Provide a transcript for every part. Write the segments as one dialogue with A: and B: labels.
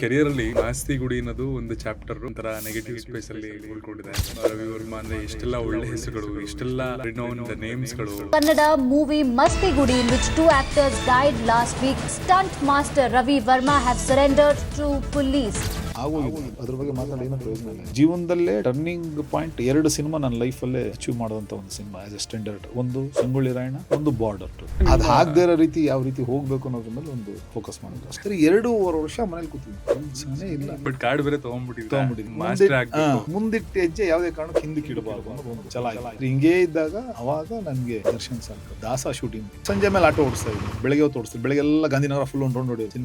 A: Career ಅಲ್ಲಿ ಮಾಸ್ತಿ ಗುಡಿ ಅನ್ನೋದು ಒಂದು ಚಾಪ್ಟರ್ ಒಂಥರ ನೆಗೆಟಿವ್ ಸ್ಪೇಸ್ ಅಲ್ಲಿ ಉಳ್ಕೊಂಡಿದೆ. ರವಿ ವರ್ಮಾ ಅಂದ್ರೆ ಎಷ್ಟೆಲ್ಲ ಒಳ್ಳೆ ಹೆಸರುಗಳು, ಎಷ್ಟೆಲ್ಲ ರಿನೌನ್ಡ್ ನೇಮ್ಸ್ ಗಳು.
B: Kannada movie Mastigudi, in which two actors died last week, stunt master Ravi Verma have surrendered to police.
C: ಆಗೋಗಿದೆ. ಅದ್ರ ಬಗ್ಗೆ ಮಾತಾಡಿ ಏನೋ ಪ್ರಯೋಜನ ಇಲ್ಲ. ಜೀವನದಲ್ಲೇ ಟರ್ನಿಂಗ್ ಪಾಯಿಂಟ್ 2 ಸಿನಿಮಾ ನನ್ನ ಲೈಫಲ್ಲೇ ಅಚೀವ್ ಮಾಡುವಂತ ಒಂದು ಸಿನಿಮಾ ಆಸ್ ಎ ಸ್ಟ್ಯಾಂಡರ್ಡ್. ಒಂದು ಸಂಗೊಳ್ಳಿ ರಾಯಣ್ಣ, ಒಂದು ಬಾರ್ಡರ್. ಅದು ಆಗದೇ ಇರೋ ರೀತಿ ಯಾವ ರೀತಿ ಹೋಗ್ಬೇಕು ಅನ್ನೋದ್ರ ಮೇಲೆ ಒಂದು ಫೋಕಸ್ ಮಾಡೋದು ಅಷ್ಟೇ. 2.5 ವರ್ಷ ಮನೇಲಿ ಕೂತಿದ್ದೆ, ಇಲ್ಲ
A: ಬಟ್ ಕಾರ್ಡ್ ಬೇರೆ ತಗೊಂಡ್ಬಿಟ್ಟಿದ್ದೆ.
C: ಮುಂದಿಟ್ಟ ಹೆಜ್ಜೆ ಯಾವುದೇ ಕಾರಣಕ್ಕೆ ಹಿಂದಕ್ಕೆ ಇಡಬಾರ್ದು ಅನ್ನೋದು ಒಂದು ಛಲ ಇಲ್ಲ. ಹಿಂಗೇ ಇದ್ದಾಗ ಅವಾಗ ನನಗೆ ದರ್ಶನ್ ಸಾಕು. ದಾಸ ಶೂಟಿಂಗ್ ಸಂಜೆ ಮೇಲೆ ಆಟೋ ಓಡಿಸ್ತಾ ಇದ್ದೆ, ಬೆಳಗ್ಗೆ ಹೊತ್ತು ಓಡಿಸ್ತೀವಿ. ಬೆಳಗ್ಗೆಲ್ಲ ಗಾಂಧಿನಗರ ಫುಲ್ ಒಂದು ರೌಂಡ್ ಹೊಡೆಯೋದು,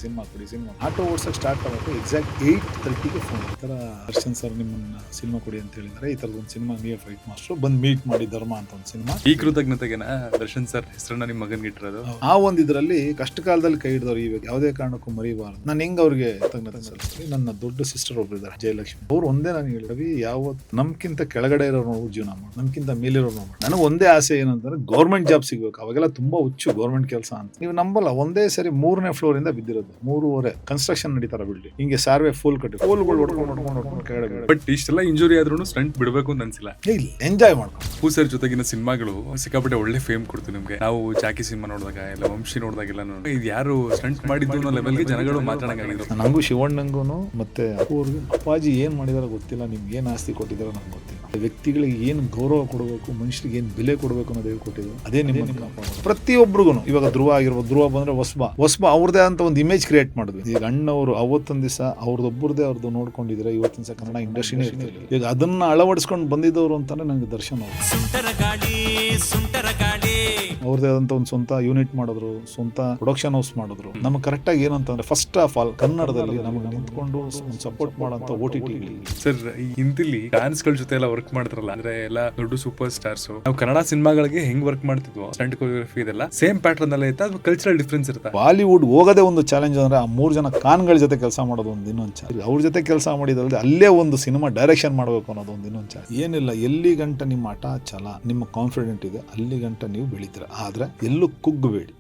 C: ಸಿನಿಮಾ ಕೊಡಿ. ಆಟೋ ಓಡಿಸೋಕೆ ಸ್ಟಾರ್ಟ್ ಆಗುತ್ತೆ ಎಕ್ಸಾಕ್ಟ್ 8:30ಗೆ ಫೋನ್. ಈ ಥರ ದರ್ಶನ್ ಸರ್ ನಿಮ್ಮನ್ನ ಸಿನಿಮಾ ಕೊಡಿ ಅಂತ ಹೇಳಿದ್ದಾರೆ, ಈ ಥರದ್ದು ಒಂದು ಸಿನಿಮಾ ನೀವೇ ಫೈಟ್ ಮಾಸ್ಟರ್ ಬಂದು ಮೀಟ್ ಮಾಡಿ ಧರ್ಮ ಅಂತ ಒಂದು ಸಿನಿಮಾ.
A: ಈ ಕೃತಜ್ಞತೆಗೆನ ದರ್ಶನ್ ಸರ್ ಹೆಸರನ್ನ ನಿಮ್ಮ ಮಗನ್ಗೆ ಇಟ್ಟಿರೋದು.
C: ಆ ಒಂದು ಇದರಲ್ಲಿ ಕಷ್ಟ ಕಾಲದಲ್ಲಿ ಕೈ ಹಿಡಿದವ್ರು ಇವಾಗ ಯಾವುದೇ ಕಾರಣಕ್ಕೂ ಮರಿಬಾರ್ದು. ನಾನು ಹೆಂಗ್ ಅವ್ರಿಗೆ ಕೃತಜ್ಞತೆ ಸಲ್ಲಿಸ್ತೀನಿ. ನನ್ನ ದೊಡ್ಡ ಸಿಸ್ಟರ್ ಒಬ್ರು ಇದ್ದಾರೆ, ಜಯಲಕ್ಷ್ಮಿ. ಅವ್ರು ಒಂದೇ ನಾನು ಹೇಳಿ, ರವಿ ಯಾವತ್ತು ನಮ್ಗಿಂತ ಕೆಳಗಡೆ ಇರೋರು ನಾವು ಜೀವನ ಮಾಡಿ, ನಮ್ಗಿಂತ ಮೇಲಿರೋರು ನಾವು ಮಾಡಿ. ನನಗೆ ಒಂದೇ ಆಸೆ ಏನಂದ್ರೆ ಗೌರ್ಮೆಂಟ್ ಜಾಬ್ ಸಿಗ್ಬೇಕು. ಅವಾಗೆಲ್ಲ ತುಂಬಾ ಹುಚ್ಚು ಗೌರ್ಮೆಂಟ್ ಕೆಲಸ ಅಂತ. ನೀವು ನಂಬಲ್ಲ, ಒಂದೇ ಸರಿ 3ನೇ ಫ್ಲೋರ್ ಇಂದ ಬಿದ್ದಿರೋದು. 3.5 ಕನ್ಸ್ಟ್ರಕ್ಷನ್ ನಡೀತಾರ ಬಿಲ್ಡಿಂಗ್. ಹಿಂಗೆ ಸಾರ್ವೆ ಫುಲ್ ಕಟ್ಟಿ ಫೋಲ್ಗಳು ಹೊಡ್ಕೊಂಡು ಕೆಳಗಡೆ.
A: ಬಟ್ ಇಷ್ಟೆಲ್ಲ ಇಂಜುರಿ ಆದ್ರೂ ಸ್ಟಂಟ್ ಬಿಡಬೇಕು ಅಂತ ಅನ್ಸಿಲ್ಲ.
C: ಇಲ್ಲ, ಎಂಜಾಯ್ ಮಾಡ್ಕೊಂಡು.
A: ಸರ್ ಜೊತೆಗಿನ ಸಿನಿಮಾಗಳು ಸಿಕ್ಕಾಪಟ್ಟೆ ಒಳ್ಳೆ ಫೇಮ್ ಕೊಡ್ತೀವಿ ನಿಮ್ಗೆ. ನಾವು ಜಾಕಿ ಸಿನಿಮಾ ನೋಡಿದಾಗ ಎಲ್ಲ ವಂಶಿ ನೋಡಿದಾಗೆಲ್ಲ ಇದು ಯಾರು ಸ್ಟಂಟ್ ಮಾಡಿದ್ದು ಅನ್ನೋ ಲೆವೆಲ್ಗೆ ಜನಗಳು ಮಾತಾಡಂಗಾಗಿದ್ರು.
C: ನಂಗೂ ಶಿವಣ್ಣಂಗೂ ಮತ್ತೆ ಅವ್ರಿಗೆ ಅಪ್ಪಾಜಿ ಏನ್ ಮಾಡಿದಾರ ಗೊತ್ತಿಲ್ಲ, ನಿಮ್ಗೆ ಏನ್ ಆಸ್ತಿ ಕೊಟ್ಟಿದಾರೋ ನಮ್ಗೆ ಗೊತ್ತಿಲ್ಲ. ವ್ಯಕ್ತಿಗಳಿಗೆ ಏನ್ ಗೌರವ ಕೊಡಬೇಕು, ಮನುಷ್ಯರಿಗೆ ಏನ್ ಬೆಲೆ ಕೊಡಬೇಕು ಅನ್ನೋದು ಹೇಳ್ಕೊಟ್ಟಿದ್ರು. ಅದೇ ನಿಮ್ಮನ್ನು ಕಾಪಾಡೋದು. ಪ್ರತಿಯೊಬ್ಬರಿಗೂ ಇವಾಗ ಧ್ರುವ ಆಗಿರ್ಬೋದು, ಧ್ರುವ ಬಂದ್ರೆ ಹೊಸಬ ಅವ್ರದೇ ಅಂತ ಒಂದು ಇಮೇಜ್ ಕ್ರಿಯೇಟ್ ಮಾಡಿದ್ವಿ. ಈಗ ಅಣ್ಣವರು ಅವತ್ತೊಂದ್ ದಿವಸ ಅವ್ರದ್ದು ನೋಡ್ಕೊಂಡಿದ್ರೆ ಇವತ್ತಿನ ದಿವಸ ಕನ್ನಡ ಇಂಡಸ್ಟ್ರಿನೇ ಇರ್ತಿಲ್ಲ. ಈಗ ಅದನ್ನ ಅಳವಡಿಸ್ಕೊಂಡು ಬಂದಿದ್ದವರು ಅಂತಾನೆ ನಂಗೆ ದರ್ಶನ್ ಅವರು. ಅವ್ರದೇ ಆದಂತ ಒಂದು ಸ್ವಂತ ಯೂನಿಟ್ ಮಾಡಿದ್ರು, ಸ್ವಂತ ಪ್ರೊಡಕ್ಷನ್ ಹೌಸ್ ಮಾಡಿದ್ರು. ನಮ್ಗೆ ಕರೆಕ್ಟ್ ಆಗಿ ಏನಂತಂದ್ರೆ ಫಸ್ಟ್ ಆಫ್ ಆಲ್ ಕನ್ನಡದಲ್ಲಿ ನಮಗೆ ನಿಂತ್ಕೊಂಡು ಸಪೋರ್ಟ್ ಮಾಡೋಂತ OTT.
A: ಸರ್ ಹಿಂದಿಲಿ ಫ್ಯಾನ್ಸ್ ಗಳ ಜೊತೆ ಎಲ್ಲ ವರ್ಕ್ ಮಾಡ್ತಾರಲ್ಲ, ಅಂದ್ರೆ ಎಲ್ಲ ದೊಡ್ಡ ಸೂಪರ್ ಸ್ಟಾರ್ಸ್. ನಾವು ಕನ್ನಡ ಸಿನಿಮಾಗಳಿಗೆ ಹೆಂಗ್ ವರ್ಕ್ ಮಾಡ್ತಿದ್ವು, ಸ್ಟಂಟ್ ಕೊರಿಯೋಗ್ರಫಿ ಇದೆಲ್ಲ ಸೇಮ್ ಪ್ಯಾಟರ್ನ್ ಅಲ್ಲೇ ಇತ್ತು, ಅದು ಕಲ್ಚರಲ್ ಡಿಫ್ರೆನ್ಸ್ ಇರುತ್ತೆ.
C: ಬಾಲಿವುಡ್ ಹೋಗೋದೇ ಒಂದು ಚಾಲೆಂಜ್ ಅಂದ್ರೆ ಆ 3 ಜನ ಖಾನ್ಗಳ ಜೊತೆ ಕೆಲಸ ಮಾಡೋದು ಒಂದು ಇನ್ನೊಂದು ಚಾಲೆಂಜ್. ಅವ್ರ ಜೊತೆ ಕೆಲಸ ಮಾಡಿದಲ್ಲದೆ ಅಲ್ಲೇ ಒಂದು ಸಿನಿಮಾ ಡೈರೆಕ್ಷನ್ ಮಾಡಬೇಕು ಅನ್ನೋದು ಒಂದು ಇನ್ನೊಂದು ಚಾಲೆಂಜ್. ಏನಿಲ್ಲ, ಎಲ್ಲಿ ಗಂಟ ನಿಮ್ಮ ಆಟ ಛಲ, ನಿಮ್ಮ ಕಾನ್ಫಿಡೆಂಟ್ ಇದೆ, ಅಲ್ಲಿ ಗಂಟ ನೀವು ಬೆಳೀತೀರ. ಆದ್ರೆ ಎಲ್ಲೂ ಕುಗ್ಗಬೇಡಿ.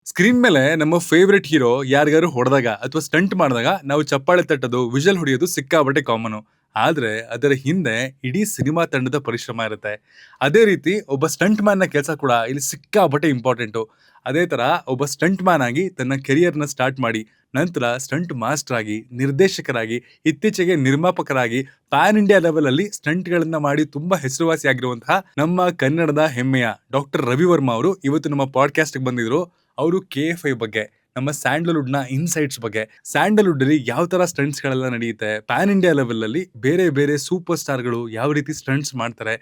A: ಸ್ಕ್ರೀನ್ ಮೇಲೆ ನಮ್ಮ ಫೇವ್ರೆಟ್ ಹೀರೋ ಯಾರಿಗಾರು ಹೊಡೆದಾಗ ಅಥವಾ ಸ್ಟಂಟ್ ಮಾಡಿದಾಗ ನಾವು ಚಪ್ಪಾಳೆ ತಟ್ಟೋದು, ವಿಷಲ್ ಹೊಡೆಯೋದು ಸಿಕ್ಕಾಬಟ್ಟೆ ಕಾಮನ್. ಆದ್ರೆ ಅದರ ಹಿಂದೆ ಇಡೀ ಸಿನಿಮಾ ತಂಡದ ಪರಿಶ್ರಮ ಇರುತ್ತೆ. ಅದೇ ರೀತಿ ಒಬ್ಬ ಸ್ಟಂಟ್ ಮ್ಯಾನ್ ನ ಕೆಲಸ ಕೂಡ ಇಲ್ಲಿ ಸಿಕ್ಕಾಬಟ್ಟೆ ಇಂಪಾರ್ಟೆಂಟು. ಅದೇ ತರ ಒಬ್ಬ ಸ್ಟಂಟ್ ಮ್ಯಾನ್ ಆಗಿ ತನ್ನ ಕೆರಿಯರ್ನ ಸ್ಟಾರ್ಟ್ ಮಾಡಿ ನಂತರ ಸ್ಟಂಟ್ ಮಾಸ್ಟರ್ ಆಗಿ, ನಿರ್ದೇಶಕರಾಗಿ, ಇತ್ತೀಚೆಗೆ ನಿರ್ಮಾಪಕರಾಗಿ ಪ್ಯಾನ್ ಇಂಡಿಯಾ ಲೆವೆಲ್ ಅಲ್ಲಿ ಸ್ಟಂಟ್ ಗಳನ್ನ ಮಾಡಿ ತುಂಬಾ ಹೆಸರುವಾಸಿಯಾಗಿರುವಂತಹ ನಮ್ಮ ಕನ್ನಡದ ಹೆಮ್ಮೆಯ ಡಾಕ್ಟರ್ ರವಿ ವರ್ಮಾ ಅವರು ಇವತ್ತು ನಮ್ಮ ಪಾಡ್ಕಾಸ್ಟ್ ಬಂದಿದ್ರು. ಅವರು KFI ಬಗ್ಗೆ, ನಮ್ಮ ಸ್ಯಾಂಡಲ್ವುಡ್ ನ ಇನ್ಸೈಟ್ಸ್ ಬಗ್ಗೆ, ಸ್ಯಾಂಡಲ್ವುಡ್ ಅಲ್ಲಿ ಯಾವ ತರ ಸ್ಟಂಟ್ಸ್ ಗಳೆಲ್ಲ ನಡೆಯುತ್ತೆ, ಪ್ಯಾನ್ ಇಂಡಿಯಾ ಲೆವೆಲ್ ಅಲ್ಲಿ ಬೇರೆ ಬೇರೆ ಸೂಪರ್ ಸ್ಟಾರ್ ಗಳು ಯಾವ ರೀತಿ ಸ್ಟಂಟ್ಸ್ ಮಾಡ್ತಾರೆ,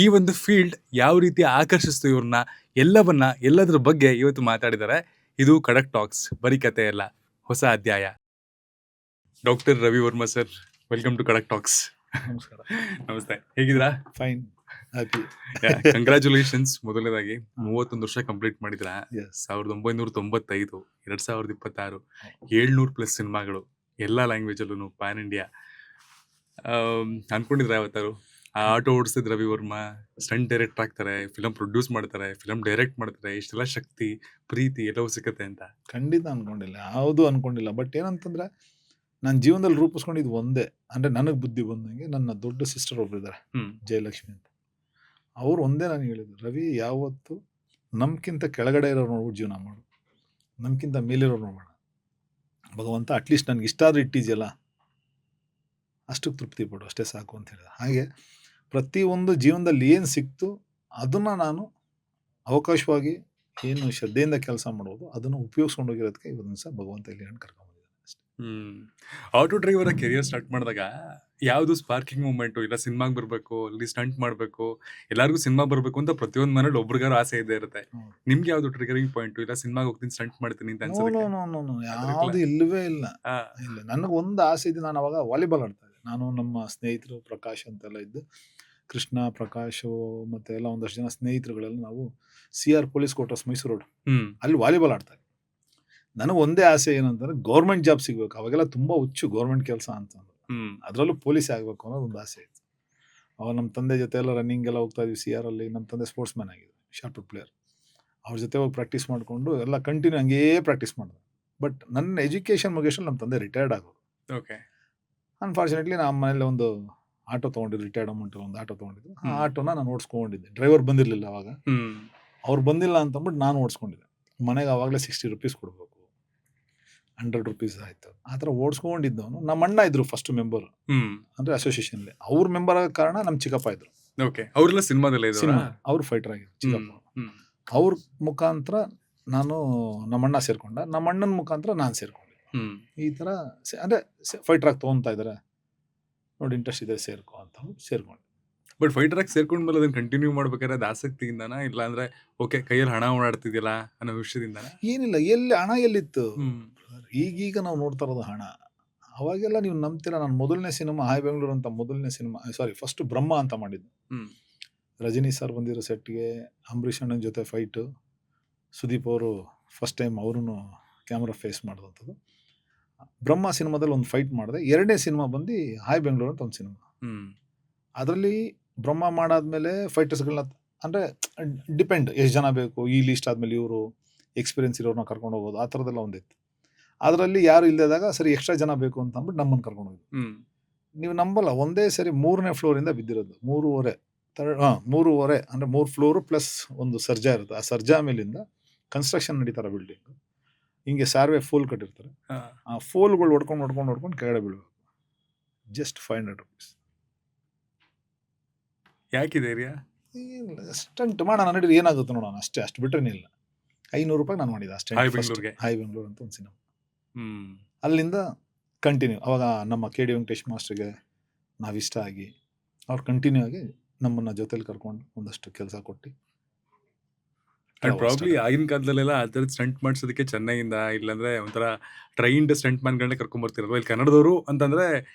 A: ಈ ಒಂದು ಫೀಲ್ಡ್ ಯಾವ ರೀತಿ ಆಕರ್ಷಿಸ್ತು ಇವ್ರನ್ನ, ಎಲ್ಲದರ ಬಗ್ಗೆ ಇವತ್ತು ಮಾತಾಡಿದ್ದಾರೆ. ಇದು ಖಡಕ್ ಟಾಕ್ಸ್, ಬರೀ ಕತೆ ಅಲ್ಲ, ಹೊಸ ಅಧ್ಯಾಯ. Doctor Ravi Varma sir, welcome to Khadak talks.
C: ನಮಸ್ಕಾರ.
A: ನಮಸ್ತೆ, ಹೇಗಿದ್ದೀರಾ?
C: Fine, happy.
A: ಕಂಗ್ರಾಚುಲೇಷನ್ಸ್. ಮೊದಲನೇದಾಗಿ 31 ವರ್ಷ ಕಂಪ್ಲೀಟ್ ಮಾಡಿದ್ರ.
C: Yes.
A: 1995, 2026, 700+ ಸಿನಿಮಾಗಳು, ಎಲ್ಲಾ ಲ್ಯಾಂಗ್ವೇಜ್ ಅಲ್ಲೂ, ಪ್ಯಾನ್ ಇಂಡಿಯಾ. ಅನ್ಕೊಂಡಿದ್ರೆ ಯಾವತ್ತಾರು ಆಟೋ ಓಡಿಸಿದ ರವಿ ವರ್ಮಾ ಸ್ಟಂಟ್ ಡೈರೆಕ್ಟರ್ ಆಗ್ತಾರೆ, ಫಿಲಂ ಪ್ರೊಡ್ಯೂಸ್ ಮಾಡ್ತಾರೆ, ಫಿಲಂ ಡೈರೆಕ್ಟ್ ಮಾಡ್ತಾರೆ, ಇಷ್ಟೆಲ್ಲ ಶಕ್ತಿ, ಪ್ರೀತಿ ಎಲ್ಲವೂ ಸಿಕ್ಕತ್ತೆ ಅಂತ?
C: ಖಂಡಿತ ಅನ್ಕೊಂಡಿಲ್ಲ, ಯಾವುದು ಅನ್ಕೊಂಡಿಲ್ಲ. ಬಟ್ ಏನಂತಂದ್ರೆ ನನ್ನ ಜೀವನದಲ್ಲಿ ರೂಪಿಸ್ಕೊಂಡಿದ್ದು ಒಂದೇ, ಅಂದ್ರೆ ನನಗೆ ಬುದ್ಧಿ ಬಂದಂಗೆ ನನ್ನ ದೊಡ್ಡ ಸಿಸ್ಟರ್ ಒಬ್ರು ಇದ್ದಾರೆ, ಜಯಲಕ್ಷ್ಮಿ ಅಂತ. ಅವ್ರು ಒಂದೇ ನಾನು ಹೇಳಿದ್ರು, ರವಿ ಯಾವತ್ತು ನಮ್ಗಿಂತ ಕೆಳಗಡೆ ಇರೋರು ನೋಡ್ಬಿಟ್ಟು ಜೀವನ ಮಾಡು, ನಮ್ಗಿಂತ ಮೇಲಿರೋರು ನೋಡೋಣ. ಭಗವಂತ ಅಟ್ಲೀಸ್ಟ್ ನನಗೆ ಇಷ್ಟ ಆದ್ರೂ ಇಟ್ಟಿದೆಯಲ್ಲ ಅಷ್ಟಕ್ಕೆ ತೃಪ್ತಿ ಪಡು, ಅಷ್ಟೇ ಸಾಕು ಅಂತ ಹೇಳಿದ. ಹಾಗೆ ಪ್ರತಿಯೊಂದು ಜೀವನದಲ್ಲಿ ಏನು ಸಿಕ್ತು ಅದನ್ನು ನಾನು ಅವಕಾಶವಾಗಿ ಏನು ಶ್ರದ್ಧೆಯಿಂದ ಕೆಲಸ ಮಾಡೋದು ಅದನ್ನು ಉಪಯೋಗಿಸ್ಕೊಂಡು ಹೋಗಿರೋದಕ್ಕೆ ಇವತ್ತು ದಿವಸ ಭಗವಂತ ಇಲ್ಲಿ ಕರ್ಕೊಂಡ್ಬಂದಿದ್ದಾನೆ ಅಷ್ಟೇ.
A: ಆಟೋ ಡ್ರೈವರ್ ಕೆರಿಯರ್ ಸ್ಟಾರ್ಟ್ ಮಾಡಿದಾಗ ಯಾವುದು ಸ್ಪಾರ್ಕಿಂಗ್ ಮೂಮೆಂಟ್, ಇಲ್ಲ ಸಿನಿಮಾಗೆ ಬರಬೇಕು, ಅಲ್ಲಿ ಸ್ಟಂಟ್ ಮಾಡಬೇಕು, ಎಲ್ಲರಿಗೂ ಸಿನಿಮಾ ಬರಬೇಕು ಅಂತ ಪ್ರತಿಯೊಂದು ಮನೇಲಿ ಒಬ್ರಿಗಾರು ಆಸೆ ಇದ್ದೇ ಇರುತ್ತೆ. ನಿಮ್ಗೆ ಯಾವ್ದು ಟ್ರಿಗರಿಂಗ್ ಪಾಯಿಂಟ್, ಇಲ್ಲ ಸಿನಿಮಾಗೆ ಹೋಗ್ತೀನಿ ಸ್ಟಂಟ್ ಮಾಡ್ತೀನಿ ಅಂತ ಅನ್ಸೋದಕ್ಕೆ?
C: ಯಾವುದು ಇಲ್ಲವೇ ಇಲ್ಲ. ಇಲ್ಲ, ನನಗೆ ಒಂದು ಆಸೆ ಇದೆ. ನಾನು ಅವಾಗ ವಾಲಿಬಾಲ್ ಆಡ್ತಾ ಇದ್ದೆ. ನಾನು ನಮ್ಮ ಸ್ನೇಹಿತರು ಪ್ರಕಾಶ್ ಅಂತೆಲ್ಲ ಇದ್ದು, ಕೃಷ್ಣ, ಪ್ರಕಾಶ್ ಮತ್ತೆ ಎಲ್ಲ ಒಂದಷ್ಟು ಜನ ಸ್ನೇಹಿತರುಗಳೆಲ್ಲ ನಾವು CR police quarters, Mysuru road, ಅಲ್ಲಿ ವಾಲಿಬಾಲ್ ಆಡ್ತಾ ಇದ್ದೆ. ನನಗೆ ಒಂದೇ ಆಸೆ ಏನಂತಂದ್ರೆ ಗೌರ್ಮೆಂಟ್ ಜಾಬ್ ಸಿಗ್ಬೇಕು. ಅವಾಗೆಲ್ಲ ತುಂಬಾ ಹುಚ್ಚು ಗೌರ್ಮೆಂಟ್ ಕೆಲಸ ಅಂತಂದ್ರೆ. ಅದರಲ್ಲೂ ಪೊಲೀಸ್ ಆಗಬೇಕು ಅನ್ನೋದು ಒಂದು ಆಸೆ ಇತ್ತು. ಅವಾಗ ನಮ್ಮ ತಂದೆ ಜೊತೆ ಎಲ್ಲ ರನ್ನಿಂಗ್ ಎಲ್ಲ ಹೋಗ್ತಾ ಇದ್ವಿ. CR ಅಲ್ಲಿ ನಮ್ಮ ತಂದೆ ಸ್ಪೋರ್ಟ್ಸ್ ಮ್ಯಾನ್ ಆಗಿದ್ರು, ಶಾರ್ಟ್ ಪುಟ್ ಪ್ಲೇಯರ್. ಅವ್ರ ಜೊತೆ ಹೋಗಿ ಪ್ರಾಕ್ಟೀಸ್ ಮಾಡಿಕೊಂಡು ಎಲ್ಲ ಕಂಟಿನ್ಯೂ ಹಂಗೇ ಪ್ರಾಕ್ಟೀಸ್ ಮಾಡಿದೆ. ಬಟ್ ನನ್ನ ಎಜುಕೇಷನ್ ಮುಗಿಯೋಷ್ಟು ನಮ್ಮ ತಂದೆ ರಿಟೈರ್ಡ್ ಆಗೋರು.
A: ಓಕೆ.
C: ಅನ್ಫಾರ್ಚುನೇಟ್ಲಿ ನಮ್ಮ ಮನೇಲಿ ಒಂದು ಆಟೋ ತೊಗೊಂಡಿದ್ದು, ರಿಟೈರ್ಡ್ ಅಮೌಂಟ್ ಒಂದು ಆಟೋ ತೊಗೊಂಡಿದ್ದು. ಆ ಆಟೋನ ನಾನು ಓಡಿಸ್ಕೊಂಡಿದ್ದೆ. ಡ್ರೈವರ್ ಬಂದಿರಲಿಲ್ಲ ಅವಾಗ. ಅವ್ರು ಬಂದಿಲ್ಲ ಅಂತಂದ್ಬಿಟ್ಟು ನಾನು ಓಡಿಸ್ಕೊಂಡಿದ್ದೆ. ಮನೆಗೆ ಆವಾಗಲೇ 60 ರೂಪೀಸ್ ಕೊಡಬೇಕು, 100 ರೂಪೀಸ್ ಆಯಿತು. ಆ ಥರ ಓಡಿಸ್ಕೊಂಡಿದ್ದವನು. ನಮ್ಮ ಅಣ್ಣ ಇದ್ರು ಫಸ್ಟ್ ಮೆಂಬರ್, ಅಂದರೆ ಅಸೋಸಿಯೇಷನ್ಲಿ. ಅವ್ರ ಮೆಂಬರ್ ಆಗೋ ಕಾರಣ ನಮ್ಮ ಚಿಕ್ಕಪ್ಪ ಇದ್ರು.
A: ಓಕೆ. ಅವರೆಲ್ಲ ಸಿನಿಮಾದಲ್ಲೇ
C: ಸಿನಿಮಾ ಅವ್ರು ಫೈಟರ್ ಆಗಿದ್ರು ಚಿಕ್ಕಪ್ಪ. ಅವ್ರ ಮುಖಾಂತರ ನಾನು ನಮ್ಮಣ್ಣ ಸೇರ್ಕೊಂಡ, ನಮ್ಮ ಅಣ್ಣನ ಮುಖಾಂತರ ನಾನು ಸೇರ್ಕೊಂಡೆ. ಈ ಥರ ಅಂದರೆ ಫೈಟರ್ ಆಗಿ ತೊಗೊತಾ ಇದ್ದಾರೆ ನೋಡಿ, ಇಂಟ್ರೆಸ್ಟ್ ಇದೆ ಸೇರ್ಕೊ ಅಂತ ಸೇರ್ಕೊಂಡೆ.
A: ಬಟ್ ಫೈಟರ್ ಆಗಿ ಸೇರ್ಕೊಂಡ್ಮೇಲೆ ಅದನ್ನ ಕಂಟಿನ್ಯೂ ಮಾಡ್ಬೇಕಾದ್ರೆ ಅದು ಆಸಕ್ತಿಯಿಂದನಾ, ಇಲ್ಲ ಅಂದ್ರೆ ಓಕೆ ಕೈಯಲ್ಲಿ ಹಣ ಓಡಾಡ್ತಿದ್ಯಲ್ಲ ಅನ್ನೋ ವಿಷಯದಿಂದನ?
C: ಏನಿಲ್ಲ, ಎಲ್ಲಿ ಹಣ ಎಲ್ಲಿತ್ತು. ಈಗೀಗ ನಾವು ನೋಡ್ತಾ ಇರೋದು ಹಣ. ಅವಾಗೆಲ್ಲ ನೀವು ನಂಬ್ತೀರಾ, ನಾನು ಮೊದಲನೇ ಸಿನಿಮಾ ಹಾಯ್ ಬೆಂಗಳೂರು ಅಂತ, ಮೊದಲನೇ ಸಿನಿಮಾ ಫಸ್ಟ್ ಬ್ರಹ್ಮ ಅಂತ ಮಾಡಿದ್ದು. ರಜನಿ ಸರ್ ಬಂದಿರೋ ಸೆಟ್ಗೆ ಅಂಬರೀಷ್ ಅಣ್ಣನ ಜೊತೆ ಫೈಟು. ಸುದೀಪ್ ಅವರು ಫಸ್ಟ್ ಟೈಮ್ ಅವ್ರೂ ಕ್ಯಾಮ್ರಾ ಫೇಸ್ ಮಾಡಿದಂಥದ್ದು. ಬ್ರಹ್ಮ ಸಿನಿಮಾದಲ್ಲಿ ಒಂದು ಫೈಟ್ ಮಾಡಿದೆ. ಎರಡನೇ ಸಿನಿಮಾ ಬಂದು ಹಾಯ್ ಬೆಂಗಳೂರು ಅಂತ ಒಂದು ಸಿನಿಮಾ. ಅದರಲ್ಲಿ ಬ್ರಹ್ಮ ಮಾಡಾದ್ಮೇಲೆ ಫೈಟರ್ಸ್ಗಳನ್ನ, ಅಂದರೆ ಡಿಪೆಂಡ್ ಎಷ್ಟು ಜನ ಬೇಕು, ಈ ಲೀಸ್ಟ್ ಆದಮೇಲೆ ಇವರು ಎಕ್ಸ್ಪೀರಿಯನ್ಸ್ ಇರೋರನ್ನ ಕರ್ಕೊಂಡು ಹೋಗೋದು, ಆ ಥರದ್ದೆಲ್ಲ ಒಂದಿತ್ತು. ಅದರಲ್ಲಿ ಯಾರು ಇಲ್ಲದಾಗ ಸರಿ ಎಕ್ಸ್ಟ್ರಾ ಜನ ಬೇಕು ಅಂತ ಅಂದ್ಬಿಟ್ಟು ನಮ್ಮನ್ನು ಕರ್ಕೊಂಡು ಹೋಗಿದ್ದು. ನೀವು ನಂಬಲ್ಲ, ಒಂದೇ ಸರಿ 3ನೇ ಫ್ಲೋರಿಂದ ಬಿದ್ದಿರೋದು. 3.5 ಅಂದರೆ 3 ಫ್ಲೋರು ಪ್ಲಸ್ ಒಂದು ಸರ್ಜಾ ಇರುತ್ತೆ. ಆ ಸರ್ಜಾ ಮೇಲಿಂದ ಕನ್ಸ್ಟ್ರಕ್ಷನ್ ನಡೀತಾರೆ ಬಿಲ್ಡಿಂಗ್. ಹಿಂಗೆ ಸಾರ್ವೆ ಫೋಲ್ ಕಟ್ಟಿರ್ತಾರೆ. ಆ ಫೋಲ್ಗಳು ಹೊಡ್ಕೊಂಡು ಕೆಳಗಡೆ ಬೀಳ್ಬೇಕು. Just 500 rupees.
A: ಯಾಕಿದೆ ಏರಿಯಾ?
C: ಸ್ಟಂಟ್ ಮಾಡೋಣ ನಡೀರಿ, ಏನಾಗುತ್ತೆ ನೋಡೋಣ ಅಷ್ಟೇ, ಅಷ್ಟು ಬಿಟ್ರೇನೇ ಇಲ್ಲ. 500 ರೂಪಾಯಿ ನಾನು ಮಾಡಿದ್ದೆ ಅಷ್ಟೇ.
A: ಹಾಯ್ ಬೆಂಗಳೂರಿಗೆ?
C: ಹಾಯ್ ಬೆಂಗಳೂರು ಅಂತ ಒಂದು ಸಿನಿಮಾ. ಅಲ್ಲಿಂದ ಕಂಟಿನ್ಯೂ. ಅವಾಗ ನಮ್ಮ KD ವೆಂಕಟೇಶ್ ಮಾಸ್ಟರ್ಗೆ ನಾವಿಷ್ಟ ಆಗಿ ಅವ್ರು ಕಂಟಿನ್ಯೂ ಆಗಿ ನಮ್ಮನ್ನ ಜೊತೆಲಿ ಕರ್ಕೊಂಡು ಒಂದಷ್ಟು ಕೆಲಸ ಕೊಟ್ಟು.
A: ಅಂಡ್ ಪ್ರಾಬ್ಲಿ ಆಗಿನ ಕಾಲದಲ್ಲೆಲ್ಲ ಆ ಥರದ್ದು ಸ್ಟಂಟ್ ಮಾಡಿಸೋದಕ್ಕೆ ಚೆನ್ನೈಯಿಂದ, ಇಲ್ಲಾಂದ್ರೆ ಒಂಥರ ಟ್ರೈನ್ಡ್ ಸ್ಟಂಟ್ ಮ್ಯಾನ್ಗಳನ್ನ ಕರ್ಕೊಂಡ್ಬರ್ತಿರಲ್ವ. ಇಲ್ಲಿ ಕನ್ನಡದವರು ಅಂತಂದ್ರೆ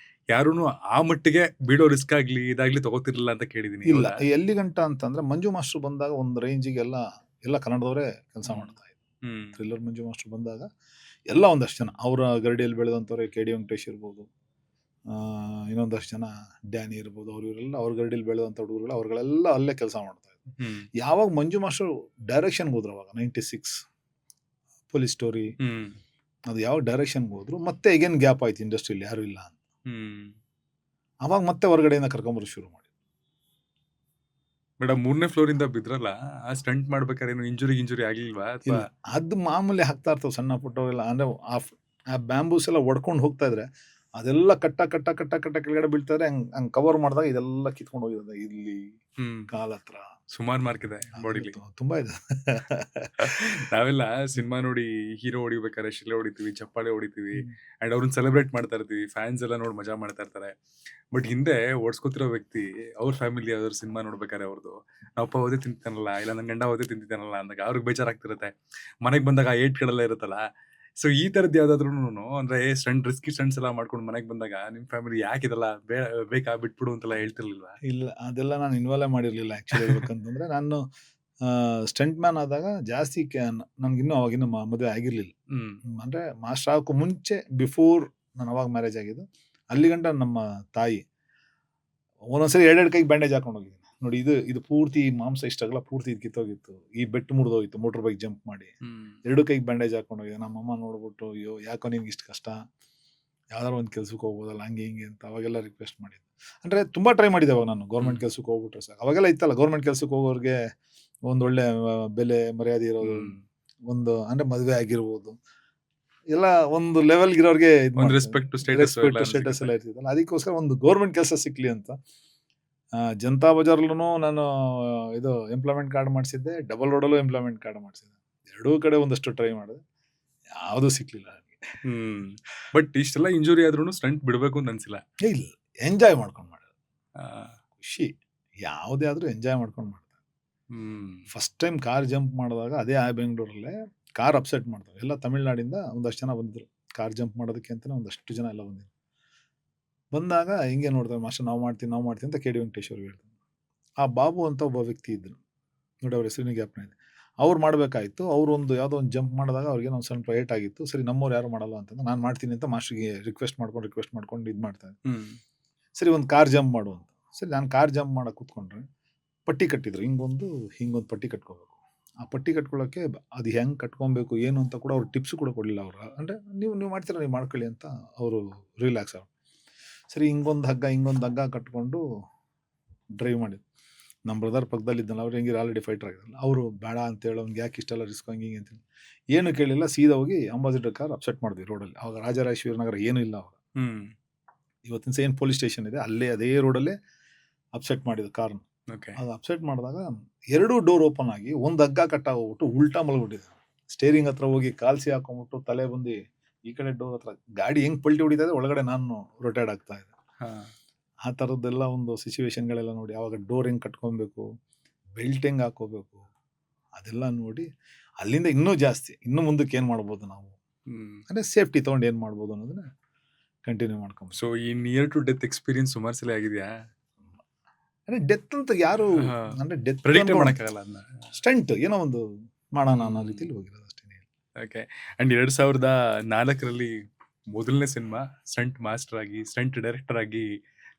A: ಯಾರೂ ಆ ಮಟ್ಟಿಗೆ ಬಿಡೋ ರಿಸ್ಕ್ ಆಗಲಿ ಇದಾಗ್ಲಿ ತಗೋತಿರ್ಲಿಲ್ಲ ಅಂತ ಕೇಳಿದೀನಿ.
C: ಇಲ್ಲ, ಎಲ್ಲಿ ಗಂಟ ಅಂತಂದ್ರೆ ಮಂಜು ಮಾಸ್ಟರ್ ಬಂದಾಗ ಒಂದು ರೇಂಜಿಗೆ ಎಲ್ಲ ಕನ್ನಡದವರೇ ಕೆಲಸ ಮಾಡ್ತಾ ಇದ್ರು. ಥ್ರಿಲ್ಲರ್ ಮಂಜು ಮಾಸ್ಟರ್ ಬಂದಾಗ ಎಲ್ಲ ಒಂದಷ್ಟು ಜನ ಅವರ ಗರಡಿಯಲ್ಲಿ ಬೆಳೆದಂಥವ್ರೆ. KD ವೆಂಕಟೇಶ್ ಇರ್ಬೋದು, ಇನ್ನೊಂದಷ್ಟು ಜನ ಡ್ಯಾನಿ ಇರ್ಬೋದು, ಇವರೆಲ್ಲ ಅವ್ರ ಗರಡಿಯಲ್ಲಿ ಬೆಳೆದಂಥ ಹುಡುಗರುಗಳು, ಅವ್ರುಗಳೆಲ್ಲ ಅಲ್ಲೇ ಕೆಲಸ ಮಾಡ್ತಾ ಇದ್ರು. ಯಾವಾಗ ಮಂಜು ಮಾಸ್ಟರ್ ಡೈರೆಕ್ಷನ್ಗೆ ಹೋದ್ರು, ಅವಾಗ 96 ಪೊಲೀಸ್ ಸ್ಟೋರಿ, ಅದು ಯಾವ ಡೈರೆಕ್ಷನ್ಗೆ ಹೋದ್ರು, ಮತ್ತೆ ಅಗೇನ್ ಗ್ಯಾಪ್ ಆಯ್ತು ಇಂಡಸ್ಟ್ರಿಯಲ್ಲಿ, ಯಾರು ಇಲ್ಲ ಅಂತ. ಅವಾಗ ಮತ್ತೆ ಹೊರಗಡೆಯಿಂದ ಕರ್ಕೊಂಬರೋದು ಶುರು ಮಾಡಿ.
A: ಬಟ್ 3ನೇ ಫ್ಲೋರಿಂದ ಬಿದ್ರಲ್ಲ, ಆ ಸ್ಟಂಟ್ ಮಾಡ್ಬೇಕಾದ್ರೆ ಏನು ಇಂಜುರಿ ಆಗ್ಲಿಲ್ವಾ?
C: ಇಲ್ಲ, ಅದು ಮಾಮೂಲಿ ಹಾಕ್ತಾ ಇರ್ತಾವೆ ಸಣ್ಣ ಪುಟ್ಟವೆಲ್ಲ. ಅಂದರೆ ಆ ಬ್ಯಾಂಬೂಸ್ ಎಲ್ಲ ಹೊಡ್ಕೊಂಡು ಹೋಗ್ತಾ ಇದ್ರೆ ಅದೆಲ್ಲ ಕಟ್ಟ ಕೆಳಗಡೆ ಬೀಳ್ತಾ ಇದ್ರೆ ಹಂಗೆ ಕವರ್ ಮಾಡಿದಾಗ ಇದೆಲ್ಲ ಕಿತ್ಕೊಂಡು ಹೋಗಿರೋದು ಇಲ್ಲಿ ಕಾಲ ಹತ್ರ.
A: ಸುಮಾರು ಮಾರ್ಕ್ ಇದೆ ಬಾಡಿಲಿ,
C: ತುಂಬಾ ಇದೆ.
A: ನಾವೆಲ್ಲ ಸಿನಿಮಾ ನೋಡಿ ಹೀರೋ ಹೊಡಿಬೇಕಾದ್ರೆ ಶಿಲೆ ಹೊಡಿತೀವಿ, ಚಪ್ಪಾಳೆ ಹೊಡಿತೀವಿ, ಅಂಡ್ ಅವ್ರನ್ನ ಸೆಲೆಬ್ರೇಟ್ ಮಾಡ್ತಾ ಇರ್ತೀವಿ. ಫ್ಯಾನ್ಸ್ ಎಲ್ಲ ನೋಡಿ ಮಜಾ ಮಾಡ್ತಾ ಇರ್ತಾರೆ. ಬಟ್ ಹಿಂದೆ ಓಡಿಸ್ಕೊತಿರೋ ವ್ಯಕ್ತಿ ಅವ್ರ ಫ್ಯಾಮಿಲಿ ಯಾವ್ದಾದ್ರು ಸಿನಿಮಾ ನೋಡ್ಬೇಕಾದ್ರೆ ಅವ್ರದ್ದು ನಾವಪ್ಪ ಓದೇ ತಿಂತಾನಲ್ಲ, ಇಲ್ಲ ನನ್ನ ಗಂಡ ಓದೇ ತಿಂತಿದ್ದಾನಲ್ಲ ಅಂದಾಗ ಅವ್ರಿಗೆ ಬೇಜಾರಾಗ್ತಿರುತ್ತೆ. ಮನೆಗೆ ಬಂದಾಗ ಆ ಏಟ್ಗಳೆಲ್ಲ ಇರುತ್ತಲ್ಲ. ಸೊ ಈ ತರದ್ದು ಯಾವ್ದಾದ್ರು ಅಂದ್ರೆ ರಿಸ್ಕಿ ಸ್ಟಂಟ್ಸ್ ಎಲ್ಲ ಮಾಡ್ಕೊಂಡು ಮನೆಗೆ ಬಂದಾಗ ನಿಮ್ ಫ್ಯಾಮಿಲಿ ಯಾಕಿದಲ್ಲ ಬೇಕಾ ಬಿಟ್ಬಿಡು ಅಂತೆಲ್ಲ ಹೇಳ್ತಿರ್ಲಿಲ್ವಾ?
C: ಇಲ್ಲ, ಅದೆಲ್ಲ ನಾನು ಇನ್ವಾಲ್ವ್ ಮಾಡಿರ್ಲಿಲ್ಲ ಆಕ್ಚುಲಿ ಹೇಳ್ಬೇಕಂತಂದ್ರೆ. ನಾನು ಸ್ಟಂಟ್ ಮ್ಯಾನ್ ಆದಾಗ ಜಾಸ್ತಿ ನನ್ಗಿನ್ನೂ ಅವಾಗಿನ್ನೂ ಮದುವೆ ಆಗಿರ್ಲಿಲ್ಲ. ಅಂದ್ರೆ ಮಾಸ್ಟರ್ ಆಗೋಕ್ಕೂ ಮುಂಚೆ, ಬಿಫೋರ್ ನಾನು ಅವಾಗ ಮ್ಯಾರೇಜ್ ಆಗಿದ್ದು. ಅಲ್ಲಿ ಗಂಟ ನಮ್ಮ ತಾಯಿ ಒಂದೊಂದ್ಸರಿ 2 ಕೈಗೆ ಬ್ಯಾಂಡೇಜ್ ಹಾಕೊಂಡು ಹೋಗಿದ್ದೀನಿ ನೋಡಿ. ಇದು ಪೂರ್ತಿ ಮಾಂಸ ಇಷ್ಟಾಗಲ್ಲ, ಪೂರ್ತಿ ಇದು ಕಿತ್ತೋಗಿತ್ತು. ಈ ಬೆಟ್ಟು ಮುರಿದೋಗಿತ್ತು ಮೋಟರ್ ಬೈಕ್ ಜಂಪ್ ಮಾಡಿ. 2 ಕೈಗೆ ಬ್ಯಾಂಡೇಜ್ ಹಾಕೊಂಡು ಹೋಗಿದೆ. ನಮ್ಮಮ್ಮ ನೋಡ್ಬಿಟ್ಟು, ಅಯ್ಯೋ ಯಾಕೋ ನಿನ್ಗೆ ಇಷ್ಟು ಕಷ್ಟ, ಯಾವ್ದಾರು ಒಂದು ಕೆಲ್ಸಕ್ಕೆ ಹೋಗ್ಬೋದಲ್ಲ ಹಂಗೆ ಹಿಂಗೆ ಅಂತ ಅವಾಗೆಲ್ಲ ರಿಕ್ವೆಸ್ಟ್ ಮಾಡಿದ್ದು. ಅಂದರೆ ತುಂಬ ಟ್ರೈ ಮಾಡಿದೆ ಅವಾಗ ನಾನು. ಗೌರ್ಮೆಂಟ್ ಕೆಲ್ಸಕ್ಕೆ ಹೋಗ್ಬಿಟ್ರೆ ಸಾಕು. ಅವಾಗೆಲ್ಲ ಇತ್ತಲ್ಲ ಗೌರ್ಮೆಂಟ್ ಕೆಲ್ಸಕ್ಕೆ ಹೋಗೋರಿಗೆ ಒಂದೊಳ್ಳೆ ಬೆಲೆ ಮರ್ಯಾದೆ ಇರೋದು, ಒಂದು ಅಂದರೆ ಮದುವೆ ಆಗಿರ್ಬೋದು, ಎಲ್ಲ ಒಂದು ಲೆವೆಲ್ಗೆ ಇರೋರಿಗೆ
A: ರೆಸ್ಪೆಕ್ಟ್
C: ಸ್ಟೇಟಸ್ ಎಲ್ಲ ಇರ್ತಿದ್ದಲ್ಲ. ಅದಕ್ಕೋಸ್ಕರ ಒಂದು ಗೌರ್ಮೆಂಟ್ ಕೆಲಸ ಸಿಕ್ಲಿ ಅಂತ ಜನತಾ ಬಜಾರ್ಲೂ ನಾನು ಇದು ಎಂಪ್ಲಾಯ್ಮೆಂಟ್ ಕಾರ್ಡ್ ಮಾಡಿಸಿದ್ದೆ, ಡಬಲ್ ರೋಡಲ್ಲೂ ಎಂಪ್ಲಾಯ್ಮೆಂಟ್ ಕಾರ್ಡ್ ಮಾಡಿಸಿದ್ದೆ. 2 ಕಡೆ ಒಂದಷ್ಟು ಟ್ರೈ ಮಾಡಿದೆ, ಯಾವುದೂ ಸಿಕ್ಲಿಲ್ಲ ನನಗೆ.
A: ಬಟ್ ಇಷ್ಟೆಲ್ಲ ಇಂಜುರಿ ಆದ್ರೂ ಸ್ಟಂಟ್ ಬಿಡಬೇಕು ಅಂತ ಅನ್ಸಿಲ್ಲ?
C: ಇಲ್ಲ, ಎಂಜಾಯ್ ಮಾಡ್ಕೊಂಡು ಮಾಡೋದು ಖುಷಿ. ಯಾವುದೇ ಆದರೂ ಎಂಜಾಯ್ ಮಾಡ್ಕೊಂಡು ಮಾಡ್ತಾರೆ. ಫಸ್ಟ್ ಟೈಮ್ ಕಾರ್ ಜಂಪ್ ಮಾಡಿದಾಗ ಅದೇ ಬೆಂಗಳೂರಲ್ಲೇ ಕಾರ್ ಅಪ್ಸೆಟ್ ಮಾಡ್ತಾರೆ. ಎಲ್ಲ ತಮಿಳ್ನಾಡಿಂದ ಒಂದಷ್ಟು ಜನ ಬಂದಿದ್ರು ಕಾರ್ ಜಂಪ್ ಮಾಡೋದಕ್ಕೆ ಅಂತಲೇ. ಒಂದಷ್ಟು ಜನ ಎಲ್ಲ ಬಂದಿದ್ರು. ಬಂದಾಗ ಹಿಂಗೆ ನೋಡ್ತಾರೆ, ಮಾಸ್ಟರ್ ನಾವು ಮಾಡ್ತೀವಿ ಅಂತ KD ವೆಂಕಟೇಶ್ ಅವ್ರಿಗೆ ಹೇಳ್ತಾರೆ. ಆ ಬಾಬು ಅಂತ ಒಬ್ಬ ವ್ಯಕ್ತಿ ಇದ್ದರು ನೋಡಿ, ಅವ್ರ ಹೆಸರಿನ ಜ್ಞಾಪನ ಇದೆ. ಅವ್ರು ಮಾಡಬೇಕಾಯಿತು. ಅವರು ಒಂದು ಯಾವುದೋ ಒಂದು ಜಂಪ್ ಮಾಡಿದಾಗ ಅವ್ರಿಗೆ ಒಂದು ಸ್ವಲ್ಪ ಏಟ್ ಆಗಿತ್ತು. ಸರಿ ನಮ್ಮವ್ರು ಯಾರು ಮಾಡಲ್ಲ ಅಂತಂದ್ರೆ ನಾನು ಮಾಡ್ತೀನಿ ಅಂತ ಮಾಸ್ಟ್ರಿಗೆ ರಿಕ್ವೆಸ್ಟ್ ಮಾಡ್ಕೊಂಡು ಇದು ಮಾಡ್ತಾಯಿದ್ದೆ. ಸರಿ ಒಂದು ಕಾರ್ ಜಂಪ್ ಮಾಡು ಅಂತ. ಸರಿ ನಾನು ಕಾರ್ ಜಂಪ್ ಮಾಡಕ್ಕೆ ಕೂತ್ಕೊಂಡ್ರೆ ಪಟ್ಟಿ ಕಟ್ಟಿದ್ರು. ಹಿಂಗೊಂದು ಪಟ್ಟಿ ಕಟ್ಕೋಬೇಕು. ಆ ಪಟ್ಟಿ ಕಟ್ಕೊಳ್ಳೋಕ್ಕೆ ಅದು ಹೆಂಗೆ ಕಟ್ಕೊಬೇಕು ಏನು ಅಂತ ಕೂಡ ಅವ್ರು ಟಿಪ್ಸ್ ಕೂಡ ಕೊಡಲಿಲ್ಲ ಅವರು. ಅಂದರೆ ನೀವು ಮಾಡ್ತೀರಾ, ನೀವು ಮಾಡ್ಕೊಳ್ಳಿ ಅಂತ ಅವರು ರಿಲ್ಯಾಕ್ಸ್ ಅವರು. ಸರಿ ಹಿಂಗೊಂದು ಹಗ್ಗ ಕಟ್ಕೊಂಡು ಡ್ರೈವ್ ಮಾಡಿದ್ರು. ನಮ್ಮ ಬ್ರದರ್ ಪಕ್ಕದಲ್ಲಿದ್ದಲ್ಲ, ಅವ್ರು ಹೆಂಗಿರೋ ಆಲ್ರೆಡಿ ಫೈಟರ್ ಆಗಿದ್ರಲ್ಲ, ಅವರು ಬೇಡ ಅಂತೇಳಿ ಅವ್ನಿಗೆ ಯಾಕೆ ಇಷ್ಟೆಲ್ಲ ರಿಸ್ಕ್ ಹಿಂಗೆ ಅಂತೇಳಿ ಏನು ಕೇಳಿಲ್ಲ, ಸೀದಾ ಹೋಗಿ ಅಂಬಾಸಿಡರ್ ಕಾರ್ ಅಪ್ಸೆಟ್ ಮಾಡಿದ್ವಿ ರೋಡಲ್ಲಿ. ಅವಾಗ ರಾಜರಾಜೇಶ್ವರಿ ನಗರ ಏನೂ ಇಲ್ಲ ಅವಾಗ. ಇವತ್ತಿನ ಏನು ಪೊಲೀಸ್ ಸ್ಟೇಷನ್ ಇದೆ ಅದೇ ರೋಡಲ್ಲೇ ಅಪ್ಸೆಟ್ ಮಾಡಿದ್ದು ಕಾರ್ನ. ಅದು ಅಪ್ಸೆಟ್ ಮಾಡಿದಾಗ 2 ಡೋರ್ ಓಪನ್ ಆಗಿ ಒಂದು ಹಗ್ಗ ಕಟ್ಟಾಗೋಗ್ಬಿಟ್ಟು ಉಲ್ಟಾ ಮಲಗ್ಬಿಟ್ಟಿದೆ. ಸ್ಟೇರಿಂಗ್ ಹತ್ರ ಹೋಗಿ ಕಾಲ್ಸಿ ಹಾಕೊಂಡ್ಬಿಟ್ಟು ತಲೆ ಬಂದು ಈ ಕಡೆ ಡೋರ್ ಹತ್ರ ಗಾಡಿ ಹೆಂಗೆ ಪಲ್ಟಿ ಹೊಡಿತಾ ಇದೆ, ಒಳಗಡೆ ನಾನು ರೊಟೇಟ್ ಆಗ್ತಾ ಇದೆ. ಆ ಥರದ್ದೆಲ್ಲ ಒಂದು ಸಿಚುವೇಶನ್ಗಳೆಲ್ಲ ನೋಡಿ, ಆವಾಗ ಡೋರ್ ಹೆಂಗೆ ಕಟ್ಕೊಬೇಕು, ಬೆಲ್ಟ್ ಹೆಂಗೆ ಹಾಕೋಬೇಕು, ಅದೆಲ್ಲ ನೋಡಿ ಅಲ್ಲಿಂದ ಇನ್ನೂ ಮುಂದಕ್ಕೆ ಏನು ಮಾಡ್ಬೋದು ನಾವು, ಅಂದರೆ ಸೇಫ್ಟಿ ತೊಗೊಂಡು ಏನು ಮಾಡ್ಬೋದು ಅನ್ನೋದನ್ನ ಕಂಟಿನ್ಯೂ ಮಾಡ್ಕೊಂಡು.
A: ಸೊ ಈ ನಿಯರ್ ಟು ಡೆತ್ ಎಕ್ಸ್ಪೀರಿಯನ್ಸ್ ಸುಮಾರು ಸಲ ಆಗಿದೆಯಾ?
C: ಅಂದರೆ ಡೆತ್ ಅಂತ ಯಾರು, ಅಂದರೆ ಡೆತ್
A: ಪ್ರೆಡಿಕ್ಟ್ ಮಾಡೋಕ್ಕಾಗಲ್ಲ ಅದನ್ನ.
C: ಸ್ಟಂಟ್ ಏನೋ ಒಂದು ಮಾಡೋಣ ಅನ್ನೋ ರೀತಿಲಿ ಹೋಗಿರೋದು ಅಷ್ಟೇ.
A: ಓಕೆ. ಆ್ಯಂಡ್ 2004ರಲ್ಲಿ ಮೊದಲನೇ ಸಿನಿಮಾ ಸ್ಟಂಟ್ ಮಾಸ್ಟರ್ ಆಗಿ, ಸ್ಟಂಟ್ ಡೈರೆಕ್ಟರ್ ಆಗಿ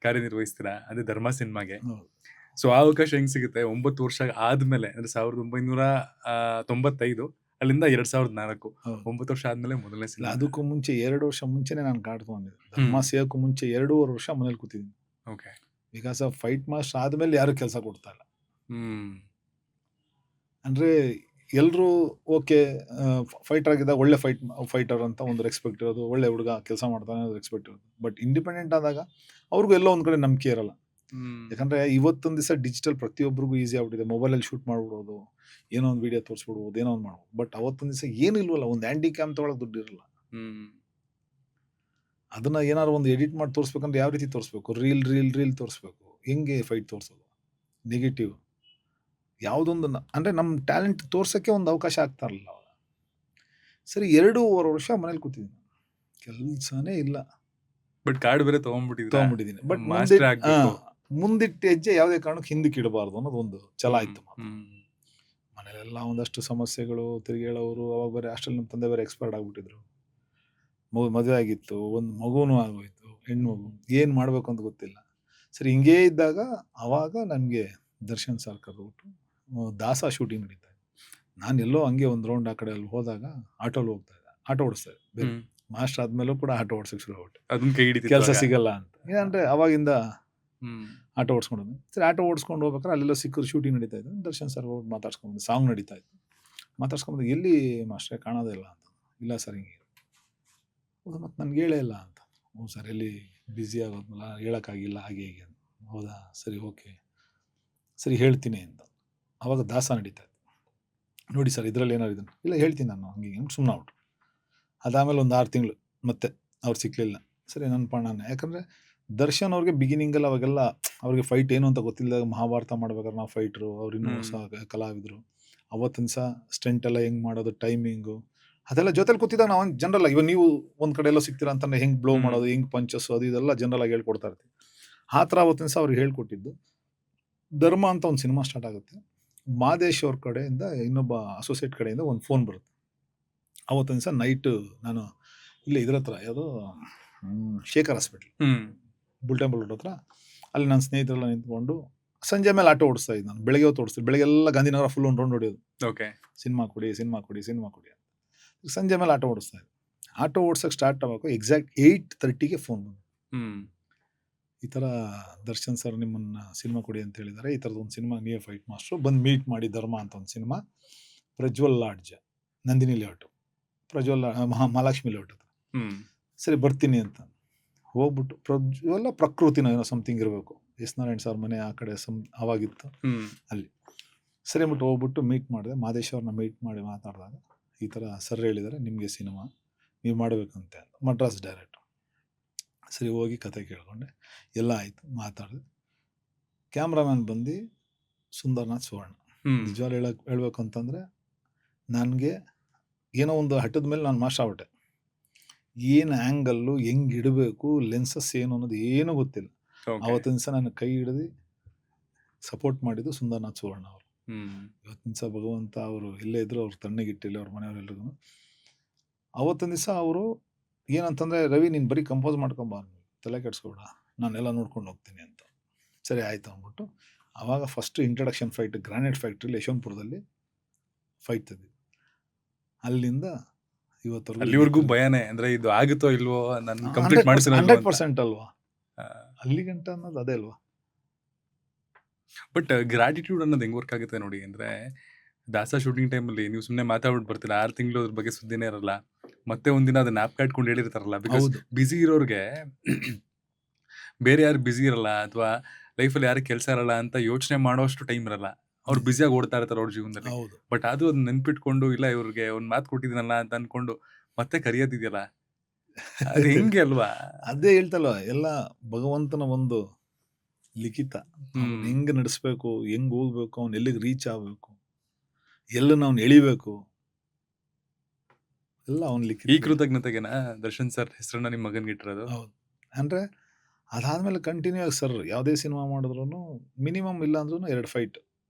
A: ಕಾರ್ಯನಿರ್ವಹಿಸ್ತೀರಾ, ಅದೇ ಧರ್ಮ ಸಿನಿಮಾಗೆ. ಸೊ ಆ ಅವಕಾಶ ಹೆಂಗೆ ಸಿಗುತ್ತೆ? 9 ವರ್ಷ ಆದಮೇಲೆ, ಅಂದರೆ 1995 ಅಲ್ಲಿಂದ 2004, 9 ವರ್ಷ ಆದಮೇಲೆ ಮೊದಲನೇ ಸಿನಿಮಾ.
C: ಅದಕ್ಕೂ ಮುಂಚೆ 2 ವರ್ಷ ಮುಂಚೆನೇ ನಾನು ಕಾರ್ಡ್ ತೊಗೊಂಡಿದ್ದೆ. ಧರ್ಮ ಸೇರೋಕ್ಕೂ ಮುಂಚೆ 2.5 ವರ್ಷ ಮನೇಲಿ ಕೂತಿದ್ದೀನಿ.
A: Okay.
C: Because of fight master ಆದಮೇಲೆ ಯಾರು ಕೆಲಸ ಕೊಡ್ತಾ ಇಲ್ಲ. ಅಂದರೆ ಎಲ್ಲರೂ ಓಕೆ ಫೈಟರ್ ಆಗಿದ್ದಾಗ ಒಳ್ಳೆ ಫೈಟರ್ ಅಂತ ಒಂದು ರೆಸ್ಪೆಕ್ಟ್ ಇರೋದು, ಒಳ್ಳೆ ಹುಡುಗ ಕೆಲಸ ಮಾಡ್ತಾನೆ ಅನ್ನೋದು ರೆಸ್ಪೆಕ್ಟ್ ಇರೋದು. ಬಟ್ ಇಂಡಿಪೆಂಡೆಂಟ್ ಆದಾಗ ಅವ್ರಿಗೂ ಎಲ್ಲೋ ಒಂದು ಕಡೆ ನಂಬಿಕೆ ಇರಲ್ಲ. ಯಾಕಂದರೆ ಇವತ್ತೊಂದು ದಿವಸ ಡಿಜಿಟಲ್ ಪ್ರತಿಯೊಬ್ಬರಿಗೂ ಈಸಿ ಆಗ್ಬಿಟ್ಟಿದೆ. ಮೊಬೈಲಲ್ಲಿ ಶೂಟ್ ಮಾಡ್ಬಿಡೋದು, ಏನೋ ಒಂದು ವಿಡಿಯೋ ತೋರಿಸ್ಬಿಡ್ಬೋದು, ಏನೋ ಒಂದು ಮಾಡ್ಬೋದು. ಬಟ್ ಅವತ್ತೊಂದು ದಿವಸ ಏನು ಇಲ್ವಲ್ಲ, ಒಂದು ಹ್ಯಾಂಡಿ ಕ್ಯಾಮ್ ತೊಗೊಳಕ್ಕೆ ದುಡ್ಡು ಇರಲ್ಲ. ಅದನ್ನು ಏನಾದ್ರು ಒಂದು ಎಡಿಟ್ ಮಾಡಿ ತೋರಿಸ್ಬೇಕಂದ್ರೆ ಯಾವ ರೀತಿ ತೋರಿಸ್ಬೇಕು? ರೀಲ್ ತೋರಿಸ್ಬೇಕು. ಹೆಂಗೆ ಫೈಟ್ ತೋರಿಸೋದು? ನೆಗೆಟಿವ್ ಯಾವುದೊಂದು ಅಂದರೆ ನಮ್ಮ ಟ್ಯಾಲೆಂಟ್ ತೋರ್ಸೋಕ್ಕೆ ಒಂದು ಅವಕಾಶ ಆಗ್ತಾ ಇರಲಿಲ್ಲ ಅವಾಗ. ಸರಿ 2.5 ವರ್ಷ ಮನೇಲಿ ಕೂತಿದ್ದೀನಿ, ಕೆಲಸನೇ ಇಲ್ಲ.
A: ಬಟ್ ಕಾರ್ಡ್ ಬೇರೆ ತೊಗೊಂಡ್ಬಿಟ್ಟಿದ್ದೀನಿ.
C: ಬಟ್ ಮುಂದಿಟ್ಟ ಹೆಜ್ಜೆ ಯಾವುದೇ ಕಾರಣಕ್ಕೆ ಹಿಂದಕ್ಕೆ ಇಡಬಾರ್ದು ಅನ್ನೋದು ಒಂದು ಛಲ ಆಯಿತು. ಮನೇಲೆಲ್ಲ ಒಂದಷ್ಟು ಸಮಸ್ಯೆಗಳು, ತಿರುಗಿ ಹೇಳೋರು. ಅವಾಗ ಬೇರೆ ಹಾಸ್ಟೆಲ್ ನಮ್ಮ ತಂದೆ ಬೇರೆ ಎಕ್ಸ್ಪೈರ್ಡ್ ಆಗಿಬಿಟ್ಟಿದ್ರು. ಮದುವೆ ಆಗಿತ್ತು, ಒಂದು ಮಗುನೂ ಆಗೋಯ್ತು, ಹೆಣ್ಣು ಮಗು. ಏನು ಮಾಡಬೇಕು ಅಂತ ಗೊತ್ತಿಲ್ಲ. ಸರಿ ಹಿಂಗೇ ಇದ್ದಾಗ ಆವಾಗ ನನಗೆ ದರ್ಶನ್ ಸರ್ ಕರೆದ್ಬಿಟ್ಟು ದಾಸ ಶೂಟಿಂಗ್ ನಡೀತಾ ಇದೆ. ನಾನು ಎಲ್ಲೋ ಹಂಗೆ ಒಂದು ರೌಂಡ್ ಆ ಕಡೆ ಅಲ್ಲಿ ಹೋದಾಗ ಆಟೋಲ್ಲಿ ಹೋಗ್ತಾ ಇದ್ದೆ, ಆಟೋ ಓಡಿಸ್ತಾ ಇದ್ದೆ. ಮಾಸ್ಟರ್ ಆದ್ಮೇಲೂ ಕೂಡ ಆಟೋ ಓಡಿಸೋಕೆ ಶುರು ಆಗ್ಬಿಟ್ಟೆ.
A: ಅದನ್ನ ಕೈ ಹಿಡಿತಿತ್ತು
C: ಕೆಲಸ
A: ಆಗ.
C: ಸಿಗಲ್ಲ ಅಂತ. ಏನಂದರೆ ಅವಾಗಿಂದ ಆಟೋ ಓಡಿಸ್ಕೊಂಡು ಸರಿ ಆಟೋ ಓಡಿಸ್ಕೊಂಡು ಹೋಗ್ಬೇಕಾದ್ರೆ ಅಲ್ಲೆಲ್ಲ ಸಿಕ್ಕರು ಶೂಟಿಂಗ್ ನಡೀತಾ ಇತ್ತು. ದರ್ಶನ್ ಸರ್ ಹೋಗಿ ಮಾತಾಡ್ಸ್ಕೊಂಡ್ಬಂದು ಸಾಂಗ್ ನಡೀತಾ ಇತ್ತು. ಮಾತಾಡ್ಸ್ಕೊಂಬಂದು ಎಲ್ಲಿ ಮಾಸ್ಟ್ರೇ ಕಾಣೋದೇ ಇಲ್ಲ ಅಂತ. ಇಲ್ಲ ಸರ್ ಹಿಂಗೆ. ಹೌದಾ, ಮತ್ತು ನನಗೆ ಹೇಳೇ ಇಲ್ಲ ಅಂತ. ಹ್ಞೂ ಸರ್ ಎಲ್ಲಿ ಬ್ಯುಸಿ ಆಗೋದ್ಮೇಲೆ ಹೇಳೋಕ್ಕಾಗಿಲ್ಲ ಹಾಗೆ ಹೀಗೆ ಅಂತ. ಹೌದಾ ಸರಿ ಓಕೆ ಸರಿ ಹೇಳ್ತೀನಿ ಅಂತ. ಆವಾಗ ದಾಸ ನಡೀತಾ ಇತ್ತು. ನೋಡಿ ಸರ್ ಇದರಲ್ಲಿ ಏನಾರು ಇದನ್ನು ಇಲ್ಲ ಹೇಳ್ತೀನಿ ನಾನು ಹಂಗೆ ಹಿಂಗೆ ಸುಮ್ಮನೆ ಆಗ್ಬಿಟ್ರು. ಅದಾದಮೇಲೆ ಒಂದು 6 ತಿಂಗಳು ಮತ್ತೆ ಅವ್ರು ಸಿಕ್ಕಲಿಲ್ಲ. ಸರಿ ನನ್ನ ಪಾಣನೆ. ಯಾಕಂದರೆ ದರ್ಶನ್ ಅವ್ರಿಗೆ ಬಿಗಿನಿಂಗಲ್ಲಿ ಅವಾಗೆಲ್ಲ ಅವ್ರಿಗೆ ಫೈಟ್ ಏನು ಅಂತ ಗೊತ್ತಿಲ್ಲದಾಗ ಮಹಾಭಾರತ ಮಾಡ್ಬೇಕಾದ್ರೆ ನಾವು ಫೈಟ್ರು, ಅವ್ರು ಇನ್ನೂ ಹೊಸ ಕಲಾವಿದರು. ಅವತ್ತಿನ ಸಹ ಸ್ಟೆಂಟ್ ಎಲ್ಲ ಹೆಂಗೆ ಮಾಡೋದು, ಟೈಮಿಂಗು ಅದೆಲ್ಲ ಜೊತೆಲಿ ಕೂತಿದ್ದಾಗ ನಾವು ಜನರಲ್ ಇವಾಗ ನೀವು ಒಂದು ಕಡೆ ಎಲ್ಲ ಸಿಗ್ತೀರಾ ಅಂತಂದರೆ ಹೆಂಗೆ ಬ್ಲೋ ಮಾಡೋದು, ಹೆಂಗೆ ಪಂಚಸ್ಸು, ಅದು ಇದೆಲ್ಲ ಜನರಲಾಗಿ ಹೇಳ್ಕೊಡ್ತಾ ಇರ್ತೀವಿ. ಆ ಥರ ಅವತ್ತಿನ ಸಹ ಅವ್ರಿಗೆ ಹೇಳ್ಕೊಟ್ಟಿದ್ದು. ಧರ್ಮ ಅಂತ ಒಂದು ಸಿನಿಮಾ ಸ್ಟಾರ್ಟ್ ಆಗುತ್ತೆ. ಮಾದೇಶ್ ಅವ್ರ ಕಡೆಯಿಂದ ಇನ್ನೊಬ್ಬ ಅಸೋಸಿಯೇಟ್ ಕಡೆಯಿಂದ ಒಂದು ಫೋನ್ ಬರುತ್ತೆ. ಅವತ್ತಿನ ಸಹ ನೈಟು ನಾನು ಇಲ್ಲೇ ಇದ್ರ ಹತ್ರ ಯಾವುದೋ Shekhar hospital bull temple road ಹತ್ರ ಅಲ್ಲಿ ನನ್ನ ಸ್ನೇಹಿತರೆಲ್ಲ ನಿಂತ್ಕೊಂಡು ಸಂಜೆ ಮೇಲೆ ಆಟೋ ಓಡಿಸ್ತಾ ಇದ್ದೆ ನಾನು. ಬೆಳಗ್ಗೆ ಹೊತ್ತು ಓಡಿಸ್ತೀನಿ. ಬೆಳಗ್ಗೆಲ್ಲ ಗಾಂಧಿನಗರ ಫುಲ್ ಒಂದು ರೌಂಡ್ ಹೊಡೆಯೋದು.
A: ಓಕೆ.
C: ಸಿನಿಮಾ ಕೊಡಿ ಅಂತ. ಸಂಜೆ ಮೇಲೆ ಆಟೋ ಓಡಿಸ್ತಾ ಇದ್ದೆ. ಆಟೋ ಓಡಿಸೋಕೆ ಸ್ಟಾರ್ಟ್ ಆಗಬೇಕು ಎಕ್ಸಾಕ್ಟ್ 8:30ಗೆ ಫೋನ್ ಬಂದು ಈ ಥರ ದರ್ಶನ್ ಸರ್ ನಿಮ್ಮನ್ನು ಸಿನಿಮಾ ಕೊಡಿ ಅಂತ ಹೇಳಿದ್ದಾರೆ. ಈ ಥರದ್ದು ಒಂದು ಸಿನಿಮಾ ನೀವೇ ಫೈಟ್ ಮಾಸ್ಟ್ರು ಬಂದು ಮೀಟ್ ಮಾಡಿ ಧರ್ಮ ಅಂತ ಒಂದು cinema, Prajwal lodge, Nandini layout, Prajwal Mahalakshmi layout ಹತ್ರ. ಸರಿ ಬರ್ತೀನಿ ಅಂತ ಹೋಗ್ಬಿಟ್ಟು ಪ್ರಜ್ವಲ್ಲ ಪ್ರಕೃತಿನ ಏನೋ ಸಮಥಿಂಗ್ ಇರಬೇಕು, ಎಸ್ ನಾರಾಯಣ್ ಸರ್ ಮನೆ ಆ ಕಡೆ ಅವಾಗಿತ್ತು ಅಲ್ಲಿ. ಸರಿ ಅಂದ್ಬಿಟ್ಟು ಹೋಗ್ಬಿಟ್ಟು ಮೀಟ್ ಮಾಡಿದೆ. ಮಾದೇಶ್ವರನ್ನ ಮೀಟ್ ಮಾಡಿ ಮಾತಾಡಿದಾಗ ಈ ಥರ ಸರ್ ಹೇಳಿದ್ದಾರೆ ನಿಮಗೆ ಸಿನಿಮಾ ನೀವು ಮಾಡಬೇಕಂತೆ ಅಂತ, ಮಡ್ರಾಸ್ ಡೈರೆಕ್ಟ್ರು. ಸರಿ ಹೋಗಿ ಕತೆ ಕೇಳ್ಕೊಂಡೆ, ಎಲ್ಲ ಆಯಿತು, ಮಾತಾಡಿದೆ. ಕ್ಯಾಮ್ರಾಮ್ಯಾನ್ ಬಂದು ಸುಂದರ್ನಾಥ್ ಸುವರ್ಣ. ನಿಜವಾಗ್ಲೂ ಹೇಳ್ಬೇಕು ಅಂತಂದರೆ ನನಗೆ ಏನೋ ಒಂದು ಹಟ್ಟದ ಮೇಲೆ ನಾನು ಮಾಸ್ಟರ್ ಆಗ್ಬಿಟ್ಟೆ. ಏನು ಆ್ಯಂಗಲ್ಲು ಹೆಂಗೆ ಇಡಬೇಕು, ಲೆನ್ಸಸ್ ಏನು ಅನ್ನೋದು ಏನೂ ಗೊತ್ತಿಲ್ಲ. ಅವತ್ತಿನ ದಿವಸ ನಾನು ಕೈ ಹಿಡಿದು ಸಪೋರ್ಟ್ ಮಾಡಿದ್ದು ಸುಂದರ್ನಾಥ್ ಸುವರ್ಣ ಅವರು. ಇವತ್ತಿನ ದಿವಸ ಭಗವಂತ ಅವರು ಎಲ್ಲೇ ಇದ್ರು ಅವ್ರು ತಣ್ಣಗಿಟ್ಟಿಲ್ಲ ಅವ್ರ ಮನೆಯವರೆಲ್ರಿಗೂ. ಅವತ್ತಿನ ದಿವಸ ಅವರು ಏನಂತಂದ್ರೆ, ರವಿ ನೀನು ಬರೀ ಕಂಪೋಸ್ ಮಾಡ್ಕೊಂಬ, ತಲೆ ಕೆಡ್ಸ್ಕೊಬೇಡ, ನಾನೆಲ್ಲ ನೋಡ್ಕೊಂಡು ಹೋಗ್ತೀನಿ ಅಂತ. ಸರಿ ಆಯ್ತು ಅಂದ್ಬಿಟ್ಟು ಆವಾಗ ಫಸ್ಟ್ ಇಂಟ್ರಡಕ್ಷನ್ ಫೈಟ್ ಗ್ರಾನೈಟ್ ಫ್ಯಾಕ್ಟ್ರಿಲಿ ಯಶವಂತಪುರದಲ್ಲಿ ಫೈಟ್ ತೆಗೆದು ಅಲ್ಲಿಂದ
A: ಅಲ್ಲಿವರೆಗೂ ಭಯನೇ, ಅಂದ್ರೆ ಇದು ಆಗುತ್ತೋ ಇಲ್ವೋ, ನಾನು ಕಂಪ್ಲೀಟ್ ಮಾಡಿಸಿರೋ
C: 100% ಅಲ್ವಾ, ಅಲ್ಲಿ ಗಂಟ ಅನ್ನೋದು ಅದೇ ಅಲ್ವಾ.
A: ಬಟ್ ಗ್ರಾಟಿಟ್ಯೂಡ್ ಅನ್ನೋದು ಹೆಂಗ್ ವರ್ಕ್ ಆಗುತ್ತೆ ನೋಡಿ, ಅಂದ್ರೆ ದಾಸ ಶೂಟಿಂಗ್ ಟೈಮಲ್ಲಿ ನೀವು ಸುಮ್ಮನೆ ಮಾತಾಡ್ಬಿಟ್ಟು ಬರ್ತೀರ, 6 ತಿಂಗಳು ಅದ್ರ ಬಗ್ಗೆ ಸುದ್ದಿನೇ ಇರಲ್ಲ, ಮತ್ತೆ ಒಂದಿನ ಅದನ್ನ ಆಪ್ ಕಾಟ್ಕೊಂಡು ಹೇಳಿರ್ತಾರಲ್ಲ. ಬಿಕಾಸ್
C: ಹೌದು.
A: ಬ್ಯುಸಿ ಇರೋರ್ಗೆ ಬೇರೆ ಯಾರು ಬ್ಯುಸಿ ಇರಲ್ಲ, ಅಥವಾ ಲೈಫಲ್ಲಿ ಯಾರು ಕೆಲಸ ಇರಲ್ಲ ಅಂತ ಯೋಚನೆ ಮಾಡೋಷ್ಟು ಟೈಮ್ ಇರಲ್ಲ. ಅವ್ರು ಬ್ಯುಸಿಯಾಗಿ ಓಡ್ತಾ ಇರ್ತಾರೆ ಅವ್ರ ಜೀವನದಲ್ಲಿ.
C: ಹೌದು.
A: ಬಟ್ ಅದು ಅದನ್ನ ನೆನ್ಪಿಟ್ಕೊಂಡು, ಇಲ್ಲ ಇವ್ರಿಗೆ ಒಂದ್ ಮಾತು ಕೊಟ್ಟಿದ್ದೀನಲ್ಲ ಅಂತ ಅನ್ಕೊಂಡು ಮತ್ತೆ ಕರಿಯೋದಿದೆಯಲ್ಲ, ಅದು ಹೆಂಗೆ ಅಲ್ವಾ.
C: ಅದೇ ಹೇಳ್ತಲ್ವ, ಎಲ್ಲ ಭಗವಂತನ ಒಂದು ಲಿಖಿತ. ಅವ್ನ್ ಹೆಂಗ್ ನಡೆಸ್ಬೇಕು, ಹೆಂಗ್ ಹೋಗ್ಬೇಕು, ಅವ್ನ್ ಎಲ್ಲಿಗೆ ರೀಚ್ ಆಗ್ಬೇಕು, ಎಲ್ಲ ಅವ್ನ್ ಎಳಿಬೇಕು, ಎಲ್ಲ ಅವ್ನ್ ಲಿಖಿತ.
A: ಈ ಕೃತಜ್ಞತೆಗೆನಾ ದರ್ಶನ್ ಸರ್ ಹೆಸರನ್ನ ನಿಮ್ಮ ಮಗನ್ಗೆ ಇಟ್ಟಿರೋದು?
C: ಹೌದು. ಅಂದ್ರೆ ಅದಾದ್ಮೇಲೆ ಕಂಟಿನ್ಯೂ ಆಗಿ ಸರ್ ಯಾವುದೇ ಸಿನಿಮಾ ಮಾಡಿದ್ರು ಮಿನಿಮಮ್ ಇಲ್ಲ ಅಂದ್ರೂ 2 ಫೈಟ್,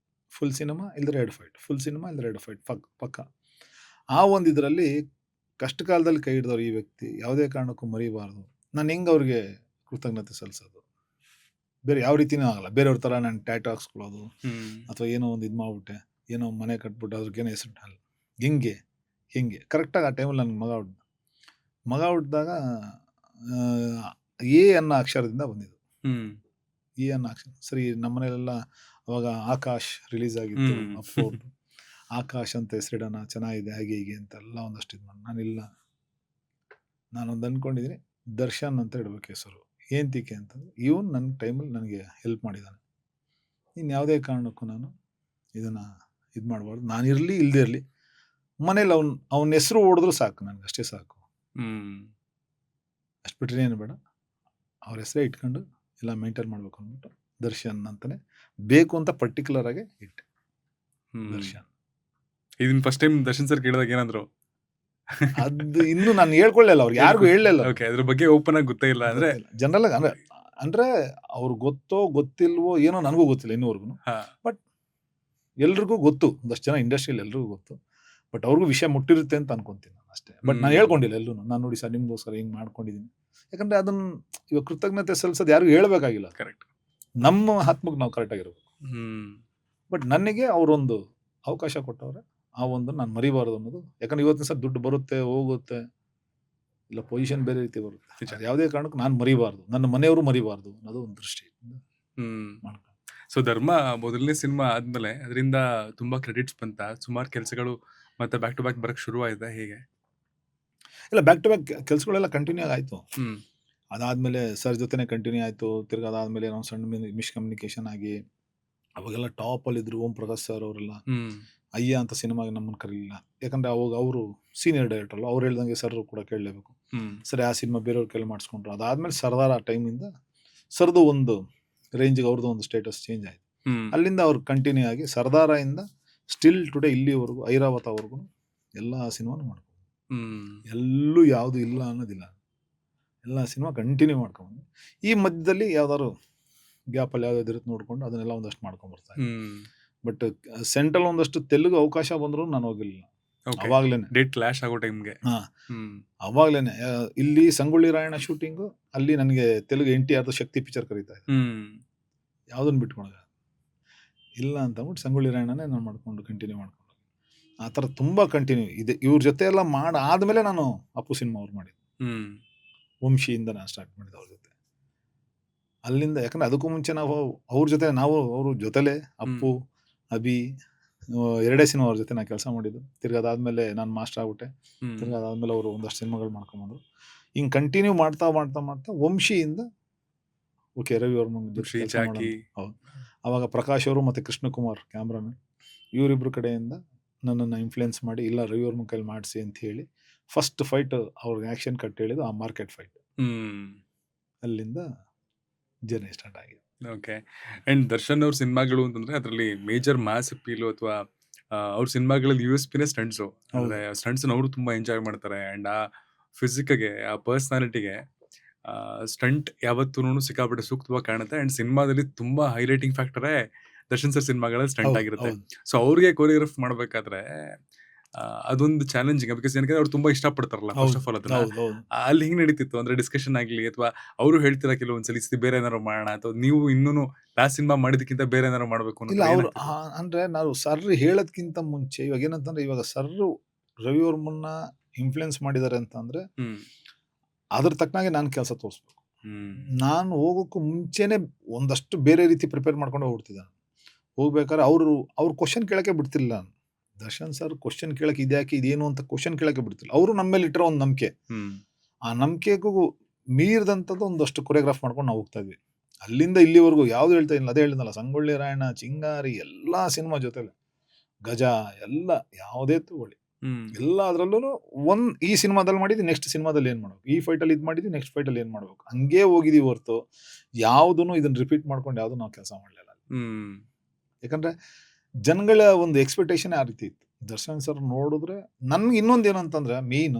C: ಫುಲ್ ಸಿನಿಮಾ ಇಲ್ದ್ರೆ 2 ಫೈಟ್, ಫುಲ್ ಸಿನಿಮಾ ಇಲ್ದ್ರೆ 2 ಫೈಟ್ ಪಕ್ಕ. ಆ ಒಂದು ಇದರಲ್ಲಿ ಕಷ್ಟ ಕಾಲದಲ್ಲಿ ಕೈ ಹಿಡಿದವ್ರು ಈ ವ್ಯಕ್ತಿ, ಯಾವುದೇ ಕಾರಣಕ್ಕೂ ಮರಿಬಾರ್ದು. ನಾನು ಹೆಂಗೆ ಅವ್ರಿಗೆ ಕೃತಜ್ಞತೆ ಸಲ್ಲಿಸೋದು, ಬೇರೆ ಯಾವ ರೀತಿನೂ ಆಗಲ್ಲ. ಬೇರೆಯವ್ರ ಥರ ನಾನು ಟ್ಯಾಟು ಹಾಕ್ಸ್ಕೊಳ್ಳೋದು, ಅಥವಾ ಏನೋ ಒಂದು ಇದು ಮಾಡ್ಬಿಟ್ಟೆ, ಏನೋ ಮನೆ ಕಟ್ಬಿಟ್ಟು ಅದ್ರಿಗೇನೋ ಹೆಸರು ಅಲ್ಲ. ಹಿಂಗೆ ಕರೆಕ್ಟಾಗಿ ಆ ಟೈಮಲ್ಲಿ ನನ್ನ ಮಗ ಹುಟ್ಟಿದಾಗ ಎ ಅನ್ನೋ ಅಕ್ಷರದಿಂದ ಬಂದಿದ್ದು. ಎ ಅನ್ನೋ ಅಕ್ಷರ. ಸರಿ, ನಮ್ಮನೇಲೆಲ್ಲ ಅವಾಗ ಆಕಾಶ್ ರಿಲೀಸ್ ಆಗಿತ್ತು, ಅಪ್ಪು ಅವ್ರದ್ದು. ಆಕಾಶ್ ಅಂತ ಹೆಸರಿಡೋಣ, ಚೆನ್ನಾಗಿದೆ, ಹಾಗೆ ಹೀಗೆ ಅಂತೆಲ್ಲ ಒಂದಷ್ಟು ಇದು ಮಾಡಿ, ನಾನಿಲ್ಲ, ನಾನೊಂದು ಅಂದ್ಕೊಂಡಿದ್ದೀನಿ ದರ್ಶನ್ ಅಂತ ಇಡ್ಬೇಕು ಹೆಸರು. ಏಂತಿಕೆ ಅಂತಂದ್ರೆ ಇವನು ನನ್ನ ಟೈಮಲ್ಲಿ ನನಗೆ ಹೆಲ್ಪ್ ಮಾಡಿದ್ದಾನೆ, ಇನ್ನು ಯಾವುದೇ ಕಾರಣಕ್ಕೂ ನಾನು ಇದನ್ನು ಇದು ಮಾಡಬಾರ್ದು. ನಾನಿರಲಿ ಇಲ್ಲದೇ ಇರಲಿ, ಮನೇಲಿ ಅವನ ಹೆಸರು ಓಡಿದ್ರು ಸಾಕು, ನನಗೆ ಅಷ್ಟೇ ಸಾಕು. ಅಷ್ಟು ಬಿಟ್ಟರೆ ಏನು ಬೇಡ, ಅವ್ರ ಹೆಸರೇ ಇಟ್ಕೊಂಡು ಎಲ್ಲ ಮೇಂಟೈನ್ ಮಾಡ್ಬೇಕು ಅಂದ್ಬಿಟ್ಟು ದರ್ಶನ್ ಅಂತಾನೆ ಬೇಕು ಅಂತ ಪರ್ಟಿಕ್ಯುಲರ್ ಆಗಿ ಇಟ್ಟೆ, ದರ್ಶನ್.
A: ಇದನ್ನ ಫಸ್ಟ್ ಟೈಮ್ ದರ್ಶನ್ ಸರ್ ಕೇಳಿದಾಗ ಏನಂದ್ರು?
C: ಅದು ಇನ್ನು ನಾನು ಹೇಳ್ಕೊಳ್ಳಿಲ್ಲ, ಅವ್ರಿಗೆ ಯಾರಿಗೂ ಹೇಳಲಿಲ್ಲ.
A: ಓಕೆ, ಅದ್ರ ಬಗ್ಗೆ ಓಪನ್ ಆಗಿ ಗೊತ್ತೇ ಇಲ್ಲ ಅಂದ್ರೆ
C: ಜನರಲ್ ಆಗಿ ಅಂದ್ರೆ ಅವ್ರಿಗೆ ಗೊತ್ತೋ ಗೊತ್ತಿಲ್ವೋ ಏನೋ ನನಗೂ ಗೊತ್ತಿಲ್ಲ ಇನ್ನೂವರೆಗೂ. ಬಟ್ ಎಲ್ರಿಗೂ ಗೊತ್ತು, ಒಂದಷ್ಟು ಜನ ಇಂಡಸ್ಟ್ರಿಯಲ್ಲಿ ಎಲ್ರಿಗೂ ಗೊತ್ತು. ಬಟ್ ಅವ್ರಿಗೂ ವಿಷಯ ಮುಟ್ಟಿರುತ್ತೆ ಅಂತ ಅನ್ಕೊಂತೀನಿ ನಾನು ಅಷ್ಟೇ. ಬಟ್ ನಾನು ಹೇಳ್ಕೊಂಡಿಲ್ಲ ಎಲ್ಲೂ, ನಾನು ನೋಡಿ ಸರ್ ನಿಮ್ಗೋಸ್ಕರ ಹಿಂಗೆ ಮಾಡ್ಕೊಂಡಿದ್ದೀನಿ. ಯಾಕಂದ್ರೆ ಅದನ್ನ ಇವಾಗ ಕೃತಜ್ಞತೆ ಸಲ್ಲಿಸೋದು ಯಾರಿಗೂ ಹೇಳ್ಬೇಕಾಗಿಲ್ಲ.
A: ಕರೆಕ್ಟ್,
C: ನಮ್ಮ ಆತ್ಮಕ್ಕೆ ನಾವು ಕರೆಕ್ಟ್ ಆಗಿರ್ಬೇಕು. ಬಟ್ ನನಗೆ ಅವರೊಂದು ಅವಕಾಶ ಕೊಟ್ಟವ್ರೆ, ಆ ಒಂದು ನಾನು ಮರಿಬಾರ್ದು ಅನ್ನೋದು. ಯಾಕಂದ್ರೆ ಇವತ್ತಿನ ಸಹ ದುಡ್ಡು ಬರುತ್ತೆ ಹೋಗುತ್ತೆ, ಇಲ್ಲ ಪೊಸಿಷನ್ ಬೇರೆ ರೀತಿ ಬರುತ್ತೆ, ಯಾವುದೇ ಕಾರಣಕ್ಕೂ ನಾನು ಮರಿಬಾರ್ದು, ನನ್ನ ಮನೆಯವರು ಮರಿಬಾರ್ದು ಅನ್ನೋದು ಒಂದು ದೃಷ್ಟಿ ಮಾಡ್ಕೊಂಡು.
A: ಸೊ ಧರ್ಮ ಮೊದಲನೇ ಸಿನಿಮಾ ಆದ್ಮೇಲೆ ಅದರಿಂದ ತುಂಬಾ ಕ್ರೆಡಿಟ್ಸ್ ಬಂತ, ಸುಮಾರು ಕೆಲಸಗಳು ಮತ್ತೆ ಬ್ಯಾಕ್ ಟು ಬ್ಯಾಕ್ ಬರಕ್ ಶುರು ಆಯ್ತಾ ಹೇಗೆ?
C: ಇಲ್ಲ, ಬ್ಯಾಕ್ ಟು ಬ್ಯಾಕ್ ಕೆಲಸಗಳೆಲ್ಲ ಕಂಟಿನ್ಯೂ ಆಯಿತು. ಅದಾದಮೇಲೆ ಸರ್ ಜೊತೆನೇ ಕಂಟಿನ್ಯೂ ಆಯಿತು. ತಿರ್ಗಿ ಅದಾದಮೇಲೆ ನಾವು ಸಣ್ಣ ಮಿಸ್ಕಮ್ಯುನಿಕೇಶನ್ ಆಗಿ ಅವಾಗೆಲ್ಲ ಟಾಪಲ್ಲಿದ್ದರು ಓಂ ಪ್ರಕಾಶ್ ಸರ್ ಅವರೆಲ್ಲ. ಅಯ್ಯ ಅಂತ ಸಿನಿಮಾಗೆ ನಮ್ಮನ್ನು ಕರೀಲಿಲ್ಲ, ಯಾಕಂದರೆ ಅವಾಗ ಅವರು ಸೀನಿಯರ್ ಡೈರೆಕ್ಟರ್ ಅಲ್ಲ, ಅವ್ರು ಹೇಳ್ದಂಗೆ ಸರ್ ಕೂಡ ಕೇಳಲೇಬೇಕು. ಸರಿ, ಆ ಸಿನಿಮಾ ಬೇರೆಯವ್ರ ಕೈಲಿ ಮಾಡಿಸ್ಕೊಂಡ್ರು. ಅದಾದಮೇಲೆ ಸರ್ದಾರ್ ಆ ಟೈಮಿಂದ ಸರ್ದು ಒಂದು ರೇಂಜಿಗೆ ಅವ್ರದ್ದು ಒಂದು ಸ್ಟೇಟಸ್ ಚೇಂಜ್ ಆಯಿತು. ಅಲ್ಲಿಂದ ಅವ್ರು ಕಂಟಿನ್ಯೂ ಆಗಿ ಸರ್ದಾರದಿಂದ ಸ್ಟಿಲ್ ಟುಡೇ ಇಲ್ಲಿವರೆಗೂ ಐರಾವತವರೆಗೂ ಎಲ್ಲ ಸಿನಿಮಾನು ಮಾಡ್ಕೊಂಡು, ಎಲ್ಲೂ ಯಾವುದು ಇಲ್ಲ ಅನ್ನೋದಿಲ್ಲ, ಎಲ್ಲ ಸಿನಿಮಾ ಕಂಟಿನ್ಯೂ ಮಾಡ್ಕೊಂಡು. ಈ ಮಧ್ಯದಲ್ಲಿ ಯಾವ್ದಾದ್ರು ಗ್ಯಾಪಲ್ಲಿ ಯಾವ್ದಾದ್ರು ಇರುತ್ತೆ ನೋಡ್ಕೊಂಡು ಅದನ್ನೆಲ್ಲ ಒಂದಷ್ಟು ಮಾಡ್ಕೊಂಡ್ಬರ್ತಾರೆ. ಬಟ್ ಸೆಂಟ್ರಲ್ ಒಂದಷ್ಟು ತೆಲುಗು ಅವಕಾಶ ಬಂದ್ರು ನಾನು ಹೋಗಿಲ್ಲ. ಅವಾಗ್ಲೇನೆ
A: ಡೇಟ್ ಕ್ಲಾಶ್ ಆಗೋ ಟೈಮ್ಗೆ
C: ಅವಾಗ್ಲೇನೆ ಇಲ್ಲಿ ಸಂಗೊಳ್ಳಿ ರಾಯಣ್ಣ ಶೂಟಿಂಗು, ಅಲ್ಲಿ ನನಗೆ ತೆಲುಗು NTR ಶಕ್ತಿ ಪಿಕ್ಚರ್ ಕರೀತಾ ಇದ್ದೆ, ಯಾವುದನ್ನು ಬಿಟ್ಕೊಂಡ ಇಲ್ಲ ಅಂತ ಅಂದ್ಬಿಟ್ಟು ಸಂಗೊಳ್ಳಿ ರಾಯಣ್ಣನೇ ನಾನು ಮಾಡ್ಕೊಂಡು ಕಂಟಿನ್ಯೂ ಮಾಡ್ಕೊಂಡು ಆ ಥರ ತುಂಬ ಕಂಟಿನ್ಯೂ ಇದೆ. ಇವ್ರ ಜೊತೆ ಎಲ್ಲ ಆದಮೇಲೆ ನಾನು ಅಪ್ಪು ಸಿನಿಮಾ ಅವ್ರು ಮಾಡಿದ್ದು, ವಂಶಿಯಿಂದ ನಾನು ಸ್ಟಾರ್ಟ್ ಮಾಡಿದ್ದು ಅವ್ರ ಜೊತೆ. ಅಲ್ಲಿಂದ ಯಾಕಂದ್ರೆ ಅದಕ್ಕೂ ಮುಂಚೆ ನಾವು ಅವ್ರ ಜೊತೆ ಅವ್ರ ಜೊತೆಲೇ ಅಪ್ಪು, ಅಭಿ, 2 ಸಿನಿಮಾ ಅವ್ರ ಜೊತೆ ನಾನು ಕೆಲಸ ಮಾಡಿದ್ದು. ತಿರ್ಗಿ ಅದಾದಮೇಲೆ ನಾನು ಮಾಸ್ಟರ್ ಆಗ್ಬಿಟ್ಟೆ. ತಿರ್ಗಿ ಅದಾದಮೇಲೆ ಅವರು ಒಂದಷ್ಟು ಸಿನಿಮಾಗಳು ಮಾಡ್ಕೊಂಬಂದರು. ಹಿಂಗೆ ಕಂಟಿನ್ಯೂ ಮಾಡ್ತಾ ಮಾಡ್ತಾ ಮಾಡ್ತಾ ವಂಶಿಯಿಂದ ಓಕೆ ರವಿ ವರ್ಮನ್ ಜೊತೆ ಹೌದು. ಆವಾಗ ಪ್ರಕಾಶ್ ಅವರು ಮತ್ತು ಕೃಷ್ಣಕುಮಾರ್ ಕ್ಯಾಮ್ರಾಮನ್, ಇವರಿಬ್ಬರು ಕಡೆಯಿಂದ ನನ್ನನ್ನು ಇನ್ಫ್ಲುಯೆನ್ಸ್ ಮಾಡಿ ಇಲ್ಲ ರವಿ ವರ್ಮನ್ ಕೈಲಿ ಮಾಡಿಸಿ ಅಂತ ಹೇಳಿ ಫಸ್ಟ್ ಫೈಟ್ ಅವ್ರಿಗೆ ಆ್ಯಕ್ಷನ್ ಕಟ್ ಹೇಳಿದ್ದು ಆ ಮಾರ್ಕೆಟ್ ಫೈಟ್. ಅಲ್ಲಿಂದ ಜರ್ನಿ ಸ್ಟಾರ್ಟ್ ಆಗಿದೆ.
A: ಓಕೆ. ಅಂಡ್ ದರ್ಶನ್ ಅವ್ರ ಸಿನಿಮಾಗಳು ಅಂತಂದ್ರೆ ಅದರಲ್ಲಿ ಮೇಜರ್ ಮಾಸ್ ಅಪೀಲು ಅಥವಾ ಅವ್ರ ಸಿನಿಮಾಗಳಲ್ಲಿ USPನೇ ಸ್ಟಂಟ್ಸು. ಅಂದ್ರೆ ಸ್ಟಂಟ್ಸ್ನ ಅವರು ತುಂಬಾ ಎಂಜಾಯ್ ಮಾಡ್ತಾರೆ. ಅಂಡ್ ಆ ಫಿಸಿಕ್ಗೆ, ಆ ಪರ್ಸ್ನಾಲಿಟಿಗೆ ಸ್ಟಂಟ್ ಯಾವತ್ತೂ ಸಿಕ್ಕಾಪಟ್ಟೆ ಸೂಕ್ತವಾಗಿ ಕಾಣುತ್ತೆ. ಅಂಡ್ ಸಿನಿಮಾದಲ್ಲಿ ತುಂಬಾ ಹೈಲೈಟಿಂಗ್ ಫ್ಯಾಕ್ಟರೇ ದರ್ಶನ್ ಸರ್ ಸಿನಿಮಾಗಳಲ್ಲಿ ಸ್ಟಂಟ್
C: ಹೌದು
A: ಆಗಿರುತ್ತೆ.
C: ಹೌದು
A: ಸೊ ಅವ್ರಿಗೆ ಕೊರಿಯೋಗ್ರಾಫ್ ಮಾಡ್ಬೇಕಾದ್ರೆ ಅದೊಂದು ಚಾಲೆಂಜಿಂಗ್, ಬಿಕಾಸ್ ಏನಕ್ಕೆ ಅವ್ರು ತುಂಬಾ ಇಷ್ಟಪಡ್ತಾರಲ್ಲ ಫಸ್ಟ್
C: ಹೌದು
A: ಆಫ್ ಆಲ್ ಅದನ್ನ.
C: ಹೌದು ಹೌದು
A: ಅಲ್ಲಿ ಹಿಂಗ್ ನಡೀತಿತ್ತು ಅಂದ್ರೆ ಡಿಸ್ಕಷನ್ ಆಗ್ಲಿ, ಅಥವಾ ಅವರು ಹೇಳ್ತಿರ ಕೆಲವೊಂದ್ಸಲಿ "ಈ ಬೇರೆ ಏನಾರು ಮಾಡೋಣ", ಅಥವಾ ನೀವು ಇನ್ನೂ ಲಾಸ್ಟ್ ಸಿನಿಮಾ ಮಾಡಿದಕ್ಕಿಂತ ಬೇರೆ ಏನಾರು ಮಾಡ್ಬೇಕು ಅನ್ನೋ
C: ಇಲ್ಲ
A: ಥರ
C: ಅವ್ರು
A: ಏನಾಗ್ತಿತ್ತು?
C: ಅಂದ್ರೆ ನಾವು ಸರ್ ಹೇಳೋದ್ಕಿಂತ ಮುಂಚೆ ಇವಾಗ ಏನಂತಂದ್ರೆ ಇವಾಗ ಸರ್ ರವಿ ವರ್ಮನ್ನ ಇನ್ಫ್ಲುಯೆನ್ಸ್ ಮಾಡಿದ್ದಾರೆ ಅಂತಂದ್ರೆ
A: ಹ್ಮ್
C: ಅದ್ರ ತಕ್ಕನಾಗೆ ನಾನು ಕೆಲಸ ತೋರಿಸ್ಬೇಕು.
A: ಹ್ಮ್
C: ನಾನು ಹೋಗೋಕ್ಕೂ ಮುಂಚೆನೆ ಒಂದಷ್ಟು ಬೇರೆ ರೀತಿ ಪ್ರಿಪೇರ್ ಮಾಡ್ಕೊಂಡು ಹೋಗ್ಬಿಡ್ತಿದ್ದೆ ನಾನು. ಹೋಗ್ಬೇಕಾದ್ರೆ ಅವ್ರು ಕ್ವಶನ್ ಕೇಳಕ್ಕೆ ಬಿಡ್ತಿಲ್ಲ ನಾನು. ದರ್ಶನ್ ಸರ್ ಕ್ವಶನ್ ಕೇಳಕ್ಕೆ ಇದ್ಯಾಕೆ ಇದೇನು ಅಂತ ಕ್ವಶನ್ ಕೇಳಕ್ಕೆ ಬಿಡ್ತಿಲ್ಲ. ಅವರು ನಮ್ಮ ಮೇಲೆ ಇಟ್ಟಿರೋ ಒಂದು ನಂಬಿಕೆ,
A: ಹ್ಮ್
C: ಆ ನಂಬಿಕೆಗೂ ಮೀರಿದಂಥದ್ದು ಒಂದಷ್ಟು ಕೊರಿಯೋಗ್ರಾಫ್ ಮಾಡ್ಕೊಂಡು ನಾವು ಹೋಗ್ತಾ ಇದ್ವಿ. ಅಲ್ಲಿಂದ ಇಲ್ಲಿವರೆಗೂ ಯಾವ್ದು ಹೇಳ್ತಾ ಇಲ್ಲ, ಅದೇ ಹೇಳಿದ್ನಲ್ಲ, ಸಂಗೊಳ್ಳಿ ರಾಯಣ್ಣ, ಚಿಂಗಾರಿ ಎಲ್ಲಾ ಸಿನಿಮಾ ಜೊತೆಲೆ, ಗಜ ಎಲ್ಲ ಯಾವುದೇ ತಗೊಳ್ಳಿ
A: ಹ್ಮ್
C: ಎಲ್ಲ ಅದ್ರಲ್ಲೂ ಈ ಸಿನಿಮಾದಲ್ಲಿ ಮಾಡಿದ್ವಿ, ನೆಕ್ಸ್ಟ್ ಸಿನಿಮಾದಲ್ಲಿ ಏನ್ ಮಾಡ್ಬೇಕು, ಈ ಫೈಟಲ್ಲಿ ಇದು ಮಾಡಿದ್ವಿ, ನೆಕ್ಸ್ಟ್ ಫೈಟಲ್ಲಿ ಏನ್ ಮಾಡ್ಬೇಕು, ಹಂಗೆ ಹೋಗಿದೀವಿ ಹೊರತು ಯಾವುದನ್ನು ಇದನ್ನ ರಿಪೀಟ್ ಮಾಡ್ಕೊಂಡು ಯಾವ್ದು ನಾವು ಕೆಲಸ ಮಾಡಲಿಲ್ಲ.
A: ಹ್ಮ್
C: ಯಾಕಂದ್ರೆ ಜನಗಳ ಒಂದು ಎಕ್ಸ್ಪೆಕ್ಟೇಷನ್ ಆ ರೀತಿ ಇತ್ತು. ದರ್ಶನ್ ಸರ್ ನೋಡಿದ್ರೆ ನನ್ಗೆ ಇನ್ನೊಂದು ಏನಂತಂದ್ರೆ ಮೇನ್,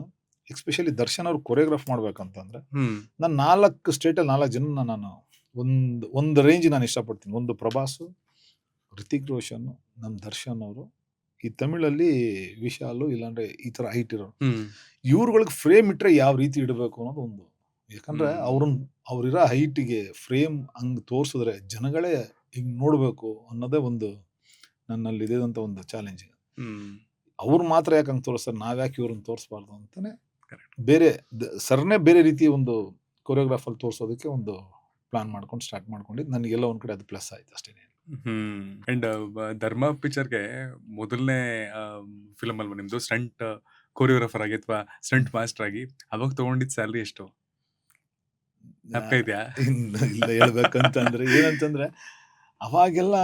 C: ಎಸ್ಪೆಷಲಿ ದರ್ಶನ್ ಅವ್ರು ಕೊರಿಯೋಗ್ರಾಫ್ ಮಾಡ್ಬೇಕಂತಂದ್ರೆ
A: ಹ್ಮ್
C: ನಾನು 4 ಸ್ಟೇಟಲ್ಲಿ 4 ಜನ ನಾನು ಒಂದು ರೇಂಜ್ ನಾನು ಇಷ್ಟಪಡ್ತೀನಿ. ಒಂದು ಪ್ರಭಾಸ್, ಋತಿಕ್ ರೋಷನ್, ನಮ್ಮ ದರ್ಶನ್ ಅವರು, ಈ ತಮಿಳಲ್ಲಿ ವಿಶಾಲು, ಇಲ್ಲಾಂದ್ರೆ ಈ ತರ ಹೈಟ್ ಇರೋರು.
A: ಹ್ಮ್
C: ಇವ್ರುಗಳಿಗೆ ಫ್ರೇಮ್ ಇಟ್ರೆ ಯಾವ ರೀತಿ ಇಡಬೇಕು ಅನ್ನೋದು ಒಂದು. ಯಾಕಂದ್ರೆ ಅವ್ರಿರೋ ಹೈಟಿಗೆ ಫ್ರೇಮ್ ಹಂಗ್ ತೋರ್ಸಿದ್ರೆ ಜನಗಳೇ ಹಿಂಗ್ ನೋಡ್ಬೇಕು ಅನ್ನೋದೇ ಒಂದು ನನ್ನಲ್ಲಿ ಇದೇದಂತ ಒಂದು ಚಾಲೆಂಜ್.
A: ಹ್ಮ್
C: ಅವ್ರು ಮಾತ್ರ ಯಾಕೆ ಹಂಗೆ ತೋರಿಸ್ತಾರೆ, ನಾವ್ಯಾಕೆ ಇವ್ರನ್ನ ತೋರಿಸ್ಬಾರ್ದು ಅಂತಾನೆ
A: Correct.
C: ಬೇರೆ ಸರ್ನೇ ಬೇರೆ ರೀತಿಯ ಒಂದು ಕೊರಿಯೋಗ್ರಾಫಲ್ಲಿ ತೋರಿಸೋದಕ್ಕೆ ಒಂದು ಪ್ಲಾನ್ ಮಾಡ್ಕೊಂಡು ಸ್ಟಾರ್ಟ್ ಮಾಡ್ಕೊಂಡಿದ್ದು. ನನಗೆಲ್ಲ ಒಂದ್ ಕಡೆ ಅದು ಪ್ಲಸ್ ಆಯ್ತು ಅಷ್ಟೇ.
A: ಅಂಡ್ ಧರ್ಮ ಪಿಕ್ಚರ್ಗೆ ಮೊದಲನೇ ಫಿಲಮ್ ಅಲ್ವಾ ನಿಮ್ದು, ಸ್ಟಂಟ್ ಕೊರಿಯೋಗ್ರಾಫರ್ ಆಗಿ ಅಥವಾ ಸ್ಟಂಟ್ ಮಾಸ್ಟರ್ ಆಗಿ. ಅವಾಗ ತಗೊಂಡಿದ್ ಸ್ಯಾಲ್ರಿ ಎಷ್ಟು ಜ್ಞಾಪಕ ಇದೆಯಾ?
C: ಇಲ್ಲ ಹೇಳ್ಬೇಕಂತಂದ್ರೆ ಏನಂತಂದ್ರೆ ಅವಾಗೆಲ್ಲ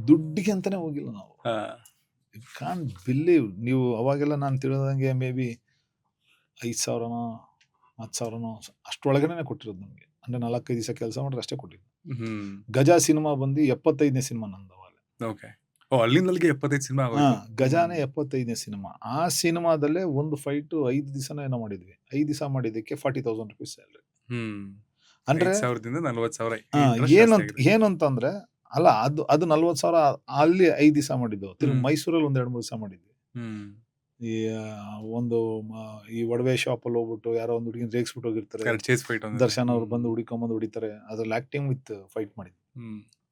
C: ದುಡ್ಡಿಗೆ ಅಂತಾನೆ ಹೋಗಿಲ್ಲ ನಾವು. ಕಾನ್ ಬಿಲೀವ್, ನೀವು ಅವಾಗೆಲ್ಲ ನಾನು ತಿಳಿದಂಗೆ ಮೇ ಬಿ 5,000ನೋ 10,000ನೋ ಅಷ್ಟೊಳಗನೆ ಕೊಟ್ಟಿರೋದು ನಮಗೆ. ಅಂದ್ರೆ 4-5 ದಿವಸ ಕೆಲಸ ಮಾಡಿದ್ರೆ ಅಷ್ಟೇ ಕೊಟ್ಟಿದ್ದು. ಗಜ ಸಿನಿಮಾ ಬಂದು 75ನೇ ಸಿನಿಮಾ ನಂದು ಅವಾಗ.
A: ಓಕೆ. ಓ, ಅಲ್ಲಿಂದ ಅಲ್ಲಿಗೆ 75 ಸಿನಿಮಾ ಆಗೋಯ್ತು.
C: ಗಜಾನೇ 75ನೇ ಸಿನಿಮಾ. ಆ ಸಿನಿಮಾದಲ್ಲೇ ಒಂದು ಫೈಟ್ 5 ದಿವಸನೋ ಏನೋ ಮಾಡಿದ್ವಿ. 5 ದಿವಸ ಮಾಡಿದ್ದಕ್ಕೆ 40,000 rupees ಸ್ಯಾಲ್ರಿ. ಅಂದ್ರೆ
A: 5,000ದಿಂದ 40,000
C: ಏನು ಅಂತಂದ್ರೆ ಅಲ್ಲ, ಅದು 40,000 ಅಲ್ಲಿ 5 ದಿವಸ ಮಾಡಿದ್ದು. ತಿರುಗಿ ಮೈಸೂರಲ್ಲಿ 2-3 ದಿವಸ ಮಾಡಿದ್ವಿ. ಈ ಈ ಒಡವೆ ಶಾಪ್ ಅಲ್ಲಿ ಹೋಗ್ಬಿಟ್ಟು ಯಾರೋ ಒಂದು ಹುಡುಗಿನ ರೇಗಿಸ್ಬಿಟ್ಟು ಹೋಗಿರ್ತಾರೆ, ದರ್ಶನ್ ಅವ್ರು ಬಂದು ಹುಡಿಕೊಂಬಂದು ಹೊಡಿತಾರೆ, ಅದ್ರಲ್ಲಿ ಆಕ್ಟಿಂಗ್ ವಿತ್ ಫೈಟ್ ಮಾಡಿದ್ವಿ.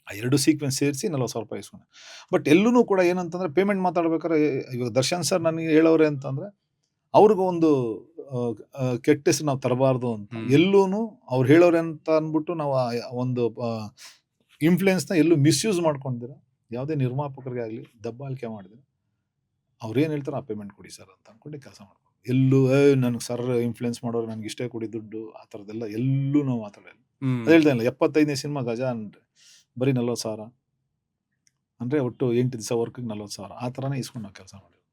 C: ಆ 2 ಸೀಕ್ವೆನ್ಸ್ ಸೇರಿಸಿ 40,000 ರೂಪಾಯಿ ಇಸ್ಕೊಂಡೆ. ಬಟ್ ಎಲ್ಲೂ ಕೂಡ ಏನಂತಂದ್ರೆ ಪೇಮೆಂಟ್ ಮಾತಾಡ್ಬೇಕಾದ್ರೆ ಇವಾಗ ದರ್ಶನ್ ಸರ್ ನನಗೆ ಹೇಳೋರೆ ಅಂತಂದ್ರೆ ಅವ್ರಿಗೂ ಒಂದು ಕೆಟ್ಟ ಹೆಸರು ನಾವು ತರಬಾರ್ದು ಅಂತ. ಎಲ್ಲೂನು ಅವ್ರು ಹೇಳೋರೆ ಅಂತ ಅಂದ್ಬಿಟ್ಟು ನಾವು ಒಂದು ಇನ್ಫ್ಲೂಯೆನ್ಸ್ನ ಎಲ್ಲೂ ಮಿಸ್ಯೂಸ್ ಮಾಡ್ಕೊಂಡಿರ, ಯಾವುದೇ ನಿರ್ಮಾಪಕರಿಗೆ ಆಗಲಿ ದಬ್ಬಾಳಿಕೆ ಮಾಡಿದ್ರೆ ಅವ್ರೇನು ಹೇಳ್ತಾರೆ ಆ ಪೇಮೆಂಟ್ ಕೊಡಿ ಸರ್ ಅಂತ ಅಂದ್ಕೊಂಡು ಕೆಲಸ ಮಾಡ್ಕೊಂಡು, ಎಲ್ಲೂ ನನಗೆ ಸರ್ ಇನ್ಫ್ಲೂಯೆನ್ಸ್ ಮಾಡೋರು ನನಗೆ ಇಷ್ಟೇ ಕೊಡಿ ದುಡ್ಡು ಆ ಥರದ್ದೆಲ್ಲ ಎಲ್ಲೂ ನಾವು ಮಾತಾಡಲ್ಲ. ಅದು ಹೇಳ್ತಾ ಇಲ್ಲ. 75ನೇ ಸಿನಿಮಾ ಗಜ ಅಂದ್ರೆ ಬರೀ 40,000 ಅಂದ್ರೆ ಒಟ್ಟು 8 ದಿವಸ ವರ್ಕ್ಗೆ 40,000 ಆ ಥರನೇ ಇಸ್ಕೊಂಡು ನಾವು ಕೆಲಸ ಮಾಡಿದ್ವಿ.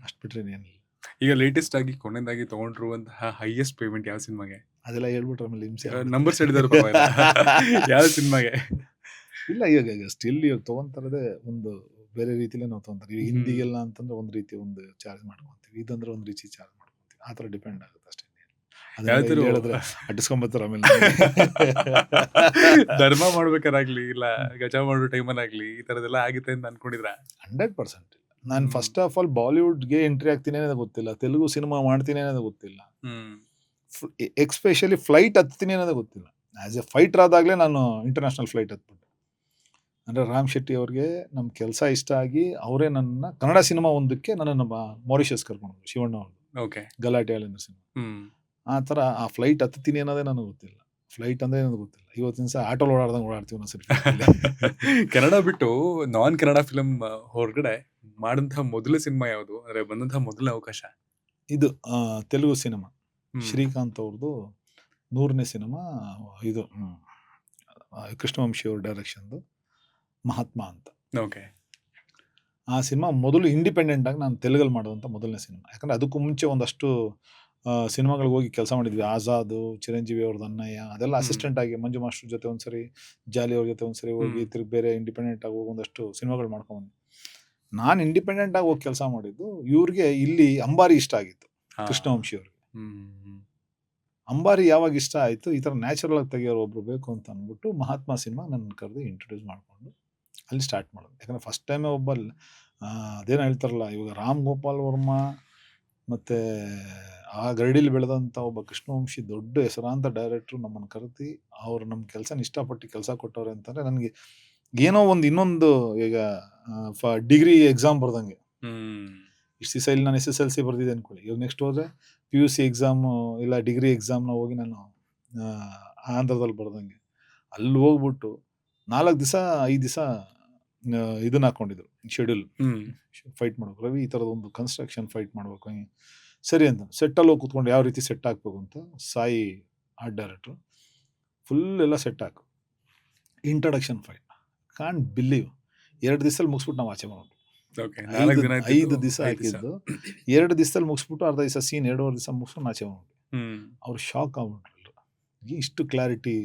C: ಅಷ್ಟು ಬಿಟ್ರೆ ಏನಿಲ್ಲ.
A: ಈಗ ಲೇಟೆಸ್ಟ್ ಆಗಿ ಕೊನೆಯದಾಗಿ ತಗೊಂಡಿರುವಂತಹ ಹೈಯೆಸ್ಟ್ ಪೇಮೆಂಟ್ ಯಾವ ಸಿನಿಮಾಗೆ?
C: ಅದೆಲ್ಲ ಹೇಳ್ಬಿಟ್ರೆ ಆಮೇಲೆ ಹಿಂಸೆ.
A: ನಂಬರ್ಸ್ ಹೇಳಿದಾರೆ ಯಾವ ಸಿನಿಮಾಗೆ? ಇಲ್ಲ,
C: ಇವಾಗ ಸ್ಟಿಲ್ ಇವಾಗ ತಗೊಂತಾರದೇ ಒಂದು ಬೇರೆ ರೀತಿಲೇ ನಾವು ತಗೊಂತಾರೆ. ಈಗ ಹಿಂದಿಗೆಲ್ಲ ಅಂತಂದ್ರೆ ಒಂದು ರೀತಿ ಒಂದು ಚಾರ್ಜ್ ಮಾಡ್ಕೊಂತೀವಿ, ಇದಂದ್ರೆ ಒಂದು ರೀತಿ ಚಾರ್ಜ್ ಮಾಡ್ಕೊಂತೀವಿ. ಆ ಥರ ಡಿಪೆಂಡ್ ಆಗುತ್ತೆ ಅಷ್ಟೇ. ಹೇಳಿದ್ರೆ ಅಡ್ಡಿಸ್ಕೊಂಬತ್ತಾರೆ ಆಮೇಲೆ.
A: ಧರ್ಮ ಮಾಡ್ಬೇಕಾರಾಗ್ಲಿ ಇಲ್ಲ ಗಜ ಮಾಡೋ ಟೈಮಲ್ಲಾಗ್ಲಿ ಈ ತರದೆಲ್ಲ ಆಗುತ್ತೆ ಅಂತ ಅನ್ಕೊಂಡಿದ್ರ?
C: 100%. ನಾನು ಫಸ್ಟ್ ಆಫ್ ಆಲ್ ಬಾಲಿವುಡ್ಗೆ ಎಂಟ್ರಿ ಆಗ್ತೀನಿ ಅನ್ನೋದು ಗೊತ್ತಿಲ್ಲ, ತೆಲುಗು ಸಿನಿಮಾ ಮಾಡ್ತೀನಿ ಅನ್ನೋದು ಗೊತ್ತಿಲ್ಲ, ಎಕ್ಸ್ಪೆಷಲಿ ಫ್ಲೈಟ್ ಹತ್ತೀನಿ ಅನ್ನೋದು ಗೊತ್ತಿಲ್ಲ. ಆಸ್ ಎ ಫೈಟರ್ ಆದಾಗಲೇ ನಾನು ಇಂಟರ್ನ್ಯಾಷನಲ್ ಫ್ಲೈಟ್ ಹತ್ಬಿಟ್ಟೆ. ಅಂದರೆ ರಾಮ್ ಶೆಟ್ಟಿ ಅವ್ರಿಗೆ ನಮ್ಮ ಕೆಲಸ ಇಷ್ಟ ಆಗಿ ಅವರೇ ನನ್ನ ಕನ್ನಡ ಸಿನಿಮಾ ಒಂದಕ್ಕೆ ನನ್ನ ಮಾರಿಷಸ್ ಕರ್ಕೊಂಡು ಶಿವಣ್ಣ ಅವ್ರದ್ದು.
A: ಓಕೆ.
C: ಗಲಾಟೆ ಆಳಿಂದ ಸಿನಿಮಾ. ಆ ಥರ ಆ ಫ್ಲೈಟ್ ಹತ್ತೀನಿ ಅನ್ನೋದೇ ನನಗೆ ಗೊತ್ತಿಲ್ಲ. ಫ್ಲೈಟ್ ಅಂದ್ರೆ ಏನೋ ಗೊತ್ತಿಲ್ಲ. ಇವತ್ತಿನ ದಿವಸ ಆಟೋಲ್ ಓಡಾಡ್ದಂಗೆ ಓಡಾಡ್ತೀವಿ ನಾವು ಸರಿ.
A: ಕನ್ನಡ ಬಿಟ್ಟು ನಾನ್ ಕನ್ನಡ ಫಿಲಮ್ ಹೊರಗಡೆ ಮಾಡಿದಂತಹ ಮೊದಲ ಸಿನಿಮಾ ಯಾವುದು, ಅಂದ್ರೆ ಬಂದಂತಹ ಮೊದಲನೇ ಅವಕಾಶ?
C: ಇದು ತೆಲುಗು ಸಿನಿಮಾ, ಶ್ರೀಕಾಂತ್ ಅವ್ರದ್ದು 100ನೇ ಸಿನಿಮಾ. ಇದು ಕೃಷ್ಣವಂಶಿ ಅವ್ರ ಡೈರೆಕ್ಷನ್ದು ಮಹಾತ್ಮ ಅಂತ.
A: ಓಕೆ.
C: ಆ ಸಿನಿಮಾ ಮೊದಲು ಇಂಡಿಪೆಂಡೆಂಟ್ ಆಗಿ ನಾನು ತೆಲುಗಲ್ಲಿ ಮಾಡೋದಂತ ಮೊದಲನೇ ಸಿನಿಮಾ. ಯಾಕಂದ್ರೆ ಅದಕ್ಕೂ ಮುಂಚೆ ಒಂದಷ್ಟು ಸಿನಿಮಾಗಳಿಗೆ ಹೋಗಿ ಕೆಲಸ ಮಾಡಿದ್ವಿ. ಆಜಾದು, ಚಿರಂಜೀವಿ ಅವ್ರದ್ದು ಅಣ್ಣಯ್ಯ, ಅದೆಲ್ಲ ಅಸಿಸ್ಟೆಂಟ್ ಆಗಿ ಮಂಜು ಮಾಸ್ಟರ್ ಜೊತೆ ಒಂದ್ಸರಿ, ಜಾಲಿ ಅವ್ರ ಜೊತೆ ಒಂದ್ಸರಿ ಹೋಗಿ ತಿರುಗಿ ಬೇರೆ ಇಂಡಿಪೆಂಡೆಂಟ್ ಆಗಿ ಹೋಗಿ ಒಂದಷ್ಟು ಸಿನಿಮಾಗಳು ಮಾಡ್ಕೊಂಡ್ಬಂದ್ವಿ. ನಾನು ಇಂಡಿಪೆಂಡೆಂಟ್ ಆಗಿ ಹೋಗಿ ಕೆಲಸ ಮಾಡಿದ್ದು. ಇವ್ರಿಗೆ ಇಲ್ಲಿ ಅಂಬಾರಿ ಇಷ್ಟ ಆಗಿತ್ತು, ಕೃಷ್ಣವಂಶಿ ಅವ್ರಿಗೆ. ಅಂಬಾರಿ ಯಾವಾಗ ಇಷ್ಟ ಆಯಿತು, ಈ ಥರ ನ್ಯಾಚುರಲ್ ಆಗಿ ತೆಗಿಯೋರು ಒಬ್ರು ಬೇಕು ಅಂತ ಅಂದ್ಬಿಟ್ಟು ಮಹಾತ್ಮ ಸಿನಿಮಾ ನನ್ನ ಕರೆದು ಇಂಟ್ರೊಡ್ಯೂಸ್ ಮಾಡಿಕೊಂಡು ಅಲ್ಲಿ ಸ್ಟಾರ್ಟ್ ಮಾಡೋದು. ಯಾಕಂದ್ರೆ ಫಸ್ಟ್ ಟೈಮೇ ಅದೇನು ಹೇಳ್ತಾರಲ್ಲ, ಇವಾಗ ರಾಮ್ ಗೋಪಾಲ್ ವರ್ಮಾ ಮತ್ತು ಆ ಗರಡಿಲಿ ಬೆಳೆದಂಥ ಒಬ್ಬ ಕೃಷ್ಣವಂಶಿ ದೊಡ್ಡ ಹೆಸರಾಂತ ಡೈರೆಕ್ಟ್ರು ನಮ್ಮನ್ನು ಕರೆದು ಅವ್ರು ನಮ್ಮ ಕೆಲಸನ ಇಷ್ಟಪಟ್ಟು ಕೆಲಸ ಕೊಟ್ಟವ್ರೆ ಅಂತಂದರೆ ನನಗೆ ಏನೋ ಇನ್ನೊಂದು ಈಗ ಡಿಗ್ರಿ ಎಕ್ಸಾಮ್ ಬರ್ದಂಗೆ. ಇಷ್ಟು ದಿವಸ ಇಲ್ಲಿ ನಾನು SSLC ಬರ್ದಿದ್ದೆ ಅಂದ್ಕೊಳ್ಳಿ, ಇವಾಗ ನೆಕ್ಸ್ಟ್ ಹೋದರೆ PUC ಎಕ್ಸಾಮು ಇಲ್ಲ ಡಿಗ್ರಿ ಎಕ್ಸಾಮ್ನ ಹೋಗಿ ನಾನು ಆಂಧ್ರದಲ್ಲಿ ಬರ್ದಂಗೆ. ಅಲ್ಲಿ ಹೋಗ್ಬಿಟ್ಟು 4 ದಿವಸ 5 ದಿವಸ ಇದನ್ನ ಹಾಕ್ಕೊಂಡಿದ್ರು ಶೆಡ್ಯೂಲ್, ಫೈಟ್ ಮಾಡ್ಬೇಕು. ರವಿ ಈ ಥರದೊಂದು ಕನ್ಸ್ಟ್ರಕ್ಷನ್ ಫೈಟ್ ಮಾಡ್ಬೇಕು, ಹಂಗೆ ಸರಿ ಅಂತ ಸೆಟ್ಟಲ್ಲಿ ಹೋಗಿ ಕೂತ್ಕೊಂಡು ಯಾವ ರೀತಿ ಸೆಟ್ ಹಾಕ್ಬೇಕು ಅಂತ ಸಾಯಿ ಆರ್ಟ್ ಡೈರೆಕ್ಟ್ರು ಫುಲ್ ಎಲ್ಲ ಸೆಟ್ ಹಾಕು, ಇಂಟ್ರಡಕ್ಷನ್ ಫೈಟ್ ಕಾಂಟ್ ಬಿಲೀವ್ 2 ದಿವಸದಲ್ಲಿ ಮುಗಿಸ್ಬಿಟ್ಟು ನಾವು ಆಚೆ ಮಾಡ್ಬಿಟ್ಟು. 5 ದಿವಸ ಹಾಕಿದ್ದು 2 ದಿವಸದಲ್ಲಿ ಮುಗಿಸ್ಬಿಟ್ಟು, ಅರ್ಧ ದಿವಸ ಸೀನ್ 2.5 ದಿವಸ ಮುಗಿಸ್ಕೊಂಡು ಆಚೆ ಮಾಡ್ಬಿಟ್ಟು ಅವ್ರು ಶಾಕ್ ಆಗ್ಬಿಟ್ರು. ಇಷ್ಟು ಕ್ಲಾರಿಟಿ,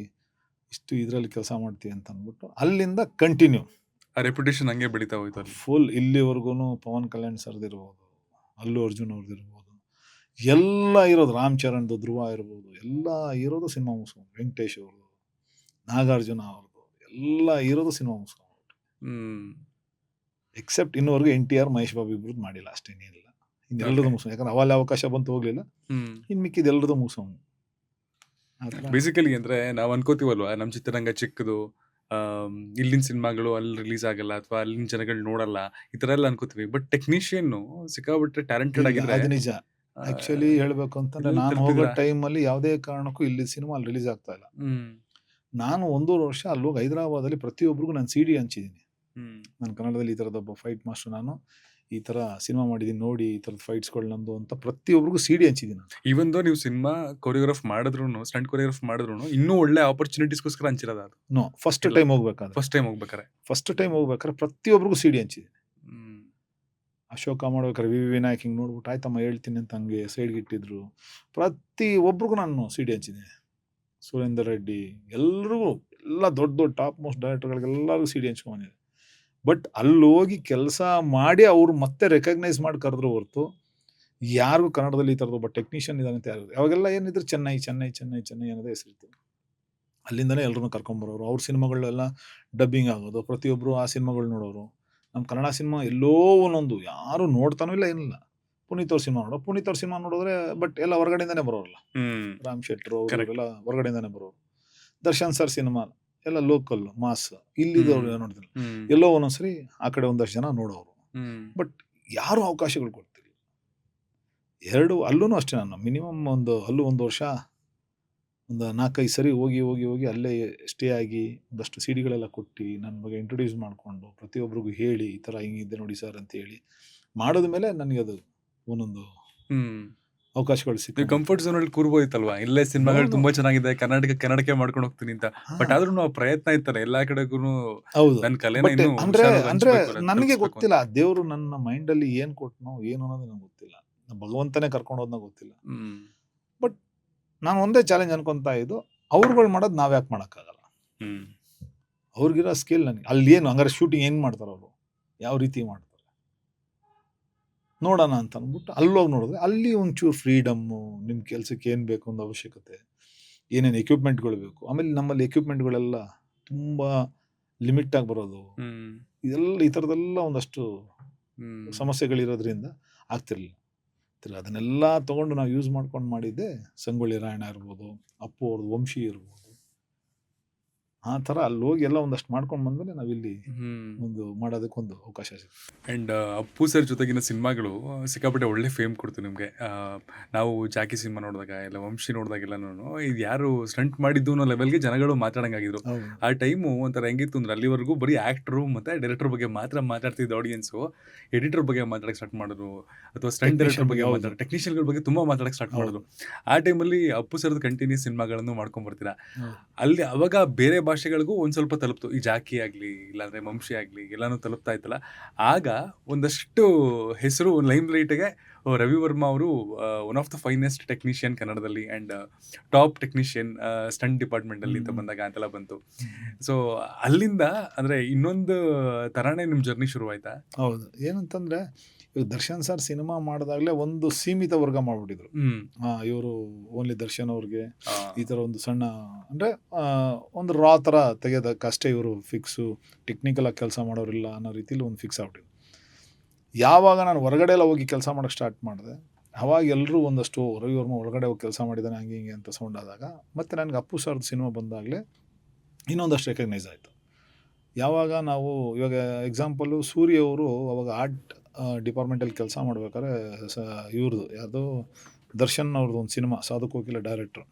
C: ಇಷ್ಟು ಇದರಲ್ಲಿ ಕೆಲಸ ಮಾಡ್ತೀವಿ ಅಂತ ಅಂದ್ಬಿಟ್ಟು ಅಲ್ಲಿಂದ ಕಂಟಿನ್ಯೂ
A: ರೆಪ್ಯುಟೇಷನ್ ಹಂಗೆ ಬೆಳೀತಾ ಹೋಯ್ತು.
C: ಫುಲ್ ಇಲ್ಲಿವರೆಗೂ ಪವನ್ ಕಲ್ಯಾಣ್ ಸರ್ದಿರ್ಬೋದು, ಅಲ್ಲು ಅರ್ಜುನ್ ಅವ್ರದ್ದಿರ್ಬೋದು, ಎಲ್ಲ ಇರೋದು, ರಾಮ್ ಚರಣ್ದು, ಧ್ರುವ ಇರ್ಬೋದು, ಎಲ್ಲ ಇರೋದು ಸಿನಿಮಾ ಮುಗಿಸ್ಕೊಂಡು, ವೆಂಕಟೇಶ್ ಅವ್ರದ್ದು, ನಾಗಾರ್ಜುನ ಅವ್ರದ್ದು, ಎಲ್ಲ ಇರೋದು ಸಿನಿಮಾ ಮುಗಿಸ್ಕೊಂಡು. ಎಕ್ಸೆಪ್ಟ್ ಇನ್ನೂವರೆಗೂ NTR ಮಹೇಶ್ ಬಾಬು ಇಬ್ರದ್ದು ಮಾಡಿಲ್ಲ, ಅಷ್ಟೇನಿಲ್ಲ. ಇನ್ನೆಲ್ಲರದು ಮುಗಿಸ್ಕೊಂಡು, ಯಾಕಂದ್ರೆ ಅವಾಗ ಅವಕಾಶ ಬಂತು ಹೋಗ್ಲಿಲ್ಲ, ಇನ್ನು ಮಿಕ್ಕಿದೆಲ್ಲರದು ಮುಗಿಸ್ಕೊಂಡು.
A: ಬೇಸಿಕಲಿ ಅಂದ್ರೆ ನಾವು ಅನ್ಕೋತೀವಲ್ವಾ, ನಮ್ಮ ಚಿತ್ರರಂಗ ಚಿಕ್ಕದು, ಇಲ್ಲಿನ ಸಿನಿಮಾಗಳು ಅಲ್ಲಿ ರಿಲೀಸ್ ಆಗಲ್ಲ ಅಥವಾ ಅಲ್ಲಿನ ಜನಗಳು ನೋಡಲ್ಲ, ಈ ತರ ಎಲ್ಲ ಅನ್ಕೋತೀವಿ. ಬಟ್ ಟೆಕ್ನಿಷಿಯನ್ ಸಿಕ್ಕಾಬಿಟ್ರೆ ಟ್ಯಾಲೆಂಟೆಡ್ ಆಗಿದ್ರೆ
C: ಅದು ನಿಜ. ಆಕ್ಚುಲಿ ಹೇಳ್ಬೇಕು ಅಂತಂದ್ರೆ ನಾನು ಹೋಗೋ ಟೈಮಲ್ಲಿ ಯಾವುದೇ ಕಾರಣಕ್ಕೂ ಇಲ್ಲಿ ಸಿನಿಮಾ ಅಲ್ಲಿ ರಿಲೀಸ್ ಆಗ್ತಾ ಇಲ್ಲ. ನಾನು 1.5 ವರ್ಷ ಅಲ್ಲಿ ಹೋಗಿ ಹೈದರಾಬಾದಲ್ಲಿ ಪ್ರತಿಯೊಬ್ಬರಿಗೂ ನಾನು CD ಹಂಚಿದ್ದೀನಿ. ನಾನು ಕನ್ನಡದಲ್ಲಿ ಈ ಥರದ ಒಬ್ಬ ಫೈಟ್ ಮಾಸ್ಟರ್, ನಾನು ಈ ಥರ ಸಿನಿಮಾ ಮಾಡಿದ್ದೀನಿ ನೋಡಿ, ಈ ಥರದ ಫೈಟ್ಸ್ಗಳು ನಂದು ಅಂತ ಪ್ರತಿಯೊಬ್ಬರಿಗೂ CD ಹಂಚಿದ್ದೀನಿ.
A: ಈವನ್ ದೋ ನೀವು ಸಿನಿಮಾ ಕೊರಿಯೋಗ್ರಾಫ್ ಮಾಡಿದ್ರು, ಸ್ಟಂಟ್ ಕೊರಿಯೋಗ್ರಾಫ್ ಮಾಡಿದ್ರು, ಇನ್ನೂ ಒಳ್ಳೆ ಆಪರ್ಚುನಿಟೀಸ್ಗೋಸ್ಕರ ಹಂಚಿರೋದು ಅದು.
C: ನೋ, ಫಸ್ಟ್ ಟೈಮ್ ಹೋಗ್ಬೇಕಾದ್ರೆ ಪ್ರತಿಯೊಬ್ಬರಿಗೂ CD ಹಂಚಿದ್ದೀನಿ. ಅಶೋಕ ಮಾಡ್ಬೇಕಾದ್ರೆ ವಿ ನಾಯಕ್ ಹಿಂಗೆ ನೋಡ್ಬಿಟ್ಟು ಆಯ್ತಮ್ಮ ಹೇಳ್ತೀನಿ ಅಂತ ಹಂಗೆ ಸೈಡ್ಗೆ ಇಟ್ಟಿದ್ರು. ಪ್ರತಿ ಒಬ್ರಿಗೂ ನಾನು CD ಹಂಚಿದ್ದೀನಿ. ಸುರೇಂದರ್ ರೆಡ್ಡಿ ಎಲ್ಲರಿಗೂ, ಎಲ್ಲ ದೊಡ್ಡ ಟಾಪ್ ಮೋಸ್ಟ್ ಡೈರೆಕ್ಟರ್ಗಳಿಗೆಲ್ಲರಿಗೂ CD ಹಂಚ್ಕೊಂಡಿದ್ದೆ. ಬಟ್ ಅಲ್ಲಿ ಹೋಗಿ ಕೆಲಸ ಮಾಡಿ ಅವ್ರು ಮತ್ತೆ ರೆಕಗ್ನೈಸ್ ಮಾಡಿ ಕರೆದ್ರು ಹೊರತು ಯಾರಿಗೂ ಕನ್ನಡದಲ್ಲಿ ಈ ಥರದ್ದು ಒಬ್ಬ ಟೆಕ್ನಿಷಿಯನ್ ಇದ್ದಾನೆ ಅಂತ ಯಾರು, ಅವಾಗೆಲ್ಲ ಏನಿದ್ರು ಚೆನ್ನೈ ಅನ್ನೋದೇ ಹೆಸರಿತ್ತು. ಅಲ್ಲಿಂದನೇ ಎಲ್ಲರೂ ಕರ್ಕೊಂಬರೋರು, ಅವ್ರ ಸಿನಿಮಾಗಳೆಲ್ಲ ಡಬ್ಬಿಂಗ್ ಆಗೋದು, ಪ್ರತಿಯೊಬ್ಬರು ಆ ಸಿನಿಮಾಗಳು ನೋಡೋರು. ನಮ್ಮ ಕನ್ನಡ ಸಿನಿಮಾ ಎಲ್ಲೋ ಒಂದೊಂದು ಯಾರು ನೋಡ್ತಾನೂ ಇಲ್ಲ, ಏನಿಲ್ಲ. ಪುನೀತ್ ಅವ್ರ ಸಿನಿಮಾ ನೋಡಿದ್ರೆ ಬಟ್ ಎಲ್ಲ ಹೊರಗಡೆಯಿಂದಾನೆ ಬರೋರಲ್ಲ, ರಾಮ್ ಶೆಟ್ರು ಅವರೆಲ್ಲ ಹೊರಗಡೆಯಿಂದಾನೆ ಬರೋರು. ದರ್ಶನ್ ಸರ್ ಸಿನಿಮಾ ಎಲ್ಲ ಲೋಕಲ್ ಮಾಸ್, ಇಲ್ಲಿದ್ದವ್ರು ನೋಡ್ತಿಲ್ಲ, ಎಲ್ಲೋ ಒಂದೊಂದ್ಸರಿ ಆ ಕಡೆ ಒಂದಷ್ಟು ಜನ ನೋಡೋರು. ಬಟ್ ಯಾರು ಅವಕಾಶಗಳು ಕೊಡ್ತಿಲ್ಲ. ಅಲ್ಲೂ ಅಷ್ಟೇ, ನಾನು ಮಿನಿಮಮ್ ಅಲ್ಲೂ 1 ವರ್ಷ 4-5 ಸರಿ ಹೋಗಿ ಅಲ್ಲೇ ಸ್ಟೇ ಆಗಿ ಒಂದಷ್ಟು CDಗಳೆಲ್ಲ ಕೊಟ್ಟು ನನ್ನ ಬಗ್ಗೆ ಇಂಟ್ರೊಡ್ಯೂಸ್ ಮಾಡಿಕೊಂಡು ಪ್ರತಿಯೊಬ್ಬರಿಗೂ ಹೇಳಿ ಈ ಥರ ಹಿಂಗಿದ್ದೆ ನೋಡಿ ಸರ್ ಅಂತ ಹೇಳಿ ಮಾಡಿದ ಮೇಲೆ ನನಗೆ ಅದು ಒಂದೊಂದು ಅವಕಾಶಗಳು ಸಿಕ್ಕು.
A: ಕಂಫರ್ಟ್ ಝೋನ್ ಅಲ್ಲಿ ಕೂರ್ಬೋದಿತ್ತಲ್ವಾ, ಇಲ್ಲೇ ಸಿನಿಮಾಗಳು ತುಂಬಾ ಚೆನ್ನಾಗಿದೆ, ಕನ್ನಡಕ್ಕೆ ಮಾಡ್ಕೊಂಡು ಹೋಗ್ತೀನಿ ಅಂತ. ಬಟ್ ಆದ್ರೂ ನಾವು ಪ್ರಯತ್ನ ಇರ್ತಾರೆ ಎಲ್ಲಾ ಕಡೆಗೂ.
C: ಹೌದು,
A: ನನ್ನ ಕಲೆನ
C: ಅಂದ್ರೆ ನನಗೆ ಗೊತ್ತಿಲ್ಲ, ದೇವ್ರು ನನ್ನ ಮೈಂಡ್ ಅಲ್ಲಿ ಏನ್ ಕೊಟ್ಟನೋ ಏನು ಅನ್ನೋದು ನಂಗೆ ಗೊತ್ತಿಲ್ಲ, ಭಗವಂತನೇ ಕರ್ಕೊಂಡು ಹೋದ್ನ ಗೊತ್ತಿಲ್ಲ. ಬಟ್ ನಾನು ಒಂದೇ ಚಾಲೆಂಜ್ ಅನ್ಕೊಂತ ಇದ್ದು, ಅವ್ರುಗಳು ಮಾಡೋದು ನಾವ್ ಯಾಕೆ ಮಾಡೋಕ್ಕಾಗಲ್ಲ. ಅವ್ರಿಗಿರೋ ಸ್ಕಿಲ್ ನನಗೆ ಅಲ್ಲಿ ಏನು ಹಂಗಾರೆ ಶೂಟಿಂಗ್ ಏನು ಮಾಡ್ತಾರೆ ಅವರು, ಯಾವ ರೀತಿ ಮಾಡ್ತಾರೆ ನೋಡೋಣ ಅಂತ ಅಂದ್ಬಿಟ್ಟು ಅಲ್ಲೋಗಿ ನೋಡಿದ್ರೆ ಅಲ್ಲಿ ಒಂಚೂರು ಫ್ರೀಡಮ್ಮು, ನಿಮ್ಮ ಕೆಲಸಕ್ಕೆ ಏನು ಬೇಕು ಅನ್ನೋ ಅವಶ್ಯಕತೆ, ಏನೇನು ಎಕ್ವಿಪ್ಮೆಂಟ್ಗಳು ಬೇಕು. ಆಮೇಲೆ ನಮ್ಮಲ್ಲಿ ಎಕ್ವಿಪ್ಮೆಂಟ್ಗಳೆಲ್ಲ ತುಂಬ ಲಿಮಿಟಾಗಿ ಬರೋದು, ಇದೆಲ್ಲ ಈ ಥರದ್ದೆಲ್ಲ ಒಂದಷ್ಟು ಸಮಸ್ಯೆಗಳಿರೋದ್ರಿಂದ ಆಗ್ತಿರ್ಲಿಲ್ಲ. ಅದನ್ನೆಲ್ಲ ತೊಗೊಂಡು ನಾವು ಯೂಸ್ ಮಾಡ್ಕೊಂಡು ಮಾಡಿದ್ದೆ ಸಂಗೊಳ್ಳಿ ರಾಯಣ್ಣ ಇರ್ಬೋದು, ಅಪ್ಪು ಅವ್ರದ್ದು ವಂಶಿ ಇರ್ಬೋದು. ಆ ಥರ ಅಲ್ಲಿ ಹೋಗಿ ಎಲ್ಲ ಒಂದಷ್ಟು ಮಾಡ್ಕೊಂಡು ಬಂದ್ಮೇಲೆ ನಾವಿಲ್ಲಿ ಒಂದು ಮಾಡೋದಕ್ಕೊಂದು ಅವಕಾಶ ಸಿಗ್ತದೆ.
A: ಆ್ಯಂಡ್ ಅಪ್ಪು ಸರ್ ಜೊತೆಗಿನ ಸಿನಿಮಾಗಳು ಸಿಕ್ಕಾಪಟ್ಟೆ ಒಳ್ಳೆ ಫೇಮ್ ಕೊಡ್ತು ನಿಮಗೆ. ನಾವು ಜಾಕಿ ಸಿನಿಮಾ ನೋಡಿದಾಗ ಎಲ್ಲ ವಂಶಿ ನೋಡಿದಾಗೆಲ್ಲನೂ ಇದು ಯಾರು ಸ್ಟಂಟ್ ಮಾಡಿದ್ದು ಅನ್ನೋ ಲೆವೆಲ್ಗೆ ಜನಗಳು ಮಾತಾಡಂಗಾಗಿದ್ರು. ಆ ಟೈಮು ಒಂಥರ ಹೆಂಗಿತ್ತು ಅಂದ್ರೆ, ಅಲ್ಲಿವರೆಗೂ ಬರೀ ಆ್ಯಕ್ಟ್ರು ಮತ್ತು ಡೈರೆಕ್ಟರ್ ಬಗ್ಗೆ ಮಾತ್ರ ಮಾತಾಡ್ತಿದ್ದ ಆಡಿಯನ್ಸು. ಎಡಿಟರ್ ಬಗ್ಗೆ ಮಾತಾಡೋಕ್ಕೆ ಸ್ಟಾರ್ಟ್ ಮಾಡಿದ್ರು, ಅಥವಾ ಸ್ಟಂಟ್ ಡೈರೆಕ್ಟರ್ ಬಗ್ಗೆ ಮಾತಾಡೋದು, ಟೆಕ್ನಿಷಿಯನ್ಗಳ ಬಗ್ಗೆ ತುಂಬ ಮಾತಾಡೋಕ್ಕೆ ಸ್ಟಾರ್ಟ್ ಮಾಡಿದ್ರು. ಆ ಟೈಮಲ್ಲಿ ಅಪ್ಪು ಸರ್ದು ಕಂಟಿನ್ಯೂಸ್ ಸಿನಿಮಾಗಳನ್ನು ಮಾಡ್ಕೊಂಡ್ಬರ್ತೀರಾ. ಅಲ್ಲಿ ಅವಾಗ ಬೇರೆ ಭಾಷೆಗಳಿಗೂ ಒಂದು ಸ್ವಲ್ಪ ತಲುಪ್ತು, ಈ ಜಾಕಿ ಆಗಲಿ ಇಲ್ಲಾಂದರೆ ವಂಶಿ ಆಗಲಿ ಎಲ್ಲನೂ ತಲುಪ್ತಾ ಇತ್ತಲ್ಲ. ಆಗ ಒಂದಷ್ಟು ಹೆಸರು ಲೈಮ್ ಲೈಟ್ಗೆ ರವಿ ವರ್ಮಾ ಅವರು one of the finest technician ಕನ್ನಡದಲ್ಲಿ, ಆ್ಯಂಡ್ ಟಾಪ್ ಟೆಕ್ನಿಷಿಯನ್ ಸ್ಟಂಟ್ ಡಿಪಾರ್ಟ್ಮೆಂಟಲ್ಲಿ ಅಂತ ಬಂದಾಗ ಅಂತೆಲ್ಲ ಬಂತು. ಸೊ ಅಲ್ಲಿಂದ ಅಂದರೆ ಇನ್ನೊಂದು ಥರನೇ ನಿಮ್ಮ ಜರ್ನಿ ಶುರುವಾಯ್ತಾ?
C: ಹೌದು, ಏನಂತಂದರೆ ಈಗ ದರ್ಶನ್ ಸರ್ ಸಿನಿಮಾ ಮಾಡಿದಾಗಲೇ ಒಂದು ಸೀಮಿತ ವರ್ಗ ಮಾಡಿಬಿಟ್ಟಿದ್ರು. ಇವರು ಓನ್ಲಿ ದರ್ಶನ್ ಅವ್ರಿಗೆ ಈ ಥರ ಒಂದು ಸಣ್ಣ ಅಂದರೆ ಒಂದು ರಾ ಥರ ತೆಗೆಯೋದಕ್ಕಷ್ಟೇ ಇವರು ಫಿಕ್ಸು, ಟೆಕ್ನಿಕಲಾಗಿ ಕೆಲಸ ಮಾಡೋರಿಲ್ಲ ಅನ್ನೋ ರೀತಿಲಿ ಒಂದು ಫಿಕ್ಸ್ ಆಗ್ಬಿಟ್ಟಿದ್ರು. ಯಾವಾಗ ನಾನು ಹೊರಗಡೆ ಎಲ್ಲ ಹೋಗಿ ಕೆಲಸ ಮಾಡೋಕ್ಕೆ ಸ್ಟಾರ್ಟ್ ಮಾಡಿದೆ, ಅವಾಗ ಎಲ್ಲರೂ ಒಂದಷ್ಟು ರವಿವರ್ಮ ಒಳಗಡೆ ಹೋಗಿ ಕೆಲಸ ಮಾಡಿದ್ದಾನೆ ಹಂಗೆ ಹಿಂಗೆ ಅಂತ ಸೌಂಡ್ ಆದಾಗ, ಮತ್ತು ನನಗೆ ಅಪ್ಪು ಸರ್ದು ಸಿನಿಮಾ ಬಂದಾಗಲೇ ಇನ್ನೊಂದಷ್ಟು ರೆಕಗ್ನೈಸ್ ಆಯಿತು. ಯಾವಾಗ ನಾವು ಇವಾಗ ಎಕ್ಸಾಂಪಲು ಸೂರ್ಯ ಅವರು ಅವಾಗ ಆರ್ಟ್ ಡಿಪಾರ್ಟ್ಮೆಂಟಲ್ಲಿ ಕೆಲಸ ಮಾಡ್ಬೇಕಾದ್ರೆ ಇವ್ರದ್ದು ಯಾವುದೋ ದರ್ಶನ್ ಅವ್ರದ್ದು ಒಂದು ಸಿನಿಮಾ ಸಾಧು ಕೋಕಿಲ ಡೈರೆಕ್ಟ್ರು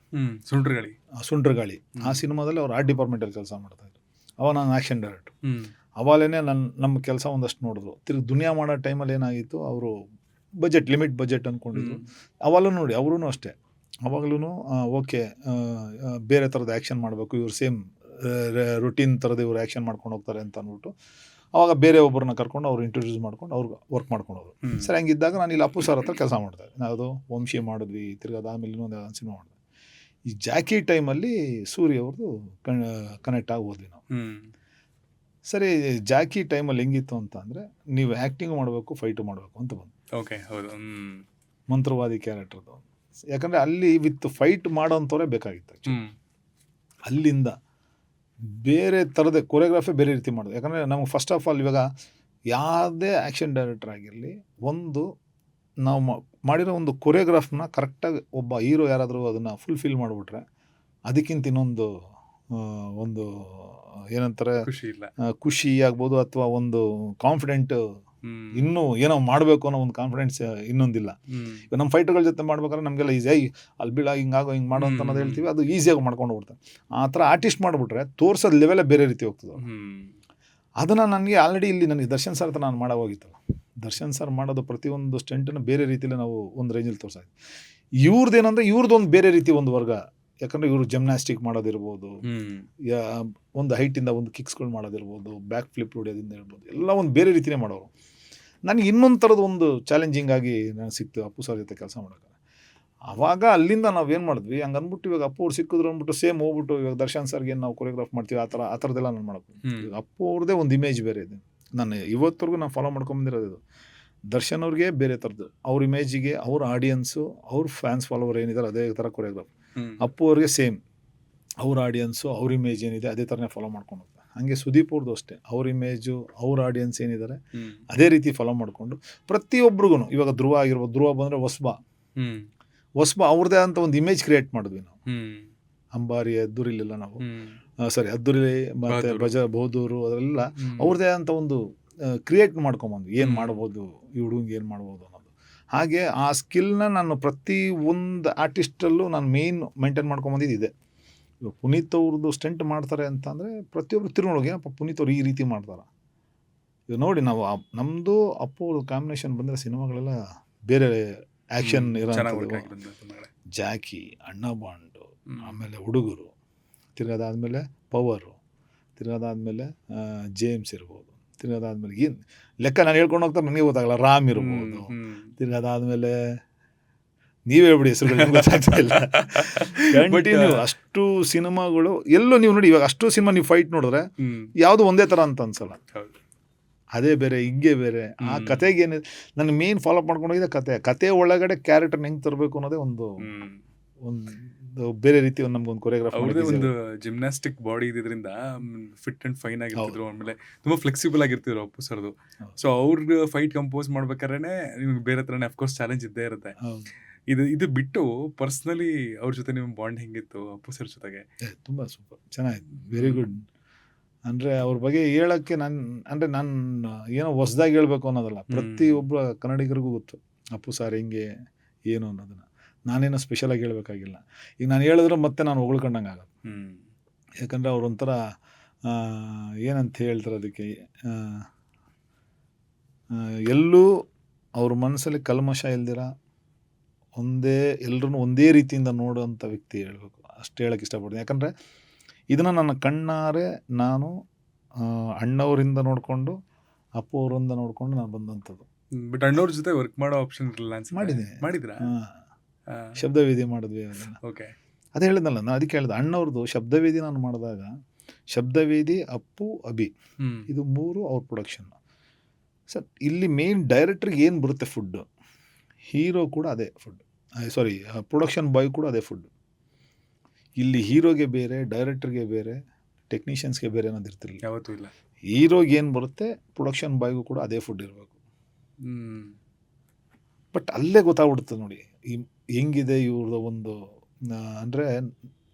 C: ಸುಂಡ್ರಗಾಳಿ, ಆ ಸಿನಿಮಾದಲ್ಲಿ ಅವ್ರು ಆರ್ಟ್ ಡಿಪಾರ್ಟ್ಮೆಂಟಲ್ಲಿ ಕೆಲಸ ಮಾಡ್ತಾಯಿದ್ರು. ಅವಾಗ ನಾನು ಆ್ಯಕ್ಷನ್ ಡೈರೆಕ್ಟ್ರು. ಅವಾಗಲೇ ನಮ್ಮ ಕೆಲಸ ಒಂದಷ್ಟು ನೋಡಿದ್ರು. ತಿರ್ಗಿ ದುನಿಯಾ ಮಾಡೋ ಟೈಮಲ್ಲಿ ಏನಾಗಿತ್ತು, ಅವರು ಲಿಮಿಟ್ ಬಜೆಟ್ ಅಂದ್ಕೊಂಡಿದ್ರು. ಅವಾಗಲೂ ನೋಡಿ ಅವರೂ ಅಷ್ಟೇ, ಅವಾಗಲೂ ಓಕೆ ಬೇರೆ ಥರದ ಆ್ಯಕ್ಷನ್ ಮಾಡಬೇಕು, ಇವ್ರು ಸೇಮ್ ರುಟೀನ್ ಥರದ ಇವ್ರು ಆ್ಯಕ್ಷನ್ ಮಾಡ್ಕೊಂಡು ಹೋಗ್ತಾರೆ ಅಂತ ಅಂದ್ಬಿಟ್ಟು ಅವಾಗ ಬೇರೆ ಒಬ್ಬರನ್ನ ಕರ್ಕೊಂಡು ಅವ್ರು ಇಂಟ್ರೊಡ್ಯೂಸ್ ಮಾಡ್ಕೊಂಡು ಅವ್ರಿಗೆ ವರ್ಕ್ ಮಾಡ್ಕೊಂಡೋರು. ಸರಿ, ಹಂಗಿದ್ದಾಗ ನಾನು ಇಲ್ಲಿ ಅಪ್ಪು ಸರ್ ಹತ್ರ ಕೆಲಸ ಮಾಡ್ದೆ. ನಾವು ವಂಶಿ ಮಾಡಿದ್ವಿ, ತಿರ್ಗಿ ಅದಾದಮೇಲೆ ಇನ್ನೊಂದು ಸಿನಿಮಾ ಮಾಡಿದೆ. ಈ ಜಾಕಿ ಟೈಮಲ್ಲಿ ಸೂರ್ಯ ಅವ್ರದ್ದು ಕನೆಕ್ಟ್ ಆಗಿ ಹೋದ್ವಿ ನಾವು. ಸರಿ, ಜಾಕಿ ಟೈಮಲ್ಲಿ ಹೆಂಗಿತ್ತು ಅಂತ ಅಂದರೆ, ನೀವು ಆ್ಯಕ್ಟಿಂಗ್ ಮಾಡಬೇಕು, ಫೈಟು ಮಾಡಬೇಕು ಅಂತ ಬಂದು.
A: ಓಕೆ, ಹೌದು.
C: ಮಂತ್ರವಾದಿ ಕ್ಯಾರೆಕ್ಟರ್ದು. ಯಾಕಂದರೆ ಅಲ್ಲಿ ವಿತ್ ಫೈಟ್ ಮಾಡೋಂಥವ್ರೆ ಬೇಕಾಗಿತ್ತು. ಅಲ್ಲಿಂದ ಬೇರೆ ಥರದ ಕೊರಿಯೋಗ್ರಾಫಿ ಬೇರೆ ರೀತಿ ಮಾಡೋದು. ಯಾಕಂದರೆ ನಮಗೆ ಫಸ್ಟ್ ಆಫ್ ಆಲ್ ಇವಾಗ ಯಾವುದೇ ಆ್ಯಕ್ಷನ್ ಡೈರೆಕ್ಟರ್ ಆಗಿರಲಿ, ಒಂದು ನಾವು ಮಾಡಿರೋ ಒಂದು ಕೊರಿಯೋಗ್ರಾಫ್ನ ಕರೆಕ್ಟಾಗಿ ಒಬ್ಬ ಹೀರೋ ಯಾರಾದರೂ ಅದನ್ನು ಫುಲ್ಫಿಲ್ ಮಾಡಿಬಿಟ್ರೆ ಅದಕ್ಕಿಂತ ಇನ್ನೊಂದು ಒಂದು ಏನಂತಾರೆ ಖುಷಿ ಆಗ್ಬೋದು, ಅಥವಾ ಒಂದು ಕಾನ್ಫಿಡೆಂಟ್, ಇನ್ನೂ ಏನೋ ಮಾಡಬೇಕು ಅನ್ನೋ ಒಂದು ಕಾನ್ಫಿಡೆನ್ಸ್ ಇನ್ನೊಂದಿಲ್ಲ. ಈಗ ನಮ್ಮ ಫೈಟರ್ಗಳ ಜೊತೆ ಮಾಡ್ಬೇಕಾದ್ರೆ ನಮಗೆಲ್ಲ ಈಸಿಯಾಗಿ ಅಲ್ಲಿ ಬೀಳ ಹಿಂಗಾಗೋ ಹಿಂಗೆ ಮಾಡೋ ಅಂತ ಅನ್ನೋದು ಹೇಳ್ತೀವಿ, ಅದು ಈಸಿಯಾಗಿ ಮಾಡ್ಕೊಂಡು ಹೋಗ್ಬಿಡ್ತಾರೆ. ಆ ಥರ ಆರ್ಟಿಸ್ಟ್ ಮಾಡಿಬಿಟ್ರೆ ತೋರ್ಸೋದು ಲೆವೆಲೇ ಬೇರೆ ರೀತಿ ಹೋಗ್ತದೆ. ಅದನ್ನು ನನಗೆ ಆಲ್ರೆಡಿ ಇಲ್ಲಿ ನನಗೆ ದರ್ಶನ್ ಸರ್ ಹತ್ರ ನಾನು ಮಾಡೋ ಹೋಗಿತ್ತಲ್ಲ, ದರ್ಶನ್ ಸರ್ ಮಾಡೋದು ಪ್ರತಿಯೊಂದು ಸ್ಟೆಂಟನ್ನು ಬೇರೆ ರೀತಿಯಲ್ಲಿ ನಾವು ಒಂದು ರೇಂಜಲ್ಲಿ ತೋರಿಸಿದ್ವಿ. ಇವ್ರದ್ದೇನಂದರೆ ಇವ್ರದ್ದೊಂದು ಬೇರೆ ರೀತಿ ಒಂದು ವರ್ಗ. ಯಾಕಂದರೆ ಇವರು ಜಿಮ್ನಾಸ್ಟಿಕ್ ಮಾಡೋದಿರ್ಬೋದು, ಒಂದು ಹೈಟಿಂದ ಒಂದು ಕಿಕ್ಸ್ಗಳು ಮಾಡೋದಿರ್ಬೋದು, ಬ್ಯಾಕ್ ಫ್ಲಿಪ್ ಹೊಡೆಯೋದಿಂದ ಇರ್ಬೋದು, ಎಲ್ಲ ಒಂದು ಬೇರೆ ರೀತಿಯೇ ಮಾಡೋರು. ನನಗೆ ಇನ್ನೊಂದು ಥರದ ಒಂದು ಚಾಲೆಂಜಿಂಗ್ ಆಗಿ ನಾನು ಸಿಕ್ತು ಅಪ್ಪು ಸರ್ ಜೊತೆ ಕೆಲಸ ಮಾಡೋಕ್ಕೆ. ಆವಾಗ ಅಲ್ಲಿಂದ ನಾವೇನು ಮಾಡಿದ್ವಿ, ಹಂಗೆ ಅಂದ್ಬಿಟ್ಟು ಇವಾಗ ಅಪ್ಪು ಅವ್ರು ಸಿಕ್ಕಿದ್ರು ಅಂದ್ಬಿಟ್ಟು ಸೇಮ್ ಹೋಗ್ಬಿಟ್ಟು ಇವಾಗ ದರ್ಶನ್ ಸರ್ಗೆ ಏನು ನಾವು ಕೊರಿಯೋಗ್ರಾಫ್ ಮಾಡ್ತೀವಿ ಆ ಥರದ್ದೆಲ್ಲ ನಾನು ಮಾಡೋದು. ಈಗ ಅಪ್ಪು ಅವ್ರದ್ದೇ ಒಂದು ಇಮೇಜ್ ಬೇರೆ ಇದೆ. ನಾನು ಇವತ್ತರೆಗೂ ನಾನು ಫಾಲೋ ಮಾಡ್ಕೊಂಬಂದಿರೋದು ಇದು. ದರ್ಶನ್ ಅವ್ರಿಗೆ ಬೇರೆ ಥರದ್ದು, ಅವ್ರ ಇಮೇಜಿಗೆ ಅವ್ರ ಆಡಿಯನ್ಸು, ಅವ್ರ ಫ್ಯಾನ್ಸ್ ಫಾಲೋವರ್ ಏನಿದ್ದಾರೆ ಅದೇ ಥರ ಕೊರಿಯೋಗ್ರಾಫ್. ಅಪ್ಪು ಅವ್ರಿಗೆ ಸೇಮ್, ಅವ್ರ ಆಡಿಯನ್ಸು ಅವ್ರ ಇಮೇಜ್ ಏನಿದೆ ಅದೇ ಥರನೇ ಫಾಲೋ ಮಾಡ್ಕೊಂಡು ಹೋಗ್ತಾರೆ. ಹಾಗೆ ಸುದೀಪ್ ಅವ್ರದ್ದು ಅಷ್ಟೇ, ಅವ್ರ ಇಮೇಜು ಅವ್ರ ಆಡಿಯನ್ಸ್ ಏನಿದ್ದಾರೆ ಅದೇ ರೀತಿ ಫಾಲೋ ಮಾಡಿಕೊಂಡು ಪ್ರತಿಯೊಬ್ಬರಿಗೂ, ಇವಾಗ ಧ್ರುವ ಆಗಿರ್ಬೋದು, ಧ್ರುವ ಬಂದರೆ ಹೊಸ್ಬ ಅವ್ರದ್ದೇ ಅಂತ ಒಂದು ಇಮೇಜ್ ಕ್ರಿಯೇಟ್ ಮಾಡಿದ್ವಿ ನಾವು. ಅಂಬಾರಿ, ಅದ್ದೂರಿಲಿಲ್ಲ ನಾವು, ಅದ್ದೂರಿ ಮತ್ತು ಬಹದ್ದೂರು, ಅದೆಲ್ಲ ಅವ್ರದ್ದೇ ಅಂತ ಒಂದು ಕ್ರಿಯೇಟ್ ಮಾಡ್ಕೊಂಬಂದ್ವಿ. ಏನು ಮಾಡ್ಬೋದು ಈ ಹುಡುಗಂಗೆ, ಏನು ಮಾಡ್ಬೋದು ಅನ್ನೋದು. ಹಾಗೆ ಆ ಸ್ಕಿಲ್ನ ನಾನು ಪ್ರತಿ ಒಂದು ಆರ್ಟಿಸ್ಟಲ್ಲೂ ನಾನು ಮೇಯ್ನ್ ಮೇಂಟೈನ್ ಮಾಡ್ಕೊಂಬಂದಿದ್ದು ಇದೆ. ಇವಾಗ ಪುನೀತ್ ಅವ್ರದ್ದು ಸ್ಟೆಂಟ್ ಮಾಡ್ತಾರೆ ಅಂತ ಅಂದರೆ ಪ್ರತಿಯೊಬ್ಬರು ತಿರುಗಿ ಏನಪ್ಪ ಪುನೀತ್ ಅವ್ರು ಈ ರೀತಿ ಮಾಡ್ತಾರೆ. ಇವಾಗ ನೋಡಿ, ನಾವು ನಮ್ಮದು ಅಪ್ಪು ಅವ್ರದ್ದು ಕಾಂಬಿನೇಷನ್ ಬಂದರೆ ಸಿನಿಮಾಗಳೆಲ್ಲ ಬೇರೆ ಆ್ಯಕ್ಷನ್ ಇರೋ ಜಾಕಿ, ಅಣ್ಣ ಬಾಂಡು, ಆಮೇಲೆ ಹುಡುಗರು, ತಿರ್ಗಾದಾದ್ಮೇಲೆ ಪವರು, ತಿರ್ಗಾದಾದ್ಮೇಲೆ ಜೇಮ್ಸ್ ಇರ್ಬೋದು, ತಿರ್ಗಾದಾದ್ಮೇಲೆ ಏನು ಲೆಕ್ಕ ನಾನು ಹೇಳ್ಕೊಂಡು ಹೋಗ್ತಾರೆ ನನಗೆ ಗೊತ್ತಾಗಲ್ಲ, ರಾಮ್ ಇರ್ಬೋದು, ತಿರ್ಗಾದಾದ್ಮೇಲೆ ನೀವೇ ಹೇಳ್ಬಿಡಿ ಹೆಸರುಗಳು ಗೊತ್ತಾಗ್ತಾ ಇಲ್ಲ. ಕಂಟಿನ್ಯೂ ಅಷ್ಟು ಸಿನಿಮಾಗಳು ಎಲ್ಲೋ ನೀವು ನೋಡಿ, ಇವಾಗ ಅಷ್ಟು ಸಿನಿಮಾ ನೀವು ಫೈಟ್ ನೋಡಿದ್ರೆ ಯಾವುದು ಒಂದೇ ಥರ ಅಂತ ಅನ್ಸಲ್ಲ. ಅದೇ ಬೇರೆ ಹಿಂಗೆ ಬೇರೆ. ಆ ಕತೆಗೆ ಏನು ನಾನು ಮೇನ್ ಫಾಲೋ ಮಾಡ್ಕೊಂಡು ಹೋಗಿದೆ, ಕತೆ ಒಳಗಡೆ ಕ್ಯಾರೆಕ್ಟರ್ನ ಹೆಂಗೆ ತರಬೇಕು ಅನ್ನೋದೇ ಒಂದು ಬೇರೆ ರೀತಿ ನಮ್ಗೊಂದು ಕೊರಿಯೋಗ್ರಾಫ್.
A: ಒಂದು ಜಿಮ್ನಾಸ್ಟಿಕ್ ಬಾಡಿ ಇದ್ರಿಂದ ಫಿಟ್ ಅಂಡ್ ಫೈನ್ ಆಗಿರ್ತಿದ್ರು, ಆಮೇಲೆ ತುಂಬಾ ಫ್ಲೆಕ್ಸಿಬಲ್ ಆಗಿರ್ತಿದ್ರು ಅಪ್ಪು ಸರ್ದು. ಸೊ ಅವ್ರ ಫೈಟ್ ಕಂಪೋಸ್ ಮಾಡ್ಬೇಕಾದ್ರೆ ನಿಮ್ಗೆ ಬೇರೆ ಥರನೇ ಅಫ್ಕೋರ್ಸ್ ಚಾಲೆಂಜ್ ಇದ್ದೇ ಇರುತ್ತೆ. ಇದು ಬಿಟ್ಟು ಪರ್ಸ್ನಲಿ ಅವ್ರ ಜೊತೆ ನಿಮ್ಮ ಬಾಂಡ್ ಹೆಂಗಿತ್ತು ಅಪ್ಪು ಸರ್ ಜೊತೆಗೆ?
C: ತುಂಬ ಸೂಪರ್, ಚೆನ್ನಾಗಿತ್ತು, ವೆರಿ ಗುಡ್. ಅಂದರೆ ಅವ್ರ ಬಗ್ಗೆ ಹೇಳೋಕ್ಕೆ ನಾನು ಏನೋ ಹೊಸ್ದಾಗಿ ಹೇಳ್ಬೇಕು ಅನ್ನೋದಲ್ಲ, ಪ್ರತಿಯೊಬ್ಬ ಕನ್ನಡಿಗರಿಗೂ ಗೊತ್ತು ಅಪ್ಪು ಸರ್ ಹೆಂಗೆ ಏನು ಅನ್ನೋದನ್ನು. ನಾನೇನೋ ಸ್ಪೆಷಲಾಗಿ ಹೇಳಬೇಕಾಗಿಲ್ಲ. ಈಗ ನಾನು ಹೇಳಿದ್ರೆ ಮತ್ತೆ ನಾನು ಹೊಗಳ್ಕೊಂಡಂಗೆ ಆಗೋದು. ಯಾಕಂದರೆ ಅವ್ರೊಂಥರ ಏನಂತ ಹೇಳ್ತಾರೆ ಅದಕ್ಕೆ, ಎಲ್ಲೂ ಅವ್ರ ಮನಸ್ಸಲ್ಲಿ ಕಲ್ಮಶ ಇಲ್ದಿರ ಎಲ್ಲರೂ ಒಂದೇ ರೀತಿಯಿಂದ ನೋಡೋಂಥ ವ್ಯಕ್ತಿ ಹೇಳಬೇಕು, ಅಷ್ಟು ಹೇಳೋಕ್ಕೆ ಇಷ್ಟಪಡ್ತೀನಿ. ಯಾಕಂದರೆ ಇದನ್ನು ನನ್ನ ಕಣ್ಣಾರೆ ನಾನು ಅಣ್ಣವರಿಂದ ನೋಡಿಕೊಂಡು, ಅಪ್ಪು ಅವರಿಂದ ನೋಡಿಕೊಂಡು ನಾನು ಬಂದಂಥದ್ದು.
A: ಬಟ್ ಅಣ್ಣವ್ರ ಜೊತೆ ವರ್ಕ್ ಮಾಡೋ ಆಪ್ಷನ್ ಇರಲಿಲ್ಲ ಅನ್ಸುತ್ತೆ. ಮಾಡಿದ್ರಾ?
C: ಶಬ್ದವೇದಿ ಮಾಡಿದ್ವಿ.
A: ಓಕೆ,
C: ಅದೇ ಹೇಳಿದ್ನಲ್ಲ ನಾನು, ಅದಕ್ಕೆ ಹೇಳಿದೆ ಅಣ್ಣವ್ರದ್ದು ಶಬ್ದವೇದಿ ನಾನು ಮಾಡಿದಾಗ, ಶಬ್ದವೇದಿ, ಅಪ್ಪು, ಅಭಿ, ಇದು 3 ಅವ್ರ ಪ್ರೊಡಕ್ಷನ್. ಸರ್ ಇಲ್ಲಿ ಮೇನ್ ಡೈರೆಕ್ಟ್ರಿಗೆ ಏನು ಬರುತ್ತೆ ಫುಡ್ಡು, ಹೀರೋ ಕೂಡ ಅದೇ ಫುಡ್, ಸಾರಿ ಪ್ರೊಡಕ್ಷನ್ ಬಾಯ್ ಕೂಡ ಅದೇ ಫುಡ್. ಇಲ್ಲಿ ಹೀರೋಗೆ ಬೇರೆ, ಡೈರೆಕ್ಟ್ರಿಗೆ ಬೇರೆ, ಟೆಕ್ನಿಷಿಯನ್ಸ್ಗೆ ಬೇರೆ ಅನ್ನೋದು ಇರ್ತಿರಲಿಲ್ಲ.
A: ಯಾವತ್ತೂ ಇಲ್ಲ.
C: ಹೀರೋಗೆ ಏನು ಬರುತ್ತೆ ಪ್ರೊಡಕ್ಷನ್ ಬಾಯ್ಗೂ ಕೂಡ ಅದೇ ಫುಡ್ ಇರಬೇಕು. ಬಟ್ ಅಲ್ಲೇ ಗೊತ್ತಾಗ್ಬಿಡುತ್ತೆ ನೋಡಿ ಹೆಂಗಿದೆ ಇವ್ರದ್ದು ಒಂದು ಅಂದರೆ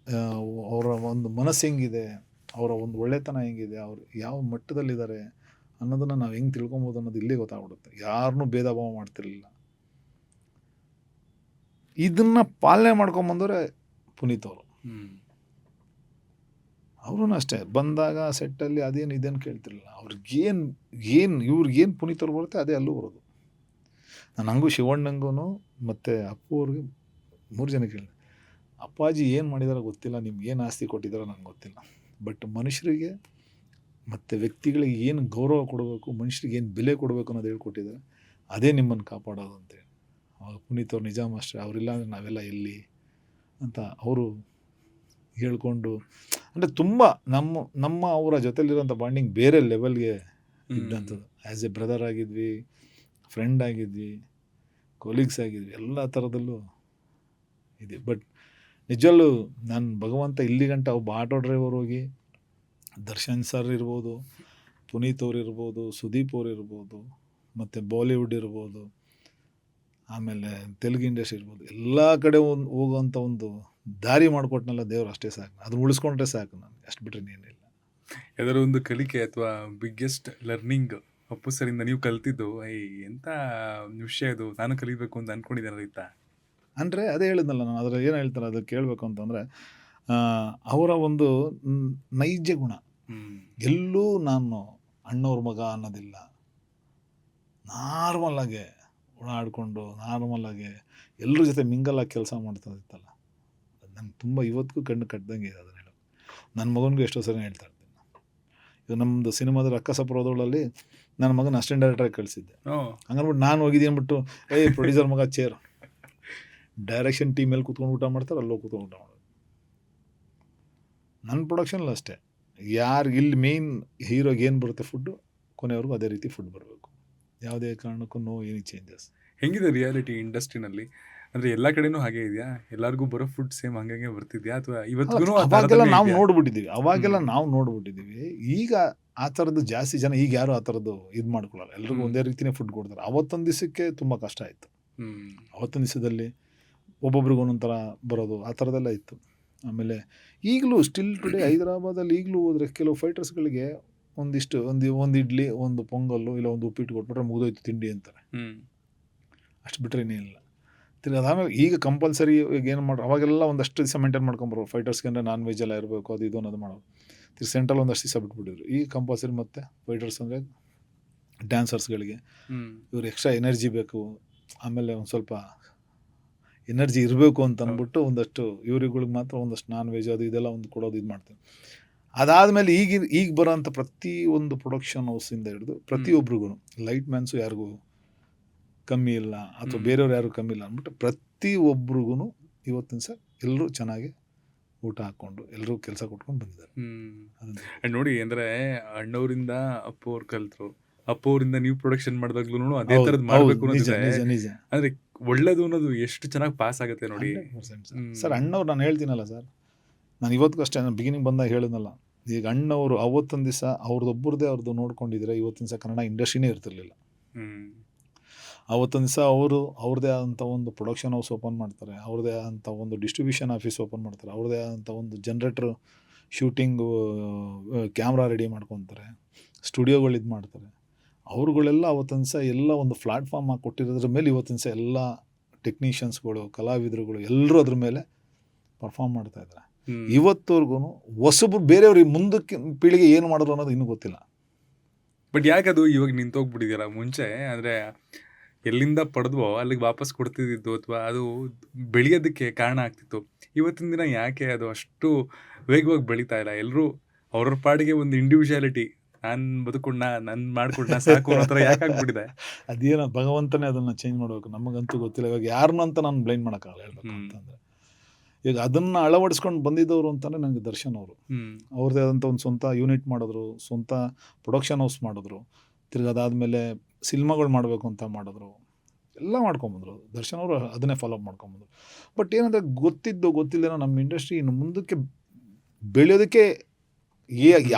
C: ಅವರ ಒಂದು ಮನಸ್ಸು ಹೆಂಗಿದೆ, ಅವರ ಒಂದು ಒಳ್ಳೆತನ ಹೆಂಗಿದೆ, ಅವರು ಯಾವ ಮಟ್ಟದಲ್ಲಿದ್ದಾರೆ ಅನ್ನೋದನ್ನು ನಾವು ಹೆಂಗೆ ತಿಳ್ಕೊಬೋದು ಅನ್ನೋದು ಇಲ್ಲೇ ಗೊತ್ತಾಗ್ಬಿಡುತ್ತೆ. ಯಾರನ್ನೂ ಭೇದ ಭಾವ ಮಾಡ್ತಿರ್ಲಿಲ್ಲ. ಇದನ್ನು ಪಾಲನೆ ಮಾಡ್ಕೊಂಬಂದವ್ರೆ ಪುನೀತ್ ಅವರು. ಅವ್ರೂ ಅಷ್ಟೇ ಬಂದಾಗ ಸೆಟ್ಟಲ್ಲಿ ಅದೇನು ಇದೇನು ಕೇಳ್ತಿರಲಿಲ್ಲ. ಅವ್ರಿಗೇನು ಇವ್ರಿಗೇನು ಪುನೀತ್ ಅವ್ರು ಬರುತ್ತೆ ಅದೇ ಅಲ್ಲೂ ಬರೋದು. ನಾನು ಹಂಗೂ ಶಿವಣ್ಣಂಗೂ ಮತ್ತು ಅಪ್ಪು ಅವ್ರಿಗೆ 3 ಜನ ಕೇಳಿದೆ, ಅಪ್ಪಾಜಿ ಏನು ಮಾಡಿದಾರೋ ಗೊತ್ತಿಲ್ಲ, ನಿಮ್ಗೆ ಏನು ಆಸ್ತಿ ಕೊಟ್ಟಿದ್ದಾರೋ ನನಗೆ ಗೊತ್ತಿಲ್ಲ, ಬಟ್ ಮನುಷ್ಯರಿಗೆ ಮತ್ತು ವ್ಯಕ್ತಿಗಳಿಗೆ ಏನು ಗೌರವ ಕೊಡಬೇಕು, ಮನುಷ್ಯರಿಗೆ ಏನು ಬೆಲೆ ಕೊಡಬೇಕು ಅನ್ನೋದು ಹೇಳ್ಕೊಟ್ಟಿದ್ದಾರೆ, ಅದೇ ನಿಮ್ಮನ್ನು ಕಾಪಾಡೋದು ಅಂತೇಳಿ. ಅವಾಗ ಪುನೀತ್ ಅವ್ರು ನಿಜ ಮಾಸ್ಟರ್, ಅವರಿಲ್ಲ ಅಂದರೆ ನಾವೆಲ್ಲ ಎಲ್ಲಿ ಅಂತ ಅವರು ಹೇಳ್ಕೊಂಡು, ಅಂದರೆ ತುಂಬ ನಮ್ಮ ಅವರ ಜೊತೆಲಿರೋಂಥ ಬಾಂಡಿಂಗ್ ಬೇರೆ ಲೆವೆಲ್ಗೆ ಇದ್ದಂಥದ್ದು. ಆ್ಯಸ್ ಎ ಬ್ರದರ್ ಆಗಿದ್ವಿ, ಫ್ರೆಂಡ್ ಆಗಿದ್ವಿ, ಕೊಲೀಗ್ಸ್ ಆಗಿದ್ವಿ, ಎಲ್ಲ ಥರದಲ್ಲೂ ಇದೆ. ಬಟ್ ನಿಜವಲ್ಲೂ ನಾನು ಭಗವಂತ ಇಲ್ಲಿ ಗಂಟ ಒಬ್ಬ ಆಟೋ ಡ್ರೈವರ್ ಹೋಗಿ ದರ್ಶನ್ ಸರ್ ಇರ್ಬೋದು, ಪುನೀತ್ ಅವ್ರು ಇರ್ಬೋದು, ಸುದೀಪ್ ಅವ್ರು ಇರ್ಬೋದು, ಮತ್ತು ಬಾಲಿವುಡ್ ಇರ್ಬೋದು, ಆಮೇಲೆ ತೆಲುಗು ಇಂಡಸ್ಟ್ರಿ ಇರ್ಬೋದು, ಎಲ್ಲ ಕಡೆ ಹೋಗೋವಂಥ ಒಂದು ದಾರಿ ಮಾಡಿಕೊಟ್ನಲ್ಲ ದೇವರು, ಅಷ್ಟೇ ಸಾಕು. ಅದನ್ನ ಉಳಿಸ್ಕೊಂಡ್ರೆ ಸಾಕು ನನಗೆ, ಅಷ್ಟು ಬಿಟ್ಟರೆ ಏನಿಲ್ಲ.
A: ಯಾವ್ದಾದ್ರು ಒಂದು ಕಲಿಕೆ ಅಥವಾ ಬಿಗ್ಗೆಸ್ಟ್ ಲರ್ನಿಂಗ್ ಅಪ್ಪು ಸರಿಂದ ನೀವು ಕಲ್ತಿದ್ದು, ಎಂಥ ವಿಷಯ ಇದು, ನಾನು ಕಲಿಬೇಕು ಅಂತ ಅನ್ಕೊಂಡಿದ್ದೇನೆ ಇತ್ತ?
C: ಅಂದರೆ ಅದೇ ಹೇಳಿದ್ನಲ್ಲ ನಾನು, ಅದರ ಏನು ಹೇಳ್ತಾರೆ ಅದು ಕೇಳಬೇಕು ಅಂತಂದರೆ, ಅವರ ಒಂದು ನೈಜ ಗುಣ. ಎಲ್ಲೂ ನಾನು ಅಣ್ಣವ್ರ ಮಗ ಅನ್ನೋದಿಲ್ಲ, ನಾರ್ಮಲಾಗೆ ಓಡಾಡಿಕೊಂಡು ನಾರ್ಮಲಾಗೆ ಎಲ್ಲರ ಜೊತೆ ಮಿಂಗಲಾಗಿ ಕೆಲಸ ಮಾಡ್ತಾಯಿತ್ತಲ್ಲ, ನಂಗೆ ತುಂಬ ಇವತ್ತಿಗೂ ಕಣ್ಣು ಕಟ್ಟದಂಗೆ ಇದೆ ಅದನ್ನು ಹೇಳೋದು. ನನ್ನ ಮಗನಿಗೂ ಎಷ್ಟೋ ಸರಿ ಹೇಳ್ತಾ ಇರ್ತೀನಿ. ಇದು ನಮ್ಮದು ಸಿನಿಮಾದ ಅಕ್ಕಸಪುರದೊಳಲ್ಲಿ ನನ್ನ ಮಗನ ಅಸಿಸ್ಟೆಂಟ್ ಡೈರೆಕ್ಟ್ರಾಗಿ ಕಳಿಸಿದ್ದೆ. ಹಂಗನ್ಬಿಟ್ಟು ನಾನು ಹೋಗಿದ್ದೀನಿ ಅಂದ್ಬಿಟ್ಟು ಪ್ರೊಡ್ಯೂಸರ್ ಮಗ ಚೇರ್, ಡೈರೆಕ್ಷನ್ ಟೀಮಲ್ಲಿ ಕೂತ್ಕೊಂಡು ಊಟ ಮಾಡ್ತಾರೆ, ಅಲ್ಲೋ ಕೂತ್ಕೊಂಡು ಊಟ ಮಾಡೋದು. ನನ್ನ ಪ್ರೊಡಕ್ಷನಲ್ಲಿ ಅಷ್ಟೇ, ಯಾರು ಇಲ್ಲಿ ಮೇಯ್ನ್ ಹೀರೋಗೆ ಏನು ಬರುತ್ತೆ ಫುಡ್ಡು, ಕೊನೆವರೆಗೂ ಅದೇ ರೀತಿ ಫುಡ್ ಬರಬೇಕು. ಯಾವುದೇ ಕಾರಣಕ್ಕೂ ನೋ ಎನಿ ಚೇಂಜಸ್.
A: ಹೆಂಗಿದೆ ರಿಯಾಲಿಟಿ ಇಂಡಸ್ಟ್ರಿನಲ್ಲಿ? ಅಂದರೆ ಎಲ್ಲ ಕಡೆನೂ ಹಾಗೆ ಇದೆಯಾ? ಎಲ್ಲರಿಗೂ ಬರೋ ಫುಡ್ ಸೇಮ್ ಹಂಗೆ ಬರ್ತಿದ್ಯಾ, ಅಥವಾ ಇವತ್ತಿಗೂ
C: ಅವಾಗೆಲ್ಲ ನಾವು ನೋಡ್ಬಿಟ್ಟಿದ್ದೀವಿ. ಈಗ ಆ ಥರದ್ದು ಜಾಸ್ತಿ ಜನ ಈಗ ಯಾರು ಆ ಥರದ್ದು ಇದು ಮಾಡ್ಕೊಳ್ಳಲ್ಲ, ಎಲ್ರಿಗೂ ಒಂದೇ ರೀತಿಯೇ ಫುಡ್ ಕೊಡ್ತಾರೆ. ಅವತ್ತೊಂದು ದಿವಸಕ್ಕೆ ತುಂಬ ಕಷ್ಟ ಆಯಿತು. ಅವತ್ತೊಂದು ದಿವಸದಲ್ಲಿ ಒಬ್ಬೊಬ್ರಿಗೂ ಒಂದೊಂಥರ ಬರೋದು, ಆ ಥರದ್ದೆಲ್ಲ ಇತ್ತು. ಆಮೇಲೆ ಈಗಲೂ ಸ್ಟಿಲ್ ಟುಡೇ ಹೈದರಾಬಾದಲ್ಲಿ ಈಗಲೂ ಹೋದರೆ ಕೆಲವು ಫೈಟರ್ಸ್ಗಳಿಗೆ ಒಂದಿಷ್ಟು ಒಂದು ಇಡ್ಲಿ, ಒಂದು ಪೊಂಗಲ್ಲು, ಇಲ್ಲ ಒಂದು ಉಪ್ಪಿಟ್ಟು ಕೊಟ್ಬಿಟ್ರೆ ಮುಗಿದೋಯ್ತು ತಿಂಡಿ ಅಂತಾರೆ. ಅಷ್ಟು ಬಿಟ್ಟರೆ ಇನ್ನೇನಿಲ್ಲ. ತಿರ್ಗಿ ಅದಾದಮೇಲೆ ಈಗ ಕಂಪಲ್ಸರಿ ಈಗ ಏನು ಮಾಡ್ರು, ಅವಾಗೆಲ್ಲ ಒಂದಷ್ಟು ದಿವಸ ಮೇಂಟೈನ್ ಮಾಡ್ಕೊಂಬರೋ ಫೈಟರ್ಸ್ಗೆ, ಅಂದರೆ ನಾನ್ ವೆಜ್ ಎಲ್ಲ ಇರಬೇಕು, ಅದು ಇದು ಅನ್ನೋದು ಮಾಡೋದು. ತಿರ್ಗಿ ಸೆಂಟ್ರಲ್ ಒಂದಷ್ಟು ದಿವಸ ಬಿಟ್ಬಿಟ್ಟಿದ್ರು. ಈಗ ಕಂಪಲ್ಸರಿ ಮತ್ತು ಫೈಟರ್ಸ್ ಅಂದರೆ ಡ್ಯಾನ್ಸರ್ಸ್ಗಳಿಗೆ ಇವ್ರು ಎಕ್ಸ್ಟ್ರಾ ಎನರ್ಜಿ ಬೇಕು, ಆಮೇಲೆ ಒಂದು ಸ್ವಲ್ಪ ಎನರ್ಜಿ ಇರಬೇಕು ಅಂತ ಅಂದ್ಬಿಟ್ಟು ಒಂದಷ್ಟು ಇವ್ರುಗಳಿಗೆ ಮಾತ್ರ ಒಂದಷ್ಟು ನಾನ್ ವೆಜ್ ಅದು ಇದೆಲ್ಲ ಒಂದು ಕೊಡೋದು ಇದು ಮಾಡ್ತಾರೆ. ಅದಾದಮೇಲೆ ಈಗ ಬರೋಂಥ ಪ್ರತಿಯೊಂದು ಪ್ರೊಡಕ್ಷನ್ ಹೌಸಿಂದ ಹಿಡಿದು ಪ್ರತಿಯೊಬ್ಬರಿಗೂ, ಲೈಟ್ ಮ್ಯಾನ್ಸು ಯಾರಿಗೂ ಕಮ್ಮಿ ಇಲ್ಲ, ಅಥವಾ ಬೇರೆಯವ್ರು ಯಾರು ಕಮ್ಮಿ ಇಲ್ಲ ಅಂದ್ಬಿಟ್ಟು ಪ್ರತಿಯೊಬ್ಬರಿಗೂ ಇವತ್ತಿನ ಸಹ ಎಲ್ಲರೂ ಚೆನ್ನಾಗಿ ಊಟ ಹಾಕ್ಕೊಂಡು ಎಲ್ಲರೂ ಕೆಲಸ ಕೊಟ್ಕೊಂಡು ಬಂದಿದ್ದಾರೆ.
A: ನೋಡಿ, ಅಂದರೆ ಅಣ್ಣವರಿಂದ ಅಪ್ಪು ಅವ್ರು ಕಲ್ತರು, ಅಪ್ಪು ಅವರಿಂದ ನೀವು ಪ್ರೊಡಕ್ಷನ್ ಮಾಡಿದಾಗ್ಲೂ ಅದೇ ಥರದ್ದು ಮಾಡಬೇಕು
C: ನಿಜ.
A: ಅಂದರೆ ಒಳ್ಳೇದು ಅನ್ನೋದು ಎಷ್ಟು ಚೆನ್ನಾಗಿ ಪಾಸ್ ಆಗುತ್ತೆ ನೋಡಿ.
C: ಸರ್ ಅಣ್ಣವ್ರು ನಾನು ಹೇಳ್ತೀನಲ್ಲ ಸರ್, ನಾನು ಇವತ್ತಿಗೂ ಅಷ್ಟೇ, ನಾನು ಬಿಗಿನಿಂಗ್ ಬಂದಾಗ ಹೇಳಿದ್ನಲ್ಲ, ಈಗ ಅಣ್ಣವರು ಅವತ್ತೊಂದು ದಿವಸ ಅವ್ರದ್ದು ನೋಡ್ಕೊಂಡಿದ್ರೆ ಇವತ್ತಿನ ದಿವಸ ಕನ್ನಡ ಇಂಡಸ್ಟ್ರಿನೇ ಇರ್ತಿರ್ಲಿಲ್ಲ. ಅವತ್ತೊಂದು ದಿವಸ ಅವ್ರದ್ದೇ ಆದಂಥ ಒಂದು ಪ್ರೊಡಕ್ಷನ್ ಹೌಸ್ ಓಪನ್ ಮಾಡ್ತಾರೆ, ಅವ್ರದ್ದೇ ಆದಂಥ ಒಂದು ಡಿಸ್ಟ್ರಿಬ್ಯೂಷನ್ ಆಫೀಸ್ ಓಪನ್ ಮಾಡ್ತಾರೆ, ಅವ್ರದ್ದೇ ಆದಂಥ ಒಂದು ಜನ್ರೇಟ್ರ್ ಶೂಟಿಂಗು ಕ್ಯಾಮ್ರಾ ರೆಡಿ ಮಾಡ್ಕೊತಾರೆ, ಸ್ಟುಡಿಯೋಗಳು ಇದು ಮಾಡ್ತಾರೆ. ಅವ್ರುಗಳೆಲ್ಲ ಅವತ್ತೊಂದು ದಿವಸ ಎಲ್ಲ ಒಂದು ಪ್ಲಾಟ್ಫಾರ್ಮ್ ಆಗಿ ಕೊಟ್ಟಿರೋದ್ರ ಮೇಲೆ ಇವತ್ತಿನ ದಿವಸ ಎಲ್ಲ ಟೆಕ್ನಿಷಿಯನ್ಸ್ಗಳು, ಕಲಾವಿದರುಗಳು ಎಲ್ಲರೂ ಅದ್ರ ಮೇಲೆ ಪರ್ಫಾರ್ಮ್ ಮಾಡ್ತಾಯಿದ್ದಾರೆ. ಇವತ್ತವರೆಗೂ ಹೊಸಬ್ರು ಬೇರೆಯವ್ರಿಗೆ ಮುಂದಕ್ಕೆ ಪೀಳಿಗೆ ಏನು ಮಾಡೋದು ಅನ್ನೋದು ಇನ್ನೂ ಗೊತ್ತಿಲ್ಲ.
A: ಬಟ್ ಯಾಕದು ಇವಾಗ ನಿಂತೋಗ್ಬಿಟ್ಟಿದೆಯಲ್ಲ? ಮುಂಚೆ ಅಂದರೆ ಎಲ್ಲಿಂದ ಪಡೆದ್ವೋ ಅಲ್ಲಿಗೆ ವಾಪಸ್ ಕೊಡ್ತಿದ್ದು, ಅಥವಾ ಅದು ಬೆಳೆಯೋದಕ್ಕೆ ಕಾರಣ ಆಗ್ತಿತ್ತು. ಇವತ್ತಿನ ದಿನ ಯಾಕೆ ಅದು ಅಷ್ಟು ವೇಗವಾಗಿ ಬೆಳೀತಾ ಇಲ್ಲ? ಎಲ್ಲರೂ ಅವ್ರ ಪಾಡಿಗೆ ಒಂದು ಇಂಡಿವಿಜುವಾಲಿಟಿ, ನಾನು ಬದುಕೊಂಡ, ನಾನು ಮಾಡ್ಕೊಂಡ ಸಾಕು ಅನ್ನೋ ಥರ ಯಾಕೆ ಆಗ್ಬಿಟ್ಟಿದೆ?
C: ಅದೇನೋ ಭಗವಂತನೇ ಅದನ್ನು ಚೇಂಜ್ ಮಾಡಬೇಕು, ನಮಗಂತೂ ಗೊತ್ತಿಲ್ಲ. ಇವಾಗ ಯಾರನ್ನೂ ಅಂತ ನಾನು ಬ್ಲೈಂಡ್ ಮಾಡೋಕ್ಕಾಗಲ್ಲ ಹೇಳ್ಬೇಕು ಅಂತಂದರೆ. ಈಗ ಅದನ್ನು ಅಳವಡಿಸ್ಕೊಂಡು ಬಂದಿದ್ದವರು ಅಂತಂದರೆ ನನಗೆ ದರ್ಶನ್ ಅವರು. ಅವ್ರದ್ದೇ ಆದಂಥ ಒಂದು ಸ್ವಂತ ಯೂನಿಟ್ ಮಾಡಿದ್ರು, ಸ್ವಂತ ಪ್ರೊಡಕ್ಷನ್ ಹೌಸ್ ಮಾಡಿದ್ರು. ತಿರ್ಗಿ ಅದಾದಮೇಲೆ ಸಿನಿಮಾಗಳು ಮಾಡಬೇಕು ಅಂತ ಮಾಡಿದ್ರು, ಎಲ್ಲ ಮಾಡ್ಕೊಂಬಂದರು. ದರ್ಶನ್ ಅವರು ಅದನ್ನೇ ಫಾಲೋ ಅಪ್ ಮಾಡ್ಕೊಂಬಂದರು. ಬಟ್ ಏನಂದರೆ ಗೊತ್ತಿಲ್ಲದೇನೋ ನಮ್ಮ ಇಂಡಸ್ಟ್ರಿ ಇನ್ನು ಮುಂದಕ್ಕೆ ಬೆಳೆಯೋದಕ್ಕೆ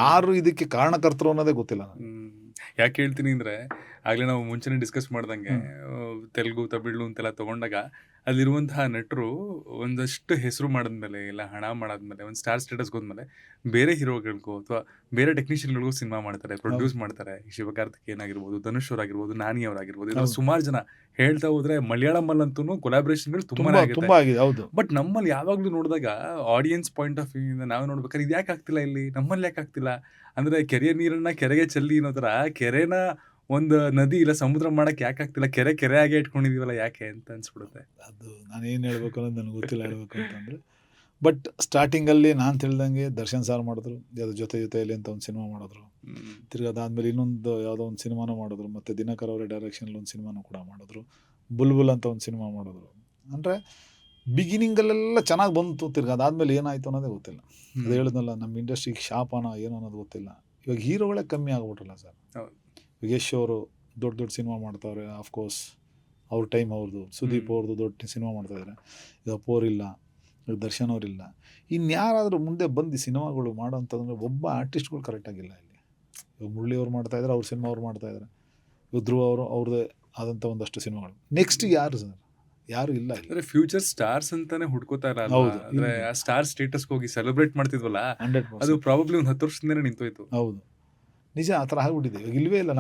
C: ಯಾರು ಇದಕ್ಕೆ ಕಾರಣಕರ್ತರು ಅನ್ನೋದೇ ಗೊತ್ತಿಲ್ಲ ನನಗೆ.
A: ಯಾಕೆ ಹೇಳ್ತೀನಿ ಅಂದರೆ, ಆಗಲೇ ನಾವು ಮುಂಚೆನೇ ಡಿಸ್ಕಸ್ ಮಾಡ್ದಂಗೆ ತೆಲುಗು ತಮಿಳು ಅಂತೆಲ್ಲ ತೊಗೊಂಡಾಗ ಅಲ್ಲಿರುವಂತಹ ನಟರು ಒಂದಷ್ಟು ಹೆಸರು ಮಾಡಿದ್ಮೇಲೆ, ಇಲ್ಲ ಹಣ ಮಾಡಾದ್ಮೇಲೆ, ಒಂದು ಸ್ಟಾರ್ ಸ್ಟೇಟಸ್ಗೆ ಹೋದ್ಮೇಲೆ ಬೇರೆ ಹೀರೋಗಳಿಗೂ ಅಥವಾ ಬೇರೆ ಟೆಕ್ನಿಷಿಯನ್ಗಳಿಗೂ ಸಿನಿಮಾ ಮಾಡ್ತಾರೆ, ಪ್ರೊಡ್ಯೂಸ್ ಮಾಡ್ತಾರೆ. ಶಿವಕಾರ್ತಿಕೇಯನ್ ಆಗಿರ್ಬೋದು, ಧನುಷ್ ಅವರಾಗಿರ್ಬೋದು, ನಾನಿ ಅವರಾಗಿರ್ಬೋದು, ಇದ್ರ ಸುಮಾರು ಜನ ಹೇಳ್ತಾ ಹೋದ್ರೆ ಮಲಯಾಳಮಲ್ಲಂತೂ ಕೊಲಾಬ್ರೇಷನ್ಗಳು ತುಂಬಾನೇ ಆಗಿದೆ.
C: ತುಂಬ ಆಗಿದೆ, ಹೌದು.
A: ಬಟ್ ನಮ್ಮಲ್ಲಿ ಯಾವಾಗಲೂ ನೋಡಿದಾಗ ಆಡಿಯನ್ಸ್ ಪಾಯಿಂಟ್ ಆಫ್ ವ್ಯೂ ಇಂದ ನಾವು ನೋಡ್ಬೇಕಾದ್ರೆ ಇದು ಯಾಕೆ ಆಗ್ತಿಲ್ಲ, ಇಲ್ಲಿ ನಮ್ಮಲ್ಲಿ ಯಾಕೆ ಆಗ್ತಿಲ್ಲ ಅಂದ್ರೆ, ಕೆರೆಯ ನೀರನ್ನ ಕೆರೆಗೆ ಚೆಲ್ಲಿ ಅನ್ನೋ ಥರ ಕೆರೆನ ಒಂದು ನದಿ ಇಲ್ಲ ಸಮುದ್ರ ಮಾಡಕ್ಕೆ ಯಾಕೆ ಆಗ್ತಿಲ್ಲ, ಕೆರೆ ಆಗೇ ಇಟ್ಕೊಂಡಿದೀವಲ್ಲ ಯಾಕೆ ಅಂತ ಅನ್ಸ್ಬಿಡುತ್ತೆ.
C: ಅದು ನಾನೇನು ಹೇಳ್ಬೇಕು ಅನ್ನೋದು ನನಗೆ ಗೊತ್ತಿಲ್ಲ ಹೇಳ್ಬೇಕು ಅಂತಂದರೆ. ಬಟ್ ಸ್ಟಾರ್ಟಿಂಗಲ್ಲಿ ನಾನು ತಿಳಿದಂಗೆ ದರ್ಶನ್ ಸಾರ್ ಮಾಡಿದ್ರು, ಯಾವುದೋ ಜೊತೆಯಲ್ಲಿ ಅಂತ ಒಂದು ಸಿನಿಮಾ ಮಾಡಿದ್ರು. ತಿರ್ಗಿ ಅದಾದಮೇಲೆ ಇನ್ನೊಂದು ಯಾವುದೋ ಒಂದು ಸಿನಿಮಾನೂ ಮಾಡಿದ್ರು. ಮತ್ತು ದಿನಕರ್ ಅವರ ಡೈರೆಕ್ಷನಲ್ಲಿ ಒಂದು ಸಿನಿಮಾನೂ ಕೂಡ ಮಾಡಿದ್ರು. ಬುಲ್ಬುಲ್ ಅಂತ ಒಂದು ಸಿನಿಮಾ ಮಾಡಿದ್ರು. ಅಂದರೆ ಬಿಗಿನಿಂಗಲ್ಲೆಲ್ಲ ಚೆನ್ನಾಗಿ ಬಂತು. ತಿರ್ಗಿ ಅದಾದಮೇಲೆ ಏನಾಯಿತು ಅನ್ನೋದೇ ಗೊತ್ತಿಲ್ಲ. ಅದು ಹೇಳಿದ್ನಲ್ಲ, ನಮ್ಮ ಇಂಡಸ್ಟ್ರಿಗೆ ಶಾಪನ ಏನು ಅನ್ನೋದು ಗೊತ್ತಿಲ್ಲ. ಇವಾಗ ಹೀರೋಗಳೇ ಕಮ್ಮಿ ಆಗ್ಬಿಟ್ರಲ್ಲ ಸರ್. ಯಶ್ ಅವರು ದೊಡ್ಡ ಸಿನಿಮಾ ಮಾಡ್ತಾವ್ರೆ, ಆಫ್ಕೋರ್ಸ್ ಅವ್ರ ಟೈಮ್ ಅವ್ರದ್ದು. ಸುದೀಪ್ ಅವ್ರದ್ದು ದೊಡ್ಡ ಸಿನಿಮಾ ಮಾಡ್ತಾಯಿದ್ದಾರೆ. ಈಗ ಅಪ್ಪೋರ್ ಇಲ್ಲ, ಈಗ ದರ್ಶನ್ ಅವರಿಲ್ಲ. ಇನ್ಯಾರಾದರೂ ಮುಂದೆ ಬಂದು ಸಿನಿಮಾಗಳು ಮಾಡೋಂಥದ್ದಂದ್ರೆ ಒಬ್ಬ ಆರ್ಟಿಸ್ಟ್ಗಳು ಕರೆಕ್ಟಾಗಿಲ್ಲ ಇಲ್ಲಿ. ಇವಾಗ ಮುರಳಿ ಅವ್ರು ಮಾಡ್ತಾಯಿದ್ದಾರೆ, ಅವ್ರ ಸಿನಿಮಾ ಅವ್ರು ಮಾಡ್ತಾಯಿದ್ದಾರೆ. ಇವಾಗ ಧ್ರುವ ಅವರು ಅವ್ರದ್ದೇ ಆದಂಥ ಒಂದಷ್ಟು ಸಿನಿಮಾಗಳು. ನೆಕ್ಸ್ಟ್ ಯಾರು ಸರ್? ಯಾರು ಇಲ್ಲ.
A: ಅಂದ್ರೆ ಫ್ಯೂಚರ್ ಸ್ಟಾರ್ಸ್ ಅಂತಾನೆ ಹುಡ್ಕೋತಾ ಇಲ್ಲ.
C: ಹೌದು.
A: ಅಂದ್ರೆ ಆ ಸ್ಟಾರ್ ಸ್ಟೇಟಸ್ಗೆ ಹೋಗಿ ಸೆಲೆಬ್ರೇಟ್ ಮಾಡ್ತಿದ್ವಲ್ಲ,
C: 100%.
A: ಅದು ಪ್ರಾಬಬ್ಲಿ ಒಂದು 10 ವರ್ಷದಿಂದನೇ ನಿಂತೋಯ್ತು.
C: ಹೌದು, ನಿಜ. ಆ ಥರ ಆಗಿಬಿಟ್ಟಿದೆ. ಇವಾಗ ಇಲ್ವೇ ಇಲ್ಲ.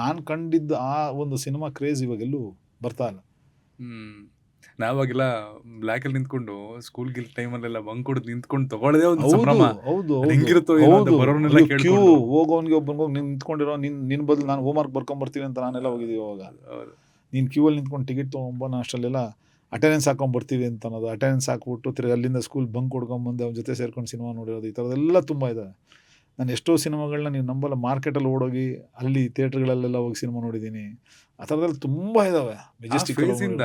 C: ನಾನು ಕಂಡಿದ್ದು ಆ ಒಂದು ಸಿನಿಮಾ ಕ್ರೇಜ್ ಇವಾಗ ಎಲ್ಲೂ ಬರ್ತಾ ಇಲ್ಲ.
A: ನಾವಾಗೆಲ್ಲ ಬ್ಲ್ಯಾಕಲ್ಲಿ ನಿಂತ್ಕೊಂಡು ಸ್ಕೂಲ್ ಗಿಲ್ ಟೈಮಲ್ಲೆಲ್ಲ ಬಂಕ್ ಕೊಡೋದು ನಿಂತ್ಕೊಂಡು ತಗೊಳ್ಳೋದೇ ಒಂದು ಸಂಭ್ರಮ. ಹೆಂಗಿರುತ್ತೋ ಬರೋನೆಲ್ಲ
C: ಕ್ಯೂ
A: ಕೇಳ್ಕೊಂಡು
C: ಹೋಗೋನ್ಗೆ ಒಬ್ಬನಿಗೆ ನಿಂತ್ಕೊಂಡಿರೋ ನಿನ್ನ ಬದಲು ನಾನು ಹೋಮ್ವರ್ಕ್ ಬರ್ಕೊಂಬರ್ತೀವಿ ಅಂತ ನಾನೆಲ್ಲ ಹೋಗಿದ್ದೀವಿ. ಅವಾಗ ನೀನು ಕ್ಯೂವಲ್ಲಿ ನಿಂತ್ಕೊಂಡು ಟಿಕೆಟ್ ತೊಗೊಂಬ, ಅಷ್ಟರಲ್ಲೆಲ್ಲ ಅಟೆಂಡೆನ್ಸ್ ಹಾಕೊಂಡ್ಬರ್ತೀವಿ ಅಂತ ಅನ್ನೋದು. ಅಟೆಂಡೆನ್ಸ್ ಹಾಕ್ಬಿಟ್ಟು ತಿರ್ಗಿ ಅಲ್ಲಿಂದ ಸ್ಕೂಲ್ ಬಂಕ್ ಕೊಡ್ಕೊಂಬಂದು ಅವ್ನ ಜೊತೆ ಸೇರ್ಕೊಂಡು ಸಿನಿಮಾ ನೋಡಿರೋದು. ಈ ಥರದ್ದೆಲ್ಲ ತುಂಬ ಇದೆ. ನಾನು ಎಷ್ಟೋ ಸಿನಿಮಾಗಳನ್ನ ನೀವು ನಂಬಲ್ಲ, ಮಾರ್ಕೆಟಲ್ಲಿ ಓಡೋಗಿ ಅಲ್ಲಿ ಥಿಯೇಟ್ರ್ಗಳಲ್ಲೆಲ್ಲ ಹೋಗಿ ಸಿನಿಮಾ ನೋಡಿದ್ದೀನಿ. ಆ ಥರದಲ್ಲಿ ತುಂಬ ಇದ್ದಾವೆ. ಮೆಜೆಸ್ಟಿಕ್
A: ಇಂದ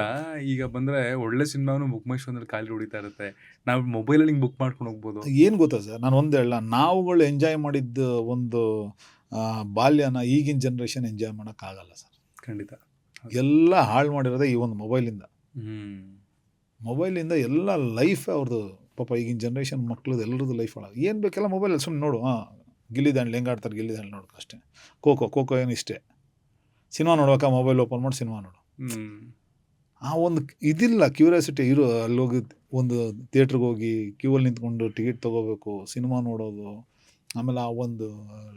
A: ಈಗ ಬಂದ್ರೆ ಒಳ್ಳೆ ಸಿನಿಮಾನು ಬುಕ್ ಮೈ ಶೋನಲ್ಲಿ ಖಾಲಿ ಹೊಡಿತಾ ಇರುತ್ತೆ. ನಾವು ಮೊಬೈಲಲ್ಲಿ ಬುಕ್ ಮಾಡ್ಕೊಂಡು ಹೋಗ್ಬೋದು.
C: ಏನು ಗೊತ್ತಾ ಸರ್, ನಾನು ಒಂದೇ ಹೇಳ, ನಾವುಗಳು ಎಂಜಾಯ್ ಮಾಡಿದ್ದ ಒಂದು ಬಾಲ್ಯನ ಈಗಿನ ಜನ್ರೇಷನ್ ಎಂಜಾಯ್ ಮಾಡೋಕ್ಕಾಗಲ್ಲ ಸರ್.
A: ಖಂಡಿತ.
C: ಎಲ್ಲ ಹಾಳು ಮಾಡಿರೋದೇ ಈ ಒಂದು ಮೊಬೈಲಿಂದ. ಮೊಬೈಲಿಂದ ಎಲ್ಲ ಲೈಫೇ ಅವ್ರದ್ದು. ಪಾಪ ಈಗಿನ ಜನ್ರೇಷನ್ ಮಕ್ಳದ್ದು ಎಲ್ಲರದ್ದು ಲೈಫ್ ಹಾಳಾಗ. ಏನು ಬೇಕೆಲ್ಲ ಮೊಬೈಲಲ್ಲಿ ಸುಮ್ಮನೆ ನೋಡು. ಗಿಲ್ಲಿ ದಾಂಡ್ಲಿ ಹೆಂಗೆ ಆಡ್ತಾರೆ, ಗಿಲ್ಲಿ ದಾಂಡ್ಲಿ ನೋಡೋಕೆ ಅಷ್ಟೇ. ಖೋಖೋ ಏನು ಇಷ್ಟೇ. ಸಿನಿಮಾ ನೋಡ್ಬೇಕಾ ಮೊಬೈಲ್ ಓಪನ್ ಮಾಡಿ ಸಿನಿಮಾ ನೋಡು. ಆ ಒಂದು ಇದಿಲ್ಲ, ಕ್ಯೂರಿಯಾಸಿಟಿ ಇರೋ. ಅಲ್ಲಿ ಹೋಗಿ ಒಂದು ಥಿಯೇಟ್ರಿಗೆ ಹೋಗಿ ಕ್ಯೂವಲ್ಲಿ ನಿಂತ್ಕೊಂಡು ಟಿಕೆಟ್ ತೊಗೋಬೇಕು, ಸಿನಿಮಾ ನೋಡೋದು. ಆಮೇಲೆ ಆ ಒಂದು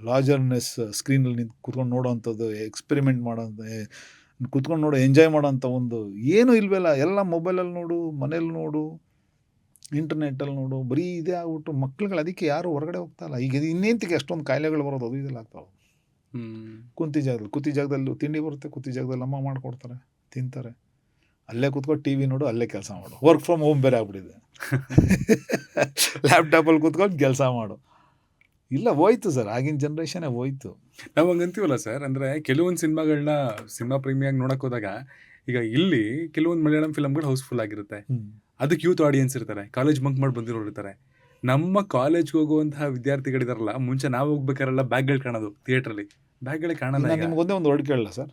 C: ಲಾರ್ಜರ್ನೆಸ್ ಸ್ಕ್ರೀನಲ್ಲಿ ಕೂತ್ಕೊಂಡು ನೋಡೋವಂಥದ್ದು, ಎಕ್ಸ್ಪೆರಿಮೆಂಟ್ ಮಾಡೋಂಥ, ಕೂತ್ಕೊಂಡು ನೋಡೋ, ಎಂಜಾಯ್ ಮಾಡೋಂಥ ಒಂದು ಏನೂ ಇಲ್ವಲ್ಲ. ಎಲ್ಲ ಮೊಬೈಲಲ್ಲಿ ನೋಡು, ಮನೇಲಿ ನೋಡು, ಇಂಟರ್ನೆಟ್ಟಲ್ಲಿ ನೋಡು, ಬರೀ ಇದೇ ಆಗ್ಬಿಟ್ಟು ಮಕ್ಳುಗಳು. ಅದಕ್ಕೆ ಯಾರು ಹೊರಗಡೆ ಹೋಗ್ತಾಯಿಲ್ಲ. ಈಗ ಇನ್ನೇಂತಿಗೆ ಅಷ್ಟೊಂದು ಕಾಯಿಲೆಗಳು ಬರೋದು, ಅದು ಇದೆಲ್ಲ ಆಗ್ತಾವೆ. ಕೂತಿ ಜಾಗದಲ್ಲಿ ತಿಂಡಿ ಬರುತ್ತೆ, ಕೂತಿ ಜಾಗದಲ್ಲಿ ಅಮ್ಮ ಮಾಡಿಕೊಡ್ತಾರೆ, ತಿಂತಾರೆ. ಅಲ್ಲೇ ಕೂತ್ಕೊಂಡು ಟಿ ವಿ ನೋಡು, ಅಲ್ಲೇ ಕೆಲಸ ಮಾಡು. ವರ್ಕ್ ಫ್ರಮ್ ಹೋಮ್ ಬೇರೆ ಆಗ್ಬಿಟ್ಟಿದೆ. ಲ್ಯಾಪ್ಟಾಪಲ್ಲಿ ಕೂತ್ಕೊಂಡು ಕೆಲಸ ಮಾಡು. ಇಲ್ಲ, ಹೋಯ್ತು ಸರ್, ಆಗಿನ ಜನ್ರೇಷನ್ನೇ ಹೋಯ್ತು.
A: ನಾವು ಹಂಗಂತೀವಲ್ಲ ಸರ್. ಅಂದರೆ ಕೆಲವೊಂದು ಸಿನಿಮಾಗಳನ್ನ ಸಿನಿಮಾ ಪ್ರೇಮಿಯಾಗಿ ನೋಡೋಕೆ ಹೋದಾಗ, ಈಗ ಇಲ್ಲಿ ಕೆಲವೊಂದು ಮಲಯಾಳಂ ಫಿಲಮ್ಗಳು ಹೌಸ್ಫುಲ್ ಆಗಿರುತ್ತೆ. ಅದಕ್ಕೆ ಯೂತ್ ಆಡಿಯನ್ಸ್ ಇರ್ತಾರೆ, ಕಾಲೇಜ್ ಬಂಕ್ ಮಾಡಿ ಬಂದಿರೋರು ಇರ್ತಾರೆ. ನಮ್ಮ ಕಾಲೇಜ್ಗೆ ಹೋಗುವಂತಹ ವಿದ್ಯಾರ್ಥಿಗಳಿದಾರಲ್ಲ, ಮುಂಚೆ ನಾವು ಹೋಗ್ಬೇಕಾರೆಲ್ಲ ಬ್ಯಾಗ್ಗಳು ಕಾಣೋದು ಥಿಯೇಟ್ರಲ್ಲಿ. ಬ್ಯಾಗ್ಗಳೇ ಕಾಣಲ್ಲ.
C: ನಿಮ್ಗೆ ಒಂದೇ ಒಂದು ವರ್ಡ್ ಕೇಳಲ್ಲ ಸರ್.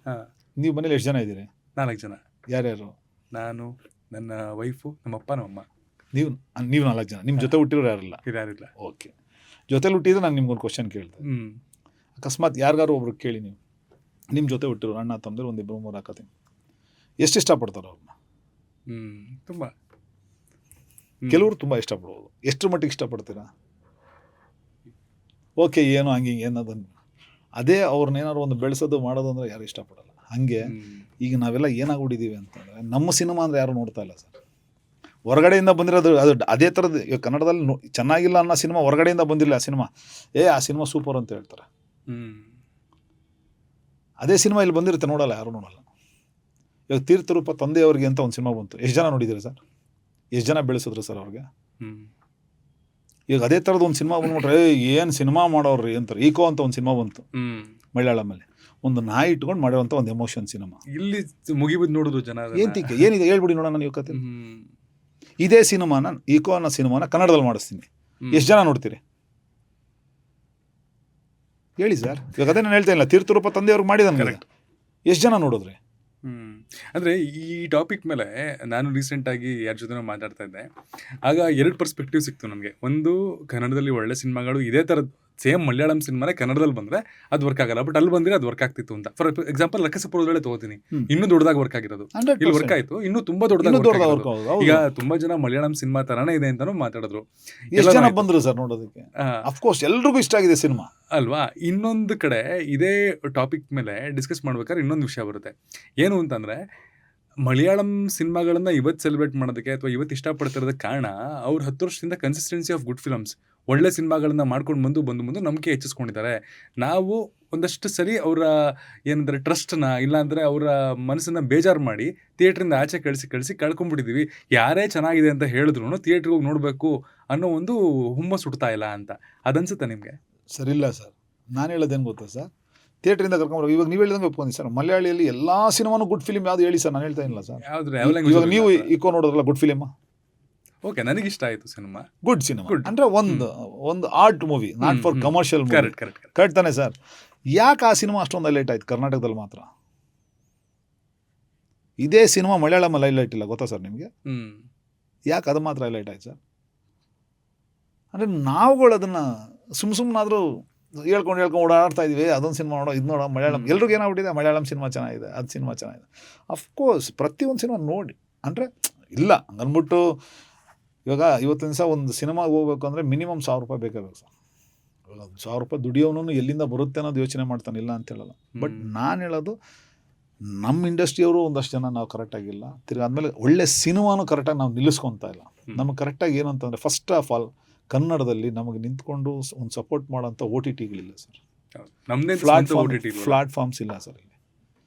C: ನೀವು ಮನೇಲಿ ಎಷ್ಟು ಜನ ಇದ್ದೀರಿ?
A: 4 ಜನ.
C: ಯಾರ್ಯಾರು?
A: ನಾನು, ನನ್ನ ವೈಫು, ನಮ್ಮಪ್ಪ, ನಮ್ಮಮ್ಮ.
C: ನೀವು 4 ಜನ. ನಿಮ್ಮ ಜೊತೆ ಹುಟ್ಟಿರೋರು ಯಾರಿಲ್ಲ?
A: ಯಾರಿಲ್ಲ.
C: ಓಕೆ. ಜೊತೆಲಿ ಹುಟ್ಟಿದ್ರೆ ನಾನು ನಿಮ್ಗೊಂದು ಕ್ವಶನ್ ಕೇಳ್ತೆ. ಅಕಸ್ಮಾತ್ ಯಾರಿಗಾರು ಒಬ್ರು ಕೇಳಿ, ನೀವು ನಿಮ್ಮ ಜೊತೆ ಹುಟ್ಟಿರೋ ಅಣ್ಣ ತಮ್ಮದಿರು ಒಂದು 2-3 ಹಾಕತ್ತೀನಿ, ಎಷ್ಟು ಇಷ್ಟಪಡ್ತಾರೆ ಅವ್ರನ್ನ?
A: ತುಂಬ.
C: ಕೆಲವರು ತುಂಬ ಇಷ್ಟಪಡ್ಬೋದು. ಎಷ್ಟರ ಮಟ್ಟಿಗೆ ಇಷ್ಟಪಡ್ತೀರಾ? ಓಕೆ, ಏನೋ ಹಂಗೆ ಏನದನ್ನು ಅದೇ ಅವ್ರನ್ನೇನಾದ್ರು ಒಂದು ಬೆಳೆಸೋದು ಮಾಡೋದು ಅಂದರೆ ಯಾರು ಇಷ್ಟಪಡಲ್ಲ. ಹಾಗೆ ಈಗ ನಾವೆಲ್ಲ ಏನಾಗ್ಬಿಟ್ಟಿದ್ದೀವಿ ಅಂತಂದರೆ, ನಮ್ಮ ಸಿನಿಮಾ ಅಂದರೆ ಯಾರು ನೋಡ್ತಾ ಇಲ್ಲ ಸರ್. ಹೊರಗಡೆಯಿಂದ ಬಂದಿರೋದು ಅದು ಅದೇ ಥರದ್ದು. ಈಗ ಕನ್ನಡದಲ್ಲಿ ಚೆನ್ನಾಗಿಲ್ಲ ಅನ್ನೋ ಸಿನಿಮಾ ಹೊರಗಡೆಯಿಂದ ಬಂದಿಲ್ಲ. ಆ ಸಿನಿಮಾ ಆ ಸಿನಿಮಾ ಸೂಪರ್ ಅಂತ ಹೇಳ್ತಾರೆ. ಅದೇ ಸಿನಿಮಾ ಇಲ್ಲಿ ಬಂದಿರುತ್ತೆ, ನೋಡಲ್ಲ, ಯಾರು ನೋಡಲ್ಲ. ಇವಾಗ ತೀರ್ಥರೂಪ ತಂದೆಯವ್ರಿಗೆ ಅಂತ ಒಂದು ಸಿನಿಮಾ ಬಂತು. ಎಷ್ಟು ಜನ ನೋಡಿದ್ದೀರಿ ಸರ್? ಎಷ್ಟು ಜನ ಬೆಳೆಸಿದ್ರು ಸರ್ ಅವ್ರಿಗೆ? ಈಗ ಅದೇ ಥರದ್ದು ಒಂದು ಸಿನಿಮಾ ಬಂದ್ಬಿಟ್ರೆ ಏನು ಸಿನಿಮಾ ಮಾಡೋರ್ರಿ ಅಂತಾರೆ. ಈಕೋ ಅಂತ ಒಂದು ಸಿನಿಮಾ ಬಂತು ಮಲಯಾಳಮಲ್ಲಿ. ಒಂದು ನಾಯಿ ಇಟ್ಕೊಂಡು ಮಾಡಿರೋಂಥ ಒಂದು ಎಮೋಷನ್ ಸಿನಿಮಾ.
A: ಇಲ್ಲಿ ಮುಗಿಬಿದ್ದು ನೋಡೋದು ಜನ.
C: ಏನಿದೆ ಹೇಳ್ಬಿಡಿ ನೋಡೋಣ ನೀವು ಕತೆ. ಇದೇ ಸಿನಿಮಾನ, ಈಕೋ ಅನ್ನೋ ಸಿನಿಮಾನ ಕನ್ನಡದಲ್ಲಿ ಮಾಡಿಸ್ತೀನಿ. ಎಷ್ಟು ಜನ ನೋಡ್ತೀರಿ ಹೇಳಿ ಸರ್? ಇವಾಗ ಅದೇ ನಾನು ಹೇಳ್ತಾ ಇಲ್ಲ, ತೀರ್ಥರೂಪ ತಂದೆಯವ್ರಿಗೆ ಮಾಡಿದಾನೆ. ಎಷ್ಟು ಜನ ನೋಡಿದ್ರಿ?
A: ಅಂದರೆ ಈ ಟಾಪಿಕ್ ಮೇಲೆ ನಾನು ರೀಸೆಂಟಾಗಿ ಯಾರ ಜೊತೆ ಮಾತಾಡ್ತಾ ಇದ್ದೆ. ಆಗ 2 ಪರ್ಸ್ಪೆಕ್ಟಿವ್ ಸಿಕ್ತು ನನಗೆ. ಒಂದು, ಕನ್ನಡದಲ್ಲಿ ಒಳ್ಳೆ ಸಿನಿಮಾಗಳು ಇದೇ ಥರದ್ದು ಸೇಮ್ ಮಲಯಾಳಂ ಸಿನಿಮಾನೇ ಕನ್ನಡದಲ್ಲಿ ಬಂದರೆ ಅದು ವರ್ಕ್ ಆಗಲ್ಲ, ಬಟ್ ಅಲ್ಲಿ ಬಂದರೆ ಅದು ವರ್ಕ್ ಆಗ್ತಿತ್ತು ಅಂತ. ಫಾರ್ ಎಕ್ಸಾಂಪಲ್ ಲಕ್ಕಸಪುರದಲ್ಲೇ ತೊಗೋತೀನಿ, ಇನ್ನೂ ದೊಡ್ಡದಾಗಿ ವರ್ಕ್ ಆಗಿರೋದು. ಇಲ್ಲಿ ವರ್ಕ್ ಆಯಿತು, ಇನ್ನೂ ತುಂಬ ದೊಡ್ಡದಾಗಿ. ಈಗ ತುಂಬ ಜನ ಮಲಯಾಳಂ ಸಿನಿಮಾ ಥರನೇ ಇದೆ ಅಂತಲೂ ಮಾತಾಡಿದ್ರು.
C: ಎಷ್ಟು ಜನ ಬಂದರು ಸರ್ ನೋಡೋದಕ್ಕೆ? ಅಫ್ಕೋರ್ಸ್ ಎಲ್ರಿಗೂ ಇಷ್ಟ ಆಗಿದೆ ಸಿನಿಮಾ
A: ಅಲ್ವಾ? ಇನ್ನೊಂದು ಕಡೆ ಇದೇ ಟಾಪಿಕ್ ಮೇಲೆ ಡಿಸ್ಕಸ್ ಮಾಡ್ಬೇಕಾದ್ರೆ ಇನ್ನೊಂದು ವಿಷಯ ಬರುತ್ತೆ. ಏನು ಅಂತಂದರೆ, ಮಲಯಾಳಂ ಸಿನಿಮಾಗಳನ್ನು ಇವತ್ತು ಸೆಲೆಬ್ರೇಟ್ ಮಾಡೋದಕ್ಕೆ ಅಥವಾ ಇವತ್ತು ಇಷ್ಟಪಡ್ತಿರೋದಕ್ಕೆ ಕಾರಣ ಅವ್ರು 10 ವರ್ಷದಿಂದ ಕನ್ಸಿಸ್ಟೆನ್ಸಿ ಆಫ್ ಗುಡ್ ಫಿಲಮ್ಸ್, ಒಳ್ಳೆ ಸಿನಿಮಾಗಳನ್ನ ಮಾಡ್ಕೊಂಡು ಬಂದು ನಂಬಿಕೆ ಹೆಚ್ಚಿಸ್ಕೊಂಡಿದ್ದಾರೆ. ನಾವು ಒಂದಷ್ಟು ಸರಿ ಅವರ ಏನಂದರೆ ಟ್ರಸ್ಟನ್ನ, ಇಲ್ಲಾಂದರೆ ಅವರ ಮನಸ್ಸನ್ನು ಬೇಜಾರು ಮಾಡಿ ಥಿಯೇಟ್ರಿಂದ ಆಚೆ ಕಳಿಸಿ ಕಳ್ಕೊಂಡ್ಬಿಟ್ಟಿದ್ದೀವಿ. ಯಾರೇ ಚೆನ್ನಾಗಿದೆ ಅಂತ ಹೇಳಿದ್ರು ಥಿಯೇಟ್ರಿಗೆ ಹೋಗಿ ನೋಡಬೇಕು ಅನ್ನೋ ಒಂದು ಹುಮ್ಮಸ್ಸು ಹುಡ್ತಾ ಇಲ್ಲ ಅಂತ. ಅದನ್ಸುತ್ತೆ ನಿಮಗೆ?
C: ಸರ್ ಇಲ್ಲ ಸರ್, ನಾನು ಹೇಳೋದೇನು ಗೊತ್ತಾ ಸರ್, ಥಿಯೇಟ್ರಿಂದ ಕರ್ಕೊಂಡ್ಬರೋ. ಇವಾಗ ನೀವು ಹೇಳಿದಂಗೆ ಒಪ್ಕೊಂಡು ಸರ್, ಮಲಯಾಳಿಯಲ್ಲಿ ಎಲ್ಲ ಸಿನಿಮಾನು ಗುಡ್ ಫಿಲಿಮ್ ಯಾವುದು ಹೇಳಿ ಸರ್, ನಾನು ಹೇಳ್ತಾ ಇಲ್ಲ ಸರ್. ಇವಾಗ ನೀವು ಇಕೋ ನೋಡೋದ್ರಲ್ಲ ಗುಡ್ ಫಿಲಿಮ್.
A: ಓಕೆ, ನನಗೆ ಇಷ್ಟ ಆಯಿತು ಸಿನಿಮಾ.
C: ಗುಡ್ ಸಿನಿಮಾ ಅಂದರೆ ಒಂದು art movie, not for commercial movie. Correct ತಾನೆ ಸರ್? ಯಾಕೆ ಆ ಸಿನಿಮಾ ಅಷ್ಟೊಂದು ಹೈಲೈಟ್ ಆಯ್ತು ಕರ್ನಾಟಕದಲ್ಲಿ ಮಾತ್ರ? ಇದೇ ಸಿನಿಮಾ ಮಲಯಾಳಮಲ್ಲಿ ಹೈಲೈಟ್ ಇಲ್ಲ, ಗೊತ್ತಾ ಸರ್ ನಿಮಗೆ? ಯಾಕೆ ಅದು ಮಾತ್ರ ಹೈಲೈಟ್ ಆಯ್ತು ಸರ್? ಅಂದರೆ ನಾವುಗಳು ಅದನ್ನು ಸುಮ್ಮನಾದರೂ ಹೇಳ್ಕೊಂಡು ಓಡಾಡ್ತಾ ಇದೀವಿ. ಅದೊಂದು ಸಿನಿಮಾ ನೋಡೋ, ಇದು ನೋಡೋ, ಮಲಯಾಳಂ ಎಲ್ರಿಗೂ ಏನಾಗ್ಬಿಟ್ಟಿದೆ, ಮಲಯಾಳಂ ಸಿನಿಮಾ ಚೆನ್ನಾಗಿದೆ, ಅದು ಸಿನಿಮಾ ಚೆನ್ನಾಗಿದೆ. ಅಫ್ಕೋರ್ಸ್ ಪ್ರತಿಯೊಂದು ಸಿನಿಮಾ ನೋಡಿ, ಅಂದರೆ ಇಲ್ಲ ಹಂಗನ್ಬಿಟ್ಟು ಇವಾಗ ಇವತ್ತಿನ ದಿವಸ ಒಂದು ಸಿನಿಮಾಗೆ ಹೋಗ್ಬೇಕು ಅಂದರೆ ಮಿನಿಮಮ್ 1000 ರೂಪಾಯಿ ಬೇಕಾಗಬೇಕು ಸರ್. ಇವಾಗ 1000 ರೂಪಾಯಿ ದುಡಿಯೋನು ಎಲ್ಲಿಂದ ಬರುತ್ತೆ ಅನ್ನೋದು ಯೋಚನೆ ಮಾಡ್ತಾನೆ, ಇಲ್ಲ ಅಂತ ಹೇಳಲ್ಲ. ಬಟ್ ನಾನು ಹೇಳೋದು, ನಮ್ಮ ಇಂಡಸ್ಟ್ರಿಯವರು ಒಂದಷ್ಟು ಜನ ನಾವು ಕರೆಕ್ಟಾಗಿಲ್ಲ, ತಿರ್ಗಿ ಆದಮೇಲೆ ಒಳ್ಳೆ ಸಿನಿಮಾನು ಕರೆಕ್ಟಾಗಿ ನಾವು ನಿಲ್ಲಿಸ್ಕೊತಾ ಇಲ್ಲ. ನಮಗೆ ಕರೆಕ್ಟಾಗಿ ಏನು ಅಂತಂದರೆ, ಫಸ್ಟ್ ಆಫ್ ಆಲ್ ಕನ್ನಡದಲ್ಲಿ ನಮಗೆ ನಿಂತ್ಕೊಂಡು ಒಂದು ಸಪೋರ್ಟ್ ಮಾಡೋಂಥ OTTಗಳಿಲ್ಲ ಸರ್, ಪ್ಲಾಟ್ಫಾರ್ಮ್ಸ್ ಇಲ್ಲ ಸರ್ ಇಲ್ಲಿ.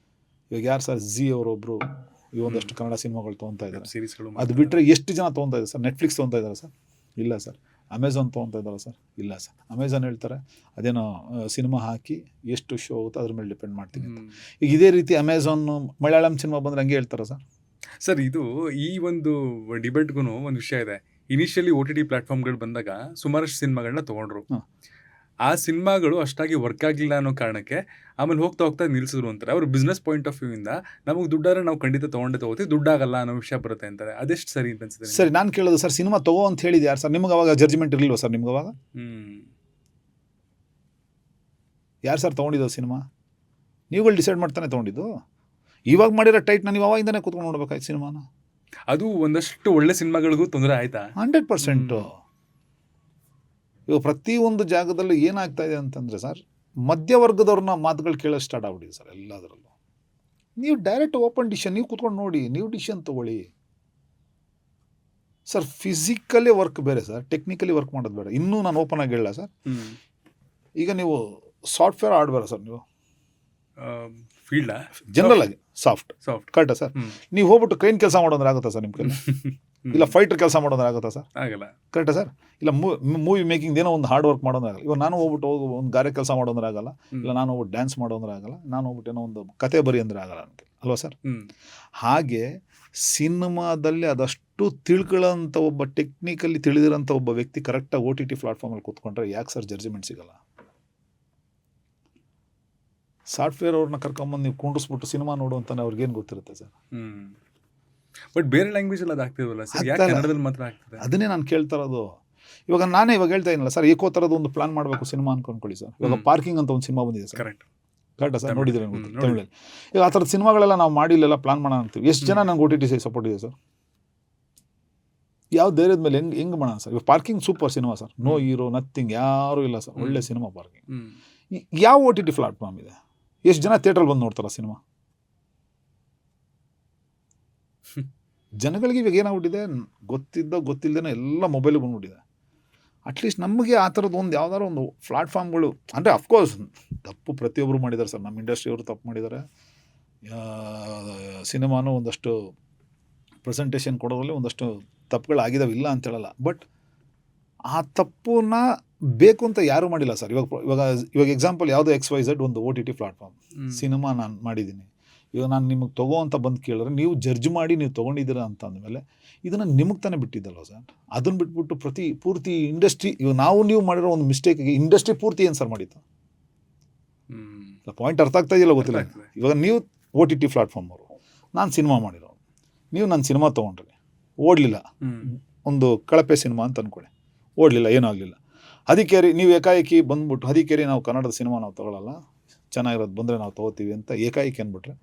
C: ಇವಾಗ ಯಾರು ಸರ್, ಜಿ ಅವರೊಬ್ಬರು ಈ ಒಂದಷ್ಟು ಕನ್ನಡ ಸಿನಿಮಾಗಳು ತೊಗೊತಾ ಇದ್ದಾರೆ. ಅದು ಬಿಟ್ಟರೆ ಎಷ್ಟು ಜನ ತೊಗೊತಾ ಇದ್ದಾರೆ ಸರ್? ನೆಟ್ಫ್ಲಿಕ್ಸ್ ತೊಗೊತಾ ಇದ್ದಾರೆ ಸರ್? ಇಲ್ಲ ಸರ್. ಅಮೆಝಾನ್ ತೊಗೊತಾ ಇದ್ದಾರೆ ಸರ್? ಇಲ್ಲ ಸರ್. ಅಮೆಝಾನ್ ಹೇಳ್ತಾರೆ ಅದೇನೋ ಸಿನಿಮಾ ಹಾಕಿ ಎಷ್ಟು ಶೋ ಆಗುತ್ತೋ ಅದ್ರ ಮೇಲೆ ಡಿಪೆಂಡ್ ಮಾಡ್ತೀನಿ ಅಂತ. ಈಗ ಇದೇ ರೀತಿ ಅಮೆಝಾನ್ ಮಲಯಾಳಂ ಸಿನಿಮಾ ಬಂದರೆ ಹಂಗೆ ಹೇಳ್ತಾರೆ ಸರ್?
A: ಸರ್, ಇದು ಈ ಒಂದು ಡಿಬೇಟ್ಗೂ ಒಂದು ವಿಷಯ ಇದೆ. ಇನಿಷಿಯಲಿ OTT ಪ್ಲಾಟ್ಫಾರ್ಮ್ಗಳು ಬಂದಾಗ ಸುಮಾರಷ್ಟು ಸಿನಿಮಾಗಳನ್ನ ತೊಗೊಂಡ್ರು. ಆ ಸಿನಿಮಾಗಳು ಅಷ್ಟಾಗಿ ವರ್ಕ್ ಆಗಲಿಲ್ಲ ಅನ್ನೋ ಕಾರಣಕ್ಕೆ ಆಮೇಲೆ ಹೋಗ್ತಾ ನಿಲ್ಲಿಸಿದ್ರು ಅಂತಾರೆ. ಅವ್ರ ಬಿಸ್ನೆಸ್ ಪಾಯಿಂಟ್ ಆಫ್ ವ್ಯೂ ಇಂದ ನಮಗೆ ದುಡ್ಡಾದ್ರೆ ನಾವು ಖಂಡಿತ ತೊಗೊತೀವಿ, ದುಡ್ಡಾಗಲ್ಲ ಅನ್ನೋ ವಿಷಯ ಬರುತ್ತೆ ಅಂತಾರೆ. ಅದೆಷ್ಟು ಸರಿ ಅಂತ ಅನ್ಸುತ್ತೆ?
C: ಸರಿ, ನಾನು ಕೇಳೋದು ಸರ್, ಸಿನಿಮಾ ತಗೋ ಅಂತ ಹೇಳಿದ್ದು ಯಾರು ಸರ್? ನಿಮ್ಗೆ ಅವಾಗ ಜಡ್ಜ್ಮೆಂಟ್ ಇರಲಿಲ್ವ ಸರ್? ನಿಮ್ಗೆ ಅವಾಗ ಯಾರು ಸರ್ ತೊಗೊಂಡಿದ್ದು ಸಿನಿಮಾ? ನೀವುಗಳು ಡಿಸೈಡ್ ಮಾಡ್ತಾನೆ ತೊಗೊಂಡಿದ್ದು. ಇವಾಗ ಮಾಡಿರೋ ಟೈಟ್ನ ನೀವು ಅವಾಗಿಂದನೇ ಕೂತ್ಕೊಂಡು ನೋಡ್ಬೇಕಾಯ್ತು ಸಿನಿಮಾನ.
A: ಅದು ಒಂದಷ್ಟು ಒಳ್ಳೆ ಸಿನಿಮಾಗಳಿಗೂ ತೊಂದರೆ ಆಯ್ತಾ?
C: 100%. ಇವಾಗ ಪ್ರತಿಯೊಂದು ಜಾಗದಲ್ಲೂ ಏನಾಗ್ತಾ ಇದೆ ಅಂತಂದರೆ ಸರ್, ಮಧ್ಯವರ್ಗದವ್ರನ್ನ ಮಾತುಗಳು ಕೇಳೋ ಸ್ಟಾರ್ಟ್ ಆಗ್ಬಿಟ್ಟಿದೆ ಸರ್ ಎಲ್ಲದರಲ್ಲೂ. ನೀವು ಡೈರೆಕ್ಟ್ ಓಪನ್ ಡಿಸಿಷನ್ ನೀವು ಕೂತ್ಕೊಂಡು ನೋಡಿ, ನೀವು ಡಿಸಿಷನ್ ತೊಗೊಳ್ಳಿ ಸರ್. ಫಿಸಿಕಲಿ ವರ್ಕ್ ಬೇರೆ ಸರ್, ಟೆಕ್ನಿಕಲಿ ವರ್ಕ್ ಮಾಡೋದು ಬೇರೆ. ಇನ್ನೂ ನಾನು ಓಪನ್ ಆಗಿ ಹೇಳಲ್ಲ ಸರ್. ಈಗ ನೀವು ಸಾಫ್ಟ್ವೇರ್ ಆಡ್ಬೇಡ ಸರ್, ನೀವು
A: ಫೀಲ್ಡ್
C: ಜನರಲ್ ಆಗಿ ಸಾಫ್ಟ್ ಕರೆಕ್ಟಾ ಸರ್? ನೀವು ಹೋಗ್ಬಿಟ್ಟು ಕ್ರೈನ್ ಕೆಲಸ ಮಾಡೋದ್ರೆ ಆಗುತ್ತಾ ಸರ್ ನಿಮ್ಮ ಕೈಲಿ? ಇಲ್ಲ ಫೈಟರ್ ಕೆಲಸ ಮಾಡೋದ್ರೆ ಆಗುತ್ತಾ ಸರ್? ಆಗಲ್ಲ. ಕರೆಕ್ಟಾ ಸರ್? ಇಲ್ಲ ಮೂವಿ ಮೇಕಿಂಗ್ ಏನೋ ಒಂದು ಹಾರ್ಡ್ ವರ್ಕ್ ಮಾಡೋದ್ರೆ ಆಗಲ್ಲ. ಇವಾಗ ನಾನು ಹೋಗ್ಬಿಟ್ಟು ಒಂದು ಗಾರೆ ಕೆಲಸ ಮಾಡೋದ್ರೆ ಆಗಲ್ಲ, ಇಲ್ಲ ನಾನು ಹೋಗ್ಬಿಟ್ಟು ಡ್ಯಾನ್ಸ್ ಮಾಡೋದ್ರೆ ಆಗಲ್ಲ, ನಾನು ಹೋಗ್ಬಿಟ್ಟು ಏನೋ ಒಂದು ಕತೆ ಬರಿ ಅಂದರೆ ಆಗಲ್ಲ ನನಗೆ, ಅಲ್ವಾ ಸರ್? ಹಾಗೆ ಸಿನಿಮಾದಲ್ಲಿ ಅದಷ್ಟು ತಿಳ್ಕೊಳ್ಳೋಂಥ ಒಬ್ಬ ಟೆಕ್ನಿಕಲಿ ತಿಳಿದಿರೋಂಥ ಒಬ್ಬ ವ್ಯಕ್ತಿ ಕರೆಕ್ಟಾಗಿ OTT ಪ್ಲಾಟ್ಫಾರ್ಮಲ್ಲಿ ಕೂತ್ಕೊಂಡ್ರೆ ಯಾಕೆ ಸರ್ ಜಡ್ಜ್ಮೆಂಟ್ ಸಿಗಲ್ಲ? ಸಾಫ್ಟ್ವೇರ್ ಅವ್ರನ್ನ ಕರ್ಕೊಂಬಂದು ನೀವು ಕುಂಡಿಸ್ಬಿಟ್ಟು ಸಿನಿಮಾ ನೋಡು ಅಂತಾನೆ ಅವ್ರಿಗೇನು ಗೊತ್ತಿರುತ್ತೆ ಸರ್?
A: ಬಟ್ ಬೇರೆ ಲ್ಯಾಂಗ್ವೇಜ್ ಅಲ್ಲಿ ಅದು ಆಗ್ತಿರಲ್ಲ ಸರ್, ಯಾಕೆ ಕನ್ನಡದಲ್ಲಿ ಮಾತ್ರ ಆಗ್ತದೆ? ಅದನ್ನೇ
C: ನಾನು ಕೇಳ್ತಾ ಇರೋದು. ಇವಾಗ ನಾನೇ ಇವಾಗ ಹೇಳ್ತಾ ಇದ್ದೀನಲ್ಲ ಸರ್, ಏಕೋ ಥರದ ಒಂದು ಪ್ಲಾನ್ ಮಾಡಬೇಕು ಸಿನಿಮಾ ಅನ್ಕೊಂಡ್ಕೊಳ್ಳಿ ಸರ್. ಇವಾಗ ಪಾರ್ಕಿಂಗ್ ಅಂತ ಒಂದು ಸಿನಿಮಾ ಬಂದಿದೆ ಸರ್, ಕರೆಕ್ಟಾ ಸರ್? ನೋಡಿದ್ರೆ ತಮಿಳಲ್ಲಿ. ಈಗ ಆ ಥರದ ಸಿನಿಮಾಗಳೆಲ್ಲ ನಾವು ಮಾಡಿಲ್ಲೆಲ್ಲ ಪ್ಲಾನ್ ಮಾಡೋಣ ಅಂತೀವಿ. ಎಷ್ಟು ಜನ ನಂಗೆ OTT ಸಪೋರ್ಟ್ ಇದೆ ಸರ್? ಯಾವ ಧೈರ್ಯದ ಮೇಲೆ ಹೆಂಗೆ ಮಾಡೋಣ ಸರ್? ಇವಾಗ parking super cinema sir, no hero nothing ಯಾರೂ ಇಲ್ಲ ಸರ್, ಒಳ್ಳೆ ಸಿನಿಮಾ ಪಾರ್ಕಿಂಗ್. ಯಾವ OTT ಪ್ಲಾಟ್ಫಾರ್ಮ್ ಇದೆ? ಎಷ್ಟು ಜನ ಥಿಯೇಟ್ರಲ್ಲಿ ಬಂದು ನೋಡ್ತಾರ ಸಿನಿಮಾ? ಜನಗಳಿಗೆ ಇವಾಗ ಏನಾಗ್ಬಿಟ್ಟಿದೆ, ಗೊತ್ತಿಲ್ಲದೇ ಎಲ್ಲ ಮೊಬೈಲಿಗೆ ಬಂದ್ಬಿಟ್ಟಿದೆ. ಅಟ್ಲೀಸ್ಟ್ ನಮಗೆ ಆ ಥರದ್ದು ಒಂದು ಯಾವ್ದಾದ್ರು ಒಂದು ಪ್ಲಾಟ್ಫಾರ್ಮ್ಗಳು ಅಂದರೆ, ಅಫ್ಕೋರ್ಸ್ ತಪ್ಪು ಪ್ರತಿಯೊಬ್ಬರು ಮಾಡಿದ್ದಾರೆ ಸರ್, ನಮ್ಮ ಇಂಡಸ್ಟ್ರಿಯವರು ತಪ್ಪು ಮಾಡಿದ್ದಾರೆ. ಸಿನಿಮಾನು ಒಂದಷ್ಟು ಪ್ರೆಸೆಂಟೇಷನ್ ಕೊಡೋದ್ರಲ್ಲಿ ಒಂದಷ್ಟು ತಪ್ಪುಗಳಾಗಿದ್ದಾವೆ, ಇಲ್ಲ ಅಂತ ಹೇಳಲ್ಲ. ಬಟ್ ಆ ತಪ್ಪನ್ನ ಬೇಕು ಅಂತ ಯಾರೂ ಮಾಡಿಲ್ಲ ಸರ್. ಇವಾಗ ಎಕ್ಸಾಂಪಲ್ ಯಾವುದೋ XYZ ಒಂದು OTT ಪ್ಲಾಟ್ಫಾರ್ಮ್ ಸಿನಿಮಾ ನಾನು ಮಾಡಿದ್ದೀನಿ. ಇವಾಗ ನಾನು ನಿಮಗೆ ತಗೋ ಅಂತ ಬಂದು ಕೇಳಿದ್ರೆ ನೀವು ಜಡ್ಜ್ ಮಾಡಿ ನೀವು ತೊಗೊಂಡಿದ್ದೀರಾ ಅಂತ ಅಂದಮೇಲೆ ಇದನ್ನು ನಿಮಗೆ ತಾನೇ ಬಿಟ್ಟಿದ್ದಲ್ವ ಸರ್? ಅದನ್ನು ಬಿಟ್ಬಿಟ್ಟು ಪೂರ್ತಿ ಇಂಡಸ್ಟ್ರಿ, ಇವಾಗ ನೀವು ಮಾಡಿರೋ ಒಂದು ಮಿಸ್ಟೇಕಿಗೆ ಇಂಡಸ್ಟ್ರಿ ಪೂರ್ತಿ ಏನು ಸರ್ ಮಾಡಿತ್ತು? ಪಾಯಿಂಟ್ ಅರ್ಥ ಆಗ್ತಾ ಇದೆಯಲ್ಲ ಗೊತ್ತಿಲ್ಲ. ಇವಾಗ ನೀವು OTT ಪ್ಲಾಟ್ಫಾರ್ಮ್ ಅವರು, ನಾನು ಸಿನಿಮಾ ಮಾಡಿರೋ, ನೀವು ನನ್ನ ಸಿನಿಮಾ ತೊಗೊಂಡ್ರಿ, ಓಡಲಿಲ್ಲ, ಒಂದು ಕಳಪೆ ಸಿನಿಮಾ ಅಂತ ಅಂದ್ಕೊಳ್ಳಿ, ಓಡಲಿಲ್ಲ, ಏನೂ ಆಗಲಿಲ್ಲ. ಅದಕ್ಕೆ ನೀವು ಏಕಾಏಕಿ ಬಂದ್ಬಿಟ್ಟು ಅದಕ್ಕೆ ನಾವು ಕನ್ನಡದ ಸಿನಿಮಾ ನಾವು ತೊಗೊಳ್ಳಲ್ಲ, ಚೆನ್ನಾಗಿರೋದು ಬಂದರೆ ನಾವು ತೊಗೋತೀವಿ ಅಂತ ಏಕಾಏಕಿ ಅಂದ್ಬಿಟ್ರೆ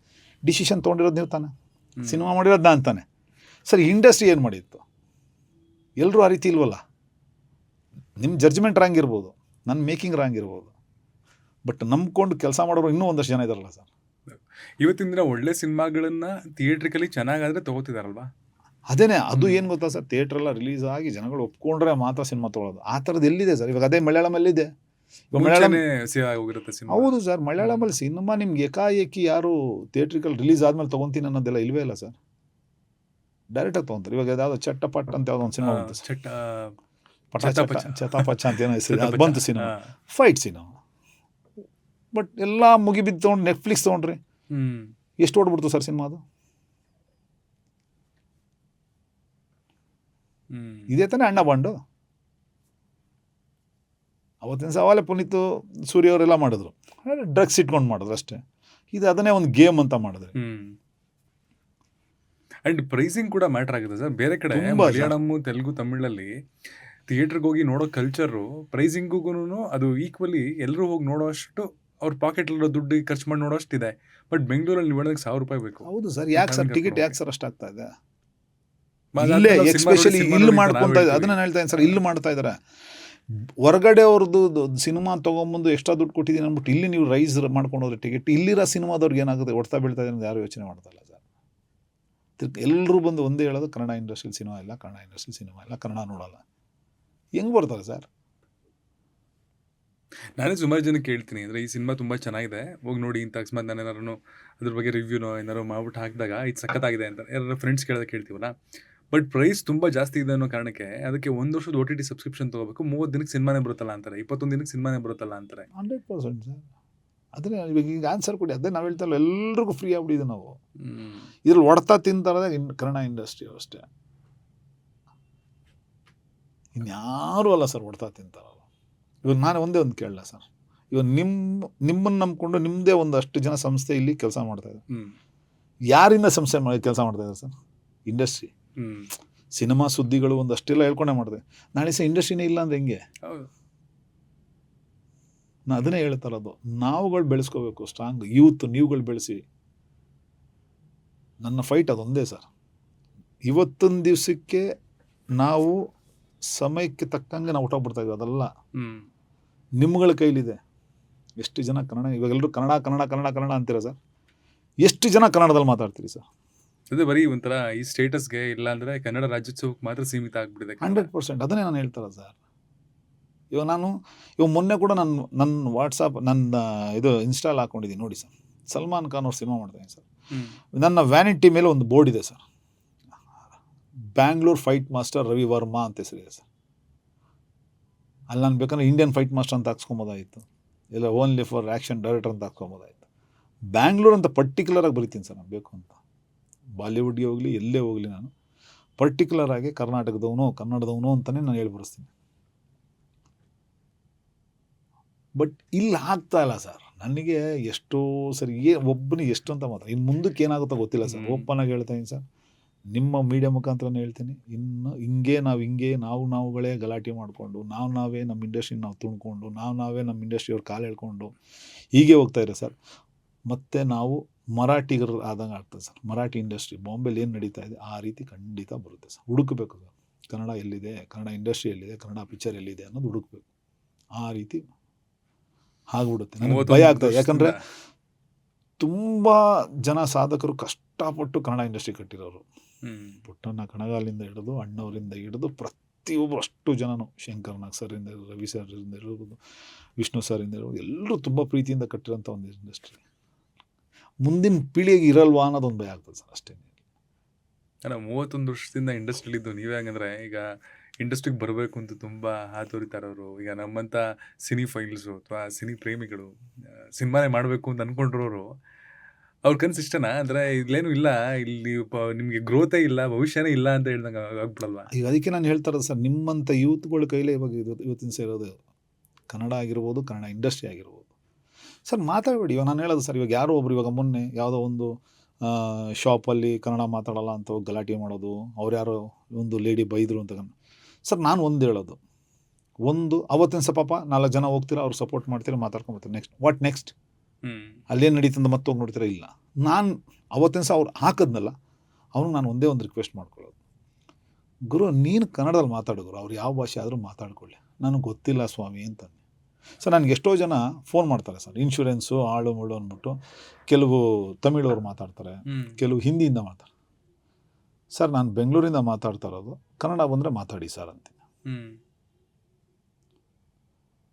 C: ಡಿಸಿಷನ್ ತೊಗೊಂಡಿರೋದು ನೀವು ತಾನೆ, ಸಿನಿಮಾ ಮಾಡಿರೋದು ನಾನು ತಾನೆ. ಸರ್ ಇಂಡಸ್ಟ್ರಿ ಏನು ಮಾಡಿತ್ತು? ಎಲ್ಲರೂ ಆ ರೀತಿ ಇಲ್ವಲ್ಲ. ನಿಮ್ಮ ಜಡ್ಜ್ಮೆಂಟ್ ರಾಂಗ್ ಇರ್ಬೋದು, ನನ್ನ ಮೇಕಿಂಗ್ ರಾಂಗ್ ಇರ್ಬೋದು, ಬಟ್ ನಂಬ್ಕೊಂಡು ಕೆಲಸ ಮಾಡೋರು ಇನ್ನೂ ಒಂದಷ್ಟು ಜನ ಇದ್ದಾರಲ್ಲ ಸರ್.
A: ಇವತ್ತಿನ ದಿನ ಒಳ್ಳೆ ಸಿನಿಮಾಗಳನ್ನ ಥಿಯೇಟ್ರಿಕಲಿ ಚೆನ್ನಾಗಾದ್ರೆ ತಗೋತಿದಾರಲ್ವಾ?
C: ಅದೇನೇ, ಅದು ಏನು ಗೊತ್ತಾ ಸರ್, ಥಿಯೇಟ್ರೆಲ್ಲ ರಿಲೀಸ್ ಆಗಿ ಜನಗಳು ಒಪ್ಕೊಂಡ್ರೆ ಮಾತ್ರ ಸಿನಿಮಾ ತೊಗೊಳ್ಳೋದು. ಆ ಥರದ್ದು ಎಲ್ಲಿದೆ ಸರ್? ಇವಾಗ ಅದೇ ಮಲಯಾಳಮಲ್ಲಿದೆ. ಇವಾಗ ಮಲಯಾಳಂ
A: ಹೋಗಿರುತ್ತೆ ಸಿನಿಮಾ.
C: ಹೌದು ಸರ್, ಮಲಯಾಳಮಲ್ಲಿ ಸಿನಿಮಾ ನಿಮ್ಗೆ ಏಕಾಏಕಿ ಯಾರು ಥಿಯೇಟ್ರಿಕಲ್ ರಿಲೀಸ್ ಆದ್ಮೇಲೆ ತೊಗೊತೀನಿ ಅನ್ನೋದೆಲ್ಲ ಇಲ್ವೇ ಇಲ್ಲ ಸರ್. ಡೈರೆಕ್ಟಾಗಿ ತೊಗೊಂತಾರೆ. ಇವಾಗ ಯಾವುದೋ ಚಟ್ಟಪಟ್ ಅಂತ ಯಾವುದೋ ಒಂದು ಸಿನಿಮಾ ಬಂತು ಸರ್, ಚತಾಪಚ ಅಂತ ಏನೋ ಹೆಸರು, ಅದು ಬಂತು ಸಿನಿಮಾ, ಫೈಟ್ ಸಿನಿಮಾ. ಬಟ್ ಎಲ್ಲ ಮುಗಿಬಿದ್ದು ತೊಗೊಂಡು ನೆಟ್ಫ್ಲಿಕ್ಸ್ ತೊಗೊಂಡ್ರಿ, ಎಷ್ಟು ಓಡ್ಬಿಡ್ತು ಸರ್ ಸಿನಿಮಾ ಅದು? ಇದೇ ತಾನೇ ಅಣ್ಣ ಬಾಂಡು. ಅವತ್ತಿನ ಸವಾಲೆ ಪುನೀತ್ ಸೂರ್ಯ ಅವರೆಲ್ಲ ಮಾಡಿದ್ರು, ಡ್ರಗ್ಸ್ ಇಟ್ಕೊಂಡು ಮಾಡಿದ್ರು ಅಷ್ಟೇ. ಇದು ಅದನ್ನೇ ಒಂದು ಗೇಮ್ ಅಂತ ಮಾಡಿದ್ರೆ.
A: ಅಂಡ್ ಪ್ರೈಸಿಂಗ್ ಕೂಡ ಮ್ಯಾಟರ್ ಆಗುತ್ತೆ ಸರ್. ಬೇರೆ ಕಡೆ
C: ತುಂಬಾ
A: ಮಲಯಾಳಂ, ತೆಲುಗು, ತಮಿಳಲ್ಲಿ ಥಿಯೇಟರ್ಗೆ ಹೋಗಿ ನೋಡೋ ಕಲ್ಚರು ಪ್ರೈಸಿಂಗೂ ಅದು ಈಕ್ವಲಿ ಎಲ್ಲರೂ ಹೋಗಿ ನೋಡೋ ಅಷ್ಟು ಅವ್ರ ಪಾಕೆಟಲ್ಲಿರೋ ದುಡ್ಡು ಖರ್ಚು ಮಾಡಿ ನೋಡೋ ಅಷ್ಟಿದೆ. ಬಟ್ ಬೆಂಗಳೂರಲ್ಲಿ ನೀವು ಹೇಳೋದಕ್ಕೆ 1,000 ರೂಪಾಯಿ ಬೇಕು.
C: ಹೌದು ಸರ್, ಯಾಕೆ ಸರ್ ಟಿಕೆಟ್ ಯಾಕೆ ಸರ್ ಅಷ್ಟಾಗ್ತಾ ಇದೆ? ಇಲ್ಲೇ ಎಕ್ಸ್ಪೆಷಲಿ ಇಲ್ಲಿ ಮಾಡ್ಕೊತಾ ಇದ್ದಾರೆ, ಅದನ್ನ ಹೇಳ್ತಾ ಇದ್ದೀನಿ ಸರ್, ಇಲ್ಲಿ ಮಾಡ್ತಾ ಇದ್ದಾರೆ. ಹೊರಗಡೆ ಅವ್ರದ್ದು ಸಿನಿಮಾ ತೊಗೊಂಬಂದು ಎಕ್ಸ್ಟ್ರಾ ದುಡ್ಡು ಕೊಟ್ಟಿದ್ದೀನಿ ಅಂದ್ಬಿಟ್ಟು ಇಲ್ಲಿ ನೀವು ರೈಸ್ ಮಾಡ್ಕೊಂಡು ಹೋದ್ರೆ ಟಿಕೆಟ್, ಇಲ್ಲಿರೋ ಸಿನಿಮಾದವ್ರಿಗೆ ಏನಾಗುತ್ತೆ, ಹೊಡ್ತಾ ಬೀಳ್ತಾ ಇದೆ ಅಂತ ಯಾರು ಯೋಚನೆ ಮಾಡ್ತಾ ಇಲ್ಲ ಸರ್. ಎಲ್ಲರೂ ಬಂದು ಒಂದೇ ಹೇಳೋದು, ಕನ್ನಡ ಇಂಡಸ್ಟ್ರಿಯಲ್ಲಿ ಸಿನಿಮಾ ಇಲ್ಲ, ಕನ್ನಡ ಇಂಡಸ್ಟ್ರಿಯಲ್ಲಿ ಸಿನಿಮಾ ಇಲ್ಲ, ಕನ್ನಡ ನೋಡಲ್ಲ. ಹೆಂಗೆ ಬರ್ತಾರೆ ಸರ್?
A: ನಾನೇ ಸುಮಾರು ಜನ ಕೇಳ್ತೀನಿ, ಅಂದರೆ ಈ ಸಿನಿಮಾ ತುಂಬ ಚೆನ್ನಾಗಿದೆ ಹೋಗಿ ನೋಡಿ ಅಂತ. ಅಕಸ್ಮಾತ್ ನಾನು ಏನಾರು ಅದ್ರ ಬಗ್ಗೆ ರಿವ್ಯೂನೋ ಏನಾರು ಮಾಡ್ಬಿಟ್ಟು ಹಾಕಿದಾಗ ಇದು ಸಖತ್ತಾಗಿದೆ ಅಂತ ಯಾರು ಫ್ರೆಂಡ್ಸ್ ಕೇಳ್ತೀವಲ್ಲ. ಬಟ್ ಪ್ರೈಸ್ ತುಂಬ ಜಾಸ್ತಿ ಇದೆ ಅನ್ನೋ ಕಾರಣಕ್ಕೆ ಅದಕ್ಕೆ 1 ವರ್ಷದ OTT ಸಬ್ಸ್ಕ್ರಿಪ್ಷನ್ ತೊಗೋಬೇಕು, 30 ದಿನಕ್ಕೆ ಸಿನಿಮಾನೇ ಬರುತ್ತಲ್ಲ ಅಂತಾರೆ, 21 ದಿನಕ್ಕೆ ಸಿನಿಮಾನೇ ಬರುತ್ತಲ್ಲ ಅಂತಾರೆ.
C: 100% ಸರ್. ಅದೇ ಇವಾಗ ಈಗ ಆನ್ಸರ್ ಕೊಡಿ, ಅದೇ ನಾವು ಹೇಳ್ತಾರಲ್ಲ, ಎಲ್ರಿಗೂ ಫ್ರೀ ಆಗ್ಬಿಟ್ಟಿದೆ. ನಾವು ಇದ್ರಲ್ಲಿ ಹೊಡ್ತಾ ತಿಂತಾರೆ ಕನ್ನಡ ಇಂಡಸ್ಟ್ರಿ ಅಷ್ಟೇ, ಇನ್ಯಾರೂ ಅಲ್ಲ ಸರ್ ಹೊಡ್ತಾ ತಿಂತಾರಲ್ಲ. ಇವಾಗ ನಾನು ಒಂದೇ ಒಂದು ಕೇಳಲ್ಲ ಸರ್, ಇವಾಗ ನಿಮ್ಮನ್ನು ನಂಬ್ಕೊಂಡು ನಿಮ್ಮದೇ ಒಂದಷ್ಟು ಜನ ಸಂಸ್ಥೆ ಇಲ್ಲಿ ಕೆಲಸ ಮಾಡ್ತಾಯಿದ್ದಾರೆ. ಯಾರಿಂದ ಸಂಸ್ಥೆ ಕೆಲಸ ಮಾಡ್ತಾಯಿದ್ದಾರೆ ಸರ್? ಇಂಡಸ್ಟ್ರಿ, ಸಿನಿಮಾ ಸುದ್ದಿಗಳು ಒಂದಷ್ಟೆಲ್ಲ ಹೇಳ್ಕೊಂಡೇ ಮಾಡಿದೆ. ನಾಳೆ ಸಹ ಇಂಡಸ್ಟ್ರಿನೇ ಇಲ್ಲ ಅಂದರೆ ಹೆಂಗೆ? ನಾನು ಅದನ್ನೇ ಹೇಳ್ತಾ ಇರೋದು, ನಾವುಗಳು ಬೆಳೆಸ್ಕೋಬೇಕು, ಸ್ಟ್ರಾಂಗ್ ಯೂತ್ ನೀವುಗಳು ಬೆಳೆಸಿ. ನನ್ನ ಫೈಟ್ ಅದೊಂದೇ ಸರ್. ಇವತ್ತೊಂದು ದಿವಸಕ್ಕೆ ನಾವು ಸಮಯಕ್ಕೆ ತಕ್ಕಂಗೆ ನಾವು ಹೊಟ್ಟೋಗ್ಬಿಡ್ತಾ ಇದ್ವಿ, ಅದೆಲ್ಲ ನಿಮ್ಮಗಳ ಕೈಲಿದೆ. ಎಷ್ಟು ಜನ ಕನ್ನಡ, ಇವಾಗ ಎಲ್ಲರೂ ಕನ್ನಡ ಕನ್ನಡ ಕನ್ನಡ ಕನ್ನಡ ಅಂತೀರ ಸರ್, ಎಷ್ಟು ಜನ ಕನ್ನಡದಲ್ಲಿ ಮಾತಾಡ್ತೀರಿ ಸರ್?
A: ಅದೇ ಬರೀ ಒಂಥರ ಈ ಸ್ಟೇಟಸ್ಗೆ, ಇಲ್ಲ ಅಂದರೆ ಕನ್ನಡ ರಾಜ್ಯೋತ್ಸವಕ್ಕೆ ಮಾತ್ರ ಸೀಮಿತ ಆಗ್ಬಿಟ್ಟಿದೆ.
C: 100% ಅದನ್ನೇ ನಾನು ಹೇಳ್ತಾರ ಸರ್. ಇವಾಗ ಮೊನ್ನೆ ಕೂಡ ನನ್ನ ವಾಟ್ಸಪ್, ನನ್ನ ಇದು ಇನ್ಸ್ಟಾಲ್ ಹಾಕ್ಕೊಂಡಿದ್ದೀನಿ ನೋಡಿ ಸರ್, ಸಲ್ಮಾನ್ ಖಾನ್ ಅವ್ರು ಸಿನಿಮಾ ಮಾಡ್ತಾಯಿದ್ದೀನಿ ಸರ್. ನನ್ನ ವ್ಯಾನಿಟಿ ಮೇಲೆ ಒಂದು ಬೋರ್ಡ್ ಇದೆ sir, Bangalore fight master Ravi Varma ಅಂತ ಹೆಸರಿದೆ ಸರ್. ಅಲ್ಲಿ ನಾನು ಬೇಕಂದ್ರೆ ಇಂಡಿಯನ್ ಫೈಟ್ ಮಾಸ್ಟರ್ ಅಂತ ಹಾಕ್ಸ್ಕೊಬೋದಾಯಿತು, ಇಲ್ಲ ಓನ್ಲಿ ಫಾರ್ ಆ್ಯಕ್ಷನ್ ಡೈರೆಕ್ಟರ್ ಅಂತ ಹಾಕ್ಸ್ಕೊಬೋದಾಯಿತು. ಬ್ಯಾಂಗ್ಳೂರ್ ಅಂತ ಪರ್ಟಿಕ್ಯುಲರಾಗಿ ಬರೀತೀನಿ ಸರ್ ನಾನು, ಬೇಕು ಅಂತ. ಬಾಲಿವುಡ್ಗೆ ಹೋಗಲಿ ಎಲ್ಲೇ ಹೋಗಲಿ ನಾನು ಪರ್ಟಿಕ್ಯುಲರ್ ಆಗಿ ಕರ್ನಾಟಕದವನು ಕನ್ನಡದವನು ಅಂತಲೇ ನಾನು ಹೇಳ್ಬಡಿಸ್ತೀನಿ. ಬಟ್ ಇಲ್ಲಿ ಆಗ್ತಾ ಇಲ್ಲ ಸರ್. ನನಗೆ ಎಷ್ಟೋ ಸರಿ ಒಬ್ಬನಿಗೆ ಎಷ್ಟು ಅಂತ ಮಾತ್ರ, ಇನ್ನು ಮುಂದಕ್ಕೆ ಏನಾಗುತ್ತೋ ಗೊತ್ತಿಲ್ಲ ಸರ್. ಓಪನ್ ಆಗಿ ಹೇಳ್ತಾ ಇದ್ದೀನಿ ಸರ್, ನಿಮ್ಮ ಮೀಡಿಯಾ ಮುಖಾಂತರನೇ ಹೇಳ್ತೀನಿ. ಇನ್ನು ಹಿಂಗೆ ನಾವುಗಳೇ ಗಲಾಟೆ ಮಾಡಿಕೊಂಡು, ನಾವೇ ನಮ್ಮ ಇಂಡಸ್ಟ್ರಿನ ನಾವು ತುಣ್ಕೊಂಡು, ನಾವೇ ನಮ್ಮ ಇಂಡಸ್ಟ್ರಿಯವ್ರ ಕಾಲು ಹೇಳ್ಕೊಂಡು ಹೀಗೆ ಹೋಗ್ತಾಯಿದ್ರೆ ಸರ್, ಮತ್ತು ನಾವು ಮರಾಠಿಗರು ಆದಂಗೆ ಆಗ್ತದೆ ಸರ್. ಮರಾಠಿ ಇಂಡಸ್ಟ್ರಿ ಬಾಂಬೆಲಿ ಏನು ನಡೀತಾ ಇದೆ ಆ ರೀತಿ ಖಂಡಿತ ಬರುತ್ತೆ ಸರ್. ಹುಡುಕಬೇಕು ಸರ್, ಕನ್ನಡ ಎಲ್ಲಿದೆ, ಕನ್ನಡ ಇಂಡಸ್ಟ್ರಿ ಎಲ್ಲಿದೆ, ಕನ್ನಡ ಪಿಕ್ಚರ್ ಎಲ್ಲಿದೆ ಅನ್ನೋದು ಹುಡುಕಬೇಕು. ಆ ರೀತಿ ಆಗ್ಬಿಡುತ್ತೆ. ನನಗೆ ಭಯ ಆಗ್ತದೆ, ಯಾಕಂದರೆ ತುಂಬ ಜನ ಸಾಧಕರು ಕಷ್ಟಪಟ್ಟು ಕನ್ನಡ ಇಂಡಸ್ಟ್ರಿ ಕಟ್ಟಿರೋರು. ಪುಟ್ಟಣ್ಣ ಕಣಗಾಲಿಂದ ಹಿಡಿದು ಅಣ್ಣವರಿಂದ ಹಿಡಿದು ಪ್ರತಿಯೊಬ್ಬರು ಅಷ್ಟು ಜನನು, ಶಂಕರ್ ನಾಗ್ ಸರಿಂದ ಹಿಡಿದು, ರವಿ ಸರಿಂದ ಇರ್ಬೋದು, ವಿಷ್ಣು ಸರಿಂದ ಇರ್ಬೋದು, ಎಲ್ಲರೂ ತುಂಬ ಪ್ರೀತಿಯಿಂದ ಕಟ್ಟಿರೋಂಥ ಒಂದು ಇಂಡಸ್ಟ್ರಿ. ಮುಂದಿನ ಪೀಳಿಗೆಗೆ ಇರಲ್ವಾ ಅನ್ನೋದೊಂದು ಭಯ ಆಗ್ತದೆ ಸರ್, ಅಷ್ಟೇ.
A: ಅಲ್ಲ, 31 ವರ್ಷದಿಂದ ಇಂಡಸ್ಟ್ರಿಲಿದ್ದು ನೀವೇ ಹಂಗಂದ್ರೆ ಈಗ ಇಂಡಸ್ಟ್ರಿಗೆ ಬರಬೇಕು ಅಂತ ತುಂಬ ಹಾತೊರಿತಾರವರು, ಈಗ ನಮ್ಮಂಥ ಸಿನಿ ಫೈಲ್ಸು ಅಥವಾ ಸಿನಿ ಪ್ರೇಮಿಗಳು ಸಿನಿಮಾನೇ ಮಾಡಬೇಕು ಅಂತ ಅಂದ್ಕೊಂಡಿರೋರು, ಅವ್ರ ಕನಸು ಇಷ್ಟನಾ? ಅಂದರೆ ಇಲ್ಲೇನೂ ಇಲ್ಲ, ಇಲ್ಲಿ ನಿಮಗೆ ಗ್ರೋತೇ ಇಲ್ಲ, ಭವಿಷ್ಯನೇ ಇಲ್ಲ ಅಂತ ಹೇಳ್ದಂಗೆ ಆಗ್ಬಿಡಲ್ವಾ?
C: ಈಗ ಅದಕ್ಕೆ ನಾನು ಹೇಳ್ತಾ ಇರೋದು ಸರ್, ನಿಮ್ಮಂಥ ಯೂತ್ಗಳ ಕೈಲೇ ಇವಾಗ ಇವತ್ತಿನ ಸೇರೋದು. ಕನ್ನಡ ಆಗಿರ್ಬೋದು, ಕನ್ನಡ ಇಂಡಸ್ಟ್ರಿ ಆಗಿರ್ಬೋದು. ಸರ್ ಮಾತಾಡಬೇಡಿ. ಇವಾಗ ನಾನು ಹೇಳೋದು ಸರ್, ಇವಾಗ ಯಾರೋ ಒಬ್ರು ಇವಾಗ ಮೊನ್ನೆ ಯಾವುದೋ ಒಂದು ಶಾಪಲ್ಲಿ ಕನ್ನಡ ಮಾತಾಡಲ್ಲ ಅಂತ ಹೋಗಿ ಗಲಾಟೆ ಮಾಡೋದು, ಅವ್ರು ಯಾರೋ ಒಂದು ಲೇಡಿ ಬೈದರು ಅಂತ. ಸರ್ ನಾನು ಒಂದು ಹೇಳೋದು, ಅವತ್ತಿನ ಸಹ ಪಾಪ 4 ಜನ ಹೋಗ್ತೀರಾ, ಅವ್ರು ಸಪೋರ್ಟ್ ಮಾಡ್ತೀರಾ, ಮಾತಾಡ್ಕೊಂಬರ್ತೀರಾ. ನೆಕ್ಸ್ಟ್ ಅಲ್ಲೇನು ನಡೀತಂದು ಮತ್ತೆ ಹೋಗಿ ನೋಡ್ತೀರಾ? ಇಲ್ಲ. ನಾನು ಅವತ್ತಿನ ಸಹ ಅವ್ರು ಹಾಕಿದ್ನಲ್ಲ, ಅವ್ನಿಗೆ ನಾನು ಒಂದೇ ಒಂದು ರಿಕ್ವೆಸ್ಟ್ ಮಾಡ್ಕೊಳ್ಳೋದು, ಗುರು ನೀನು ಕನ್ನಡದಲ್ಲಿ ಮಾತಾಡು ಗುರು, ಅವ್ರು ಯಾವ ಭಾಷೆ ಆದರೂ ಮಾತಾಡ್ಕೊಳ್ಳಿ, ನನಗೆ ಗೊತ್ತಿಲ್ಲ ಸ್ವಾಮಿ ಅಂತಂದು. ಸರ್ ನನಗೆ ಎಷ್ಟೋ ಜನ ಫೋನ್ ಮಾಡ್ತಾರೆ ಸರ್, ಇನ್ಶೂರೆನ್ಸು ಆಳು ಮುಳು ಅಂದ್ಬಿಟ್ಟು. ಕೆಲವು ತಮಿಳವ್ರು ಮಾತಾಡ್ತಾರೆ, ಕೆಲವು ಹಿಂದಿಯಿಂದ ಮಾತಾಡ್ತಾರೆ. ಸರ್ ನಾನು ಬೆಂಗಳೂರಿಂದ ಮಾತಾಡ್ತಾ ಇರೋದು, ಕನ್ನಡ ಬಂದರೆ ಮಾತಾಡಿ ಸರ್ ಅಂತೀನಿ.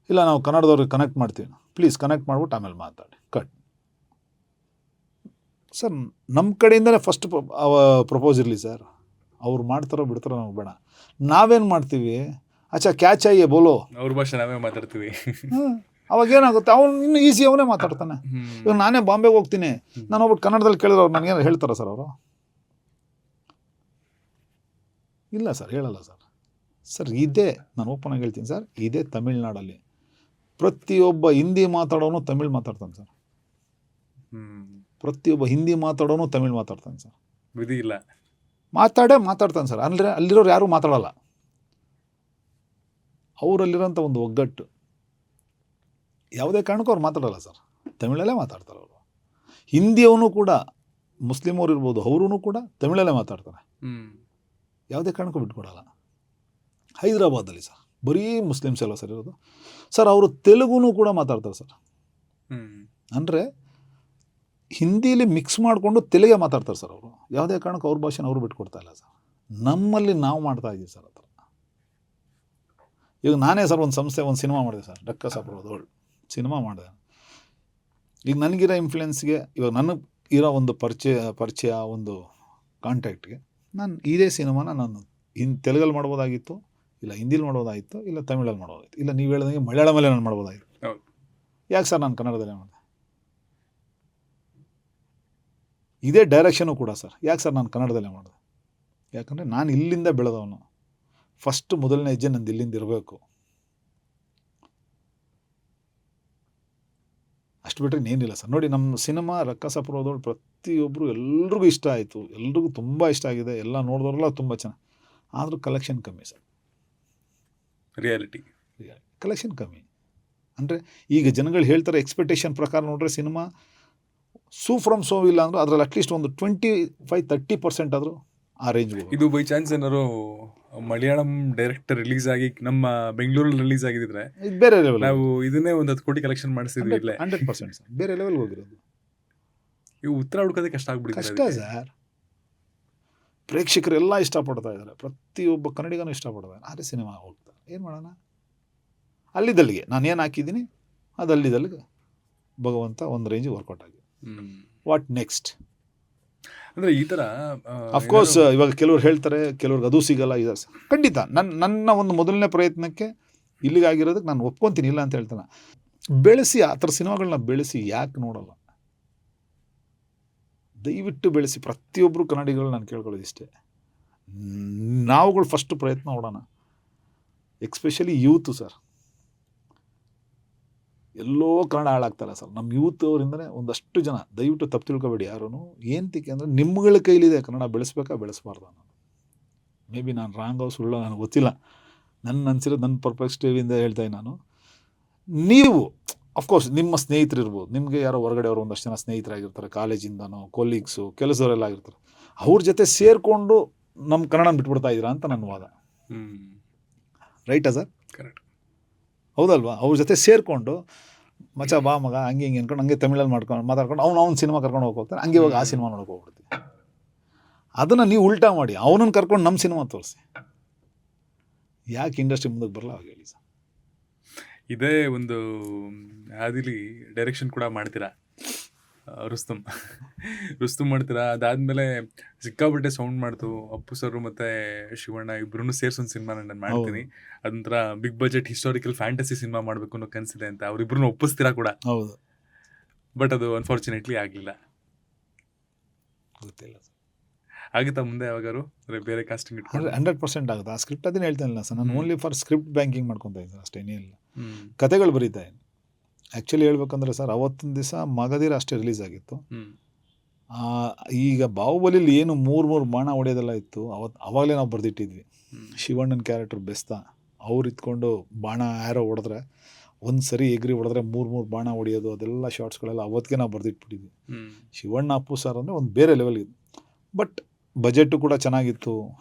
C: ಇಲ್ಲ ನಾವು ಕನ್ನಡದವ್ರಿಗೆ ಕನೆಕ್ಟ್ ಮಾಡ್ತೀವಿ, ಪ್ಲೀಸ್ ಕನೆಕ್ಟ್ ಮಾಡ್ಬಿಟ್ಟು ಆಮೇಲೆ ಮಾತಾಡಿ, ಕಟ್. ಸರ್ ನಮ್ಮ ಕಡೆಯಿಂದಲೇ ಫಸ್ಟ್ ಪ್ರಪೋಸ್ ಇರಲಿ ಸರ್, ಅವ್ರು ಮಾಡ್ತಾರೋ ಬಿಡ್ತಾರೋ ನಮಗೆ ಬೇಡ. ನಾವೇನು ಮಾಡ್ತೀವಿ, ಅಚ್ಚಾ ಕ್ಯಾ ಚಾಹಿಯೆ ಬೋಲೋ,
A: ಅವ್ರ ಭಾಷೆ ನಾವೇ ಮಾತಾಡ್ತೀವಿ.
C: ಅವಾಗ ಏನಾಗುತ್ತೆ, ಅವನು ಇನ್ನೂ ಈಸಿ ಅವನೇ ಮಾತಾಡ್ತಾನೆ. ಇವಾಗ ನಾನೇ ಬಾಂಬೆಗೆ ಹೋಗ್ತೀನಿ, ನಾನು ಹೋಗ್ಬಿಟ್ಟು ಕನ್ನಡದಲ್ಲಿ ಕೇಳಿದ್ರೆ ಅವ್ರು ನನಗೇನು ಹೇಳ್ತಾರ ಸರ್ ಅವರು? ಇಲ್ಲ ಸರ್, ಹೇಳಲ್ಲ ಸರ್. ಸರ್ ಇದೇ ನಾನು ಓಪನ್ ಆಗಿ ಹೇಳ್ತೀನಿ ಸರ್, ಇದೇ ತಮಿಳ್ನಾಡಲ್ಲಿ ಪ್ರತಿಯೊಬ್ಬ ಹಿಂದಿ ಮಾತಾಡೋನು ತಮಿಳ್ ಮಾತಾಡ್ತಾನೆ ಸರ್. ಪ್ರತಿಯೊಬ್ಬ ಹಿಂದಿ ಮಾತಾಡೋನು ತಮಿಳ್ ಮಾತಾಡ್ತಾನೆ ಸರ್.
A: ವಿಧಿ ಇಲ್ಲ,
C: ಮಾತಾಡ್ತಾನೆ ಸರ್. ಅಂದರೆ ಅಲ್ಲಿರೋರು ಯಾರೂ ಮಾತಾಡಲ್ಲ. ಅವರಲ್ಲಿರೋಂಥ ಒಂದು ಒಗ್ಗಟ್ಟು ಯಾವುದೇ ಕಾರಣಕ್ಕೂ ಅವ್ರು ಮಾತಾಡಲ್ಲ ಸರ್, ತಮಿಳಲ್ಲೇ ಮಾತಾಡ್ತಾರೆ ಅವರು. ಹಿಂದಿಯವನು ಕೂಡ, ಮುಸ್ಲಿಮ್ ಅವ್ರು ಇರ್ಬೋದು, ಅವರೂ ಕೂಡ ತಮಿಳಲ್ಲೇ ಮಾತಾಡ್ತಾರೆ, ಯಾವುದೇ ಕಾರಣಕ್ಕೂ ಬಿಟ್ಕೊಡಲ್ಲ. ಹೈದರಾಬಾದಲ್ಲಿ ಸರ್ ಬರೀ ಮುಸ್ಲಿಮ್ಸ್ ಎಲ್ಲ ಸರ್ ಇರೋದು ಸರ್, ಅವರು ತೆಲುಗುನೂ ಕೂಡ ಮಾತಾಡ್ತಾರೆ ಸರ್. ಅಂದರೆ ಹಿಂದೀಲಿ ಮಿಕ್ಸ್ ಮಾಡಿಕೊಂಡು ತೆಲುಗೇ ಮಾತಾಡ್ತಾರೆ ಸರ್ ಅವರು. ಯಾವುದೇ ಕಾರಣಕ್ಕೂ ಅವ್ರ ಭಾಷೆನ ಅವರು ಬಿಟ್ಕೊಡ್ತಾ ಇಲ್ಲ ಸರ್. ನಮ್ಮಲ್ಲಿ ನಾವು ಮಾಡ್ತಾ ಇದ್ದೀವಿ ಸರ್ ಆ ಥರ. ಈಗ ನಾನೇ ಸರ್ ಒಂದು ಸಂಸ್ಥೆ, ಒಂದು ಸಿನಿಮಾ ಮಾಡಿದೆ ಸರ್, ರಕ್ಕಸಾಪುರದೋಳು ಸಿನಿಮಾ ಮಾಡಿದೆ. ಈಗ ನನಗಿರೋ ಇನ್ಫ್ಲುಯೆನ್ಸ್ಗೆ, ಇವಾಗ ನನಗೆ ಇರೋ ಒಂದು ಪರಿಚಯ ಒಂದು ಕಾಂಟ್ಯಾಕ್ಟ್ಗೆ ನಾನು ಇದೇ ಸಿನಿಮಾನ ನಾನು ತೆಲುಗಲ್ಲಿ ಮಾಡ್ಬೋದಾಗಿತ್ತು, ಇಲ್ಲ ಹಿಂದಿಲಿ ಮಾಡ್ಬೋದಾಗಿತ್ತು, ಇಲ್ಲ ತಮಿಳಲ್ಲಿ ಮಾಡ್ಬೋದಾಗಿತ್ತು, ಇಲ್ಲ ನೀವು ಹೇಳ್ದಂಗೆ ಮಲಯಾಳಮಲ್ಲೇ ನಾನು ಮಾಡ್ಬೋದಾಗಿತ್ತು. ಯಾಕೆ ಸರ್ ನಾನು ಕನ್ನಡದಲ್ಲೇ ಮಾಡಿದೆ? ಇದೇ ಡೈರೆಕ್ಷನು ಕೂಡ ಸರ್, ಯಾಕೆ ಸರ್ ನಾನು ಕನ್ನಡದಲ್ಲೇ ಮಾಡಿದೆ? ಯಾಕಂದರೆ ನಾನು ಇಲ್ಲಿಂದ ಬೆಳೆದವನು. ಫಸ್ಟ್ ಮೊದಲನೇ ಹೆಜ್ಜೆ ನಂದು ಇಲ್ಲಿಂದ ಇರಬೇಕು. ಅಷ್ಟು ಬಿಟ್ಟರೆ ಇನ್ನೇನಿಲ್ಲ ಸರ್. ನೋಡಿ ನಮ್ಮ ಸಿನಿಮಾ ರಕ್ಕಸಾಪುರದೋಳು ಪ್ರತಿಯೊಬ್ಬರು ಎಲ್ರಿಗೂ ಇಷ್ಟ ಆಯಿತು, ಎಲ್ರಿಗೂ ತುಂಬ ಇಷ್ಟ ಆಗಿದೆ, ಎಲ್ಲ ನೋಡಿದವ್ರಲ್ಲ ತುಂಬ ಚೆನ್ನಾಗಿ. ಆದರೂ ಕಲೆಕ್ಷನ್ ಕಮ್ಮಿ ಸರ್.
A: ರಿಯಾಲಿಟಿ
C: ಕಲೆಕ್ಷನ್ ಕಮ್ಮಿ. ಅಂದರೆ ಈಗ ಜನಗಳು ಹೇಳ್ತಾರೆ, ಎಕ್ಸ್ಪೆಕ್ಟೇಷನ್ ಪ್ರಕಾರ ನೋಡ್ರೆ ಸಿನಿಮಾ ಫ್ರಮ್ ಸೋ ಇಲ್ಲ ಅಂದರೂ ಅದರಲ್ಲಿ ಅಟ್ಲೀಸ್ಟ್ ಒಂದು 25-30% ಆದರೂ ಆ ರೇಂಜ್.
A: ಇದು ಬೈ ಚಾನ್ಸ್ ಏನಾದ್ರು ಮಲಯಾಳಂ ಡೈರೆಕ್ಟರ್ ರಿಲೀಸ್ ಆಗಿ ನಮ್ಮ ಬೆಂಗಳೂರಲ್ಲಿ ರಿಲೀಸ್ ಆಗಿದ್ರೆ
C: ಬೇರೆ ಲೆವೆಲ್,
A: ನಾವು ಇದನ್ನೇ ಒಂದು 10 ಕೋಟಿ ಕಲೆಕ್ಷನ್ ಮಾಡಿಸಿದ್ವಿ. ಇಲ್ಲೇ
C: 100% ಸರ್, ಬೇರೆ ಲೆವೆಲ್ ಹೋಗಿರೋದು.
A: ಇವು ಉತ್ತರ ಹುಡುಕೋದೇ ಕಷ್ಟ ಆಗ್ಬಿಡುತ್ತೆ.
C: ಕಷ್ಟ ಸರ್. ಪ್ರೇಕ್ಷಕರೆಲ್ಲ ಇಷ್ಟಪಡ್ತಾ ಇದ್ದಾರೆ, ಪ್ರತಿಯೊಬ್ಬ ಕನ್ನಡಿಗನೂ ಇಷ್ಟಪಡ್ತಾರೆ. ಆದರೆ ಸಿನಿಮಾ ಹೋಗ್ತಾರೆ, ಏನು ಮಾಡೋಣ? ಅಲ್ಲಿದ್ದಲ್ಲಿಗೆ ನಾನು ಏನು ಹಾಕಿದ್ದೀನಿ ಅದು ಅಲ್ಲಿದ್ದಲ್ಲಿಗೆ ಭಗವಂತ ಒಂದು ರೇಂಜಿಗೆ ವರ್ಕೌಟ್ ಆಗಿದೆ. What next?
A: ಅಂದರೆ ಈ ಥರ
C: ಅಫ್ಕೋರ್ಸ್ ಇವಾಗ ಕೆಲವ್ರು ಹೇಳ್ತಾರೆ, ಕೆಲವ್ರಿಗೆ ಅದು ಸಿಗಲ್ಲ. ಇದೆ ಖಂಡಿತ ನನ್ನ ಒಂದು ಮೊದಲನೇ ಪ್ರಯತ್ನಕ್ಕೆ ಇಲ್ಲಿಗಾಗಿರೋದಕ್ಕೆ ನಾನು ಒಪ್ಕೊತೀನಿ, ಇಲ್ಲ ಅಂತ ಹೇಳ್ತಾನೆ. ಬೆಳೆಸಿ, ಆ ಥರ ಸಿನಿಮಾಗಳನ್ನ ಬೆಳೆಸಿ. ಯಾಕೆ ನೋಡಲ್ಲ? ದಯವಿಟ್ಟು ಬೆಳೆಸಿ. ಪ್ರತಿಯೊಬ್ಬರು ಕನ್ನಡಿಗಳು ನಾನು ಕೇಳ್ಕೊಳ್ಳೋದು ಇಷ್ಟೇ, ನಾವುಗಳು ಫಸ್ಟ್ ಪ್ರಯತ್ನ ಮಾಡೋಣ. ಎಕ್ಸ್ಪೆಷಲಿ ಯೂತು ಸರ್, ಎಲ್ಲೋ ಕನ್ನಡ ಹಾಳಾಗ್ತಾಯಿಲ್ಲ ಸರ್. ನಮ್ಮ ಯೂತ್ ಅವರಿಂದನೇ ಒಂದಷ್ಟು ಜನ, ದಯವಿಟ್ಟು ತಪ್ಪು ತಿಳ್ಕೊಬೇಡಿ ಯಾರೂ. ಏನಂತಿಕೆ ಅಂದರೆ ನಿಮ್ಮಗಳ ಕೈಲಿದೆ ಕನ್ನಡ ಬೆಳೆಸ್ಬೇಕಾ ಬೆಳೆಸಬಾರ್ದು ಅನ್ನೋದು. ಮೇ ಬಿ ನಾನು ರಾಂಗೋ ಸುಳ್ಳು ನನಗೆ ಗೊತ್ತಿಲ್ಲ, ನನ್ನ ಅನ್ಸಿರೋದು, ನನ್ನ ಪರ್ಸ್ಪೆಕ್ಟಿವಿಂದ ಹೇಳ್ತಾಯಿದ್ದೀನಿ ನಾನು. ನೀವು ಅಫ್ಕೋರ್ಸ್ ನಿಮ್ಮ ಸ್ನೇಹಿತರು ಇರ್ಬೋದು, ನಿಮಗೆ ಯಾರೋ ಹೊರಗಡೆ ಅವರು ಒಂದಷ್ಟು ಜನ ಸ್ನೇಹಿತರಾಗಿರ್ತಾರೆ, ಕಾಲೇಜಿಂದನೋ ಕೊಲೀಗ್ಸು, ಕೆಲಸದವರೆಲ್ಲ ಆಗಿರ್ತಾರೆ. ಅವ್ರ ಜೊತೆ ಸೇರಿಕೊಂಡು ನಮ್ಮ ಕನ್ನಡನ ಬಿಟ್ಬಿಡ್ತಾ ಇದ್ದೀರಾ ಅಂತ ನನ್ನ ವಾದ. ರೈಟಾ ಸರ್?
A: ಕರೆಕ್ಟ್,
C: ಹೌದಲ್ವಾ? ಅವ್ರ ಜೊತೆ ಸೇರಿಕೊಂಡು ಮಚ ಬಾ ಮಗ ಹಂಗೆ ಹಿಂಗೆ ಅನ್ಕೊಂಡು ಹಂಗೆ ತಮಿಳಲ್ಲಿ ಮಾತಾಡ್ಕೊಂಡು ಅವ್ನು ಸಿನಿಮಾ ಕರ್ಕೊಂಡು ಹೋಗ್ತಾನೆ, ಹಂಗೆ ಇವಾಗ ಆ ಸಿನಿಮಾ ನೋಡೋಕೆ ಹೋಗ್ಬಿಡ್ತೀವಿ. ಅದನ್ನು ನೀವು ಉಲ್ಟಾ ಮಾಡಿ, ಅವನನ್ನು ಕರ್ಕೊಂಡು ನಮ್ಮ ಸಿನಿಮಾ ತೋರಿಸಿ. ಯಾಕೆ ಇಂಡಸ್ಟ್ರಿ ಮುಂದಕ್ಕೆ ಬರಲ್ಲ ಅವಾಗ ಹೇಳಿ ಸರ್.
A: ಇದೇ ಒಂದು ಹಾದಿಲಿ ಡೈರೆಕ್ಷನ್ ಕೂಡ ಮಾಡ್ತೀರಾ, ರುಸ್ತುಂ ಮಾಡ್ತೀರಾ. ಅದಾದಮೇಲೆ ಸಿಕ್ಕಾಪಟ್ಟೆ ಸೌಂಡ್ ಮಾಡ್ತು ಅಪ್ಪು ಸರ್ ಮತ್ತು ಶಿವಣ್ಣ ಇಬ್ಬರೂ ಸೇರಿಸಿ ಒಂದು ಸಿನಿಮಾ ನಾನು ಮಾಡ್ತೀನಿ. ಅದೊಂಥರ big budget historical fantasy cinema ಮಾಡಬೇಕು ಅನ್ನೋ ಕನಸಿದೆ ಅಂತ ಅವ್ರಿಬ್ರು ಒಪ್ಪಿಸ್ತೀರಾ ಕೂಡ.
C: ಹೌದು,
A: ಬಟ್ ಅದು ಅನ್ಫಾರ್ಚುನೇಟ್ಲಿ ಆಗಲಿಲ್ಲ.
C: ಗೊತ್ತಿಲ್ಲ ಸರ್,
A: ಆಗುತ್ತಾ ಮುಂದೆ ಯಾವಾಗಾರು ಬೇರೆ ಕಾಸ್ಟಿಂಗ್ ಇಟ್ಕೊಂಡು?
C: 100% ಆಗುತ್ತೆ. ಆ ಸ್ಕ್ರಿಪ್ಟ್ ಅದನ್ನೇ ಹೇಳ್ತಾನಿಲ್ಲ ಸರ್, ನಾನು ಓನ್ಲಿ ಫಾರ್ ಸ್ಕ್ರಿಪ್ಟ್ ಬ್ಯಾಂಕಿಂಗ್ ಮಾಡ್ಕೊತಾ ಇದ್ದೀನಿ ಅಷ್ಟೇ, ಏನಿಲ್ಲ. ಕತೆಗಳು ಬರೀತಾ ಇದ್ದೀನಿ, ಆ್ಯಕ್ಚುಲಿ ಹೇಳ್ಬೇಕಂದ್ರೆ ಸರ್, ಅವತ್ತಿನ ದಿವಸ ಮಗಧೀರ ಅಷ್ಟೇ ರಿಲೀಸ್ ಆಗಿತ್ತು.
A: ಹ್ಮ್
C: ಈಗ ಬಾಹುಬಲಿಲಿ ಏನು 3 ಬಾಣ ಹೊಡೆಯೋದೆಲ್ಲ ಇತ್ತು, ಅವಾಗಲೇ ನಾವು ಬರೆದಿಟ್ಟಿದ್ವಿ.
A: ಹ್ಮ್
C: ಶಿವಣ್ಣನ ಕ್ಯಾರೆಕ್ಟರ್ ಬೆಸ್ತ, ಅವ್ರು ಇತ್ಕೊಂಡು ಬಾಣ ಆ್ಯರೋ ಹೊಡೆದ್ರೆ, ಒಂದು ಸರಿ ಎಗ್ರಿ ಹೊಡೆದ್ರೆ 3 ಬಾಣ ಹೊಡೆಯೋದು, ಅದೆಲ್ಲ ಶಾರ್ಟ್ಸ್ಗಳೆಲ್ಲ ಅವತ್ತಿಗೆ ನಾವು ಬರೆದಿಟ್ಬಿಟ್ಟಿದ್ವಿ.
A: ಹ್ಮ್
C: ಶಿವಣ್ಣ ಅಪ್ಪು ಸರ್ ಅಂದರೆ ಒಂದು ಬೇರೆ ಲೆವೆಲ್ಗಿತ್ತು. ಬಟ್ ಬಜೆಟು ಕೂಡ ಚೆನ್ನಾಗಿತ್ತು.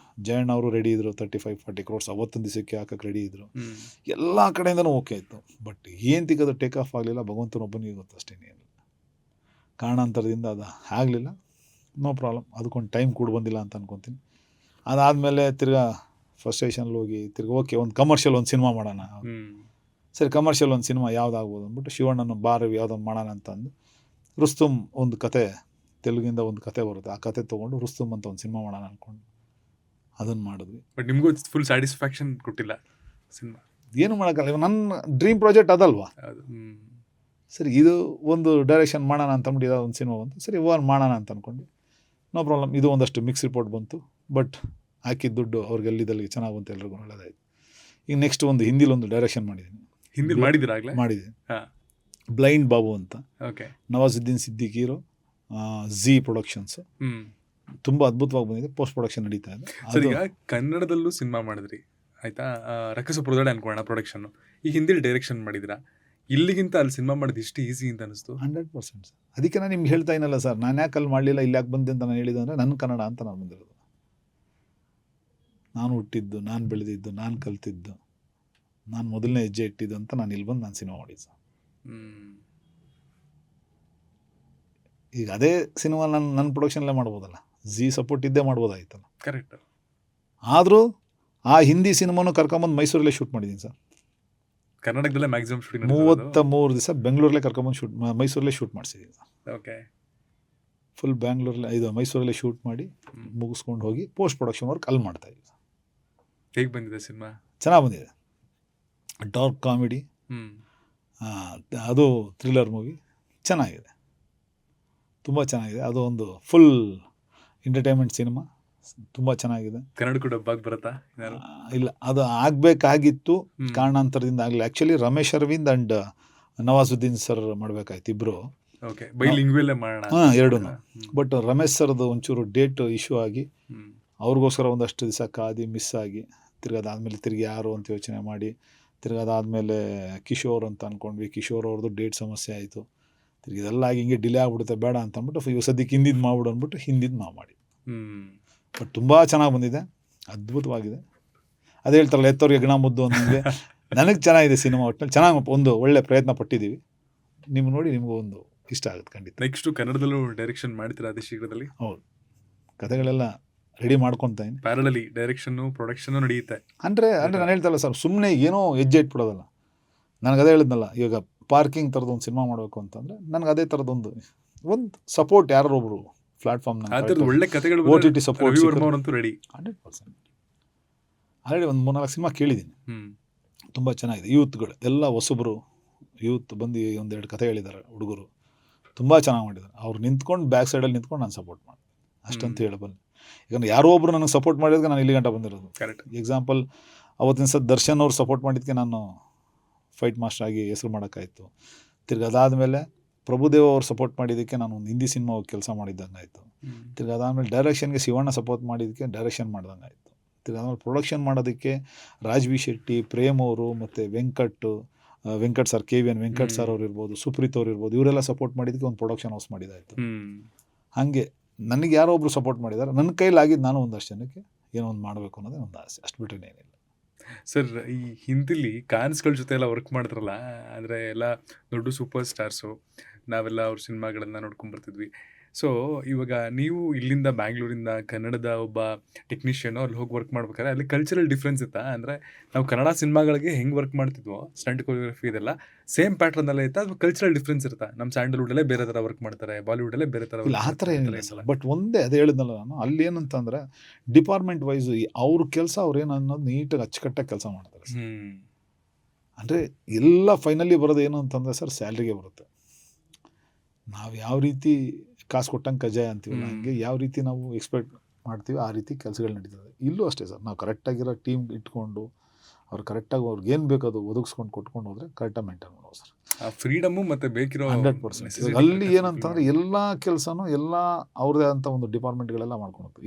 C: ಜಯಣ್ಣ ಅವರು ರೆಡಿ ಇದ್ದರು, 35-40 crores ಅವತ್ತಿನ ದಿವಸಕ್ಕೆ ಹಾಕಕ್ಕೆ ರೆಡಿ ಇದ್ದರು.
A: ಹ್ಮ್
C: ಎಲ್ಲ ಕಡೆಯಿಂದನೂ ಓಕೆ ಇತ್ತು. ಬಟ್ ಏನು ತಿಕ್ಕದು ಟೇಕ್ ಆಫ್ ಆಗಲಿಲ್ಲ, ಭಗವಂತನೊಬ್ಬನಿಗೆ ಗೊತ್ತು ಅಷ್ಟೇನೇನಿಲ್ಲ. ಕಾರಣಾಂತರದಿಂದ ಅದು ಆಗಲಿಲ್ಲ. ನೋ ಪ್ರಾಬ್ಲಮ್, ಅದಕ್ಕೊಂದು ಟೈಮ್ ಕೂಡ ಬಂದಿಲ್ಲ ಅಂತ ಅನ್ಕೊತೀನಿ. ಅದಾದಮೇಲೆ ತಿರ್ಗಾ ಫ್ರಸ್ಟ್ರೇಷನ್ಲ್ಲಿ ಹೋಗಿ ತಿರ್ಗಿ ಓಕೆ ಒಂದು ಕಮರ್ಷಿಯಲ್ ಒಂದು ಸಿನಿಮಾ ಮಾಡೋಣ.
A: ಹ್ಮ್
C: ಸರಿ, ಕಮರ್ಷಿಯಲ್ ಒಂದು ಸಿನಿಮಾ ಯಾವುದಾಗ್ಬೋದು ಅಂದ್ಬಿಟ್ಟು ಶಿವಣ್ಣನ ಬಾರ್ ಯಾವುದೊಂದು ಮಾಡೋಣ ಅಂತಂದು ರುಸ್ತುಮ್ ಒಂದು ಕತೆ, ತೆಲುಗಿಂದ ಒಂದು ಕತೆ ಬರುತ್ತೆ, ಆ ಕತೆ ತೊಗೊಂಡು ರುಸ್ತುಮ್ ಅಂತ ಒಂದು ಸಿನಿಮಾ ಮಾಡೋಣ ಅಂದ್ಕೊಂಡು ಅದನ್ನು ಮಾಡಿದ್ವಿ.
A: ಬಟ್ ನಿಮಗೂ ಫುಲ್ ಸ್ಯಾಟಿಸ್ಫ್ಯಾಕ್ಷನ್ ಕೊಟ್ಟಿಲ್ಲ ಸಿನಿಮಾ?
C: ಏನು ಮಾಡೋಕ್ಕಲ್ಲ, ನನ್ನ ಡ್ರೀಮ್ ಪ್ರಾಜೆಕ್ಟ್ ಅದಲ್ವಾ.
A: ಹೌದು.
C: ಸರಿ, ಇದು ಒಂದು ಡೈರೆಕ್ಷನ್ ಮಾಡೋಣ ಅಂತಂದ್ಬಿಟ್ಟು ಇದಾದ ಒಂದು ಸಿನಿಮಾ ಬಂತು. ಸರಿ, ಮಾಡೋಣ ಅಂತ ಅಂದ್ಕೊಂಡು ನೋ ಪ್ರಾಬ್ಲಮ್. ಇದು ಒಂದಷ್ಟು ಮಿಕ್ಸ್ ರಿಪೋರ್ಟ್ ಬಂತು. ಬಟ್ ಹಾಕಿದ ದುಡ್ಡು ಅವ್ರಿಗೆ ಎಲ್ಲಿದ್ದಲ್ಲಿ ಚೆನ್ನಾಗಿ ಬಂತು, ಎಲ್ರಿಗೂ ಒಳ್ಳೆದಾಯಿತು. ಈಗ ನೆಕ್ಸ್ಟ್ ಒಂದು ಹಿಂದಿಲಿ ಒಂದು ಡೈರೆಕ್ಷನ್ ಮಾಡಿದ್ದೀನಿ.
A: ಹಿಂದಿ ಮಾಡಿದ್ದೀರಾ ಆಗಲೇ?
C: ಮಾಡಿದ್ದೀನಿ.
A: ಹಾಂ,
C: ಬ್ಲೈಂಡ್ ಬಾಬು ಅಂತ,
A: okay.
C: Nawazuddin Siddiqui hero, Zee productions. ತುಂಬ ಅದ್ಭುತವಾಗಿ ಬಂದಿದೆ. ಪೋಸ್ಟ್ ಪ್ರೊಡಕ್ಷನ್ ನಡೀತಾ ಇದೆ.
A: ಸರ್, ಈಗ ಕನ್ನಡದಲ್ಲೂ ಸಿನಿಮಾ ಮಾಡಿದ್ರಿ ಆಯ್ತಾ, ರಕ್ಕಸಪುರದೊಡೆ ಅನ್ಕೊಳ್ಳೋಣ ಪ್ರೊಡಕ್ಷನ್. ಈಗ ಹಿಂದಿಲಿ ಡೈರೆಕ್ಷನ್ ಮಾಡಿದಿರಾ, ಇಲ್ಲಿಗಿಂತ ಅಲ್ಲಿ ಸಿನಿಮಾ ಮಾಡೋದು ಇಷ್ಟು ಈಸಿ ಅಂತ ಅನಿಸ್ತು?
C: 100%. ಅದಕ್ಕೆ ನಾನು ನಿಮ್ಗೆ ಹೇಳ್ತಾ ಇನಲ್ಲ ಸರ್, ನಾನು ಯಾಕೆ ಅಲ್ಲಿ ಮಾಡಲಿಲ್ಲ, ಇಲ್ಲಿ ಯಾಕೆ ಬಂದೆ ಅಂತ ನಾನು ಹೇಳಿದ್ದು ಅಂದರೆ, ನನ್ನ ಕನ್ನಡ ಅಂತ ನಾನು ಬಂದಿರೋದು, ನಾನು ಹುಟ್ಟಿದ್ದು, ನಾನು ಬೆಳೆದಿದ್ದು, ನಾನು ಕಲ್ತಿದ್ದು, ನಾನು ಮೊದಲನೇ ಹೆಜ್ಜೆ ಇಟ್ಟಿದ್ದು ಅಂತ ನಾನು ಇಲ್ಲಿ ಬಂದು ನಾನು ಸಿನಿಮಾ ಮಾಡಿದ್ದು ಸರ್. ಈಗ ಅದೇ ಸಿನಿಮಾ ನನ್ನ ಪ್ರೊಡಕ್ಷನ್ಲೇ ಮಾಡ್ಬೋದಲ್ಲ, ಝೀ ಸಪೋರ್ಟ್ ಇದ್ದೇ ಮಾಡ್ಬೋದಾಗಿತ್ತಲ್ಲ.
A: ಕರೆಕ್ಟ್.
C: ಆದರೂ ಆ ಹಿಂದಿ ಸಿನಿಮಾನು ಕರ್ಕೊಂಬಂದು ಮೈಸೂರಲ್ಲೇ ಶೂಟ್ ಮಾಡಿದ್ದೀನಿ ಸರ್.
A: ಕರ್ನಾಟಕದಲ್ಲೇ ಮ್ಯಾಕ್ಸಿಮಮ್ ಶೂಟಿಂಗ್
C: 33 ದಿವಸ ಬೆಂಗಳೂರಲ್ಲೇ ಕರ್ಕೊಂಬಂದು ಮೈಸೂರಲ್ಲೇ ಶೂಟ್ ಮಾಡಿಸಿದ್ದೀನಿ ಸರ್.
A: ಓಕೆ.
C: ಫುಲ್ ಬ್ಯಾಂಗ್ಳೂರಲ್ಲೇ ಇದು ಮೈಸೂರಲ್ಲೇ ಶೂಟ್ ಮಾಡಿ ಮುಗಿಸ್ಕೊಂಡು ಹೋಗಿ ಪೋಸ್ಟ್ ಪ್ರೊಡಕ್ಷನ್ ವರ್ಕ್ ಅಲ್ಲಿ ಮಾಡ್ತಾಯಿದ್ದೀವಿ.
A: ಹೇಗೆ ಬಂದಿದೆ ಸಿನಿಮಾ?
C: ಚೆನ್ನಾಗಿ ಬಂದಿದೆ. ಡಾರ್ಕ್ ಕಾಮಿಡಿ, ಅದು ಥ್ರಿಲ್ಲರ್ ಮೂವಿ, ಚೆನ್ನಾಗಿದೆ, ತುಂಬ ಚೆನ್ನಾಗಿದೆ. ಅದು ಒಂದು ಫುಲ್ ಎಂಟರ್ಟೈನ್ಮೆಂಟ್ ಸಿನಿಮಾ, ತುಂಬ ಚೆನ್ನಾಗಿದೆ.
A: ಕನ್ನಡಕ್ಕೂ ಡಬ್ಬಾಗಿ ಬರುತ್ತಾ?
C: ಇಲ್ಲ, ಅದು ಆಗಬೇಕಾಗಿತ್ತು, ಕಾರಣಾಂತರದಿಂದ ಆಗಲಿ. Actually Ramesh Aravind and Nawazuddin sir ಮಾಡಬೇಕಾಯ್ತು ಇಬ್ಬರು.
A: ಓಕೆ, ಬೈಲಿಂಗ್ವಲ್ಲೇ ಮಾಡೋಣ.
C: ಎರಡೂ. ಬಟ್ ರಮೇಶ್ ಸರ್ದು ಒಂಚೂರು ಡೇಟ್ ಇಶ್ಯೂ ಆಗಿ ಅವ್ರಿಗೋಸ್ಕರ ಒಂದಷ್ಟು ದಿವಸ ಕಾದಿ ಮಿಸ್ ಆಗಿ, ತಿರ್ಗಾದಾದ್ಮೇಲೆ ತಿರ್ಗಿ ಯಾರು ಅಂತ ಯೋಚನೆ ಮಾಡಿ, ತಿರ್ಗಾದಾದ್ಮೇಲೆ ಕಿಶೋರ್ ಅಂತ ಅಂದ್ಕೊಂಡ್ವಿ. ಕಿಶೋರ್ ಅವ್ರದ್ದು ಡೇಟ್ ಸಮಸ್ಯೆ ಆಯಿತು. ತಿರ್ಗಿ ಇದೆಲ್ಲ ಆಗಿ ಹಿಂಗೆ ಡಿಲೇ ಆಗ್ಬಿಡುತ್ತೆ, ಬೇಡ ಅಂತ ಅಂದ್ಬಿಟ್ಟು ಇವಾಗ ಸದ್ಯಕ್ಕೆ ಹಿಂದಿದ್ದು ಮಾಡ್ಬಿಡು ಅಂದ್ಬಿಟ್ಟು ಹಿಂದಿದ್ದು ನಾವು ಮಾಡಿ. ಬಟ್ ತುಂಬ ಚೆನ್ನಾಗಿ ಬಂದಿದೆ, ಅದ್ಭುತವಾಗಿದೆ. ಅದೇ ಹೇಳ್ತಾರಲ್ಲ, ಎತ್ತವ್ರಿಗೆ ಗಣ ಮುದ್ದು ಅನ್ನೋಂಗೆ ನನಗೆ ಚೆನ್ನಾಗಿದೆ ಸಿನಿಮಾ. ಒಟ್ಟಿನಲ್ಲಿ ಚೆನ್ನಾಗಿ ಒಂದು ಒಳ್ಳೆ ಪ್ರಯತ್ನ ಪಟ್ಟಿದ್ದೀವಿ. ನಿಮ್ಗೆ ನೋಡಿ ನಿಮಗೂ ಒಂದು ಇಷ್ಟ ಆಗುತ್ತೆ ಖಂಡಿತ.
A: ನೆಕ್ಸ್ಟು ಕನ್ನಡದಲ್ಲೂ ಡೈರೆಕ್ಷನ್ ಮಾಡ್ತೀರಾ ಅತಿ ಶೀಘ್ರದಲ್ಲಿ?
C: ಹೌದು, ಕಥೆಗಳೆಲ್ಲ ರೆಡಿ ಮಾಡ್ಕೊತಾ ಇದ್ದೀನಿ.
A: ಪ್ಯಾರಲಲಿ ಡೈರೆಕ್ಷನ್ನು ಪ್ರೊಡಕ್ಷನ್ನು ನಡೆಯುತ್ತೆ.
C: ಅಂದರೆ ನಾನು ಹೇಳ್ತಾರಲ್ಲ ಸರ್, ಸುಮ್ಮನೆ ಏನೋ ಹೆಜ್ಜೆ ಇಟ್ಬಿಡೋದಲ್ಲ. ನನಗೆ ಅದೇ ಹೇಳಿದ್ನಲ್ಲ, ಇವಾಗ ಪಾರ್ಕಿಂಗ್ ಥರದೊಂದು ಸಿನಿಮಾ ಮಾಡಬೇಕು ಅಂತಂದರೆ ನನಗೆ ಅದೇ ಥರದೊಂದು ಸಪೋರ್ಟ್ ಯಾರು ಒಬ್ಬರು ಪ್ಲಾಟ್ಫಾರ್ಮ್,
A: ಒಳ್ಳೆ ಕಥೆಗಳು,
C: OTT ಸಪೋರ್ಟ್
A: ರೆಡಿ
C: 100%. ಆಲ್ರೆಡಿ ಒಂದು 3-4 ಸಿನಿಮಾ ಕೇಳಿದ್ದೀನಿ, ತುಂಬ ಚೆನ್ನಾಗಿದೆ. ಯೂತ್ಗಳು ಎಲ್ಲ ಹೊಸಬ್ರು ಯೂತ್ ಬಂದು ಒಂದೆರಡು ಕಥೆ ಹೇಳಿದ್ದಾರೆ ಹುಡುಗರು, ತುಂಬ ಚೆನ್ನಾಗಿ ಮಾಡಿದ್ದಾರೆ. ಅವ್ರು ನಿಂತ್ಕೊಂಡು ಬ್ಯಾಕ್ ಸೈಡಲ್ಲಿ ನಿಂತ್ಕೊಂಡು ನಾನು ಸಪೋರ್ಟ್ ಮಾಡಿದೆ ಅಷ್ಟಂತ ಹೇಳಬಲ್ಲೆ. ಯಾಕಂದರೆ ಯಾರೋ ಒಬ್ಬರು ನನಗೆ ಸಪೋರ್ಟ್ ಮಾಡಿದ್ರೆ ನಾನು ಇಲ್ಲಿ ಗಂಟ ಬಂದಿರೋದು.
A: ಕರೆಕ್ಟ್.
C: ಎಕ್ಸಾಂಪಲ್, ಅವತ್ತಿನ ಸಹ ದರ್ಶನ್ ಅವ್ರು ಸಪೋರ್ಟ್ ಮಾಡಿದ್ದಕ್ಕೆ ನಾನು ಫೈಟ್ ಮಾಸ್ಟರ್ ಆಗಿ ಹೆಸರು ಮಾಡೋಕ್ಕಾಯಿತು. ತಿರ್ಗಿ ಅದಾದಮೇಲೆ ಪ್ರಭುದೇವ ಅವ್ರು ಸಪೋರ್ಟ್ ಮಾಡಿದ್ದಕ್ಕೆ ನಾನು ಒಂದು ಹಿಂದಿ ಸಿನಿಮಾ ಕೆಲಸ ಮಾಡಿದ್ದಂಗೆ ಆಯಿತು. ತಿರ್ಗಿ ಅದಾದಮೇಲೆ ಡೈರೆಕ್ಷನ್ಗೆ ಶಿವಣ್ಣ ಸಪೋರ್ಟ್ ಮಾಡಿದ್ದಕ್ಕೆ ಡೈರೆಕ್ಷನ್ ಮಾಡ್ದಂಗೆ ಆಯಿತು. ತಿರ್ಗಿ ಆದಮೇಲೆ ಪ್ರೊಡಕ್ಷನ್ ಮಾಡೋದಕ್ಕೆ ರಾಜ್ವಿ ಶೆಟ್ಟಿ, ಪ್ರೇಮ್ ಅವರು ಮತ್ತು Venkat sir, KVN Venkat sir ಅವ್ರು ಇರ್ಬೋದು, ಸುಪ್ರೀತ್ ಅವ್ರು ಇರ್ಬೋದು, ಇವರೆಲ್ಲ ಸಪೋರ್ಟ್ ಮಾಡಿದ್ದಕ್ಕೆ ಒಂದು ಪ್ರೊಡಕ್ಷನ್ ಹೌಸ್ ಮಾಡಿದ್ದಾಯಿತು. ಹಾಗೆ ನನಗೆ ಯಾರೋ ಒಬ್ಬರು ಸಪೋರ್ಟ್ ಮಾಡಿದ್ದಾರೆ, ನನ್ನ ಕೈಲಾಗಿದ್ದು ನಾನು ಒಂದಷ್ಟು ಜನಕ್ಕೆ ಏನೋ ಒಂದು ಮಾಡಬೇಕು ಅನ್ನೋದೇ ಒಂದು ಆಸೆ, ಅಷ್ಟು ಬಿಟ್ಟರೆ ಏನಿಲ್ಲ.
A: ಸರ್, ಈ ಹಿಂದಿಲಿ ಕಾನ್ಸ್ಗಳ ಜೊತೆ ಎಲ್ಲ ವರ್ಕ್ ಮಾಡಿದ್ರಲ್ಲ, ಅಂದರೆ ಎಲ್ಲ ದೊಡ್ಡ ಸೂಪರ್ ಸ್ಟಾರ್ಸು, ನಾವೆಲ್ಲ ಅವ್ರ ಸಿನಿಮಾಗಳನ್ನು ನೋಡ್ಕೊಂಡ್ಬರ್ತಿದ್ವಿ. ಸೊ ಇವಾಗ ನೀವು ಇಲ್ಲಿಂದ ಬ್ಯಾಂಗ್ಳೂರಿಂದ ಕನ್ನಡದ ಒಬ್ಬ ಟೆಕ್ನಿಷಿಯನು ಅಲ್ಲಿ ಹೋಗಿ ವರ್ಕ್ ಮಾಡ್ಬೇಕಾದ್ರೆ ಅಲ್ಲಿ ಕಲ್ಚರಲ್ ಡಿಫ್ರೆನ್ಸ್ ಇತ್ತಾ? ಅಂದರೆ ನಾವು ಕನ್ನಡ ಸಿನಿಮಾಗಳಿಗೆ ಹೆಂಗೆ ವರ್ಕ್ ಮಾಡ್ತಿದ್ವೋ ಸ್ಟಂಟ್ ಕೊರಿಯೋಗ್ರಫಿ ಇದೆಲ್ಲ ಸೇಮ್ ಪ್ಯಾಟ್ರನ್ನಲ್ಲೇ ಇತ್ತಾ, ಅದು ಕಲ್ಚರಲ್ ಡಿಫ್ರೆನ್ಸ್ ಇರುತ್ತಾ? ನಮ್ಮ ಸ್ಯಾಂಡಲ್ವುಡಲ್ಲೇ ಬೇರೆ ಥರ ವರ್ಕ್ ಮಾಡ್ತಾರೆ, ಬಾಲಿವುಡಲ್ಲೇ ಬೇರೆ ಥರ
C: ಇಲ್ಲ, ಆ ಥರ ಏನಿಲ್ಲ ಸರ್. ಬಟ್ ಒಂದೇ ಅದೇ ಹೇಳಿದ್ನಲ್ಲ ನಾನು, ಅಲ್ಲಿ ಏನಂತಂದರೆ ಡಿಪಾರ್ಟ್ಮೆಂಟ್ ವೈಸ್ ಅವ್ರ ಕೆಲಸ ಅವ್ರೇನು ಅನ್ನೋದು ನೀಟಾಗಿ ಅಚ್ಚುಕಟ್ಟಾಗಿ ಕೆಲಸ ಮಾಡ್ತಾರೆ. ಅಂದರೆ ಎಲ್ಲ ಫೈನಲಿ ಬರೋದು ಏನು ಅಂತಂದರೆ ಸರ್, ಸ್ಯಾಲ್ರಿಗೆ ಬರುತ್ತೆ. ನಾವು ಯಾವ ರೀತಿ ಕಾಸು ಕೊಟ್ಟಂಗೆ ಕಜಾಯ ಅಂತೀವಲ್ಲ, ಹಂಗೆ ಯಾವ ರೀತಿ ನಾವು ಎಕ್ಸ್ಪೆಕ್ಟ್ ಮಾಡ್ತೀವಿ ಆ ರೀತಿ ಕೆಲಸಗಳು ನಡೀತದೆ. ಇಲ್ಲೂ ಅಷ್ಟೇ ಸರ್, ನಾವು ಕರೆಕ್ಟಾಗಿರೋ ಟೀಮ್ ಇಟ್ಕೊಂಡು ಅವ್ರು ಕರೆಕ್ಟಾಗಿ ಅವ್ರಿಗೆ ಏನು ಬೇಕದು ಒದಗಿಸ್ಕೊಂಡು ಕೊಟ್ಕೊಂಡು ಹೋದರೆ ಕರೆಕ್ಟಾಗಿ ಮೇಂಟೈನ್ ಮಾಡೋದು ಸರ್.
A: ಫ್ರೀಡಮು ಮತ್ತೆ ಬೇಕಿರೋ
C: 100%. ಇವಾಗ
A: necessity
C: ಅಲ್ಲಿ
A: correct ಆಗಿ
C: ಏನಂತಂದರೆ
A: fulfill
C: ಎಲ್ಲ ಕೆಲಸನೂ ಎಲ್ಲ ಅವ್ರದ್ದೇ ಆದಂಥ ಒಂದು ಡಿಪಾರ್ಟ್ಮೆಂಟ್ಗಳೆಲ್ಲ ಮಾಡ್ಕೊಳುತ್ತೆ.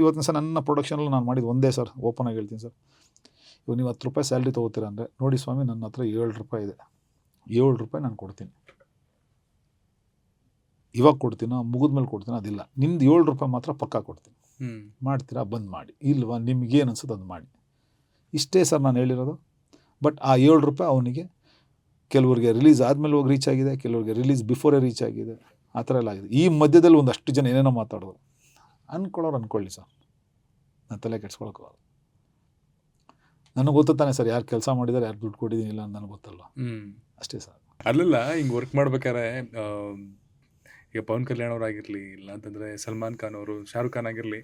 C: ಇವತ್ತಿನ ಸಹ ನನ್ನ ಪ್ರೊಡಕ್ಷನಲ್ಲಿ ನಾನು ಮಾಡಿದ್ದು ಒಂದೇ ಸರ್, ಓಪನ್ ಆಗಿ ಹೇಳ್ತೀನಿ ಸರ್. ಇವಾಗ ನೀವು ₹10 ಸ್ಯಾಲ್ರಿ ತೊಗೋತೀರ ಅಂದರೆ, ನೋಡಿ ಸ್ವಾಮಿ ನನ್ನ ಹತ್ರ ₹7 ಇದೆ, ₹7 ನಾನು ಕೊಡ್ತೀನಿ. ಇವಾಗ ಕೊಡ್ತೀನೋ ಮುಗಿದ್ಮೇಲೆ ಕೊಡ್ತೀನೋ ಅದಿಲ್ಲ, ನಿಮ್ದು ₹7 ಮಾತ್ರ ಪಕ್ಕಾ ಕೊಡ್ತೀನಿ. ಮಾಡ್ತೀರಾ ಬಂದ್ ಮಾಡಿ, ಇಲ್ವಾ ನಿಮ್ಗೇನು ಅನ್ಸುತ್ತೆ ಅದು ಮಾಡಿ. ಇಷ್ಟೇ ಸರ್ ನಾನು ಹೇಳಿರೋದು. ಬಟ್ ಆ ₹7 ಅವನಿಗೆ ಕೆಲವ್ರಿಗೆ ರಿಲೀಸ್ ಆದಮೇಲೆ ಹೋಗಿ ರೀಚ್ ಆಗಿದೆ, ಕೆಲವ್ರಿಗೆ ರಿಲೀಸ್ ಬಿಫೋರೇ ರೀಚ್ ಆಗಿದೆ, ಆ ಥರ ಎಲ್ಲ ಆಗಿದೆ. ಈ ಮಧ್ಯದಲ್ಲಿ ಒಂದಷ್ಟು ಜನ ಏನೇನೋ ಮಾತಾಡೋದು, ಅಂದ್ಕೊಳ್ಳೋರು ಅಂದ್ಕೊಳ್ಳಿ ಸರ್, ನಾನು ತಲೆ ಕೆಡ್ಸ್ಕೊಳಕ್ಕೋಗಲ್ಲ. ನನಗೆ ಗೊತ್ತು ತಾನೆ ಸರ್, ಯಾರು ಕೆಲಸ ಮಾಡಿದ್ದಾರೆ, ಯಾರು ದುಡ್ಡು ಕೊಟ್ಟಿದ್ದೀನಿ ಇಲ್ಲ ಅಂತ ನನಗೆ ಗೊತ್ತಲ್ಲ, ಅಷ್ಟೇ ಸರ್.
A: ಅಲ್ಲೆಲ್ಲ ಹಿಂಗೆ ವರ್ಕ್ ಮಾಡ್ಬೇಕಾದ್ರೆ ಈಗ ಪವನ್ ಕಲ್ಯಾಣ್ ಅವ್ರು ಆಗಿರಲಿ, ಇಲ್ಲ ಅಂತಂದರೆ ಸಲ್ಮಾನ್ ಖಾನ್ ಅವರು, ಶಾರುಖ್ ಖಾನ್ ಆಗಿರಲಿ,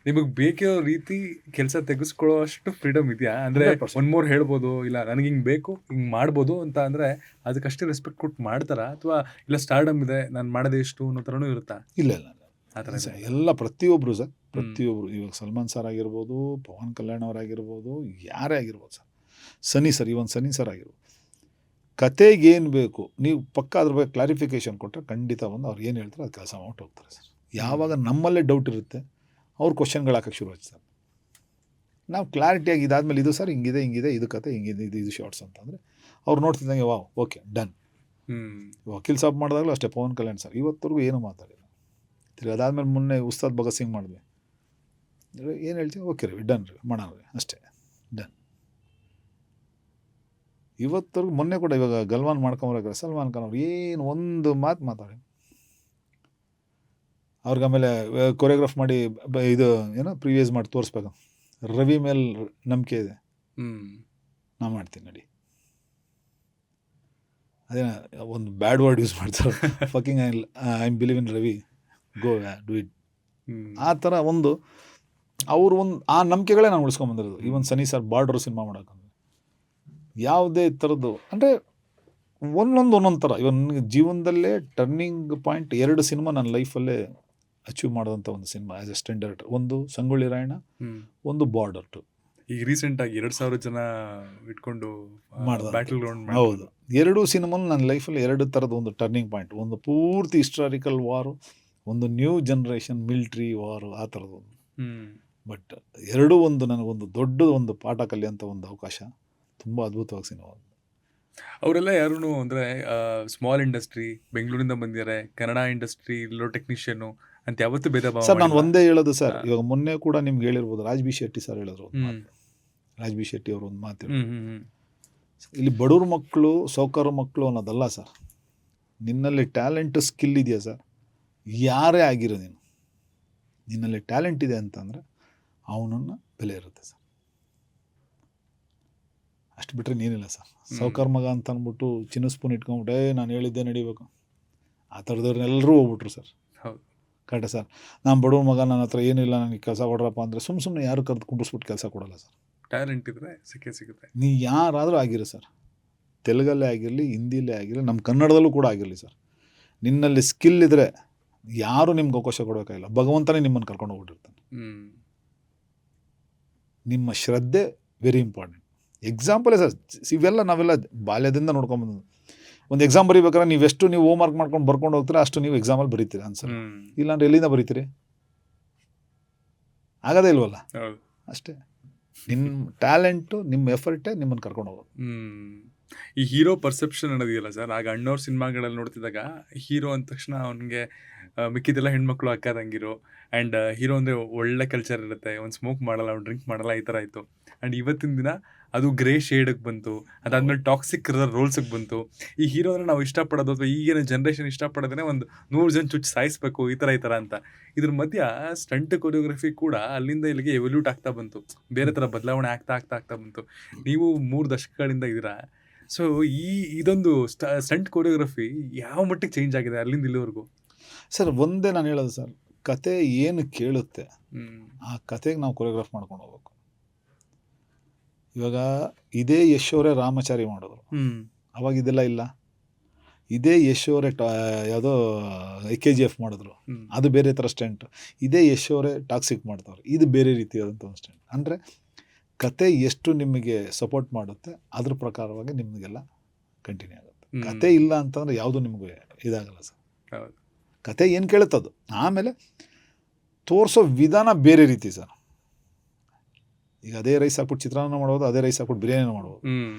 A: ನಿಮಗೆ ಬೇಕಿರೋ ರೀತಿ ಕೆಲಸ ತೆಗೆಸ್ಕೊಳ್ಳೋ ಅಷ್ಟು ಫ್ರೀಡಮ್ ಇದೆಯಾ? ಅಂದರೆ
C: 100%.
A: ಒಂದು ಮೋರ್ ಹೇಳ್ಬೋದು, ಇಲ್ಲ ನನಗೆ ಹಿಂಗೆ ಬೇಕು ಹಿಂಗೆ ಮಾಡ್ಬೋದು ಅಂತ ಅಂದರೆ ಅದಕ್ಕಷ್ಟೇ ರೆಸ್ಪೆಕ್ಟ್ ಕೊಟ್ಟು ಮಾಡ್ತಾರಾ, ಅಥವಾ ಇಲ್ಲ ಸ್ಟಾರ್ಡಮ್ ಇದೆ ನಾನು ಮಾಡೋದೇ ಇಷ್ಟು ಅನ್ನೋ ಥರನೂ ಇರುತ್ತಾ?
C: ಇಲ್ಲ ಇಲ್ಲ
A: ಆ ಥರ
C: ಸರ್, ಎಲ್ಲ ಪ್ರತಿಯೊಬ್ಬರು ಸರ್, ಪ್ರತಿಯೊಬ್ಬರು. ಇವಾಗ ಸಲ್ಮಾನ್ ಸರ್ ಆಗಿರ್ಬೋದು, ಪವನ್ ಕಲ್ಯಾಣ್ ಅವರಾಗಿರ್ಬೋದು, ಯಾರೇ ಆಗಿರ್ಬೋದು ಸರ್, ಸನಿ ಸರ್, ಇವನ್ ಸನಿ ಸರ್ ಆಗಿರ್ಬೋದು, ಕತೆಗೆ ಏನು ಬೇಕು ನೀವು ಪಕ್ಕ ಅದ್ರ ಬಗ್ಗೆ ಕ್ಲಾರಿಫಿಕೇಷನ್ ಕೊಟ್ಟರೆ ಖಂಡಿತ ಬಂದು ಅವ್ರು ಏನು ಹೇಳ್ತಾರೆ ಅದು ಕೆಲಸ ಮಾಡ್ಬಿಟ್ಟು ಹೋಗ್ತಾರೆ ಸರ್. ಯಾವಾಗ ನಮ್ಮಲ್ಲೇ ಡೌಟ್ ಇರುತ್ತೆ ಅವ್ರು ಕ್ವಶನ್ಗಳು ಹಾಕೋಕ್ಕೆ ಶುರು ಆಯ್ತು ಸರ್. ನಾವು ಕ್ಲಾರಿಟಿಯಾಗಿ ಇದಾದಮೇಲೆ ಇದು ಸರ್ ಹಿಂಗಿದೆ ಇದು ಕತೆ ಹಿಂಗಿದೆ, ಇದು ಶಾರ್ಟ್ಸ್ ಅಂತಂದರೆ ಅವ್ರು ನೋಡ್ತಿದ್ದಂಗೆ ವಾವ್ ಓಕೆ ಡನ್. ವಕೀಲ್ ಸಾಬ್ ಮಾಡಿದಾಗಲೂ ಅಷ್ಟೇ, ಪವನ್ ಕಲ್ಯಾಣ್ ಸರ್ ಇವತ್ತರೆಗೂ ಏನೂ ಮಾತಾಡಿಲ್ಲ. ತಿರ್ಗಿ ಅದಾದಮೇಲೆ ಮೊನ್ನೆ ಉಸ್ತಾದ್ ಭಗತ್ ಸಿಂಗ್ ಮಾಡಿದ್ವಿ, ಏನು ಹೇಳ್ತೀವಿ ಓಕೆ ರೀ ಡನ್ ರೀ ಮಾಡೋಣ ರೀ ಅಷ್ಟೇ ಡನ್. ಇವತ್ತರೆಗೂ ಮೊನ್ನೆ ಕೂಡ ಇವಾಗ ಗಲ್ವಾನ್ ಮಾಡ್ಕೊಂಬರಕ್ಕೆ ಸಲ್ಮಾನ್ ಖಾನ್ ಅವ್ರು ಏನು ಒಂದು ಮಾತು ಮಾತಾಡಿ, ಅವ್ರಿಗೆ ಆಮೇಲೆ ಕೊರಿಯೋಗ್ರಾಫ್ ಮಾಡಿ ಇದು ಏನೋ ಪ್ರಿವಿಯಸ್ ಮಾಡಿ ತೋರಿಸ್ಬೇಕು, ರವಿ ಮೇಲೆ ನಂಬಿಕೆ ಇದೆ ನಾ ಮಾಡ್ತೀನಿ ನಡಿ, ಅದೇನ ಒಂದು ಬ್ಯಾಡ್ ವರ್ಡ್ ಯೂಸ್ ಮಾಡ್ತಾರೆ fucking I believe in Ravi go do it, ಆ ಥರ ಒಂದು ಅವರು ಒಂದು ಆ ನಂಬಿಕೆಗಳೇ ನಾನು ಉಳಿಸ್ಕೊಂಬಂದಿರೋದು. Even Sunny sir Border cinema ಮಾಡೋಕ್ಕಂದ್ರೆ ಯಾವುದೇ ಥರದ್ದು ಅಂದರೆ ಒಂದೊಂದು ಥರ. ಇವನ್ ನನಗೆ ಜೀವನದಲ್ಲೇ ಟರ್ನಿಂಗ್ ಪಾಯಿಂಟ್ 2 ಸಿನಿಮಾ ನನ್ನ ಲೈಫಲ್ಲೇ ಅಚೀವ್ ಮಾಡೋದಂಥ ಒಂದು cinema as a stunt director. ಒಂದು ಸಂಗೊಳ್ಳಿ ರಾಯಣ್ಣ, ಒಂದು ಬಾರ್ಡರ್ 2.
A: ಈಗ ರೀಸೆಂಟಾಗಿ 2,000 ಜನ ಇಟ್ಕೊಂಡು ಬ್ಯಾಟಲ್ ಗ್ರೌಂಡ್.
C: ಹೌದು, 2 ಸಿನಿಮಾನು ನನ್ನ ಲೈಫಲ್ಲಿ 2 ಥರದ ಒಂದು ಟರ್ನಿಂಗ್ ಪಾಯಿಂಟ್. ಒಂದು ಪೂರ್ತಿ ಹಿಸ್ಟಾರಿಕಲ್ ವಾರು, ಒಂದು ನ್ಯೂ ಜನ್ರೇಷನ್ ಮಿಲ್ಟ್ರಿ ವಾರು, ಆ ಥರದ್ದು. ಬಟ್ 2 ಒಂದು ನನಗೊಂದು ದೊಡ್ಡ ಒಂದು ಪಾಠ ಕಲಿಯೋಂಥ ಒಂದು ಅವಕಾಶ. ತುಂಬ ಅದ್ಭುತವಾಗಿ ಸಿನಿಮಾ.
A: ಅವರೆಲ್ಲ ಯಾರೂ ಅಂದರೆ ಸ್ಮಾಲ್ ಇಂಡಸ್ಟ್ರಿ, ಬೆಂಗಳೂರಿಂದ ಬಂದಿದ್ದಾರೆ, ಕನ್ನಡ ಇಂಡಸ್ಟ್ರಿ ಇಲ್ಲೋ ಟೆಕ್ನಿಷಿಯನು ಅಂತ ಯಾವತ್ತೂ ಭೇದ ಭಾವ
C: ಸರ್ ನಾನು ಒಂದೇ ಹೇಳೋದು ಸರ್, ಇವಾಗ ಮೊನ್ನೆ ಕೂಡ ನಿಮ್ಗೆ ಹೇಳಿರ್ಬೋದು, ರಾಜ್ ಬಿ ಶೆಟ್ಟಿ ಸರ್ ಹೇಳಿದ್ರು ಒಂದು ಮಾತು. ರಾಜ್ ಬಿ ಶೆಟ್ಟಿ ಅವರು ಒಂದು ಮಾತು ಇಲ್ಲಿ ಬಡವ್ರ ಮಕ್ಕಳು ಸೌಕರ್ಯ ಮಕ್ಕಳು ಅನ್ನೋದಲ್ಲ ಸರ್, ನಿನ್ನಲ್ಲಿ ಟ್ಯಾಲೆಂಟ್ ಸ್ಕಿಲ್ ಇದೆಯಾ ಸರ್, ಯಾರೇ ಆಗಿರೋ ನಿನ್ನಲ್ಲಿ ಟ್ಯಾಲೆಂಟ್ ಇದೆ ಅಂತಂದರೆ ಅವನನ್ನು ಬೆಲೆ ಇರುತ್ತೆ ಸರ್, ಅಷ್ಟು ಬಿಟ್ಟರೆ ನೀನಿಲ್ಲ ಸರ್. ಸೌಕರ್ ಮಗ ಅಂತ ಅಂದ್ಬಿಟ್ಟು ಚಿನ್ನ ಸ್ಪೂನ್ ಇಟ್ಕೊಂಡ್ಬಿಟ್ಟೆ ನಾನು ಹೇಳಿದ್ದೆ ನಡಿಬೇಕು, ಆ ಥರದವ್ರನ್ನೆಲ್ಲರೂ ಹೋಗ್ಬಿಟ್ರು ಸರ್.
A: ಹೌದು
C: ಕರೆಕ್ಟಾ ಸರ್. ನಾನು ಬಡವ್ರ ಮಗ, ನನ್ನ ಹತ್ರ ಏನಿಲ್ಲ, ನನಗೆ ಕೆಲಸ ಕೊಡ್ರಪ್ಪ ಅಂದರೆ ಸುಮ್ಮನೆ ಯಾರು ಕರೆದು ಕುಂಡಿಸ್ಬಿಟ್ಟು ಕೆಲಸ ಕೊಡೋಲ್ಲ ಸರ್.
A: ಟ್ಯಾಲೆಂಟ್ ಇದ್ದರೆ ಸಿಗುತ್ತೆ.
C: ನೀ ಯಾರಾದರೂ ಆಗಿರಿ ಸರ್, ತೆಲುಗಲ್ಲೇ ಆಗಿರಲಿ, ಹಿಂದಿಲೇ ಆಗಿರಲಿ, ನಮ್ಮ ಕನ್ನಡದಲ್ಲೂ ಕೂಡ ಆಗಿರಲಿ ಸರ್, ನಿನ್ನಲ್ಲಿ ಸ್ಕಿಲ್ ಇದ್ದರೆ ಯಾರೂ ನಿಮ್ಗೆ ಅವಕಾಶ ಕೊಡೋಕ್ಕಾಗಿಲ್ಲ, ಭಗವಂತನೇ ನಿಮ್ಮನ್ನು ಕರ್ಕೊಂಡು ಹೋಗ್ಬಿಟ್ಟಿರ್ತಾನೆ. ನಿಮ್ಮ ಶ್ರದ್ಧೆ ವೆರಿ ಇಂಪಾರ್ಟೆಂಟ್. ಎಕ್ಸಾಂಪಲೇ ಸರ್, ಇವೆಲ್ಲ ನಾವೆಲ್ಲ ಬಾಲ್ಯದಿಂದ ನೋಡ್ಕೊಂಬಂದು. ಒಂದು ಎಕ್ಸಾಮ್ ಬರೀಬೇಕಾದ್ರೆ ನೀವು ಹೋಮ್ ವರ್ಕ್ ಮಾಡ್ಕೊಂಡು ಬರ್ಕೊಂಡು ಹೋಗ್ತೀರಾ, ಅಷ್ಟು ನೀವು ಎಕ್ಸಾಮಲ್ಲಿ ಬರೀತೀರಿ ಆನ್ಸರ್. ಇಲ್ಲಾಂದ್ರೆ ಎಲ್ಲಿಂದ ಬರೀತೀರಿ, ಆಗೋದೇ ಇಲ್ವಲ್ಲ. ಅಷ್ಟೇ, ನಿಮ್ಮ ಟ್ಯಾಲೆಂಟು ನಿಮ್ಮ ಎಫರ್ಟೇ ನಿಮ್ಮನ್ನು ಕರ್ಕೊಂಡು ಹೋಗೋದು.
A: ಈ ಹೀರೋ ಪರ್ಸೆಪ್ಷನ್ ಅನ್ನೋದಿಲ್ಲ ಸರ್, ಆಗ ಅಣ್ಣವ್ರ ಸಿನಿಮಾಗಳಲ್ಲಿ ನೋಡ್ತಿದ್ದಾಗ ಹೀರೋ ಅಂದ ತಕ್ಷಣ ಅವನಿಗೆ ಮಿಕ್ಕಿದೆಲ್ಲ ಹೆಣ್ಮಕ್ಳು ಅಕ್ಕದಂಗಿರೋ, ಆ್ಯಂಡ್ ಹೀರೋ ಅಂದರೆ ಒಳ್ಳೆ ಕಲ್ಚರ್ ಇರುತ್ತೆ, ಒಂದು ಸ್ಮೋಕ್ ಮಾಡಲ್ಲ, ಅವ್ನು ಡ್ರಿಂಕ್ ಮಾಡಲ್ಲ, ಈ ಥರ ಇತ್ತು. ಆ್ಯಂಡ್ ಇವತ್ತಿನ ದಿನ ಅದು ಗ್ರೇ ಶೇಡಿಗೆ ಬಂತು, ಅದಾದ್ಮೇಲೆ ಟಾಕ್ಸಿಕ್ ರೋಲ್ಸಿಗೆ ಬಂತು. ಈ ಹೀರೋ ಅಂದರೆ ನಾವು ಇಷ್ಟಪಡೋದು ಅಥವಾ ಈಗಿನ ಜನ್ರೇಷನ್ ಇಷ್ಟಪಡೋದೇ ಒಂದು 100 ಜನ ಚುಚ್ಚಿ ಸಾಯಿಸ್ಬೇಕು, ಈ ಥರ ಅಂತ. ಇದ್ರ ಮಧ್ಯ ಸ್ಟಂಟ್ ಕೊರಿಯೋಗ್ರಫಿ ಕೂಡ ಅಲ್ಲಿಂದ ಇಲ್ಲಿಗೆ ಎವಲ್ಯೂಟ್ ಆಗ್ತಾ ಬಂತು, ಬೇರೆ ಥರ ಬದಲಾವಣೆ ಆಗ್ತಾ ಬಂತು. ನೀವು 3 ದಶಕಗಳಿಂದ ಇದ್ದೀರಾ. ಸೊ ಇದೊಂದು ಸ್ಟಂಟ್ ಕೊರಿಯೋಗ್ರಫಿ ಯಾವ ಮಟ್ಟಿಗೆ ಚೇಂಜ್ ಆಗಿದೆ ಅಲ್ಲಿಂದ ಇಲ್ಲಿವರೆಗೂ?
C: ಸರ್ ಒಂದೇ ನಾನು ಹೇಳೋದು ಸರ್, ಕತೆ ಏನು ಕೇಳುತ್ತೆ ಆ ಕತೆಗೆ ನಾವು ಕೊರಿಯೋಗ್ರಾಫ್ ಮಾಡ್ಕೊಂಡು ಹೋಗ್ಬೇಕು. ಇವಾಗ ಇದೇ ಯಶ್ ಅವರೇ ರಾಮಚಾರಿ ಮಾಡಿದ್ರು, ಅವಾಗ ಇದೆಲ್ಲ ಇಲ್ಲ. ಇದೇ ಯಶ್ ಅವರೇ ಯಾವುದೋ KGF ಮಾಡಿದ್ರು, ಅದು ಬೇರೆ ಥರ ಸ್ಟೆಂಟ್. ಇದೇ ಯಶ್ ಅವರೇ ಟಾಕ್ಸಿಕ್ ಮಾಡ್ತಾವ್ರು, ಇದು ಬೇರೆ ರೀತಿಯಾದಂಥ ಒಂದು ಸ್ಟೆಂಟ್. ಅಂದರೆ ಕತೆ ಎಷ್ಟು ನಿಮಗೆ ಸಪೋರ್ಟ್ ಮಾಡುತ್ತೆ ಅದ್ರ ಪ್ರಕಾರವಾಗಿ ನಿಮಗೆಲ್ಲ ಕಂಟಿನ್ಯೂ ಆಗುತ್ತೆ. ಕತೆ ಇಲ್ಲ ಅಂತಂದರೆ ಯಾವುದು ನಿಮಗೆ ಇದಾಗಲ್ಲ ಸರ್.
A: ಹೌದು.
C: ಕತೆ ಏನು ಕೇಳುತ್ತದು. ಆಮೇಲೆ ತೋರಿಸೋ ವಿಧಾನ ಬೇರೆ ರೀತಿ ಸರ್. ಈಗ ಅದೇ ರೈಸ್ ಹಾಕ್ಬಿಟ್ಟು ಚಿತ್ರಾನ್ನ ಮಾಡ್ಬೋದು, ಅದೇ ರೈಸ್ ಹಾಕ್ಬಿಟ್ಟು ಬಿರಿಯಾನಿ ಮಾಡ್ಬೋದು.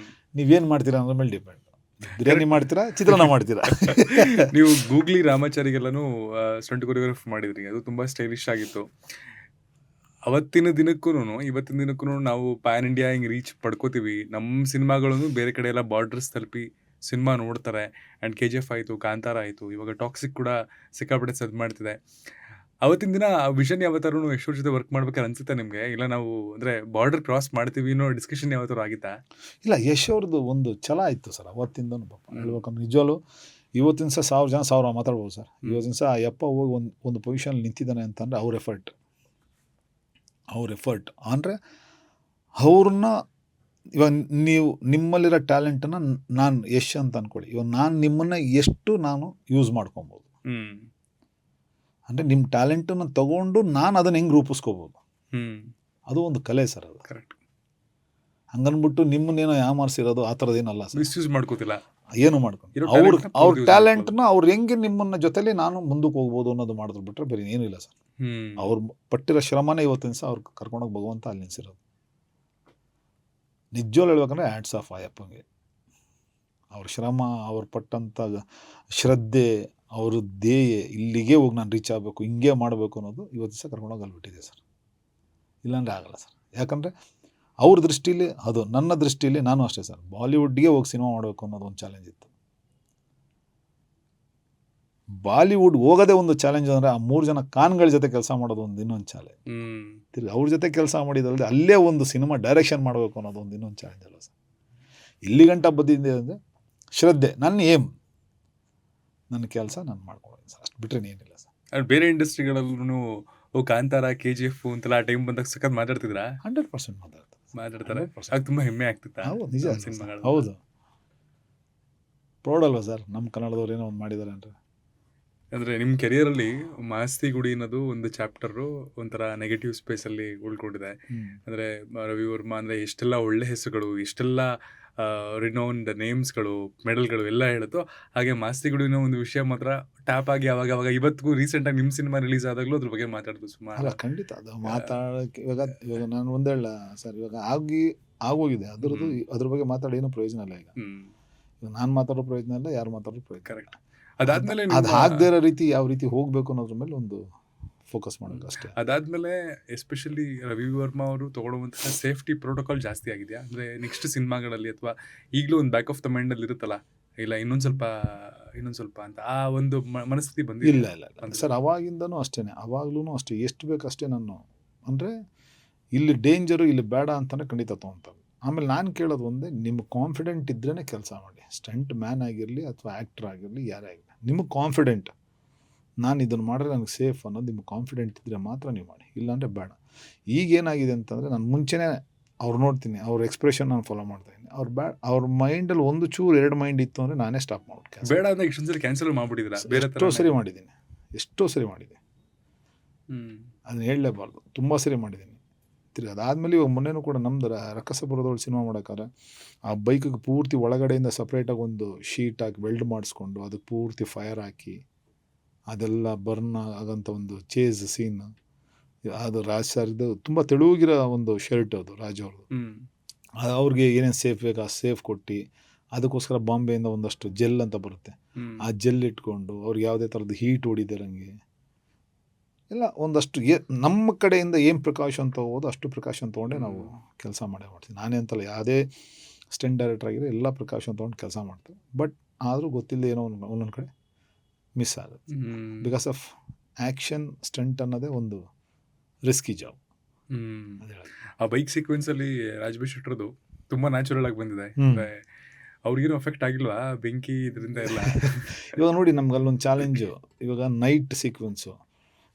C: ನೀವೇನು ಮಾಡ್ತೀರಾ ಅನ್ನೋದ್ರ ಮೇಲೆ ಡಿಪೆಂಡ್. ಬಿರಿಯಾನಿ ಮಾಡ್ತೀರಾ, ಚಿತ್ರಾನ್ನ ಮಾಡ್ತೀರಾ.
A: ನೀವು ಗೂಗ್ಲಿ ರಾಮಾಚಾರಿಗೆಲ್ಲನೂ ಸ್ಟಂಟ್ ಕೊರಿಯೋಗ್ರಾಫ್ ಮಾಡಿದ್ರಿ, ಅದು ತುಂಬ ಸ್ಟೈಲಿಶ್ ಆಗಿತ್ತು. ಅವತ್ತಿನ ದಿನಕ್ಕೂ ಇವತ್ತಿನ ದಿನಕ್ಕೂ ನಾವು ಪ್ಯಾನ್ ಇಂಡಿಯಾ ಹಿಂಗೆ ರೀಚ್ ಪಡ್ಕೋತೀವಿ. ನಮ್ಮ ಸಿನಿಮಾಗಳನ್ನು ಬೇರೆ ಕಡೆ ಎಲ್ಲ ಬಾರ್ಡರ್ಸ್ ತಲುಪಿ ಸಿನಿಮಾ ನೋಡ್ತಾರೆ. ಆ್ಯಂಡ್ KGF ಆಯಿತು, ಕಾಂತಾರ ಆಯಿತು, ಇವಾಗ ಟಾಕ್ಸಿಕ್ ಕೂಡ ಸಿಕ್ಕಾಪಟ್ಟೆ ಸದ್ ಮಾಡ್ತಿದೆ. ಅವತ್ತಿನ ದಿನ ಆ ವಿಷನ್ ಯಾವತ್ತಾರು ಯಶೋರ್ ಜೊತೆ ವರ್ಕ್ ಮಾಡ್ಬೇಕಾದ್ರೆ ಅನ್ಸುತ್ತೆ ನಿಮಗೆ? ಇಲ್ಲ ನಾವು ಅಂದರೆ ಬಾರ್ಡರ್ ಕ್ರಾಸ್ ಮಾಡ್ತೀವಿ ಅನ್ನೋ ಡಿಸ್ಕಷನ್ ಯಾವತ್ತಾರು ಆಗಿತ್ತಾ?
C: ಇಲ್ಲ, ಯಶ್ ಅವ್ರದ್ದು ಒಂದು ಛಲ ಇತ್ತು ಸರ್ ಅವತ್ತಿಂದನೂ. ಪಾಪ ಹೇಳ್ಬೇಕಂದ್ರೆ ನಿಜವಾಗ್ಲೂ ಇವತ್ತಿನ ಸಹ 1000 ಜನ 1000 ಮಾತಾಡ್ಬೋದು ಸರ್. ಇವತ್ತಿನ ಸಹ ಯಪ್ಪ ಹೋಗಿ ಒಂದು ಪೊಸಿಷನಲ್ಲಿ ನಿಂತಿದ್ದಾನೆ ಅಂತಂದರೆ ಅವ್ರ ಎಫರ್ಟ್ ಅಂದರೆ ಅವ್ರನ್ನ ಇವಾಗ ನೀವು ನಿಮ್ಮಲ್ಲಿರೋ ಟ್ಯಾಲೆಂಟನ್ನು ನಾನು ಯಶ್ ಅಂತ ಅಂದ್ಕೊಳ್ಳಿ. ಇವಾಗ ನಾನು ನಿಮ್ಮನ್ನು ಎಷ್ಟು ನಾನು ಯೂಸ್ ಮಾಡ್ಕೊಬೋದು, ಅಂದರೆ ನಿಮ್ಮ ಟ್ಯಾಲೆಂಟನ್ನು ತಗೊಂಡು ನಾನು ಅದನ್ನು ಹೆಂಗೆ ರೂಪಿಸ್ಕೋಬೋದು, ಅದು ಒಂದು ಕಲೆ ಸರ್. ಅದು
A: ಕರೆಕ್ಟ್.
C: ಹಂಗನ್ಬಿಟ್ಟು ನಿಮ್ಮನ್ನೇನೋ ಯಾಮಾರಿಸಿರೋದು ಆ ಥರದ್ದೇನಲ್ಲ ಸರ್.
A: ಮಿಸ್ಯೂಸ್ ಮಾಡ್ಕೋತಿಲ್ಲ,
C: ಏನು ಮಾಡ್ಕೊಂಡು ಅವ್ರ ಟ್ಯಾಲೆಂಟ್ನ ಅವ್ರು ಹೆಂಗೆ ನಿಮ್ಮನ್ನ ಜೊತೆಲಿ ನಾನು ಮುಂದಕ್ಕೆ ಹೋಗ್ಬೋದು ಅನ್ನೋದು ಮಾಡಿದ್ರು ಬಿಟ್ಟರೆ ಬೇರೆ ಏನೂ ಇಲ್ಲ ಸರ್. ಅವ್ರು ಪಟ್ಟಿರೋ ಶ್ರಮನೇ ಇವತ್ತಿನ ಸಹ ಅವ್ರು ಕರ್ಕೊಂಡೋಗಿ ಭಗವಂತ ಅಲ್ಲಿ ನಿಲ್ಸಿರೋದು. ನಿಜವಾಗ್ಲೂ ಹೇಳ್ಬೇಕಂದ್ರೆ ಹ್ಯಾಟ್ಸ್ ಆಫ್ ಅಯ್ಯಪ್ಪಂಗೆ. ಅವ್ರ ಶ್ರಮ, ಅವ್ರು ಪಟ್ಟಂಥ ಶ್ರದ್ಧೆ, ಅವ್ರ ಧ್ಯೇಯ, ಇಲ್ಲಿಗೆ ಹೋಗಿ ನಾನು ರೀಚ್ ಆಗಬೇಕು, ಹಿಂಗೆ ಮಾಡಬೇಕು ಅನ್ನೋದು ಇವತ್ತು ಸಹ ಕರ್ಕೊಂಡೋಗಿ ಅಲ್ಲಿ ಬಿಟ್ಟಿದೆ ಸರ್. ಇಲ್ಲಾಂದರೆ ಆಗಲ್ಲ ಸರ್. ಯಾಕಂದರೆ ಅವ್ರ ದೃಷ್ಟಿಲಿ ಅದು, ನನ್ನ ದೃಷ್ಟಿಲಿ ನಾನು ಅಷ್ಟೇ ಸರ್. ಬಾಲಿವುಡ್ಗೆ ಹೋಗಿ ಸಿನಿಮಾ ಮಾಡಬೇಕು ಅನ್ನೋದು ಒಂದು ಚಾಲೆಂಜ್ ಇತ್ತು. ಬಾಲಿವುಡ್ ಹೋಗೋದೇ ಒಂದು ಚಾಲೆಂಜ್ ಅಂದರೆ ಆ 3 ಜನ ಖಾನ್ಗಳ ಜೊತೆ ಕೆಲಸ ಮಾಡೋದು ಒಂದು ಇನ್ನೊಂದು ಚಾಲೆಂಜ್. ತಿರ್ಗಿ ಅವ್ರ ಜೊತೆ ಕೆಲಸ ಮಾಡಿದಲ್ಲದೆ ಅಲ್ಲೇ ಒಂದು ಸಿನಿಮಾ ಡೈರೆಕ್ಷನ್ ಮಾಡಬೇಕು ಅನ್ನೋದು ಒಂದು ಇನ್ನೊಂದು ಚಾಲೆಂಜ್ ಅಲ್ಲ ಸರ್. ಇಲ್ಲಿ ಗಂಟ ಬಂದಿದೆ ಅಂದರೆ ಶ್ರದ್ಧೆ, ನನ್ನ ಏಮ್, ನನ್ನ ಕೆಲಸ ನಾನು ಮಾಡ್ಕೊಳ್ಳೋದು ಸರ್, ಅಷ್ಟು ಬಿಟ್ಟರೆ ಏನಿಲ್ಲ ಸರ್.
A: ಆ್ಯಂಡ್ ಬೇರೆ ಇಂಡಸ್ಟ್ರಿಗಳಲ್ಲೂ ಕಾಂತಾರ, KGF ಅಂತೆಲ್ಲ ಆ ಟೈಮ್ ಬಂದಾಗ ಸಖತ್ ಮಾತಾಡ್ತಿದ್ರಾ?
C: 100%
A: ಮಾತಾಡ್ತಾರೆ. ಆಗ ತುಂಬ ಹೆಮ್ಮೆ ಆಗ್ತಿತ್ತಾ?
C: ಹೌದು, ನಿಜ
A: ಸಿನಿಮಾಗಳು.
C: ಹೌದು, ಪ್ರೌಡ್ ಅಲ್ವಾ ಸರ್ ನಮ್ಮ ಕನ್ನಡದವ್ರು ಏನೋ ಒಂದು ಮಾಡಿದ್ದಾರೆ ಅಂದರೆ.
A: ಅಂದರೆ ನಿಮ್ಮ ಕೆರಿಯರಲ್ಲಿ ಮಾಸ್ತಿ ಗುಡಿ ಅನ್ನೋದು ಒಂದು ಚಾಪ್ಟರು ಒಂಥರ ನೆಗೆಟಿವ್ ಸ್ಪೇಸಲ್ಲಿ ಉಳ್ಕೊಂಡಿದೆ. ಅಂದರೆ ರವಿ ವರ್ಮಾ ಅಂದರೆ ಎಷ್ಟೆಲ್ಲ ಒಳ್ಳೆ ಹೆಸರುಗಳು, ಎಷ್ಟೆಲ್ಲ ರಿನೌನ್ಡ್ ನೇಮ್ಸ್ಗಳು, ಮೆಡಲ್ಗಳು ಎಲ್ಲ ಹೇಳುತ್ತೋ, ಹಾಗೆ ಮಾಸ್ತಿ ಗುಡಿನ ಒಂದು ವಿಷಯ ಮಾತ್ರ ಟ್ಯಾಪ್ ಆಗಿ ಅವಾಗ ಇವತ್ತಿಗೂ ರೀಸೆಂಟಾಗಿ ನಿಮ್ಮ ಸಿನಿಮಾ ರಿಲೀಸ್ ಆದಾಗಲೂ ಅದ್ರ ಬಗ್ಗೆ ಮಾತಾಡೋದು ಸುಮಾರು.
C: ಅಲ್ಲ, ಖಂಡಿತ ಅದು ಮಾತಾಡೋಕ್ಕೆ ಇವಾಗ ನಾನು ಒಂದೇಳ ಸರ್, ಇವಾಗ ಆಗೋಗಿದೆ ಅದರದ್ದು. ಅದ್ರ ಬಗ್ಗೆ ಮಾತಾಡೋ ಏನೂ ಪ್ರಯೋಜನ ಇಲ್ಲ. ಈಗ ನಾನು ಮಾತಾಡೋ ಪ್ರಯೋಜನ ಇಲ್ಲ, ಯಾರು ಮಾತಾಡೋ ಪ್ರಯೋಜನ.
A: ಕರೆಕ್ಟ್. ಅದಾದ್ಮೇಲೆ
C: ಅದು ಆಗದೇ ಇರೋ ರೀತಿ ಯಾವ ರೀತಿ ಹೋಗಬೇಕು ಅನ್ನೋದ್ರ ಮೇಲೆ ಒಂದು ಫೋಕಸ್ ಮಾಡೋದು ಅಷ್ಟೇ.
A: ಅದಾದ್ಮೇಲೆ ಎಸ್ಪೆಷಲಿ ರವಿ ವರ್ಮಾ ಅವರು ತಗೊಳ್ಳುವಂತಹ ಸೇಫ್ಟಿ ಪ್ರೋಟೋಕಾಲ್ ಜಾಸ್ತಿ ಆಗಿದೆಯಾ? ಅಂದರೆ ನೆಕ್ಸ್ಟ್ ಸಿನಿಮಾಗಳಲ್ಲಿ ಅಥವಾ ಈಗಲೂ ಒಂದು ಬ್ಯಾಕ್ ಆಫ್ ದ ಮೈಂಡಲ್ಲಿ ಇರುತ್ತಲ್ಲ, ಇಲ್ಲ ಇನ್ನೊಂದು ಸ್ವಲ್ಪ ಅಂತ ಆ ಒಂದು ಮನಸ್ಥಿತಿ ಬಂದಿದೆ?
C: ಇಲ್ಲ ಸರ್, ಅವಾಗಿಂದನೂ ಅಷ್ಟೇ, ಅವಾಗ್ಲೂ ಅಷ್ಟೇ, ಎಷ್ಟು ಬೇಕಷ್ಟೇ ನಾನು. ಅಂದರೆ ಇಲ್ಲಿ ಡೇಂಜರು, ಇಲ್ಲಿ ಬೇಡ ಅಂತಲೇ ಖಂಡಿತ ತೊಗೊತಾರೆ. ಆಮೇಲೆ ನಾನು ಕೇಳೋದು ಒಂದೇ, ನಿಮ್ಗೆ ಕಾನ್ಫಿಡೆಂಟ್ ಇದ್ರೇ ಕೆಲಸ ಮಾಡಿ. ಸ್ಟಂಟ್ ಮ್ಯಾನ್ ಆಗಿರಲಿ ಅಥವಾ ಆ್ಯಕ್ಟ್ರ್ ಆಗಿರಲಿ, ಯಾರೇ ಆಗಲಿ, ನಿಮಗೆ ಕಾನ್ಫಿಡೆಂಟ್, ನಾನು ಇದನ್ನು ಮಾಡಿದ್ರೆ ನನಗೆ ಸೇಫ್ ಅನ್ನೋದು ನಿಮ್ಗೆ ಕಾನ್ಫಿಡೆಂಟ್ ಇದ್ದರೆ ಮಾತ್ರ ನೀವು ಮಾಡಿ, ಇಲ್ಲಾಂದರೆ ಬೇಡ. ಈಗೇನಾಗಿದೆ ಅಂತಂದರೆ, ನಾನು ಮುಂಚೆನೇ ಅವ್ರು ನೋಡ್ತೀನಿ, ಅವ್ರ ಎಕ್ಸ್ಪ್ರೆಷನ್ ನಾನು ಫಾಲೋ ಮಾಡ್ತಾಯಿದ್ದೀನಿ. ಅವ್ರ ಮೈಂಡಲ್ಲಿ ಒಂದು ಚೂರು 2 ಮೈಂಡ್ ಇತ್ತು ಅಂದರೆ ನಾನೇ ಸ್ಟಾಪ್ ಮಾಡ್ಬಿಟ್ಟು
A: ಬೇಡ ಅಂತ ಇಷ್ಟೊಂದು ಸರಿ ಕ್ಯಾನ್ಸಲ್ ಮಾಡಿಬಿಟ್ಟಿದ್ದೀರಾ?
C: ಎಷ್ಟೋ ಸರಿ ಮಾಡಿದ್ದೀನಿ, ಅದನ್ನ ಹೇಳಲೇಬಾರ್ದು, ತುಂಬ ಸರಿ ಮಾಡಿದ್ದೀನಿ. ತಿರ್ಗಿ ಅದಾದಮೇಲೆ ಇವಾಗ ಮೊನ್ನೆನೂ ಕೂಡ ನಮ್ದು ರಕ್ಕಸಪುರದೊಳಗೆ ಸಿನಿಮಾ ಮಾಡೋಕ್ಕಾದ್ರೆ ಆ ಬೈಕಿಗೆ ಪೂರ್ತಿ ಒಳಗಡೆಯಿಂದ ಸಪ್ರೇಟಾಗಿ ಒಂದು ಶೀಟ್ ಹಾಕಿ ವೆಲ್ಡ್ ಮಾಡಿಸ್ಕೊಂಡು ಅದಕ್ಕೆ ಪೂರ್ತಿ ಫೈರ್ ಹಾಕಿ ಅದೆಲ್ಲ ಬರ್ನ್ ಆಗೋಂಥ ಒಂದು ಚೇಸ್ ಸೀನ್. ಅದು ರಾಜ್ ಸರ್ದು ತುಂಬ ತೆಳುಗಿರೋ ಒಂದು ಶರ್ಟ್, ಅದು ರಾಜ್ ಅವ್ರದ್ದು. ಅವ್ರಿಗೆ ಏನೇನು ಸೇಫ್ ಬೇಕು ಆ ಸೇಫ್ ಕೊಟ್ಟು, ಅದಕ್ಕೋಸ್ಕರ ಬಾಂಬೆಯಿಂದ ಒಂದಷ್ಟು ಜೆಲ್ ಅಂತ ಬರುತ್ತೆ, ಆ ಜೆಲ್ ಇಟ್ಕೊಂಡು ಅವ್ರಿಗೆ ಯಾವುದೇ ಥರದ್ದು ಹೀಟ್ ಹೊಡಿದಿರಂಗೆ ಎಲ್ಲ ಒಂದಷ್ಟು ನಮ್ಮ ಕಡೆಯಿಂದ ಏನು ಪ್ರಿಕಾಷನ್ ತೊಗೋಬೋದು ಅಷ್ಟು ಪ್ರಿಕಾಷನ್ ತೊಗೊಂಡೆ ನಾವು ಕೆಲಸ ಮಾಡ್ತೀವಿ. ನಾನೇ ಅಂತಲ್ಲ, ಯಾವುದೇ ಸ್ಟಂಟ್ ಡೈರೆಕ್ಟರ್ ಆಗಿರೋ ಎಲ್ಲ ಪ್ರಿಕಾಷನ್ ತೊಗೊಂಡು ಕೆಲಸ ಮಾಡ್ತೀವಿ. ಬಟ್ ಆದರೂ ಗೊತ್ತಿಲ್ಲದೆ ಏನೋ ಒಂದೊಂದು ಕಡೆ ಮಿಸ್ ಆಗುತ್ತೆ. ಬಿಕಾಸ್ ಆಫ್ ಆ್ಯಕ್ಷನ್ ಸ್ಟಂಟ್ ಅನ್ನೋದೇ ಒಂದು ರಿಸ್ಕಿ ಜಾಬ್.
A: ಆ ಬೈಕ್ ಸೀಕ್ವೆನ್ಸಲ್ಲಿ ರಾಜ್ಬಿ ಶೆಟ್ಟರ್ದು ತುಂಬ ನ್ಯಾಚುರಲ್ ಆಗಿ ಬಂದಿದೆ. ಅವ್ರಿಗೇನು ಎಫೆಕ್ಟ್ ಆಗಿಲ್ವಾ ಬೆಂಕಿ ಇದರಿಂದ ಎಲ್ಲ?
C: ಇವಾಗ ನೋಡಿ, ನಮ್ಗೆ ಅಲ್ಲೊಂದು ಚಾಲೆಂಜು, ಇವಾಗ ನೈಟ್ ಸೀಕ್ವೆನ್ಸು.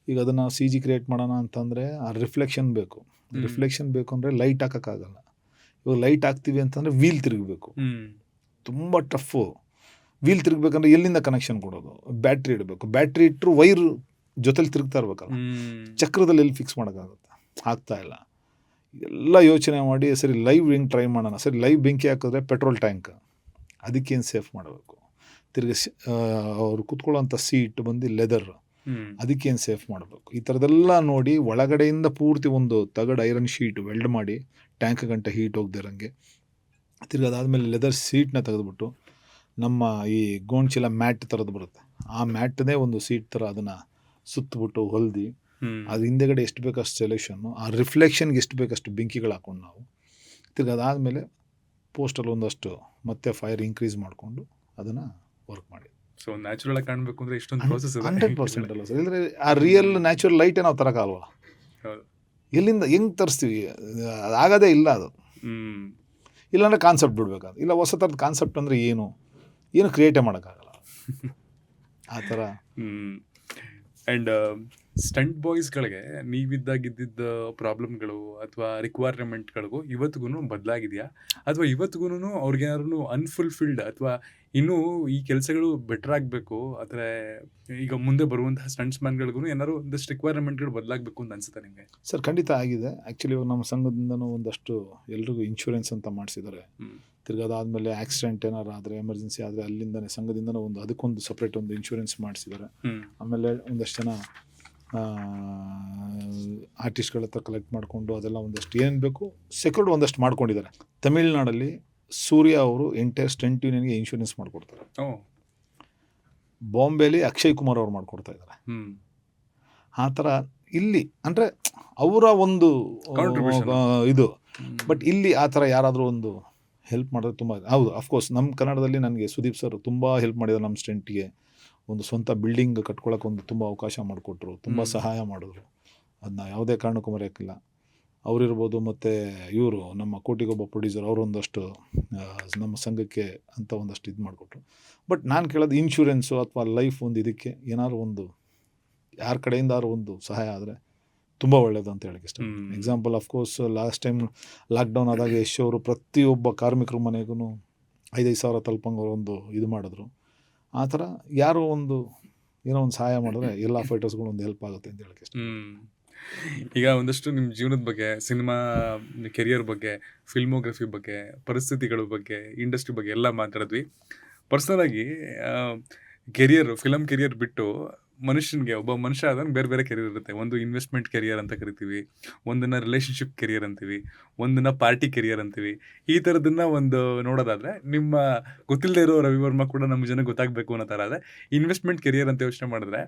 C: ಈಗ ಅದನ್ನು CG ಕ್ರಿಯೇಟ್ ಮಾಡೋಣ ಅಂತಂದರೆ ಆ ರಿಫ್ಲೆಕ್ಷನ್ ಬೇಕು ಅಂದರೆ ಲೈಟ್ ಹಾಕೋಕ್ಕಾಗಲ್ಲ. ಇವಾಗ ಲೈಟ್ ಹಾಕ್ತೀವಿ ಅಂತಂದರೆ ವೀಲ್ ತಿರುಗಬೇಕು, ತುಂಬ ಟಫು. ವೀಲ್ ತಿರುಗಬೇಕಂದ್ರೆ ಎಲ್ಲಿಂದ ಕನೆಕ್ಷನ್ ಕೊಡೋದು? ಬ್ಯಾಟ್ರಿ ಇಡಬೇಕು, ಬ್ಯಾಟ್ರಿ ಇಟ್ಟರು ವೈರ್ ಜೊತೆಲಿ ತಿರುಗ್ತಾ ಇರ್ಬೇಕಲ್ಲ, ಚಕ್ರದಲ್ಲಿ ಎಲ್ಲಿ ಫಿಕ್ಸ್ ಮಾಡೋಕ್ಕಾಗುತ್ತೆ? ಆಗ್ತಾಯಿಲ್ಲ. ಎಲ್ಲ ಯೋಚನೆ ಮಾಡಿ ಸರಿ ಲೈವ್ ಹೆಂಗೆ ಟ್ರೈ ಮಾಡೋಣ, ಸರಿ ಲೈವ್ ಬೆಂಕಿ ಹಾಕಿದ್ರೆ ಪೆಟ್ರೋಲ್ ಟ್ಯಾಂಕ್, ಅದಕ್ಕೇನು ಸೇಫ್ ಮಾಡಬೇಕು, ತಿರ್ಗಿ ಅವ್ರು ಕೂತ್ಕೊಳ್ಳೋಂಥ ಸೀಟ್ ಬಂದು ಲೆದರ್, ಅದಕ್ಕೇನು ಸೇಫ್ ಮಾಡಬೇಕು, ಈ ಥರದ್ದೆಲ್ಲ ನೋಡಿ ಒಳಗಡೆಯಿಂದ ಪೂರ್ತಿ ಒಂದು ತಗಡು ಐರನ್ ಶೀಟ್ ವೆಲ್ಡ್ ಮಾಡಿ ಟ್ಯಾಂಕ್ ಗಂಟೆ ಹೀಟ್ ಹೋಗ್ದಿರಂಗೆ, ತಿರ್ಗಿ ಅದಾದಮೇಲೆ ಲೆದರ್ ಸೀಟ್ನ ತೆಗೆದುಬಿಟ್ಟು ನಮ್ಮ ಈ ಗೋಣ್ಚೀಲ ಮ್ಯಾಟ್ ಥರದ್ದು ಬರುತ್ತೆ, ಆ ಮ್ಯಾಟ್ನೇ ಒಂದು ಸೀಟ್ ಥರ ಅದನ್ನು ಸುತ್ತಬಿಟ್ಟು ಹೊಲ್ದು ಅದು ಹಿಂದೆಗಡೆ ಎಷ್ಟು ಬೇಕಷ್ಟು ಸೆಲೆಕ್ಷನ್ನು, ಆ ರಿಫ್ಲೆಕ್ಷನ್ಗೆ ಎಷ್ಟು ಬೇಕಷ್ಟು ಬೆಂಕಿಗಳು ಹಾಕೊಂಡು ನಾವು ತಿರ್ಗಿ ಅದಾದಮೇಲೆ ಪೋಸ್ಟಲ್ಲಿ ಒಂದಷ್ಟು ಮತ್ತೆ ಫೈರ್ ಇನ್ಕ್ರೀಸ್ ಮಾಡಿಕೊಂಡು ಅದನ್ನು ವರ್ಕ್ ಮಾಡಿ.
A: ಸೊ ನ್ಯಾಚುರಲ್ ಆಗಿ ಕಾಣಬೇಕು ಅಂದರೆ ಇಷ್ಟೊಂದು ಪ್ರೋಸೆಸ್ ಇದೆ.
C: 100% ಅಲ್ಲ ಸರ್, ಇಲ್ಲದ್ರೆ ಆ ರಿಯಲ್ ನ್ಯಾಚುರಲ್ ಲೈಟೇ ನಾವು ತರೋಕ್ಕಾಗಲ್ವಲ್ಲ,
A: ಹೌದು.
C: ಎಲ್ಲಿಂದ ಹೆಂಗೆ ತರಿಸ್ತೀವಿ, ಆಗೋದೇ ಇಲ್ಲ ಅದು. ಇಲ್ಲಾಂದರೆ ಕಾನ್ಸೆಪ್ಟ್ ಬಿಡ್ಬೇಕಾದ, ಇಲ್ಲ ಹೊಸ ಥರದ ಕಾನ್ಸೆಪ್ಟ್ ಅಂದರೆ ಏನು ಕ್ರಿಯೇಟೇ ಮಾಡೋಕ್ಕಾಗಲ್ಲ ಆ ಥರ.
A: ಆ್ಯಂಡ್ ಸ್ಟಂಟ್ ಬಾಯ್ಸ್ಗಳಿಗೆ ನೀವಿದ್ದಾಗಿದ್ದ ಪ್ರಾಬ್ಲಮ್ಗಳು ಅಥವಾ ರಿಕ್ವೈರ್ಮೆಂಟ್ಗಳಿಗೂ ಇವತ್ತಿಗೂ ಬದಲಾಗಿದೆಯಾ, ಅಥವಾ ಇವತ್ತಿಗೂ ಅವ್ರಿಗೇನಾದ್ರು ಅನ್ಫುಲ್ಫಿಲ್ಡ್ ಅಥವಾ ಇನ್ನೂ ಈ ಕೆಲಸಗಳು ಬೆಟರ್ ಆಗಬೇಕು, ಅಥವಾ ಈಗ ಮುಂದೆ ಬರುವಂತಹ ಸ್ಟಂಟ್ಸ್ ಮ್ಯಾನ್ಗಳಿಗೂ ಏನಾದ್ರು ಒಂದಷ್ಟು ರಿಕ್ವೈರ್ಮೆಂಟ್ಗಳು ಬದಲಾಗಬೇಕು ಅಂತ ಅನ್ಸುತ್ತೆ ನಿಮಗೆ?
C: ಸರ್ ಖಂಡಿತ ಆಗಿದೆ. ಆ್ಯಕ್ಚುಲಿ ಇವಾಗ ನಮ್ಮ ಸಂಘದಿಂದನೂ ಒಂದಷ್ಟು ಎಲ್ರಿಗೂ ಇನ್ಶೂರೆನ್ಸ್ ಅಂತ ಮಾಡಿಸಿದ್ದಾರೆ. ತಿರ್ಗಾದಾದ್ಮೇಲೆ ಆಕ್ಸಿಡೆಂಟ್ ಏನಾರು ಆದರೆ, ಎಮರ್ಜೆನ್ಸಿ ಆದರೆ ಅಲ್ಲಿಂದನೇ ಸಂಘದಿಂದನೂ ಅದಕ್ಕೊಂದು ಸಪ್ರೇಟ್ ಒಂದು ಇನ್ಶೂರೆನ್ಸ್ ಮಾಡಿಸಿದ್ದಾರೆ. ಆಮೇಲೆ ಒಂದಷ್ಟು ಜನ ಆರ್ಟಿಸ್ಟ್ಗಳ ಹತ್ರ ಕಲೆಕ್ಟ್ ಮಾಡಿಕೊಂಡು ಅದೆಲ್ಲ ಒಂದಷ್ಟು ಏನು ಬೇಕು ಸೆಕ್ಯೂರ್ಡ್ ಒಂದಷ್ಟು ಮಾಡ್ಕೊಂಡಿದ್ದಾರೆ. ತಮಿಳ್ನಾಡಲ್ಲಿ ಸೂರ್ಯ ಅವರು ಎಂಟೈರ್ ಸ್ಟಂಟ್ ಯೂನಿಯನ್ಗೆ ಇನ್ಶೂರೆನ್ಸ್ ಮಾಡಿಕೊಡ್ತಾರೆ. ಬಾಂಬೆಲಿ ಅಕ್ಷಯ್ ಕುಮಾರ್ ಅವ್ರು ಮಾಡಿಕೊಡ್ತಾ ಇದ್ದಾರೆ. ಆ ಥರ ಇಲ್ಲಿ ಅಂದರೆ ಅವರ ಒಂದು ಇದು, ಬಟ್ ಇಲ್ಲಿ ಆ ಥರ ಯಾರಾದರೂ ಒಂದು ಹೆಲ್ಪ್ ಮಾಡೋದು ತುಂಬ ಹೌದು. ಅಫ್ಕೋರ್ಸ್ ನಮ್ಮ ಕನ್ನಡದಲ್ಲಿ ನನಗೆ ಸುದೀಪ್ ಸರ್ ತುಂಬ ಹೆಲ್ಪ್ ಮಾಡಿದ್ದಾರೆ. ನಮ್ಮ ಸ್ಟಂಟ್ಗೆ ಒಂದು ಸ್ವಂತ ಬಿಲ್ಡಿಂಗ್ ಕಟ್ಕೊಳ್ಳೋಕೆ ಒಂದು ತುಂಬ ಅವಕಾಶ ಮಾಡಿಕೊಟ್ರು, ತುಂಬ ಸಹಾಯ ಮಾಡಿದ್ರು. ಅದನ್ನ ಯಾವುದೇ ಕಾರಣಕ್ಕೂ ಮರೆಯೋಕ್ಕಿಲ್ಲ. ಅವರಿರ್ಬೋದು, ಮತ್ತು ಇವರು ನಮ್ಮ ಕೋಟಿಗೊಬ್ಬ ಪ್ರೊಡ್ಯೂಸರ್ ಅವರು ಒಂದಷ್ಟು ನಮ್ಮ ಸಂಘಕ್ಕೆ ಅಂತ ಒಂದಷ್ಟು ಇದು ಮಾಡಿಕೊಟ್ರು. ಬಟ್ ನಾನು ಕೇಳೋದು ಇನ್ಶೂರೆನ್ಸು ಅಥವಾ ಲೈಫ್ ಒಂದು ಇದಕ್ಕೆ ಏನಾದ್ರು ಒಂದು ಯಾರ ಕಡೆಯಿಂದಾದ್ರು ಒಂದು ಸಹಾಯ ಆದರೆ ತುಂಬ ಒಳ್ಳೆಯದು ಅಂತ ಹೇಳಕ್ಕೆ ಇಷ್ಟ. Example of course last time lockdown ಆದಾಗ ಯಶ್ ಅವರು ಪ್ರತಿಯೊಬ್ಬ ಕಾರ್ಮಿಕರ ಮನೆಗೂ 5,000 ಸಾವಿರ ತಲುಪಂಗೆ ಒಂದು ಇದು ಮಾಡಿದ್ರು. ಆ ಥರ ಯಾರೋ ಒಂದು ಏನೋ ಒಂದು ಸಹಾಯ ಮಾಡಿದ್ರೆ ಎಲ್ಲ ಫೈಟರ್ಸ್ಗಳು ಒಂದು ಹೆಲ್ಪ್ ಆಗುತ್ತೆ ಅಂತ ಹೇಳಕ್ಕೆ ಇಷ್ಟ.
A: ಈಗ ಒಂದಷ್ಟು ನಿಮ್ಮ ಜೀವನದ ಬಗ್ಗೆ, ಸಿನಿಮಾ ಕೆರಿಯರ್ ಬಗ್ಗೆ, ಫಿಲ್ಮೋಗ್ರಫಿ ಬಗ್ಗೆ, ಪರಿಸ್ಥಿತಿಗಳ ಬಗ್ಗೆ, ಇಂಡಸ್ಟ್ರಿ ಬಗ್ಗೆ ಎಲ್ಲ ಮಾತಾಡಿದ್ವಿ. ಪರ್ಸನಲಾಗಿ ಫಿಲಮ್ ಕೆರಿಯರ್ ಬಿಟ್ಟು ಮನುಷ್ಯನಿಗೆ, ಒಬ್ಬ ಮನುಷ್ಯ ಆದಂಗೆ ಬೇರೆ ಬೇರೆ ಕೆರಿಯರ್ ಇರುತ್ತೆ. ಒಂದು ಇನ್ವೆಸ್ಟ್ಮೆಂಟ್ ಕೆರಿಯರ್ ಅಂತ ಕರಿತೀವಿ, ಒಂದನ್ನು ರಿಲೇಷನ್ಶಿಪ್ ಕೆರಿಯರ್ ಅಂತೀವಿ, ಒಂದನ್ನು ಪಾರ್ಟಿ ಕೆರಿಯರ್ ಅಂತೀವಿ. ಈ ಥರದನ್ನು ಒಂದು ನೋಡೋದಾದರೆ, ನಿಮ್ಮ ಗೊತ್ತಿಲ್ಲದೆ ಇರೋ ರವಿ ವರ್ಮ ಕೂಡ ನಮ್ಮ ಜನಕ್ಕೆ ಗೊತ್ತಾಗಬೇಕು ಅನ್ನೋ ಥರ ಆದರೆ ಇನ್ವೆಸ್ಟ್ಮೆಂಟ್ ಕೆರಿಯರ್ ಅಂತ ಯೋಚನೆ ಮಾಡಿದ್ರೆ,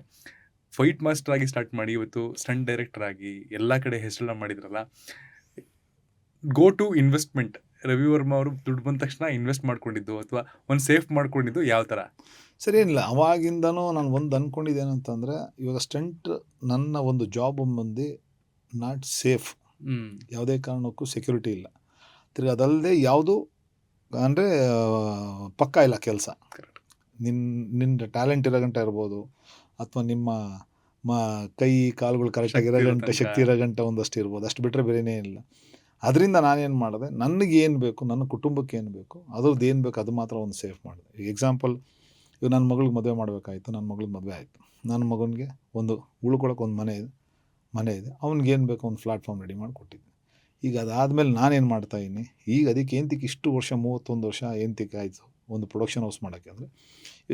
A: ಫೈಟ್ ಮಾಸ್ಟರ್ ಆಗಿ ಸ್ಟಾರ್ಟ್ ಮಾಡಿ ಇವತ್ತು ಸ್ಟಂಟ್ ಡೈರೆಕ್ಟರ್ ಆಗಿ ಎಲ್ಲ ಕಡೆ ಹೆಸರನ್ನ ಮಾಡಿದ್ರಲ್ಲ, go to investment Ravi Varma ಅವರು ದುಡ್ಡು ಬಂದ ತಕ್ಷಣ ಇನ್ವೆಸ್ಟ್ ಮಾಡ್ಕೊಂಡಿದ್ದು ಅಥವಾ ಒಂದು ಸೇಫ್ ಮಾಡ್ಕೊಂಡಿದ್ದು ಯಾವ ಥರ?
C: ಸರಿ, ಏನಿಲ್ಲ, ಅವಾಗಿಂದನೂ ನಾನು ಒಂದು ಅಂದ್ಕೊಂಡಿದ್ದೇನಂತಂದರೆ, ಇವಾಗ ಸ್ಟಂಟ್ ನನ್ನ ಒಂದು ಜಾಬ್ ಬಂದು ನಾಟ್ ಸೇಫ್, ಯಾವುದೇ ಕಾರಣಕ್ಕೂ ಸೆಕ್ಯೂರಿಟಿ ಇಲ್ಲ. ತಿರ್ಗಿ ಅದಲ್ಲದೆ ಯಾವುದು ಅಂದರೆ ಪಕ್ಕ ಇಲ್ಲ ಕೆಲಸ. ನಿನ್ನ ಟ್ಯಾಲೆಂಟ್ ಇರೋ ಗಂಟೆ ಇರ್ಬೋದು, ಅಥವಾ ನಿಮ್ಮ ಕೈ ಕಾಲುಗಳು ಕರೆಕ್ಟಾಗಿ ಇರೋ ಗಂಟೆ, ಶಕ್ತಿ ಇರೋ ಗಂಟೆ ಒಂದಷ್ಟು ಇರ್ಬೋದು, ಅಷ್ಟು ಬಿಟ್ಟರೆ ಬೇರೆನೇ ಇಲ್ಲ. ಅದರಿಂದ ನಾನೇನು ಮಾಡಿದೆ, ನನಗೇನು ಬೇಕು, ನನ್ನ ಕುಟುಂಬಕ್ಕೆ ಏನು ಬೇಕು, ಅದ್ರದ್ದು ಏನು ಬೇಕು ಅದು ಮಾತ್ರ ಒಂದು ಸೇಫ್ ಮಾಡಿದೆ. ಈಗ ಎಕ್ಸಾಂಪಲ್, ಇವಾಗ ನನ್ನ ಮಗಳಿಗೆ ಮದುವೆ ಮಾಡಬೇಕಾಯ್ತು, ನನ್ನ ಮಗಳಿಗೆ ಮದುವೆ ಆಯಿತು, ನನ್ನ ಮಗನಿಗೆ ಒಂದು ಉಳ್ಕೊಳಕ್ಕೆ ಒಂದು ಮನೆ ಇದೆ, ಅವ್ನಿಗೇನು ಬೇಕು ಒಂದು ಪ್ಲಾಟ್ಫಾರ್ಮ್ ರೆಡಿ ಮಾಡಿ ಕೊಟ್ಟಿದ್ದೆ. ಈಗ ಅದಾದಮೇಲೆ ನಾನೇನು ಮಾಡ್ತಾಯಿದ್ದೀನಿ, ಈಗ ಅದಕ್ಕೆ ಏಂತಿಕ್ಕೆ ಇಷ್ಟು ವರ್ಷ 31 ವರ್ಷ ಏಂತಿಕ್ಕೆ ಆಯಿತು ಒಂದು ಪ್ರೊಡಕ್ಷನ್ ಹೌಸ್ ಮಾಡೋಕ್ಕೆ. ಅಂದರೆ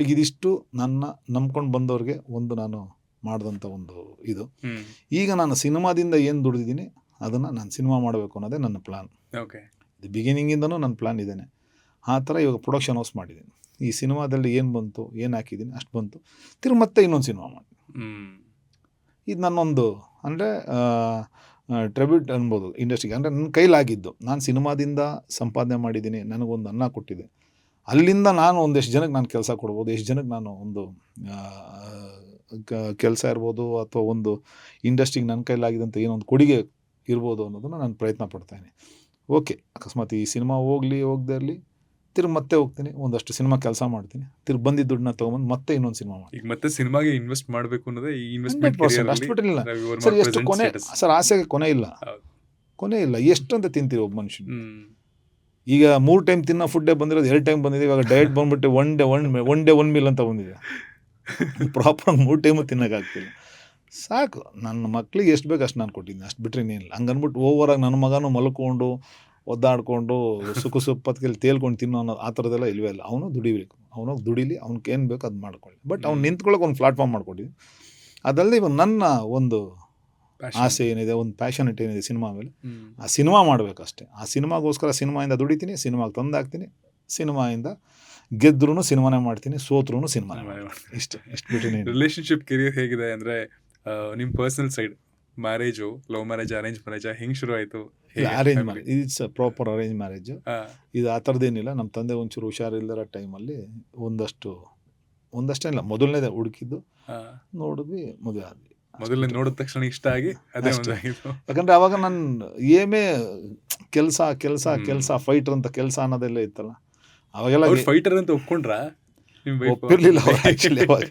C: ಈಗ ಇದಿಷ್ಟು ನನ್ನ ನಂಬ್ಕೊಂಡು ಬಂದವ್ರಿಗೆ ಒಂದು ನಾನು ಮಾಡಿದಂಥ ಒಂದು ಇದು. ಈಗ ನಾನು ಸಿನಿಮಾದಿಂದ ಏನು ದುಡಿದಿದ್ದೀನಿ ಅದನ್ನು ನಾನು ಸಿನಿಮಾ ಮಾಡಬೇಕು ಅನ್ನೋದೇ ನನ್ನ ಪ್ಲ್ಯಾನ್.
A: ಓಕೆ,
C: ಇದು ಬಿಗಿನಿಂಗಿಂದನೂ ನನ್ನ ಪ್ಲ್ಯಾನ್ ಇದ್ದೇನೆ. ಆ ಥರ ಇವಾಗ ಪ್ರೊಡಕ್ಷನ್ ಹೌಸ್ ಮಾಡಿದ್ದೀನಿ. ಈ ಸಿನಿಮಾದಲ್ಲಿ ಏನು ಬಂತು, ಏನು ಹಾಕಿದ್ದೀನಿ ಅಷ್ಟು ಬಂತು, ತಿರ್ಗಿ ಮತ್ತೆ ಇನ್ನೊಂದು ಸಿನಿಮಾ ಮಾಡಿ. ಇದು ನನ್ನೊಂದು ಅಂದರೆ ಟ್ರಿಬ್ಯೂಟ್ ಅನ್ಬೋದು ಇಂಡಸ್ಟ್ರಿಗೆ. ಅಂದರೆ ನನ್ನ ಕೈಲಾಗಿದ್ದು, ನಾನು ಸಿನಿಮಾದಿಂದ ಸಂಪಾದನೆ ಮಾಡಿದ್ದೀನಿ, ನನಗೊಂದು ಅನ್ನ ಕೊಟ್ಟಿದೆ. ಅಲ್ಲಿಂದ ನಾನು ಒಂದೆಷ್ಟು ಜನಕ್ಕೆ ನಾನು ಕೆಲಸ ಕೊಡ್ಬೋದು, ಎಷ್ಟು ಜನಕ್ಕೆ ನಾನು ಒಂದು ಕೆಲಸ ಇರ್ಬೋದು, ಅಥವಾ ಒಂದು ಇಂಡಸ್ಟ್ರಿಗೆ ನನ್ನ ಕೈಲಾಗಿದ್ದಂಥ ಏನೊಂದು ಕೊಡುಗೆ ಇರ್ಬೋದು ಅನ್ನೋದನ್ನು ನಾನು ಪ್ರಯತ್ನ ಪಡ್ತಾಯಿದ್ದೀನಿ. ಓಕೆ, ಅಕಸ್ಮಾತ್ ಈ ಸಿನಿಮಾ ಹೋಗದೇ ಇರಲಿ, ತಿರ್ಗಿ ಮತ್ತೆ ಹೋಗ್ತೀನಿ, ಒಂದಷ್ಟು ಸಿನಿಮಾ ಕೆಲಸ ಮಾಡ್ತೀನಿ, ತಿರ್ಗಿ ಬಂದಿದ್ದ ದುಡ್ಡನ್ನ ತೊಗೊಂಬಂದು ಮತ್ತೆ ಇನ್ನೊಂದು ಸಿನಿಮಾ ಮಾಡಿ.
A: ಈಗ ಮತ್ತೆ ಸಿನಿಮಾಗೆ ಇನ್ವೆಸ್ಟ್ ಮಾಡಬೇಕು ಅನ್ನೋದೇ ಈ ಇನ್ವೆಸ್ಟ್ಮೆಂಟ್
C: ಅಷ್ಟು ಬಿಟ್ಟಿರಲಿಲ್ಲ ಸರ್. ಎಷ್ಟು ಕೊನೆ ಸರ್, ಆಸೆಗೆ ಕೊನೆ ಇಲ್ಲ, ಎಷ್ಟು ಅಂತ ತಿಂತೀವಿ ಒಬ್ಬ ಮನುಷ್ಯನ. ಈಗ 3 ಟೈಮ್ ತಿನ್ನೋ ಫುಡ್ಡೇ ಬಂದಿರೋದು 2 ಟೈಮ್ ಬಂದಿದೆ. ಇವಾಗ ಡಯಟ್ ಬಂದ್ಬಿಟ್ಟು ಒನ್ ಡೇ 1 ಮೀಲ್ ಅಂತ ಬಂದಿದೆ. ಪ್ರಾಪರ್ 3 ಟೈಮು ತಿನ್ನೋಕ್ಕಾಗ್ತಿಲ್ಲ. ಸಾಕು, ನನ್ನ ಮಕ್ಳಿಗೆ ಎಷ್ಟು ಬೇಕು ಅಷ್ಟು ನಾನು ಕೊಟ್ಟಿದ್ದೀನಿ, ಅಷ್ಟು ಬಿಟ್ಟರೆ ಇನ್ನೇನಿಲ್ಲ. ಹಂಗನ್ಬಿಟ್ಟು ಓವರಾಗಿ ನನ್ನ ಮಗನೂ ಮಲ್ಕೊಂಡು ಒದ್ದಾಡ್ಕೊಂಡು ಸುಪ್ಪತ್ತಿಗೆಲ್ಲಿ ತೇಲ್ಕೊಂಡು ತಿನ್ನೋ ಅನ್ನೋ ಆ ಥರದ್ದೆಲ್ಲ ಇಲ್ವೇ ಇಲ್ಲ. ಅವನು ದುಡಿಬೇಕು, ಅವನು ದುಡಿಲಿ, ಅವ್ನಿಗೆ ಏನು ಬೇಕು ಅದು ಮಾಡ್ಕೊಳ್ಳಿ. ಬಟ್ ಅವ್ನು ನಿಂತ್ಕೊಳ್ಳೋಕೆ ಒಂದು ಪ್ಲಾಟ್ಫಾರ್ಮ್ ಮಾಡ್ಕೊಟ್ಟಿದ್ವಿ. ಅದಲ್ಲದೆ ಇವಾಗ ನನ್ನ ಒಂದು ಆಸೆ ಏನಿದೆ, ಒಂದು ಪ್ಯಾಷನೆಟ್ ಏನಿದೆ ಸಿನಿಮಾ ಮೇಲೆ, ಆ ಸಿನಿಮಾ ಮಾಡಬೇಕಷ್ಟೇ. ಆ ಸಿನಿಮಾಗೋಸ್ಕರ ಸಿನಿಮಾಯಿಂದ ದುಡಿತೀನಿ, ಸಿನಿಮಾಗೆ ತಂದಾಕ್ತೀನಿ, ಸಿನಿಮಾಯಿಂದ ಗೆದ್ರೂ ಸಿನಿಮಾನೇ ಮಾಡ್ತೀನಿ, ಸೋತ್ರೂ ಸಿನಿಮಾನೇ ಮಾಡ್ತೀನಿ. ಇಷ್ಟು ಬಿಟ್ಟು
A: ರಿಲೇಶನ್ಶಿಪ್ ಕೆರಿಯರ್ ಹೇಗಿದೆ ಅಂದರೆ ನಿಮ್ಮ personal side, marriage, love marriage, arrange marriage, ಹೆಂಗೆ ಶುರು ಆಯಿತು?
C: Arrange marriage, it's proper arrange marriage. ಇದು ಆ ಥರದ್ದೇನಿಲ್ಲ. ನಮ್ಮ ತಂದೆ ಒಂಚೂರು ಹುಷಾರಿಲ್ಲದ ಟೈಮಲ್ಲಿ ಒಂದಷ್ಟೇ ಇಲ್ಲ, ಮೊದಲನೇದೇ ಹುಡುಕಿದ್ದು, ನೋಡಿದ್ವಿ, ಮದುವೆ ಆದ್ವಿ.
A: ಮೊದಲನೇ ನೋಡಿದ ತಕ್ಷಣ ಇಷ್ಟ ಆಗಿ ಅದೇ ಒಂದಾಗಿತ್ತು.
C: ಯಾಕಂದರೆ ಅವಾಗ ನಾನು ಏಮೇ ಕೆಲಸ ಫೈಟರ್ ಅಂತ ಕೆಲಸ ಅನ್ನೋದೆಲ್ಲ ಇತ್ತಲ್ಲ, ಅವಾಗೆಲ್ಲ
A: ಫೈಟರ್ ಅಂತ ಒಪ್ಕೊಂಡ್ರ?
C: ಒಪ್ಪಿರ್ಲಿಲ್ಲ ಅವ್ರು ಆ್ಯಕ್ಚುಲಿ ಅವಾಗ.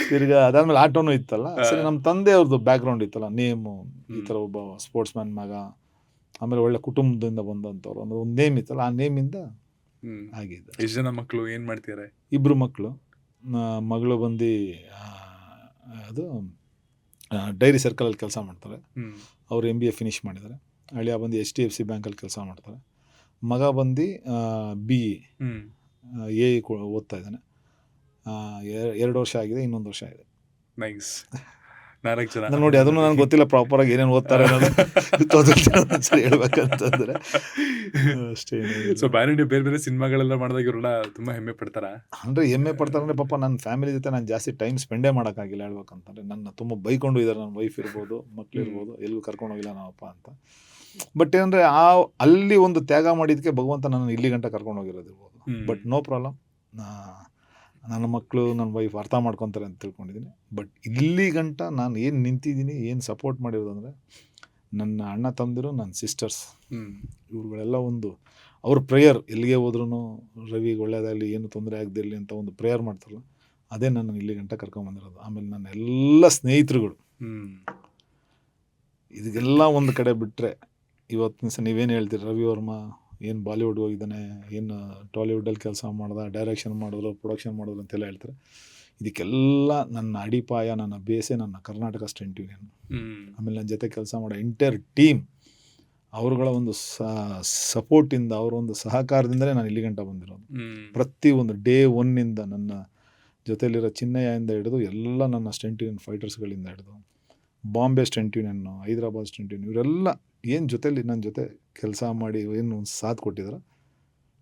C: ತಿರ್ಗಾ ಅದಾದ್ಮೇಲೆ ಆಟೋನು ಇತ್ತಲ್ಲ, ಸರಿ ನಮ್ಮ ತಂದೆ ಅವ್ರದ್ದು ಬ್ಯಾಕ್ಗ್ರೌಂಡ್ ಇತ್ತಲ್ಲ, ನೇಮು ಈ ಥರ ಒಬ್ಬ ಸ್ಪೋರ್ಟ್ಸ್ ಮ್ಯಾನ್ ಮಗ, ಆಮೇಲೆ ಒಳ್ಳೆ ಕುಟುಂಬದಿಂದ ಬಂದಂಥವ್ರು ಅನ್ನೋದು ಒಂದು ನೇಮ್ ಇತ್ತಲ್ಲ, ಆ ನೇಮಿಂದ ಆಗಿದೆ.
A: ಎಷ್ಟು ಜನ ಮಕ್ಕಳು, ಏನು ಮಾಡ್ತಿದ್ದಾರೆ?
C: 2 ಮಕ್ಕಳು. ಮಗಳು ಬಂದು ಅದು ಡೈರಿ ಸರ್ಕಲಲ್ಲಿ ಕೆಲಸ ಮಾಡ್ತಾರೆ, ಅವರು MBA ಫಿನಿಷ್ ಮಾಡಿದ್ದಾರೆ. ಅಳಿಯ ಬಂದು HDFC ಬ್ಯಾಂಕಲ್ಲಿ ಕೆಲಸ ಮಾಡ್ತಾರೆ. ಮಗ ಬಂದು BE AE ಓದ್ತಾ ಇದ್ದಾನೆ. 2 ವರ್ಷ ಆಗಿದೆ, ಇನ್ನೊಂದು ವರ್ಷ ಆಗಿದೆ.
A: ನೈಸ್. 4 ಜನ
C: ನೋಡಿ, ಅದನ್ನು ನನಗೆ ಗೊತ್ತಿಲ್ಲ ಪ್ರಾಪರಾಗಿ ಏನೇನು ಓದ್ತಾರೆ ಸರಿ ಹೇಳ್ಬೇಕಂತಂದರೆ ಅಷ್ಟೇ.
A: ಸೊ ಬೇರೆ ಬೇರೆ ಸಿನಿಮಾಗಳೆಲ್ಲ ಮಾಡಿದಾಗ ಇವ್ರನ್ನ ತುಂಬ ಹೆಮ್ಮೆ ಪಡ್ತಾರ?
C: ಅಂದರೆ ಹೆಮ್ಮೆ ಪಡ್ತಾರೆ ಅಂದರೆ ಪಾಪ ನನ್ನ ಫ್ಯಾಮಿಲಿ ಜೊತೆ ನಾನು ಜಾಸ್ತಿ ಟೈಮ್ ಸ್ಪೆಂಡೇ ಮಾಡೋಕ್ಕಾಗಿಲ್ಲ ಹೇಳ್ಬೇಕಂತಂದರೆ. ನನ್ನ ತುಂಬ ಬೈಕೊಂಡು ಇದ್ದಾರೆ, ನನ್ನ ವೈಫ್ ಇರ್ಬೋದು, ಮಕ್ಳು ಇರ್ಬೋದು, ಎಲ್ಲೂ ಕರ್ಕೊಂಡೋಗಿಲ್ಲ ನಾವಪ್ಪ ಅಂತ. ಬಟ್ ಏನಂದರೆ ಅಲ್ಲಿ ಒಂದು ತ್ಯಾಗ ಮಾಡಿದ್ದಕ್ಕೆ ಭಗವಂತ ನನ್ನ ಇಲ್ಲಿ ಗಂಟ ಕರ್ಕೊಂಡೋಗಿರೋದಿರ್ಬೋದು. ಬಟ್ ನೋ ಪ್ರಾಬ್ಲಮ್, ನನ್ನ ಮಕ್ಕಳು, ನನ್ನ ವೈಫ್ ಅರ್ಥ ಮಾಡ್ಕೊತಾರೆ ಅಂತ ತಿಳ್ಕೊಂಡಿದ್ದೀನಿ. ಬಟ್ ಇಲ್ಲಿ ಗಂಟ ನಾನು ಏನು ನಿಂತಿದ್ದೀನಿ, ಏನು ಸಪೋರ್ಟ್ ಮಾಡಿರೋದಂದರೆ ನನ್ನ ಅಣ್ಣ ತಮ್ಮದಿರು, ನನ್ನ ಸಿಸ್ಟರ್ಸ್, ಇವ್ರುಗಳೆಲ್ಲ ಒಂದು ಅವ್ರ ಪ್ರೇಯರ್, ಎಲ್ಲಿಗೆ ಹೋದ್ರೂ ರವಿಗೆ ಒಳ್ಳೆಯದಾಗಲಿ, ಏನು ತೊಂದರೆ ಆಗದಿರಲಿ ಅಂತ ಒಂದು ಪ್ರೇಯರ್ ಮಾಡ್ತಾರಲ್ಲ, ಅದೇ ನನ್ನ ಇಲ್ಲಿ ಗಂಟ ಕರ್ಕೊಂಬಂದಿರೋದು. ಆಮೇಲೆ ನನ್ನ ಎಲ್ಲ ಸ್ನೇಹಿತರುಗಳು, ಇದಕ್ಕೆಲ್ಲ ಒಂದು ಕಡೆ ಬಿಟ್ಟರೆ ಇವತ್ತಿನ ದಿವಸ ನೀವೇನು ಹೇಳ್ತೀರಿ, ರವಿ ವರ್ಮಾ ಏನು ಬಾಲಿವುಡ್ ಹೋಗಿದ್ದಾನೆ, ಏನು ಟಾಲಿವುಡಲ್ಲಿ ಕೆಲಸ ಮಾಡ್ದೆ, ಡೈರೆಕ್ಷನ್ ಮಾಡಿದ್ರು, ಪ್ರೊಡಕ್ಷನ್ ಮಾಡಿದ್ರು ಅಂತೆಲ್ಲ ಹೇಳ್ತಾರೆ. ಇದಕ್ಕೆಲ್ಲ ನನ್ನ ಅಡಿಪಾಯ, ನನ್ನ ಬೇಸೆ ನನ್ನ ಕರ್ನಾಟಕ ಸ್ಟಂಟ್ ಯೂನಿಯನ್. ಆಮೇಲೆ ನನ್ನ ಜೊತೆ ಕೆಲಸ ಮಾಡೋ ಎಂಟೈರ್ ಟೀಮ್, ಅವ್ರುಗಳ ಒಂದು ಸಪೋರ್ಟಿಂದ, ಅವರ ಒಂದು ಸಹಕಾರದಿಂದಲೇ ನಾನು ಇಲ್ಲಿ ಗಂಟ ಬಂದಿರೋದು. ಪ್ರತಿಯೊಂದು ಡೇ 1ನಿಂದ ನನ್ನ ಜೊತೆಯಲ್ಲಿರೋ ಚಿನ್ನಯ್ಯದಿಂದ ಹಿಡಿದು ಎಲ್ಲ ನನ್ನ ಸ್ಟಂಟ್ ಯೂನಿಯನ್ ಫೈಟರ್ಸ್ಗಳಿಂದ ಹಿಡಿದು, Bombay stunt ಯೂನಿಯನ್ನು, Hyderabad stunt union, ಇವರೆಲ್ಲ ಏನು ಜೊತೆಯಲ್ಲಿ ನನ್ನ ಜೊತೆ ಕೆಲಸ ಮಾಡಿ ಏನು ಒಂದು ಸಾಥ್ ಕೊಟ್ಟಿದ್ದಾರೆ.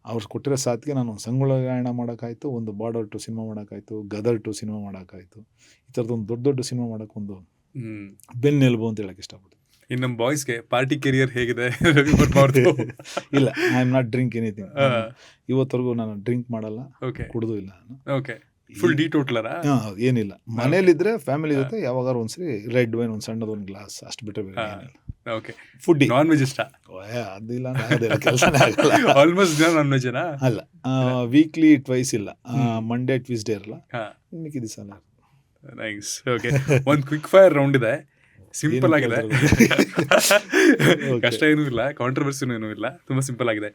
C: ಅವ್ರು ಕೊಟ್ಟಿರೋ ಸಾಥ್ಗೆ ನಾನು ಒಂದು ಸಂಗೊಳ್ಳಿ ಮಾಡೋಕ್ಕಾಯ್ತು, ಒಂದು ಬಾರ್ಡರ್ 2 ಸಿನಿಮಾ ಮಾಡೋಕ್ಕಾಯ್ತು, ಗದರ್ 2 ಸಿನಿಮಾ ಮಾಡೋಕ್ಕಾಯ್ತು. ಈ ಥರದೊಂದು ದೊಡ್ಡ ಸಿನಿಮಾ ಮಾಡೋಕ್ಕೊಂದು ಬೆನ್ನೆಲುಬು ಅಂತ ಹೇಳಕ್ಕೆ ಇಷ್ಟಪಡ್ತೀನಿ.
A: ಇನ್ನು ನಮ್ಮ ಬಾಯ್ಸ್ಗೆ ಪಾರ್ಟಿ ಕೆರಿಯರ್ ಹೇಗಿದೆ ರವಿ ವರ್ಮಾ ಅವ್ರದ್ದು?
C: ಇಲ್ಲ, I am not drink anything. ಇವತ್ತರೆಗೂ ನಾನು ಡ್ರಿಂಕ್ ಮಾಡಲ್ಲ, ಕುಡಿದು ಇಲ್ಲ ನಾನು.
A: ಓಕೆ, ಫುಲ್ ಟೋಟ್ಲರಾ?
C: ಏನಿಲ್ಲ, ಮನೇಲಿದ್ರೆ ಫ್ಯಾಮಿಲಿ ಜೊತೆ ಯಾವಾಗಾರು ಒಂದ್ಸರಿ ರೆಡ್ ವೈನ್, ಒಂದು ಸಣ್ಣದ ಒಂದು ಗ್ಲಾಸ್, ಅಷ್ಟು ಬಿಟ್ಟರೆ ಬೇರೆ ಏನಿಲ್ಲ.
A: Okay,
C: foodie.
A: ನಾನ್ ವೆಜ್ ಇಷ್ಟ?
C: ಅದಿಲ್ಲ, ಕೆಲಸನೇ ಆಗಲ್ಲ.
A: ಆಲ್ಮೋಸ್ಟ್ ನಾನ್ ವೆಜ್
C: ಅಲ್ಲ, ವೀಕ್ಲಿ ಟ್ವೈಸ್ ಇಲ್ಲ, ಮಂಡೇ ಟ್ಯೂಸ್ಡೇ ಇರಲ್ಲ, ಮಿಕ್ಕಿ ದಿವಸ ಅಲ್ಲ.
A: ನೈಸ್. ಓಕೆ, ಒಂದು ಕ್ವಿಕ್ ಫೈರ್ ರೌಂಡ್ ಇದೆ, ಸಿಂಪಲ್ ಆಗಿದೆ, ಕಷ್ಟ ಏನೂ ಇಲ್ಲ, ಕಾಂಟ್ರವರ್ಸಿನೂ ಏನೂ ಇಲ್ಲ, ತುಂಬ ಸಿಂಪಲ್ ಆಗಿದೆ.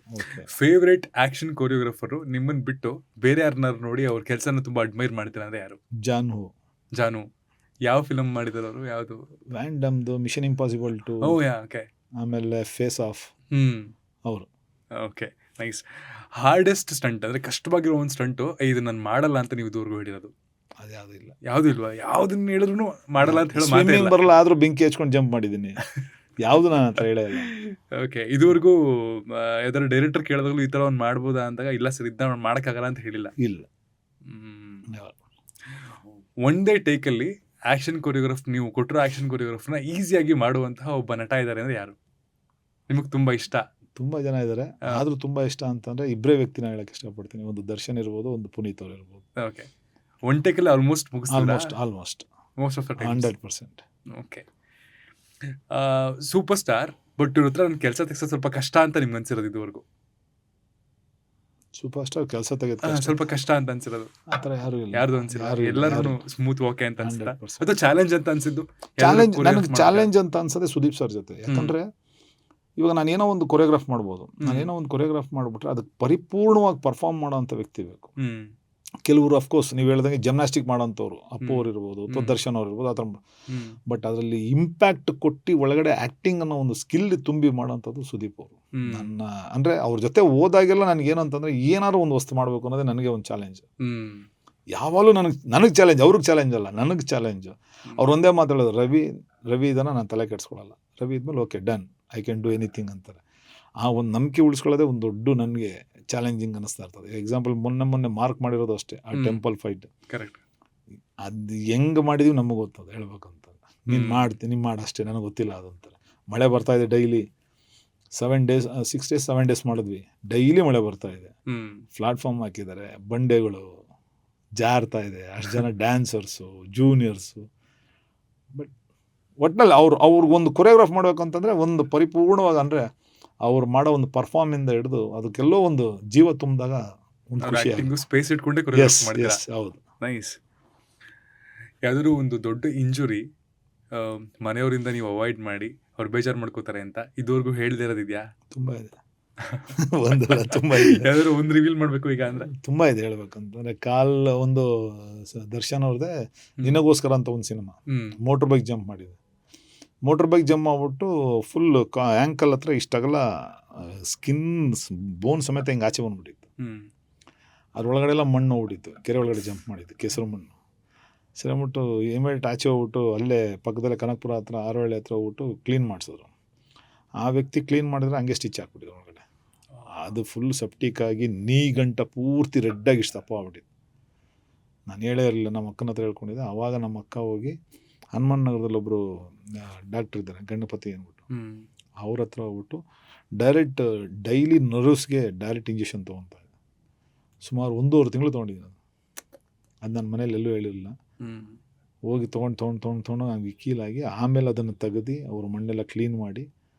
A: ಫೇವ್ರೇಟ್ ಆಕ್ಷನ್ ಕೊರಿಯೋಗ್ರಾಫರು ನಿಮ್ಮನ್ನು ಬಿಟ್ಟು ಬೇರೆ ಯಾರನ್ನಾರು ನೋಡಿ ಅವ್ರ ಕೆಲಸನ ತುಂಬ ಅಡ್ಮೈರ್ ಮಾಡ್ತೀರಾ ಅಂದರೆ ಯಾರು? ಜಾನು. ಯಾವ ಫಿಲಮ್ ಮಾಡಿದಾರೆ ಅವರು? ಯಾವುದು?
C: ವ್ಯಾಂಡಮ್ದು ಮಿಷನ್ ಇಂಪಾಸಿಬಲ್ 2.
A: ಓಕೆ.
C: ಆಮೇಲೆ ಫೇಸ್ ಆಫ್ ಅವರು.
A: Okay, nice. ಹಾರ್ಡೆಸ್ಟ್ ಸ್ಟಂಟ್ ಅಂದರೆ ಕಷ್ಟವಾಗಿರೋ ಒಂದು ಸ್ಟಂಟು, ಇದು ನಾನು ಮಾಡಲ್ಲ ಅಂತ ನೀವು ದೂರ್ಗೂ ಹಿಡಿಯೋದು?
C: ಅದ್ಯಾವುದೂ ಇಲ್ಲ.
A: ಯಾವುದೂ ಇಲ್ವಾ? ಯಾವುದನ್ನ ಹೇಳಿದ್ರು ಮಾಡಲ್ಲ ಅಂತ ಹೇಳಿ
C: ಸ್ವಿಮ್ಮಿಂಗ್ ಬರಲ್ಲ, ಆದರೂ ಬೆಂಕಿ ಹಚ್ಕೊಂಡು ಜಂಪ್ ಮಾಡಿದ್ದೀನಿ. ಯಾವುದು ನಾನು ಹತ್ರ ಹೇಳೇ ಇಲ್ಲ.
A: ಓಕೆ, ಇದುವರೆಗೂ ಯಾವ್ದಾದ್ರು ಡೈರೆಕ್ಟರ್ ಕೇಳಿದಾಗಲೂ ಈ ಥರ ಒಂದು ಮಾಡ್ಬೋದಾ ಅಂದಾಗ ಇಲ್ಲ ಸರ್ ಇದನ್ನ ಮಾಡೋಕ್ಕಾಗಲ್ಲ ಅಂತ ಹೇಳಿಲ್ಲ?
C: ಇಲ್ಲ.
A: ಒಂದೇ ಟೇಕಲ್ಲಿ ಆ್ಯಕ್ಷನ್ ಕೊರಿಯೋಗ್ರಾಫ್, ನೀವು ಕೊಟ್ಟಿರೋ ಆ್ಯಕ್ಷನ್ ಕೊರಿಯೋಗ್ರಾಫ್ನ ಈಸಿಯಾಗಿ ಮಾಡುವಂತಹ ಒಬ್ಬ ನಟ ಇದ್ದಾರೆ ಅಂದರೆ ಯಾರು ನಿಮಗೆ ತುಂಬ ಇಷ್ಟ?
C: ತುಂಬ ಜನ ಇದ್ದಾರೆ, ಆದರೂ ತುಂಬ ಇಷ್ಟ ಅಂತಂದರೆ ಇಬ್ಬರೇ ವ್ಯಕ್ತಿನ ಹೇಳಕ್ಕೆ ಇಷ್ಟಪಡ್ತೀನಿ. ಒಂದು ದರ್ಶನ್ ಇರ್ಬೋದು, ಒಂದು ಪುನೀತ್ ಅವ್ರು ಇರ್ಬೋದು.
A: ಓಕೆ, ಒನ್ ಟೇಕಲ್ಲಿ almost
C: almost
A: most of the time
C: 100%.
A: Okay, super star but ಇವ್ರ ಹತ್ರ ನನ್ನ ಕೆಲಸ ತೆಗೆಸೋದು ಸ್ವಲ್ಪ ಕಷ್ಟ ಅಂತ ನಿಮ್ಗೆ ಅನ್ಸಿರೋದು ಇದುವರೆಗೂ?
C: ಸೂಪರ್ ಸ್ಟಾರ್ ಕೆಲಸ ತೆಗೆದು
A: ಸ್ವಲ್ಪ ಕಷ್ಟ ಅಂತ ಅನ್ಸಿರೋದು
C: ಆ ಥರ
A: ಯಾರ್ದು ಅನ್ಸಿಲ್ಲ? ಎಲ್ಲರೂ ಸ್ಮೂತ್ ಓಕೆ ಅಂತ ಅನ್ಸಿಲ್ಲ? ಅಥವಾ ಚಾಲೆಂಜ್ ಅಂತ ಅನ್ಸಿದ್ದು?
C: ನನಗೆ ಚಾಲೆಂಜ್ ಅಂತ ಅನ್ಸೋದೆ ಸುದೀಪ್ ಸರ್ ಜೊತೆ. ಯಾಕಂದರೆ ಇವಾಗ ನಾನೇನೋ ಒಂದು ಕೊರಿಯೋಗ್ರಾಫ್ ಮಾಡ್ಬೋದು, ನಾನೇನೋ ಒಂದು ಕೊರಿಯೋಗ್ರಾಫ್ ಮಾಡಿಬಿಟ್ರೆ ಅದಕ್ಕೆ ಪರಿಪೂರ್ಣವಾಗಿ ಪರ್ಫಾರ್ಮ್ ಮಾಡೋವಂಥ ವ್ಯಕ್ತಿ ಬೇಕು. ಕೆಲವರು ಅಫ್ಕೋರ್ಸ್ ನೀವು ಹೇಳ್ದಂಗೆ ಜಿಮ್ನಾಸ್ಟಿಕ್ ಮಾಡೋಂಥವ್ರು ಅಪ್ಪು
A: ಹ್ಮ್.
C: ಅವ್ರು ಇರ್ಬೋದು ಅಥವಾ
A: ಹ್ಮ್.
C: ದರ್ಶನ್ ಅವ್ರು ಇರ್ಬೋದು ಆ ಥರ.
A: ಹ್ಮ್.
C: ಬಟ್ ಅದರಲ್ಲಿ ಇಂಪ್ಯಾಕ್ಟ್ ಕೊಟ್ಟು ಒಳಗಡೆ ಆ್ಯಕ್ಟಿಂಗ್ ಅನ್ನೋ ಒಂದು ಸ್ಕಿಲ್ ತುಂಬಿ ಮಾಡೋಂಥದ್ದು ಸುದೀಪ್ ಅವರು.
A: ಹ್ಮ್.
C: ನನ್ನ ಅಂದರೆ ಅವ್ರ ಜೊತೆ ಹೋದಾಗೆಲ್ಲ ನನಗೇನು ಅಂತಂದರೆ ಏನಾದ್ರು ಒಂದು ವಸ್ತು ಮಾಡಬೇಕು ಅನ್ನೋದೇ ನನಗೆ ಒಂದು ಚಾಲೆಂಜ್.
A: ಹ್ಮ್.
C: ಯಾವಾಗಲೂ ನನಗೆ ಚಾಲೆಂಜ್, ಅವ್ರಿಗೆ ಚಾಲೆಂಜ್ ಅಲ್ಲ, ನನಗೆ ಚಾಲೆಂಜು. ಅವ್ರು ಒಂದೇ ಮಾತಾಡೋದು, ರವಿ ಇದನ್ನು ನಾನು ತಲೆ ಕೆಡಿಸ್ಕೊಳ್ಳಲ್ಲ, ರವಿ ಇದ್ಮೇಲೆ okay done, I can do anything ಅಂತಾರೆ. ಆ ಒಂದು ನಂಬಿಕೆ ಉಳಿಸ್ಕೊಳ್ಳೋದೇ ಒಂದು ದೊಡ್ಡ ನನಗೆ ಚಾಲೆಂಜಿಂಗ್ ಅನ್ನಿಸ್ತಾ ಇರ್ತದೆ. ಎಕ್ಸಾಂಪಲ್ ಮೊನ್ನೆ ಮಾರ್ಕ್ ಮಾಡಿರೋದು ಅಷ್ಟೇ, ಆ ಟೆಂಪಲ್ ಫೈಟ್.
A: ಕರೆಕ್ಟ್.
C: ಅದು ಹೆಂಗೆ ಮಾಡಿದೀವಿ ನಮಗೆ ಗೊತ್ತದು ಹೇಳ್ಬೇಕಂತ. ನೀನು ಮಾಡ್ತೀನಿ ಮಾಡು ಅಷ್ಟೇ, ನನಗೆ ಗೊತ್ತಿಲ್ಲ ಅದಂತಾರೆ. ಮಳೆ ಬರ್ತಾ ಇದೆ ಡೈಲಿ 6 days 7 days ಮಾಡಿದ್ವಿ, ಡೈಲಿ ಮಳೆ ಬರ್ತಾ ಇದೆ.
A: ಹ್ಮ್.
C: ಪ್ಲಾಟ್ಫಾರ್ಮ್ ಹಾಕಿದ್ದಾರೆ, ಬಂಡೆಗಳು ಜಾರ್ತಾ ಇದೆ, ಅಷ್ಟು ಜನ ಡ್ಯಾನ್ಸರ್ಸು ಜೂನಿಯರ್ಸು. ಬಟ್ ಒಟ್ಟಿನಲ್ಲಿ ಅವ್ರಿಗೊಂದು ಕೊರಿಯೋಗ್ರಾಫ್ ಮಾಡ್ಬೇಕಂತಂದರೆ ಒಂದು ಪರಿಪೂರ್ಣವಾಗಿ ಅಂದರೆ ಅವ್ರು ಮಾಡೋ ಒಂದು ಪರ್ಫಾರ್ಮಿಂದ ಹಿಡಿದು ಅದಕ್ಕೆಲ್ಲೋ ಒಂದು ಜೀವ ತುಂಬಿದಾಗ ಒಂದು ಖುಷಿ ಆಗುತ್ತೆ.
A: ಸ್ಪೇಸ್ ಇಟ್ಕೊಂಡೆ
C: ಎಸ್
A: ಕೊರಿಯೋಗ್ರಾಫ್ ಮಾಡ್ತೀರಾ.
C: ಎಸ್ ಹೌದು.
A: ನೈಸ್. ಯಾವ್ದಾದ್ರು ಒಂದು ದೊಡ್ಡ ಇಂಜುರಿ ಮನೆಯವರಿಂದ ನೀವು ಅವಾಯ್ಡ್ ಮಾಡಿ ಅವ್ರು ಬೇಜಾರು ಮಾಡ್ಕೋತಾರೆ ಅಂತ ಇದುವರೆಗೂ ಹೇಳ್ದೇ ಇರೋದಿದ್ಯಾ?
C: ತುಂಬ ಇದೆ. ಒಂದಲ್ಲ ತುಂಬ ಇದೆ.
A: ಯಾವ್ದಾದ್ರು ಒಂದು ರಿವೀಲ್ ಮಾಡ್ಬೇಕು ಈಗ ಅಂದ್ರೆ?
C: ತುಂಬ ಇದೆ ಹೇಳ್ಬೇಕಂತಂದರೆ. ಒಂದು ದರ್ಶನ್ ಅವ್ರದ್ದೇ ನಿನಗೋಸ್ಕರ ಅಂತ ಒಂದು ಸಿನಿಮಾ,
A: ಹ್ಮ್.
C: ಮೋಟ್ರ್ ಬೈಕ್ ಜಂಪ್ ಮಾಡಿದೆ. ಮೋಟ್ರ್ ಬೈಕ್ ಜಂಪ್ ಮಾಡ್ಬಿಟ್ಟು ಫುಲ್ ಆ್ಯಂಕಲ್ ಹತ್ರ ಇಷ್ಟಾಗಲ್ಲ ಸ್ಕಿನ್ ಬೋನ್ ಸಮೇತ ಹಿಂಗೆ ಆಚೆ ಬಂದ್ಬಿಟ್ಟಿತ್ತು.
A: ಹ್ಮ್.
C: ಅದ್ರೊಳಗಡೆ ಎಲ್ಲ ಮಣ್ಣು ಹೋಗ್ಬಿಟ್ಟಿತ್ತು, ಕೆರೆ ಒಳಗಡೆ ಜಂಪ್ ಮಾಡಿದ್ದು, ಕೆಸರು ಮಣ್ಣು ಸೇರಿಬಿಟ್ಟು ಇಮಿಡಿಯೇಟ್ ಆಚೆ ಹೋಗ್ಬಿಟ್ಟು ಅಲ್ಲೇ ಪಕ್ಕದಲ್ಲೇ ಕನಕಪುರ ಹತ್ರ ಆರೋಹಳ್ಳಿ ಹತ್ರ ಹೋಗ್ಬಿಟ್ಟು ಕ್ಲೀನ್ ಮಾಡಿಸಿದ್ರು. ಆ ವ್ಯಕ್ತಿ ಕ್ಲೀನ್ ಮಾಡಿದ್ರೆ ಹಂಗೆ ಸ್ಟಿಚ್ ಹಾಕ್ಬಿಟ್ಟಿದ್ರು ಒಳಗಡೆ. ಅದು ಫುಲ್ ಸೆಪ್ಟಿಕ್ ಆಗಿ ನೀ ಗಂಟ ಪೂರ್ತಿ ರೆಡ್ಡಾಗಿ ಇಷ್ಟು ದಪ್ಪ ಆಗ್ಬಿಟ್ಟಿತ್ತು. ನಾನು ಹೇಳೇ ಇರಲಿಲ್ಲ, ನಮ್ಮ ಅಕ್ಕನ ಹತ್ರ ಹೇಳ್ಕೊಂಡಿದ್ದೆ. ಆವಾಗ ನಮ್ಮ ಅಕ್ಕ ಹೋಗಿ ಹನುಮಾನ್ ನಗರದಲ್ಲಿ ಒಬ್ಬರು ಡಾಕ್ಟ್ರ್ ಇದ್ದಾರೆ, ಗಣಪತಿ ಅಂದ್ಬಿಟ್ಟು,
A: ಹ್ಮ್.
C: ಅವ್ರ ಹತ್ರ ಹೋಗ್ಬಿಟ್ಟು ಡೈರೆಕ್ಟ್ ಡೈಲಿ ನರ್ವ್ಸ್ಗೆ ಡೈರೆಕ್ಟ್ ಇಂಜೆಕ್ಷನ್ ತೊಗೊತಾ ಇದೆ. ಸುಮಾರು 1.5 ತಿಂಗಳು ತೊಗೊಂಡಿದ್ದೀನಿ. ಅದು ನನ್ನ ಮನೇಲಿ ಎಲ್ಲೂ ಹೇಳಿರಲಿಲ್ಲ.
A: ಹ್ಮ್.
C: ಹೋಗಿ ತೊಗೊಂಡು ಹಂಗೆ ಕೀಲಾಗಿ ಆಮೇಲೆ ಅದನ್ನು ತೆಗೆದು ಅವ್ರ ಮಣ್ಣೆಲ್ಲ ಕ್ಲೀನ್ ಮಾಡಿ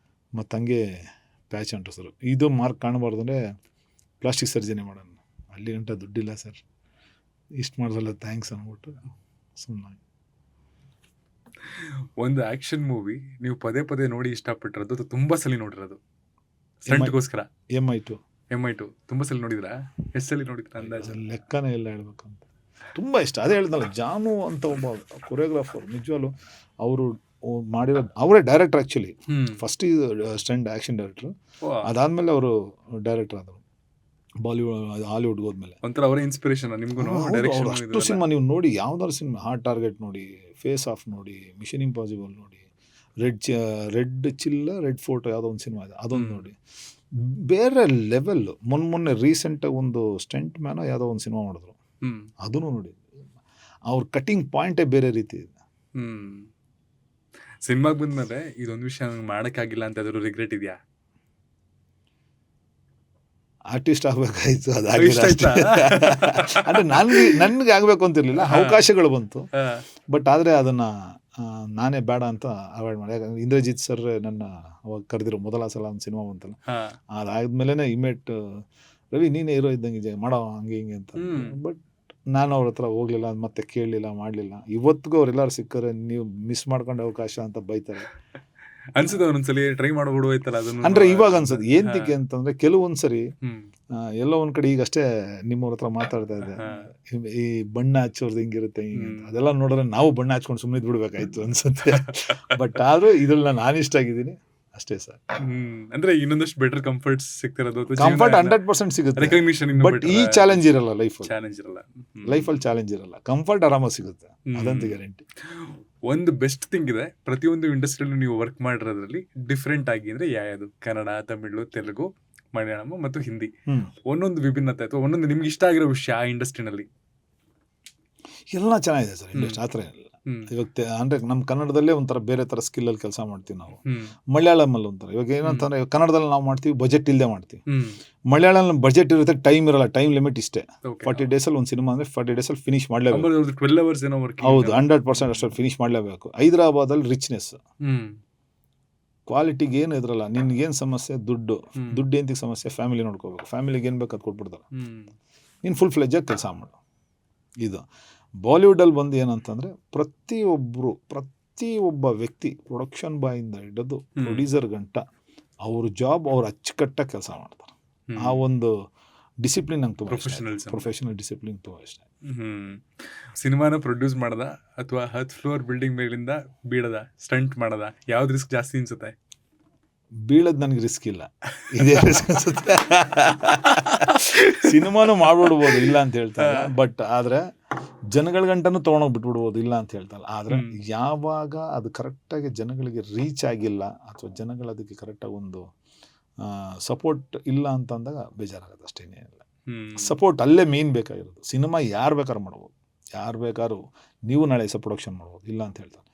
C: ಮತ್ತು ಹಂಗೆ ಪ್ಯಾಚ್ ಅಂಟಿಸಿದ್ರು. ಇದು ಮಾರ್ಕ್ ಕಾಣಬಾರ್ದು ಅಂದರೆ ಪ್ಲಾಸ್ಟಿಕ್ ಸರ್ಜರಿ ಮಾಡೋಣ. ಅಲ್ಲಿ ಗಂಟ ದುಡ್ಡಿಲ್ಲ ಸರ್, ಇಷ್ಟು ಮಾಡಿಸಲ್ಲ ಥ್ಯಾಂಕ್ಸ್ ಅಂದ್ಬಿಟ್ಟು ಸುಮ್ಮನೆ.
A: ಒಂದು ಆಕ್ಷನ್ ಮೂವಿ ನೀವು ಪದೇ ಪದೇ ನೋಡಿ ಇಷ್ಟಪಟ್ಟಿರೋದು ಅಥವಾ ತುಂಬಾ ಸಲ ನೋಡಿರೋದು ಸ್ಟಂಟ್ಗೋಸ್ಕರ? MI2 ತುಂಬಾ ಸಲ ನೋಡಿದ್ರಾ? ಎಷ್ಟು ಸಲ ನೋಡಿದ್ರ ಅಂದಾಜು?
C: ಲೆಕ್ಕನೇ ಇಲ್ಲ ಹೇಳ್ಬೇಕಂತ. ತುಂಬ ಇಷ್ಟ. ಅದೇ ಹೇಳಿದ್ನಲ್ಲ, ಜಾನು ಅಂತ ಒಬ್ಬ ಕೊರಿಯೋಗ್ರಾಫರ್, ನಿಜವಾಗ್ಲೂ ಅವರು ಮಾಡಿರೋದು ಅವರೇ director. Actually first stunt action director, ಅದಾದಮೇಲೆ ಅವರು ಡೈರೆಕ್ಟರ್ ಆದರು ಹಾಲಿವುಡ್ಗೆ ಹೋದ್ಮೇಲೆ.
A: ಒಂಥರ ಅವರೇ ಇನ್ಸ್ಪಿರೇಷನ್ ನಿಮ್ಗೂ?
C: ಅಷ್ಟು ಸಿನಿಮಾ ನೀವು ನೋಡಿ, ಯಾವ್ದಾದ್ರು ಸಿನಿಮಾ, ಹಾರ್ಟ್ ಟಾರ್ಗೆಟ್ ನೋಡಿ, ಫೇಸ್ ಆಫ್ ನೋಡಿ, ಮಿಷನ್ ಇಂಪಾಸಿಬಲ್ ನೋಡಿ, ರೆಡ್ ಫೋರ್ಟ್ ಯಾವುದೋ ಒಂದು ಸಿನಿಮಾ ಇದೆ, ಅದೊಂದು ನೋಡಿ. ಬೇರೆ ಲೆವೆಲ್. ಮೊನ್ನೆ ರೀಸೆಂಟಾಗಿ ಒಂದು ಸ್ಟಂಟ್ ಮ್ಯಾನೋ ಯಾವುದೋ ಒಂದು ಸಿನಿಮಾ ಮಾಡಿದ್ರು, ಅದನ್ನು ನೋಡಿ. ಅವ್ರ ಕಟಿಂಗ್ ಪಾಯಿಂಟೇ ಬೇರೆ ರೀತಿ ಇದೆ.
A: ಸಿನಿಮಾಗೆ ಬಂದ್ಮೇಲೆ ಇದೊಂದು ವಿಷಯ ನಂಗೆ ಮಾಡೋಕ್ಕಾಗಿಲ್ಲ ಅಂತ ಅದ್ರ ರಿಗ್ರೆಟ್ ಇದೆಯಾ?
C: ಆರ್ಟಿಸ್ಟ್ ಆಗಬೇಕಾಯ್ತು, ಅದಾಗಿಲ್ಲ ಅಷ್ಟೇ. ಅಂದರೆ ನನಗೆ ಆಗಬೇಕು ಅಂತಿರಲಿಲ್ಲ, ಅವಕಾಶಗಳು ಬಂತು. ಬಟ್ ಆದರೆ ಅದನ್ನು ನಾನೇ ಬೇಡ ಅಂತ ಅವಾಯ್ಡ್ ಮಾಡಿ. ಯಾಕಂದರೆ ಇಂದ್ರಜಿತ್ ಸರ್ ನನ್ನ ಅವಾಗ ಕರೆದಿರೋ ಮೊದಲ ಸಲ ಒಂದು ಸಿನಿಮಾ ಬಂತಲ್ಲ, ಅದಾದ್ಮೇಲೆ ಇಮೇಟ್ ರವಿ ನೀನೇ ಹೀರೋ ಇದ್ದಂಗೆ ಮಾಡೋ ಹಂಗೆ ಹಿಂಗೆ ಅಂತ. ಬಟ್ ನಾನು ಅವ್ರ ಹತ್ರ ಹೋಗಲಿಲ್ಲ, ಮತ್ತೆ ಕೇಳಲಿಲ್ಲ, ಮಾಡಲಿಲ್ಲ. ಇವತ್ತಿಗೂ ಅವರೆಲ್ಲರೂ ಸಿಕ್ಕರೆ ನೀವು ಮಿಸ್ ಮಾಡ್ಕೊಂಡ ಅವಕಾಶ ಅಂತ ಬೈತಾರೆ.
A: ಅನ್ಸುತ್ತೆ ಒಂದೊಂದ್ಸಲಿ ಟ್ರೈ ಮಾಡ್ಬಿಡು ಆಯ್ತಲ್ಲ ಅದನ್ನು.
C: ಅಂದರೆ ಇವಾಗ ಅನ್ಸುತ್ತೆ ಏಂತಿಕೆ ಅಂತಂದರೆ, ಕೆಲವೊಂದು ಸರಿ ಎಲ್ಲೋ ಒಂದು ಕಡೆ ಈಗಷ್ಟೇ ನಿಮ್ಮವ್ರ ಹತ್ರ ಮಾತಾಡ್ತಾ ಇದ್ದೆ, ಈ ಬಣ್ಣ ಹಚ್ಚೋರ್ದು ಹಿಂಗಿರುತ್ತೆ ಹಿಂಗೆ ಅಂತ. ಅದೆಲ್ಲ ನೋಡಿದ್ರೆ ನಾವು ಬಣ್ಣ ಹಚ್ಕೊಂಡು ಸುಮ್ಮನೆ ಬಿಡ್ಬೇಕಾಯ್ತು ಅನ್ಸುತ್ತೆ. ಬಟ್ ಆದರೂ ಇದ್ರಲ್ಲಿ ನಾನು ಇಷ್ಟ ಆಗಿದ್ದೀನಿ ಅಷ್ಟೇ ಸರ್.
A: ಅಂದ್ರೆ ಇನ್ನೊಂದಷ್ಟು ಬೆಟರ್ ಕಂಫರ್ಟ್ ಸಿಗ್ತಿರೋದು,
C: ಕಂಫರ್ಟ್ 100% ಸಿಗುತ್ತೆ,
A: ರೆಕಗ್ನಿಷನ್.
C: ಬಟ್ ಈ ಚಾಲೆಂಜ್ ಇರಲ್ಲ ಲೈಫಲ್ಲಿ. ಲೈಫಲ್ಲಿ ಚಾಲೆಂಜ್ ಇರಲ್ಲ, ಕಂಫರ್ಟ್ ಆರಾಮಾಗಿ ಸಿಗುತ್ತೆ, ಅದಂತೂ ಗ್ಯಾರಂಟಿ.
A: ಒಂದು ಬೆಸ್ಟ್ ಥಿಂಗ್ ಇದೆ, ಪ್ರತಿಯೊಂದು ಇಂಡಸ್ಟ್ರಿಯಲ್ಲಿ ನೀವು ವರ್ಕ್ ಮಾಡಿರೋದ್ರಲ್ಲಿ ಡಿಫ್ರೆಂಟ್ ಆಗಿ ಅಂದ್ರೆ ಯಾವುದು? ಕನ್ನಡ, ತಮಿಳು, ತೆಲುಗು, ಮಲಯಾಳಂ ಮತ್ತು ಹಿಂದಿ, ಒಂದೊಂದು ವಿಭಿನ್ನತೆ ಅಥವಾ ಒಂದೊಂದು ನಿಮ್ಗೆ ಇಷ್ಟ ಆಗಿರೋ ವಿಷಯ ಆ ಇಂಡಸ್ಟ್ರಿನಲ್ಲಿ?
C: ಎಲ್ಲ ಚೆನ್ನಾಗಿದೆ ಸರ್ ಇಂಡಸ್ಟ್ರಿ, ಆ ಥರ ಏನಿಲ್ಲ. ಇವಾಗ ಅಂದರೆ ನಮ್ಮ ಕನ್ನಡದಲ್ಲೇ ಒಂಥರ ಬೇರೆ ಥರ ಸ್ಕಿಲ್ಲಲ್ಲಿ ಕೆಲಸ ಮಾಡ್ತೀವಿ ನಾವು. ಮಲಯಾಳಮಲ್ಲಿ ಒಂಥರ, ಇವಾಗ ಏನಂತಂದರೆ ಕನ್ನಡದಲ್ಲಿ ನಾವು ಮಾಡ್ತೀವಿ, ಬಜೆಟ್ ಇಲ್ಲದೆ ಮಾಡ್ತೀವಿ. ಮಲಯಾಳಂ ಬಜೆಟ್ ಇರುತ್ತೆ, ಟೈಮ್ ಇರಲ್ಲ, ಟೈಮ್ ಲಿಮಿಟ್ ಇಷ್ಟೇ. 40 days ಒಂದು ಸಿನಿಮಾ ಅಂದರೆ 40 days ಫಿನಿಶ್ ಮಾಡಲೇಬೇಕು.
A: 12 hours ಏನೋ ವರ್ಕ್.
C: ಹೌದು, 100% ಅಷ್ಟು ಫಿನಿಶ್ ಮಾಡಲೇಬೇಕು. ಹೈದರಾಬಾದಲ್ಲಿ ರಿಚ್ನೆಸ್, ಕ್ವಾಲಿಟಿಗೆ ಏನು ಇದ್ರಲ್ಲ. ನಿನ್ಗೇನು ಸಮಸ್ಯೆ? ದುಡ್ಡು ಏನಂತಿಗೆ ಸಮಸ್ಯೆ? ಫ್ಯಾಮಿಲಿ ನೋಡ್ಕೋಬೇಕು, ಫ್ಯಾಮಿಲಿಗೆ ಏನು ಬೇಕು ಅದು ಕೊಟ್ಬಿಡ್ತಾರೆ, ನೀನು ಫುಲ್ ಫ್ಲೆಜ್ಜಾಗಿ ಕೆಲಸ ಮಾಡು. ಇದು ಬಾಲಿವುಡಲ್ಲಿ ಬಂದು ಏನಂತಂದರೆ, ಪ್ರತಿಯೊಬ್ಬ ವ್ಯಕ್ತಿ, ಪ್ರೊಡಕ್ಷನ್ ಬಾಯಿಂದ ಹಿಡಿದು ಪ್ರೊಡ್ಯೂಸರ್ ಗಂಟ, ಅವ್ರ ಜಾಬ್ ಅವ್ರು ಅಚ್ಚುಕಟ್ಟಾಗಿ ಕೆಲಸ ಮಾಡ್ತಾರೆ. ಆ ಒಂದು ಡಿಸಿಪ್ಲಿನ್ ನಂಗೆ ತುಂಬ ಇಷ್ಟ, ಪ್ರೊಫೆಷನಲ್ ಡಿಸಿಪ್ಲಿನ್ ತುಂಬ ಇಷ್ಟ.
A: ಸಿನಿಮಾನ ಪ್ರೊಡ್ಯೂಸ್ ಮಾಡದ ಅಥವಾ 10 ಫ್ಲೋರ್ ಬಿಲ್ಡಿಂಗ್ ಮೇಲಿಂದ ಬೀಳದ, ಸ್ಟಂಟ್ ಮಾಡದ, ಯಾವ್ದು ರಿಸ್ಕ್ ಜಾಸ್ತಿ ಅನ್ಸುತ್ತೆ?
C: ಬೀಳೋದು ನನಗೆ ರಿಸ್ಕ್ ಇಲ್ಲ, ಇದೇ ರಿಸ್ಕ್ ಅನ್ಸುತ್ತೆ. ಸಿನಿಮಾನು ಮಾಡ್ಬಿಡ್ಬೋದು, ಇಲ್ಲ ಅಂತ ಹೇಳ್ತಾ ಇಲ್ಲ. ಬಟ್ ಆದರೆ ಜನಗಳ ಗಂಟನೂ ತೊಗೊಂಡೋಗಿ ಬಿಟ್ಬಿಡ್ಬೋದು, ಇಲ್ಲ ಅಂತ ಹೇಳ್ತಾ ಇಲ್ಲ. ಆದರೆ ಯಾವಾಗ ಅದು ಕರೆಕ್ಟಾಗಿ ಜನಗಳಿಗೆ ರೀಚ್ ಆಗಿಲ್ಲ ಅಥವಾ ಜನಗಳು ಅದಕ್ಕೆ ಕರೆಕ್ಟಾಗಿ ಒಂದು ಸಪೋರ್ಟ್ ಇಲ್ಲ ಅಂತಂದಾಗ ಬೇಜಾರಾಗುತ್ತೆ, ಅಷ್ಟೇನೇನಿಲ್ಲ. ಸಪೋರ್ಟ್ ಅಲ್ಲೇ ಮೇನ್ ಬೇಕಾಗಿರೋದು. ಸಿನಿಮಾ ಯಾರು ಬೇಕಾದ್ರೂ ಮಾಡ್ಬೋದು, ಯಾರು ಬೇಕಾದ್ರೂ ನೀವು ನಾಳೆ ಪ್ರೊಡಕ್ಷನ್ ಮಾಡ್ಬೋದು, ಇಲ್ಲ ಅಂತ ಹೇಳ್ತಾರೆ.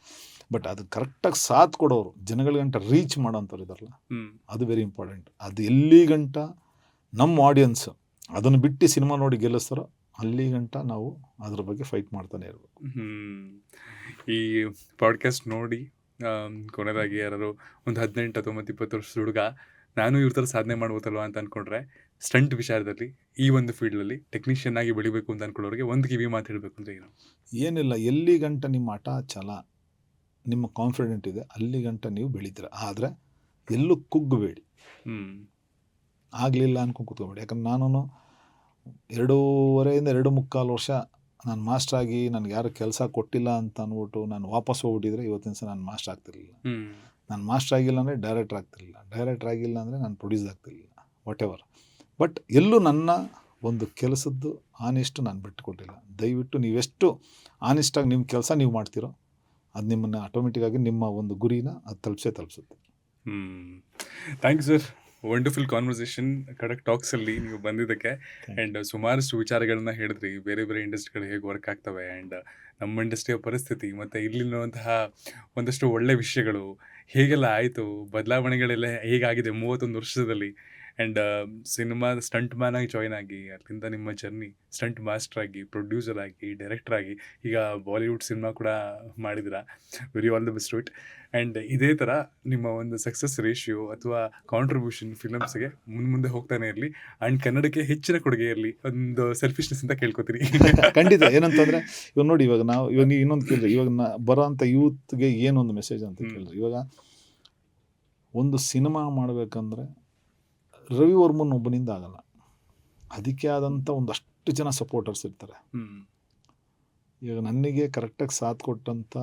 C: ಬಟ್ ಅದು ಕರೆಕ್ಟಾಗಿ ಸಾಥ್ ಕೊಡೋರು, ಜನಗಳ ಗಂಟ ರೀಚ್ ಮಾಡೋಂಥವ್ರು ಇದಾರಲ್ಲ, ಅದು ವೆರಿ ಇಂಪಾರ್ಟೆಂಟ್. ಅದು ಎಲ್ಲಿ ಗಂಟ ನಮ್ಮ ಆಡಿಯನ್ಸ್ ಅದನ್ನು ಬಿಟ್ಟು ಸಿನಿಮಾ ನೋಡಿ ಗೆಲ್ಲಿಸ್ತಾರೋ ಅಲ್ಲಿ ಗಂಟ ನಾವು ಅದ್ರ ಬಗ್ಗೆ ಫೈಟ್ ಮಾಡ್ತಾನೆ ಇರಬೇಕು.
A: ಈ ಪಾಡ್ಕಾಸ್ಟ್ ನೋಡಿ ಕೊನೆಯದಾಗಿ ಯಾರು ಒಂದು 18, 19, 20 ವರ್ಷದ ಹುಡುಗ ನಾನು ಇವ್ರ ಥರ ಸಾಧನೆ ಮಾಡ್ಬೋದಲ್ವ ಅಂತ ಅಂದ್ಕೊಂಡ್ರೆ, ಸ್ಟಂಟ್ ವಿಚಾರದಲ್ಲಿ ಈ ಒಂದು ಫೀಲ್ಡಲ್ಲಿ ಟೆಕ್ನಿಷಿಯನ್ ಆಗಿ ಬೆಳಿಬೇಕು ಅಂತ ಅಂದ್ಕೊಳ್ಳೋರಿಗೆ ಒಂದು ಕಿವಿ ಮಾತು ಹೇಳಬೇಕು ಅಂದರೆ ಏನು?
C: ಏನಿಲ್ಲ, ಎಲ್ಲಿ ಗಂಟ ನಿಮ್ಮ ಆಟ ಛಲ, ನಿಮ್ಮ ಕಾನ್ಫಿಡೆಂಟ್ ಇದೆ, ಅಲ್ಲಿ ಗಂಟ ನೀವು ಬೆಳೀತೀರ. ಆದರೆ ಎಲ್ಲೂ ಕುಗ್ಗಬೇಡಿ, ಆಗಲಿಲ್ಲ ಅನ್ಕೊಂಡು ಕೂತ್ಕೊಬೇಡಿ. ಯಾಕಂದ್ರೆ ನಾನು 2.5 2 ಮುಕ್ಕಾಲು ವರ್ಷ ನಾನು ಮಾಸ್ಟರ್ ಆಗಿ ನನಗೆ ಯಾರು ಕೆಲಸ ಕೊಟ್ಟಿಲ್ಲ ಅಂತ ಅಂದ್ಬಿಟ್ಟು ನಾನು ವಾಪಸ್ ಹೋಗ್ಬಿಟ್ಟಿದ್ರೆ ಇವತ್ತಿನ ಸಹ ನಾನು ಮಾಸ್ಟರ್ ಆಗ್ತಿರ್ಲಿಲ್ಲ. ನಾನು ಮಾಸ್ಟರ್ ಆಗಿಲ್ಲ ಅಂದರೆ ಡೈರೆಕ್ಟರ್ ಆಗ್ತಿರಲಿಲ್ಲ, ಡೈರೆಕ್ಟರ್ ಆಗಿಲ್ಲ ಅಂದರೆ ನಾನು ಪ್ರೊಡ್ಯೂಸ್ ಆಗ್ತಿರಲಿಲ್ಲ, ವಾಟ್ ಎವರ್. ಬಟ್ ಎಲ್ಲೂ ನನ್ನ ಒಂದು ಕೆಲಸದ್ದು ಆನೆಸ್ಟ್ ನಾನು ಬಿಟ್ಟುಕೊಟ್ಟಿಲ್ಲ. ದಯವಿಟ್ಟು ನೀವೆಷ್ಟು ಆನೆಸ್ಟಾಗಿ ನಿಮ್ಮ ಕೆಲಸ ನೀವು ಮಾಡ್ತೀರೋ ಅದು ನಿಮ್ಮನ್ನು ಆಟೋಮೆಟಿಕ್ಕಾಗಿ ನಿಮ್ಮ ಒಂದು ಗುರಿನ ಅದು ತಲುಪಿಸುತ್ತೆ.
A: Thank you sir, wonderful conversation Khadak ಟಾಕ್ಸಲ್ಲಿ ನೀವು ಬಂದಿದ್ದಕ್ಕೆ. ಆ್ಯಂಡ್ ಸುಮಾರಷ್ಟು ವಿಚಾರಗಳನ್ನ ಹೇಳಿದ್ರಿ, ಬೇರೆ ಬೇರೆ ಇಂಡಸ್ಟ್ರಿಗಳು ಹೇಗೆ ವರ್ಕ್ ಆಗ್ತವೆ ಆ್ಯಂಡ್ ನಮ್ಮ ಇಂಡಸ್ಟ್ರಿಯ ಪರಿಸ್ಥಿತಿ ಮತ್ತು ಇಲ್ಲಿರುವಂತಹ ಒಂದಷ್ಟು ಒಳ್ಳೆ ವಿಷಯಗಳು ಹೇಗೆಲ್ಲ ಆಯಿತು, ಬದಲಾವಣೆಗಳೆಲ್ಲ ಹೇಗಾಗಿದೆ 31 ವರ್ಷದಲ್ಲಿ. ಆ್ಯಂಡ್ ಸಿನಿಮಾದ ಸ್ಟಂಟ್ ಮ್ಯಾನ್ ಆಗಿ ಜಾಯ್ನ್ ಆಗಿ ಅಲ್ಲಿಂದ ನಿಮ್ಮ ಜರ್ನಿ ಸ್ಟಂಟ್ ಮಾಸ್ಟರ್ ಆಗಿ, ಪ್ರೊಡ್ಯೂಸರ್ ಆಗಿ, ಡೈರೆಕ್ಟರ್ ಆಗಿ, ಈಗ ಬಾಲಿವುಡ್ ಸಿನಿಮಾ ಕೂಡ ಮಾಡಿದಿರ. Very all the best it. And ಇದೇ ಥರ ನಿಮ್ಮ ಒಂದು ಸಕ್ಸಸ್ ರೇಷಿಯೋ ಅಥವಾ ಕಾಂಟ್ರಿಬ್ಯೂಷನ್ ಫಿಲಮ್ಸ್ಗೆ ಮುಂದೆ ಹೋಗ್ತಾನೆ ಇರಲಿ. ಆ್ಯಂಡ್ ಕನ್ನಡಕ್ಕೆ ಹೆಚ್ಚಿನ ಕೊಡುಗೆ ಇರಲಿ, ಒಂದು ಸೆಲ್ಫಿಶ್ನೆಸ್ ಅಂತ ಕೇಳ್ಕೊತೀರಿ.
C: ಖಂಡಿತ. ಏನಂತಂದರೆ ಇವಾಗ ನೋಡಿ, ಇವಾಗ ನೀವು ಇನ್ನೊಂದು ಕೇಳಿದ್ರಿ, ಇವಾಗ ಬರೋಂಥ ಯೂತ್ಗೆ ಏನೊಂದು ಮೆಸೇಜ್ ಅಂತ ಕೇಳಿದ್ರಿ. ಇವಾಗ ಒಂದು ಸಿನಿಮಾ ಮಾಡಬೇಕಂದ್ರೆ ರವಿ ವರ್ಮನ್ ಒಬ್ಬನಿಂದ ಆಗಲ್ಲ, ಅದಕ್ಕೆ ಆದಂಥ ಒಂದಷ್ಟು ಜನ ಸಪೋರ್ಟರ್ಸ್ ಇರ್ತಾರೆ. ಈಗ ನನಗೆ ಕರೆಕ್ಟಾಗಿ ಸಾಥ್ ಕೊಟ್ಟಂಥ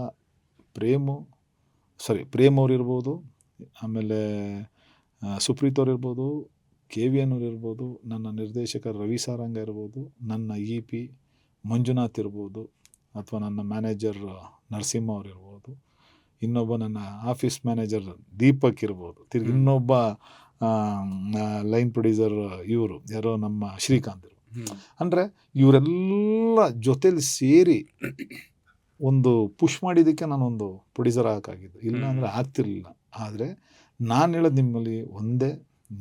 C: ಪ್ರೇಮ್ ಅವ್ರು ಇರ್ಬೋದು, ಆಮೇಲೆ ಸುಪ್ರೀತ್ ಅವ್ರು ಇರ್ಬೋದು, KVN ಅವ್ರು ಇರ್ಬೋದು, ನನ್ನ ನಿರ್ದೇಶಕ ರವಿ ಸಾರಂಗ ಇರ್ಬೋದು, ನನ್ನ EP ಮಂಜುನಾಥ್ ಇರ್ಬೋದು, ಅಥವಾ ನನ್ನ ಮ್ಯಾನೇಜರ್ ನರಸಿಂಹ ಅವ್ರು ಇರ್ಬೋದು, ಇನ್ನೊಬ್ಬ ನನ್ನ ಆಫೀಸ್ ಮ್ಯಾನೇಜರ್ ದೀಪಕ್ ಇರ್ಬೋದು, ತಿರ್ಗಿ ಇನ್ನೊಬ್ಬ ಲೈನ್ ಪ್ರೊಡ್ಯೂಸರ್ ಇವರು ಯಾರೋ ನಮ್ಮ ಶ್ರೀಕಾಂತ್ ಇರ್ಬೋದು. ಅಂದರೆ ಇವರೆಲ್ಲ ಜೊತೇಲಿ ಸೇರಿ ಒಂದು ಪುಷ್ ಮಾಡಿದ್ದಕ್ಕೆ ನಾನೊಂದು ಪ್ರೊಡ್ಯೂಸರ್ ಆಗೋಕ್ಕಾಗಿದ್ದು, ಇಲ್ಲ ಅಂದರೆ ಆಗ್ತಿರ್ಲಿಲ್ಲ. ಆದರೆ ನಾನು ಹೇಳೋದು ನಿಮ್ಮಲ್ಲಿ ಒಂದೇ,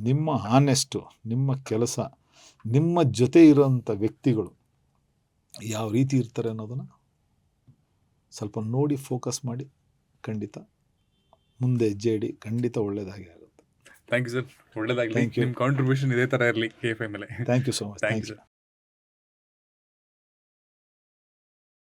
C: ನಿಮ್ಮ ಆನೆಸ್ಟು, ನಿಮ್ಮ ಕೆಲಸ, ನಿಮ್ಮ ಜೊತೆ ಇರೋಂಥ ವ್ಯಕ್ತಿಗಳು ಯಾವ ರೀತಿ ಇರ್ತಾರೆ ಅನ್ನೋದನ್ನು ಸ್ವಲ್ಪ ನೋಡಿ ಫೋಕಸ್ ಮಾಡಿ, ಖಂಡಿತ ಮುಂದೆ ಹೆಜ್ಜೆ ಇಡಿ, ಖಂಡಿತ ಒಳ್ಳೆಯದಾಗಿ ಆಗುತ್ತೆ.
A: ಥ್ಯಾಂಕ್ ಯು ಸರ್, ಒಳ್ಳೆಯದಾಗಲಿ. ನಿಮ್ಮ ಕಾಂಟ್ರಿಬ್ಯೂಷನ್ ಇದೇ ಥರ ಇರಲಿ KFI ಮೇಲೆ.
C: Thank you so much.
A: Thank you sir.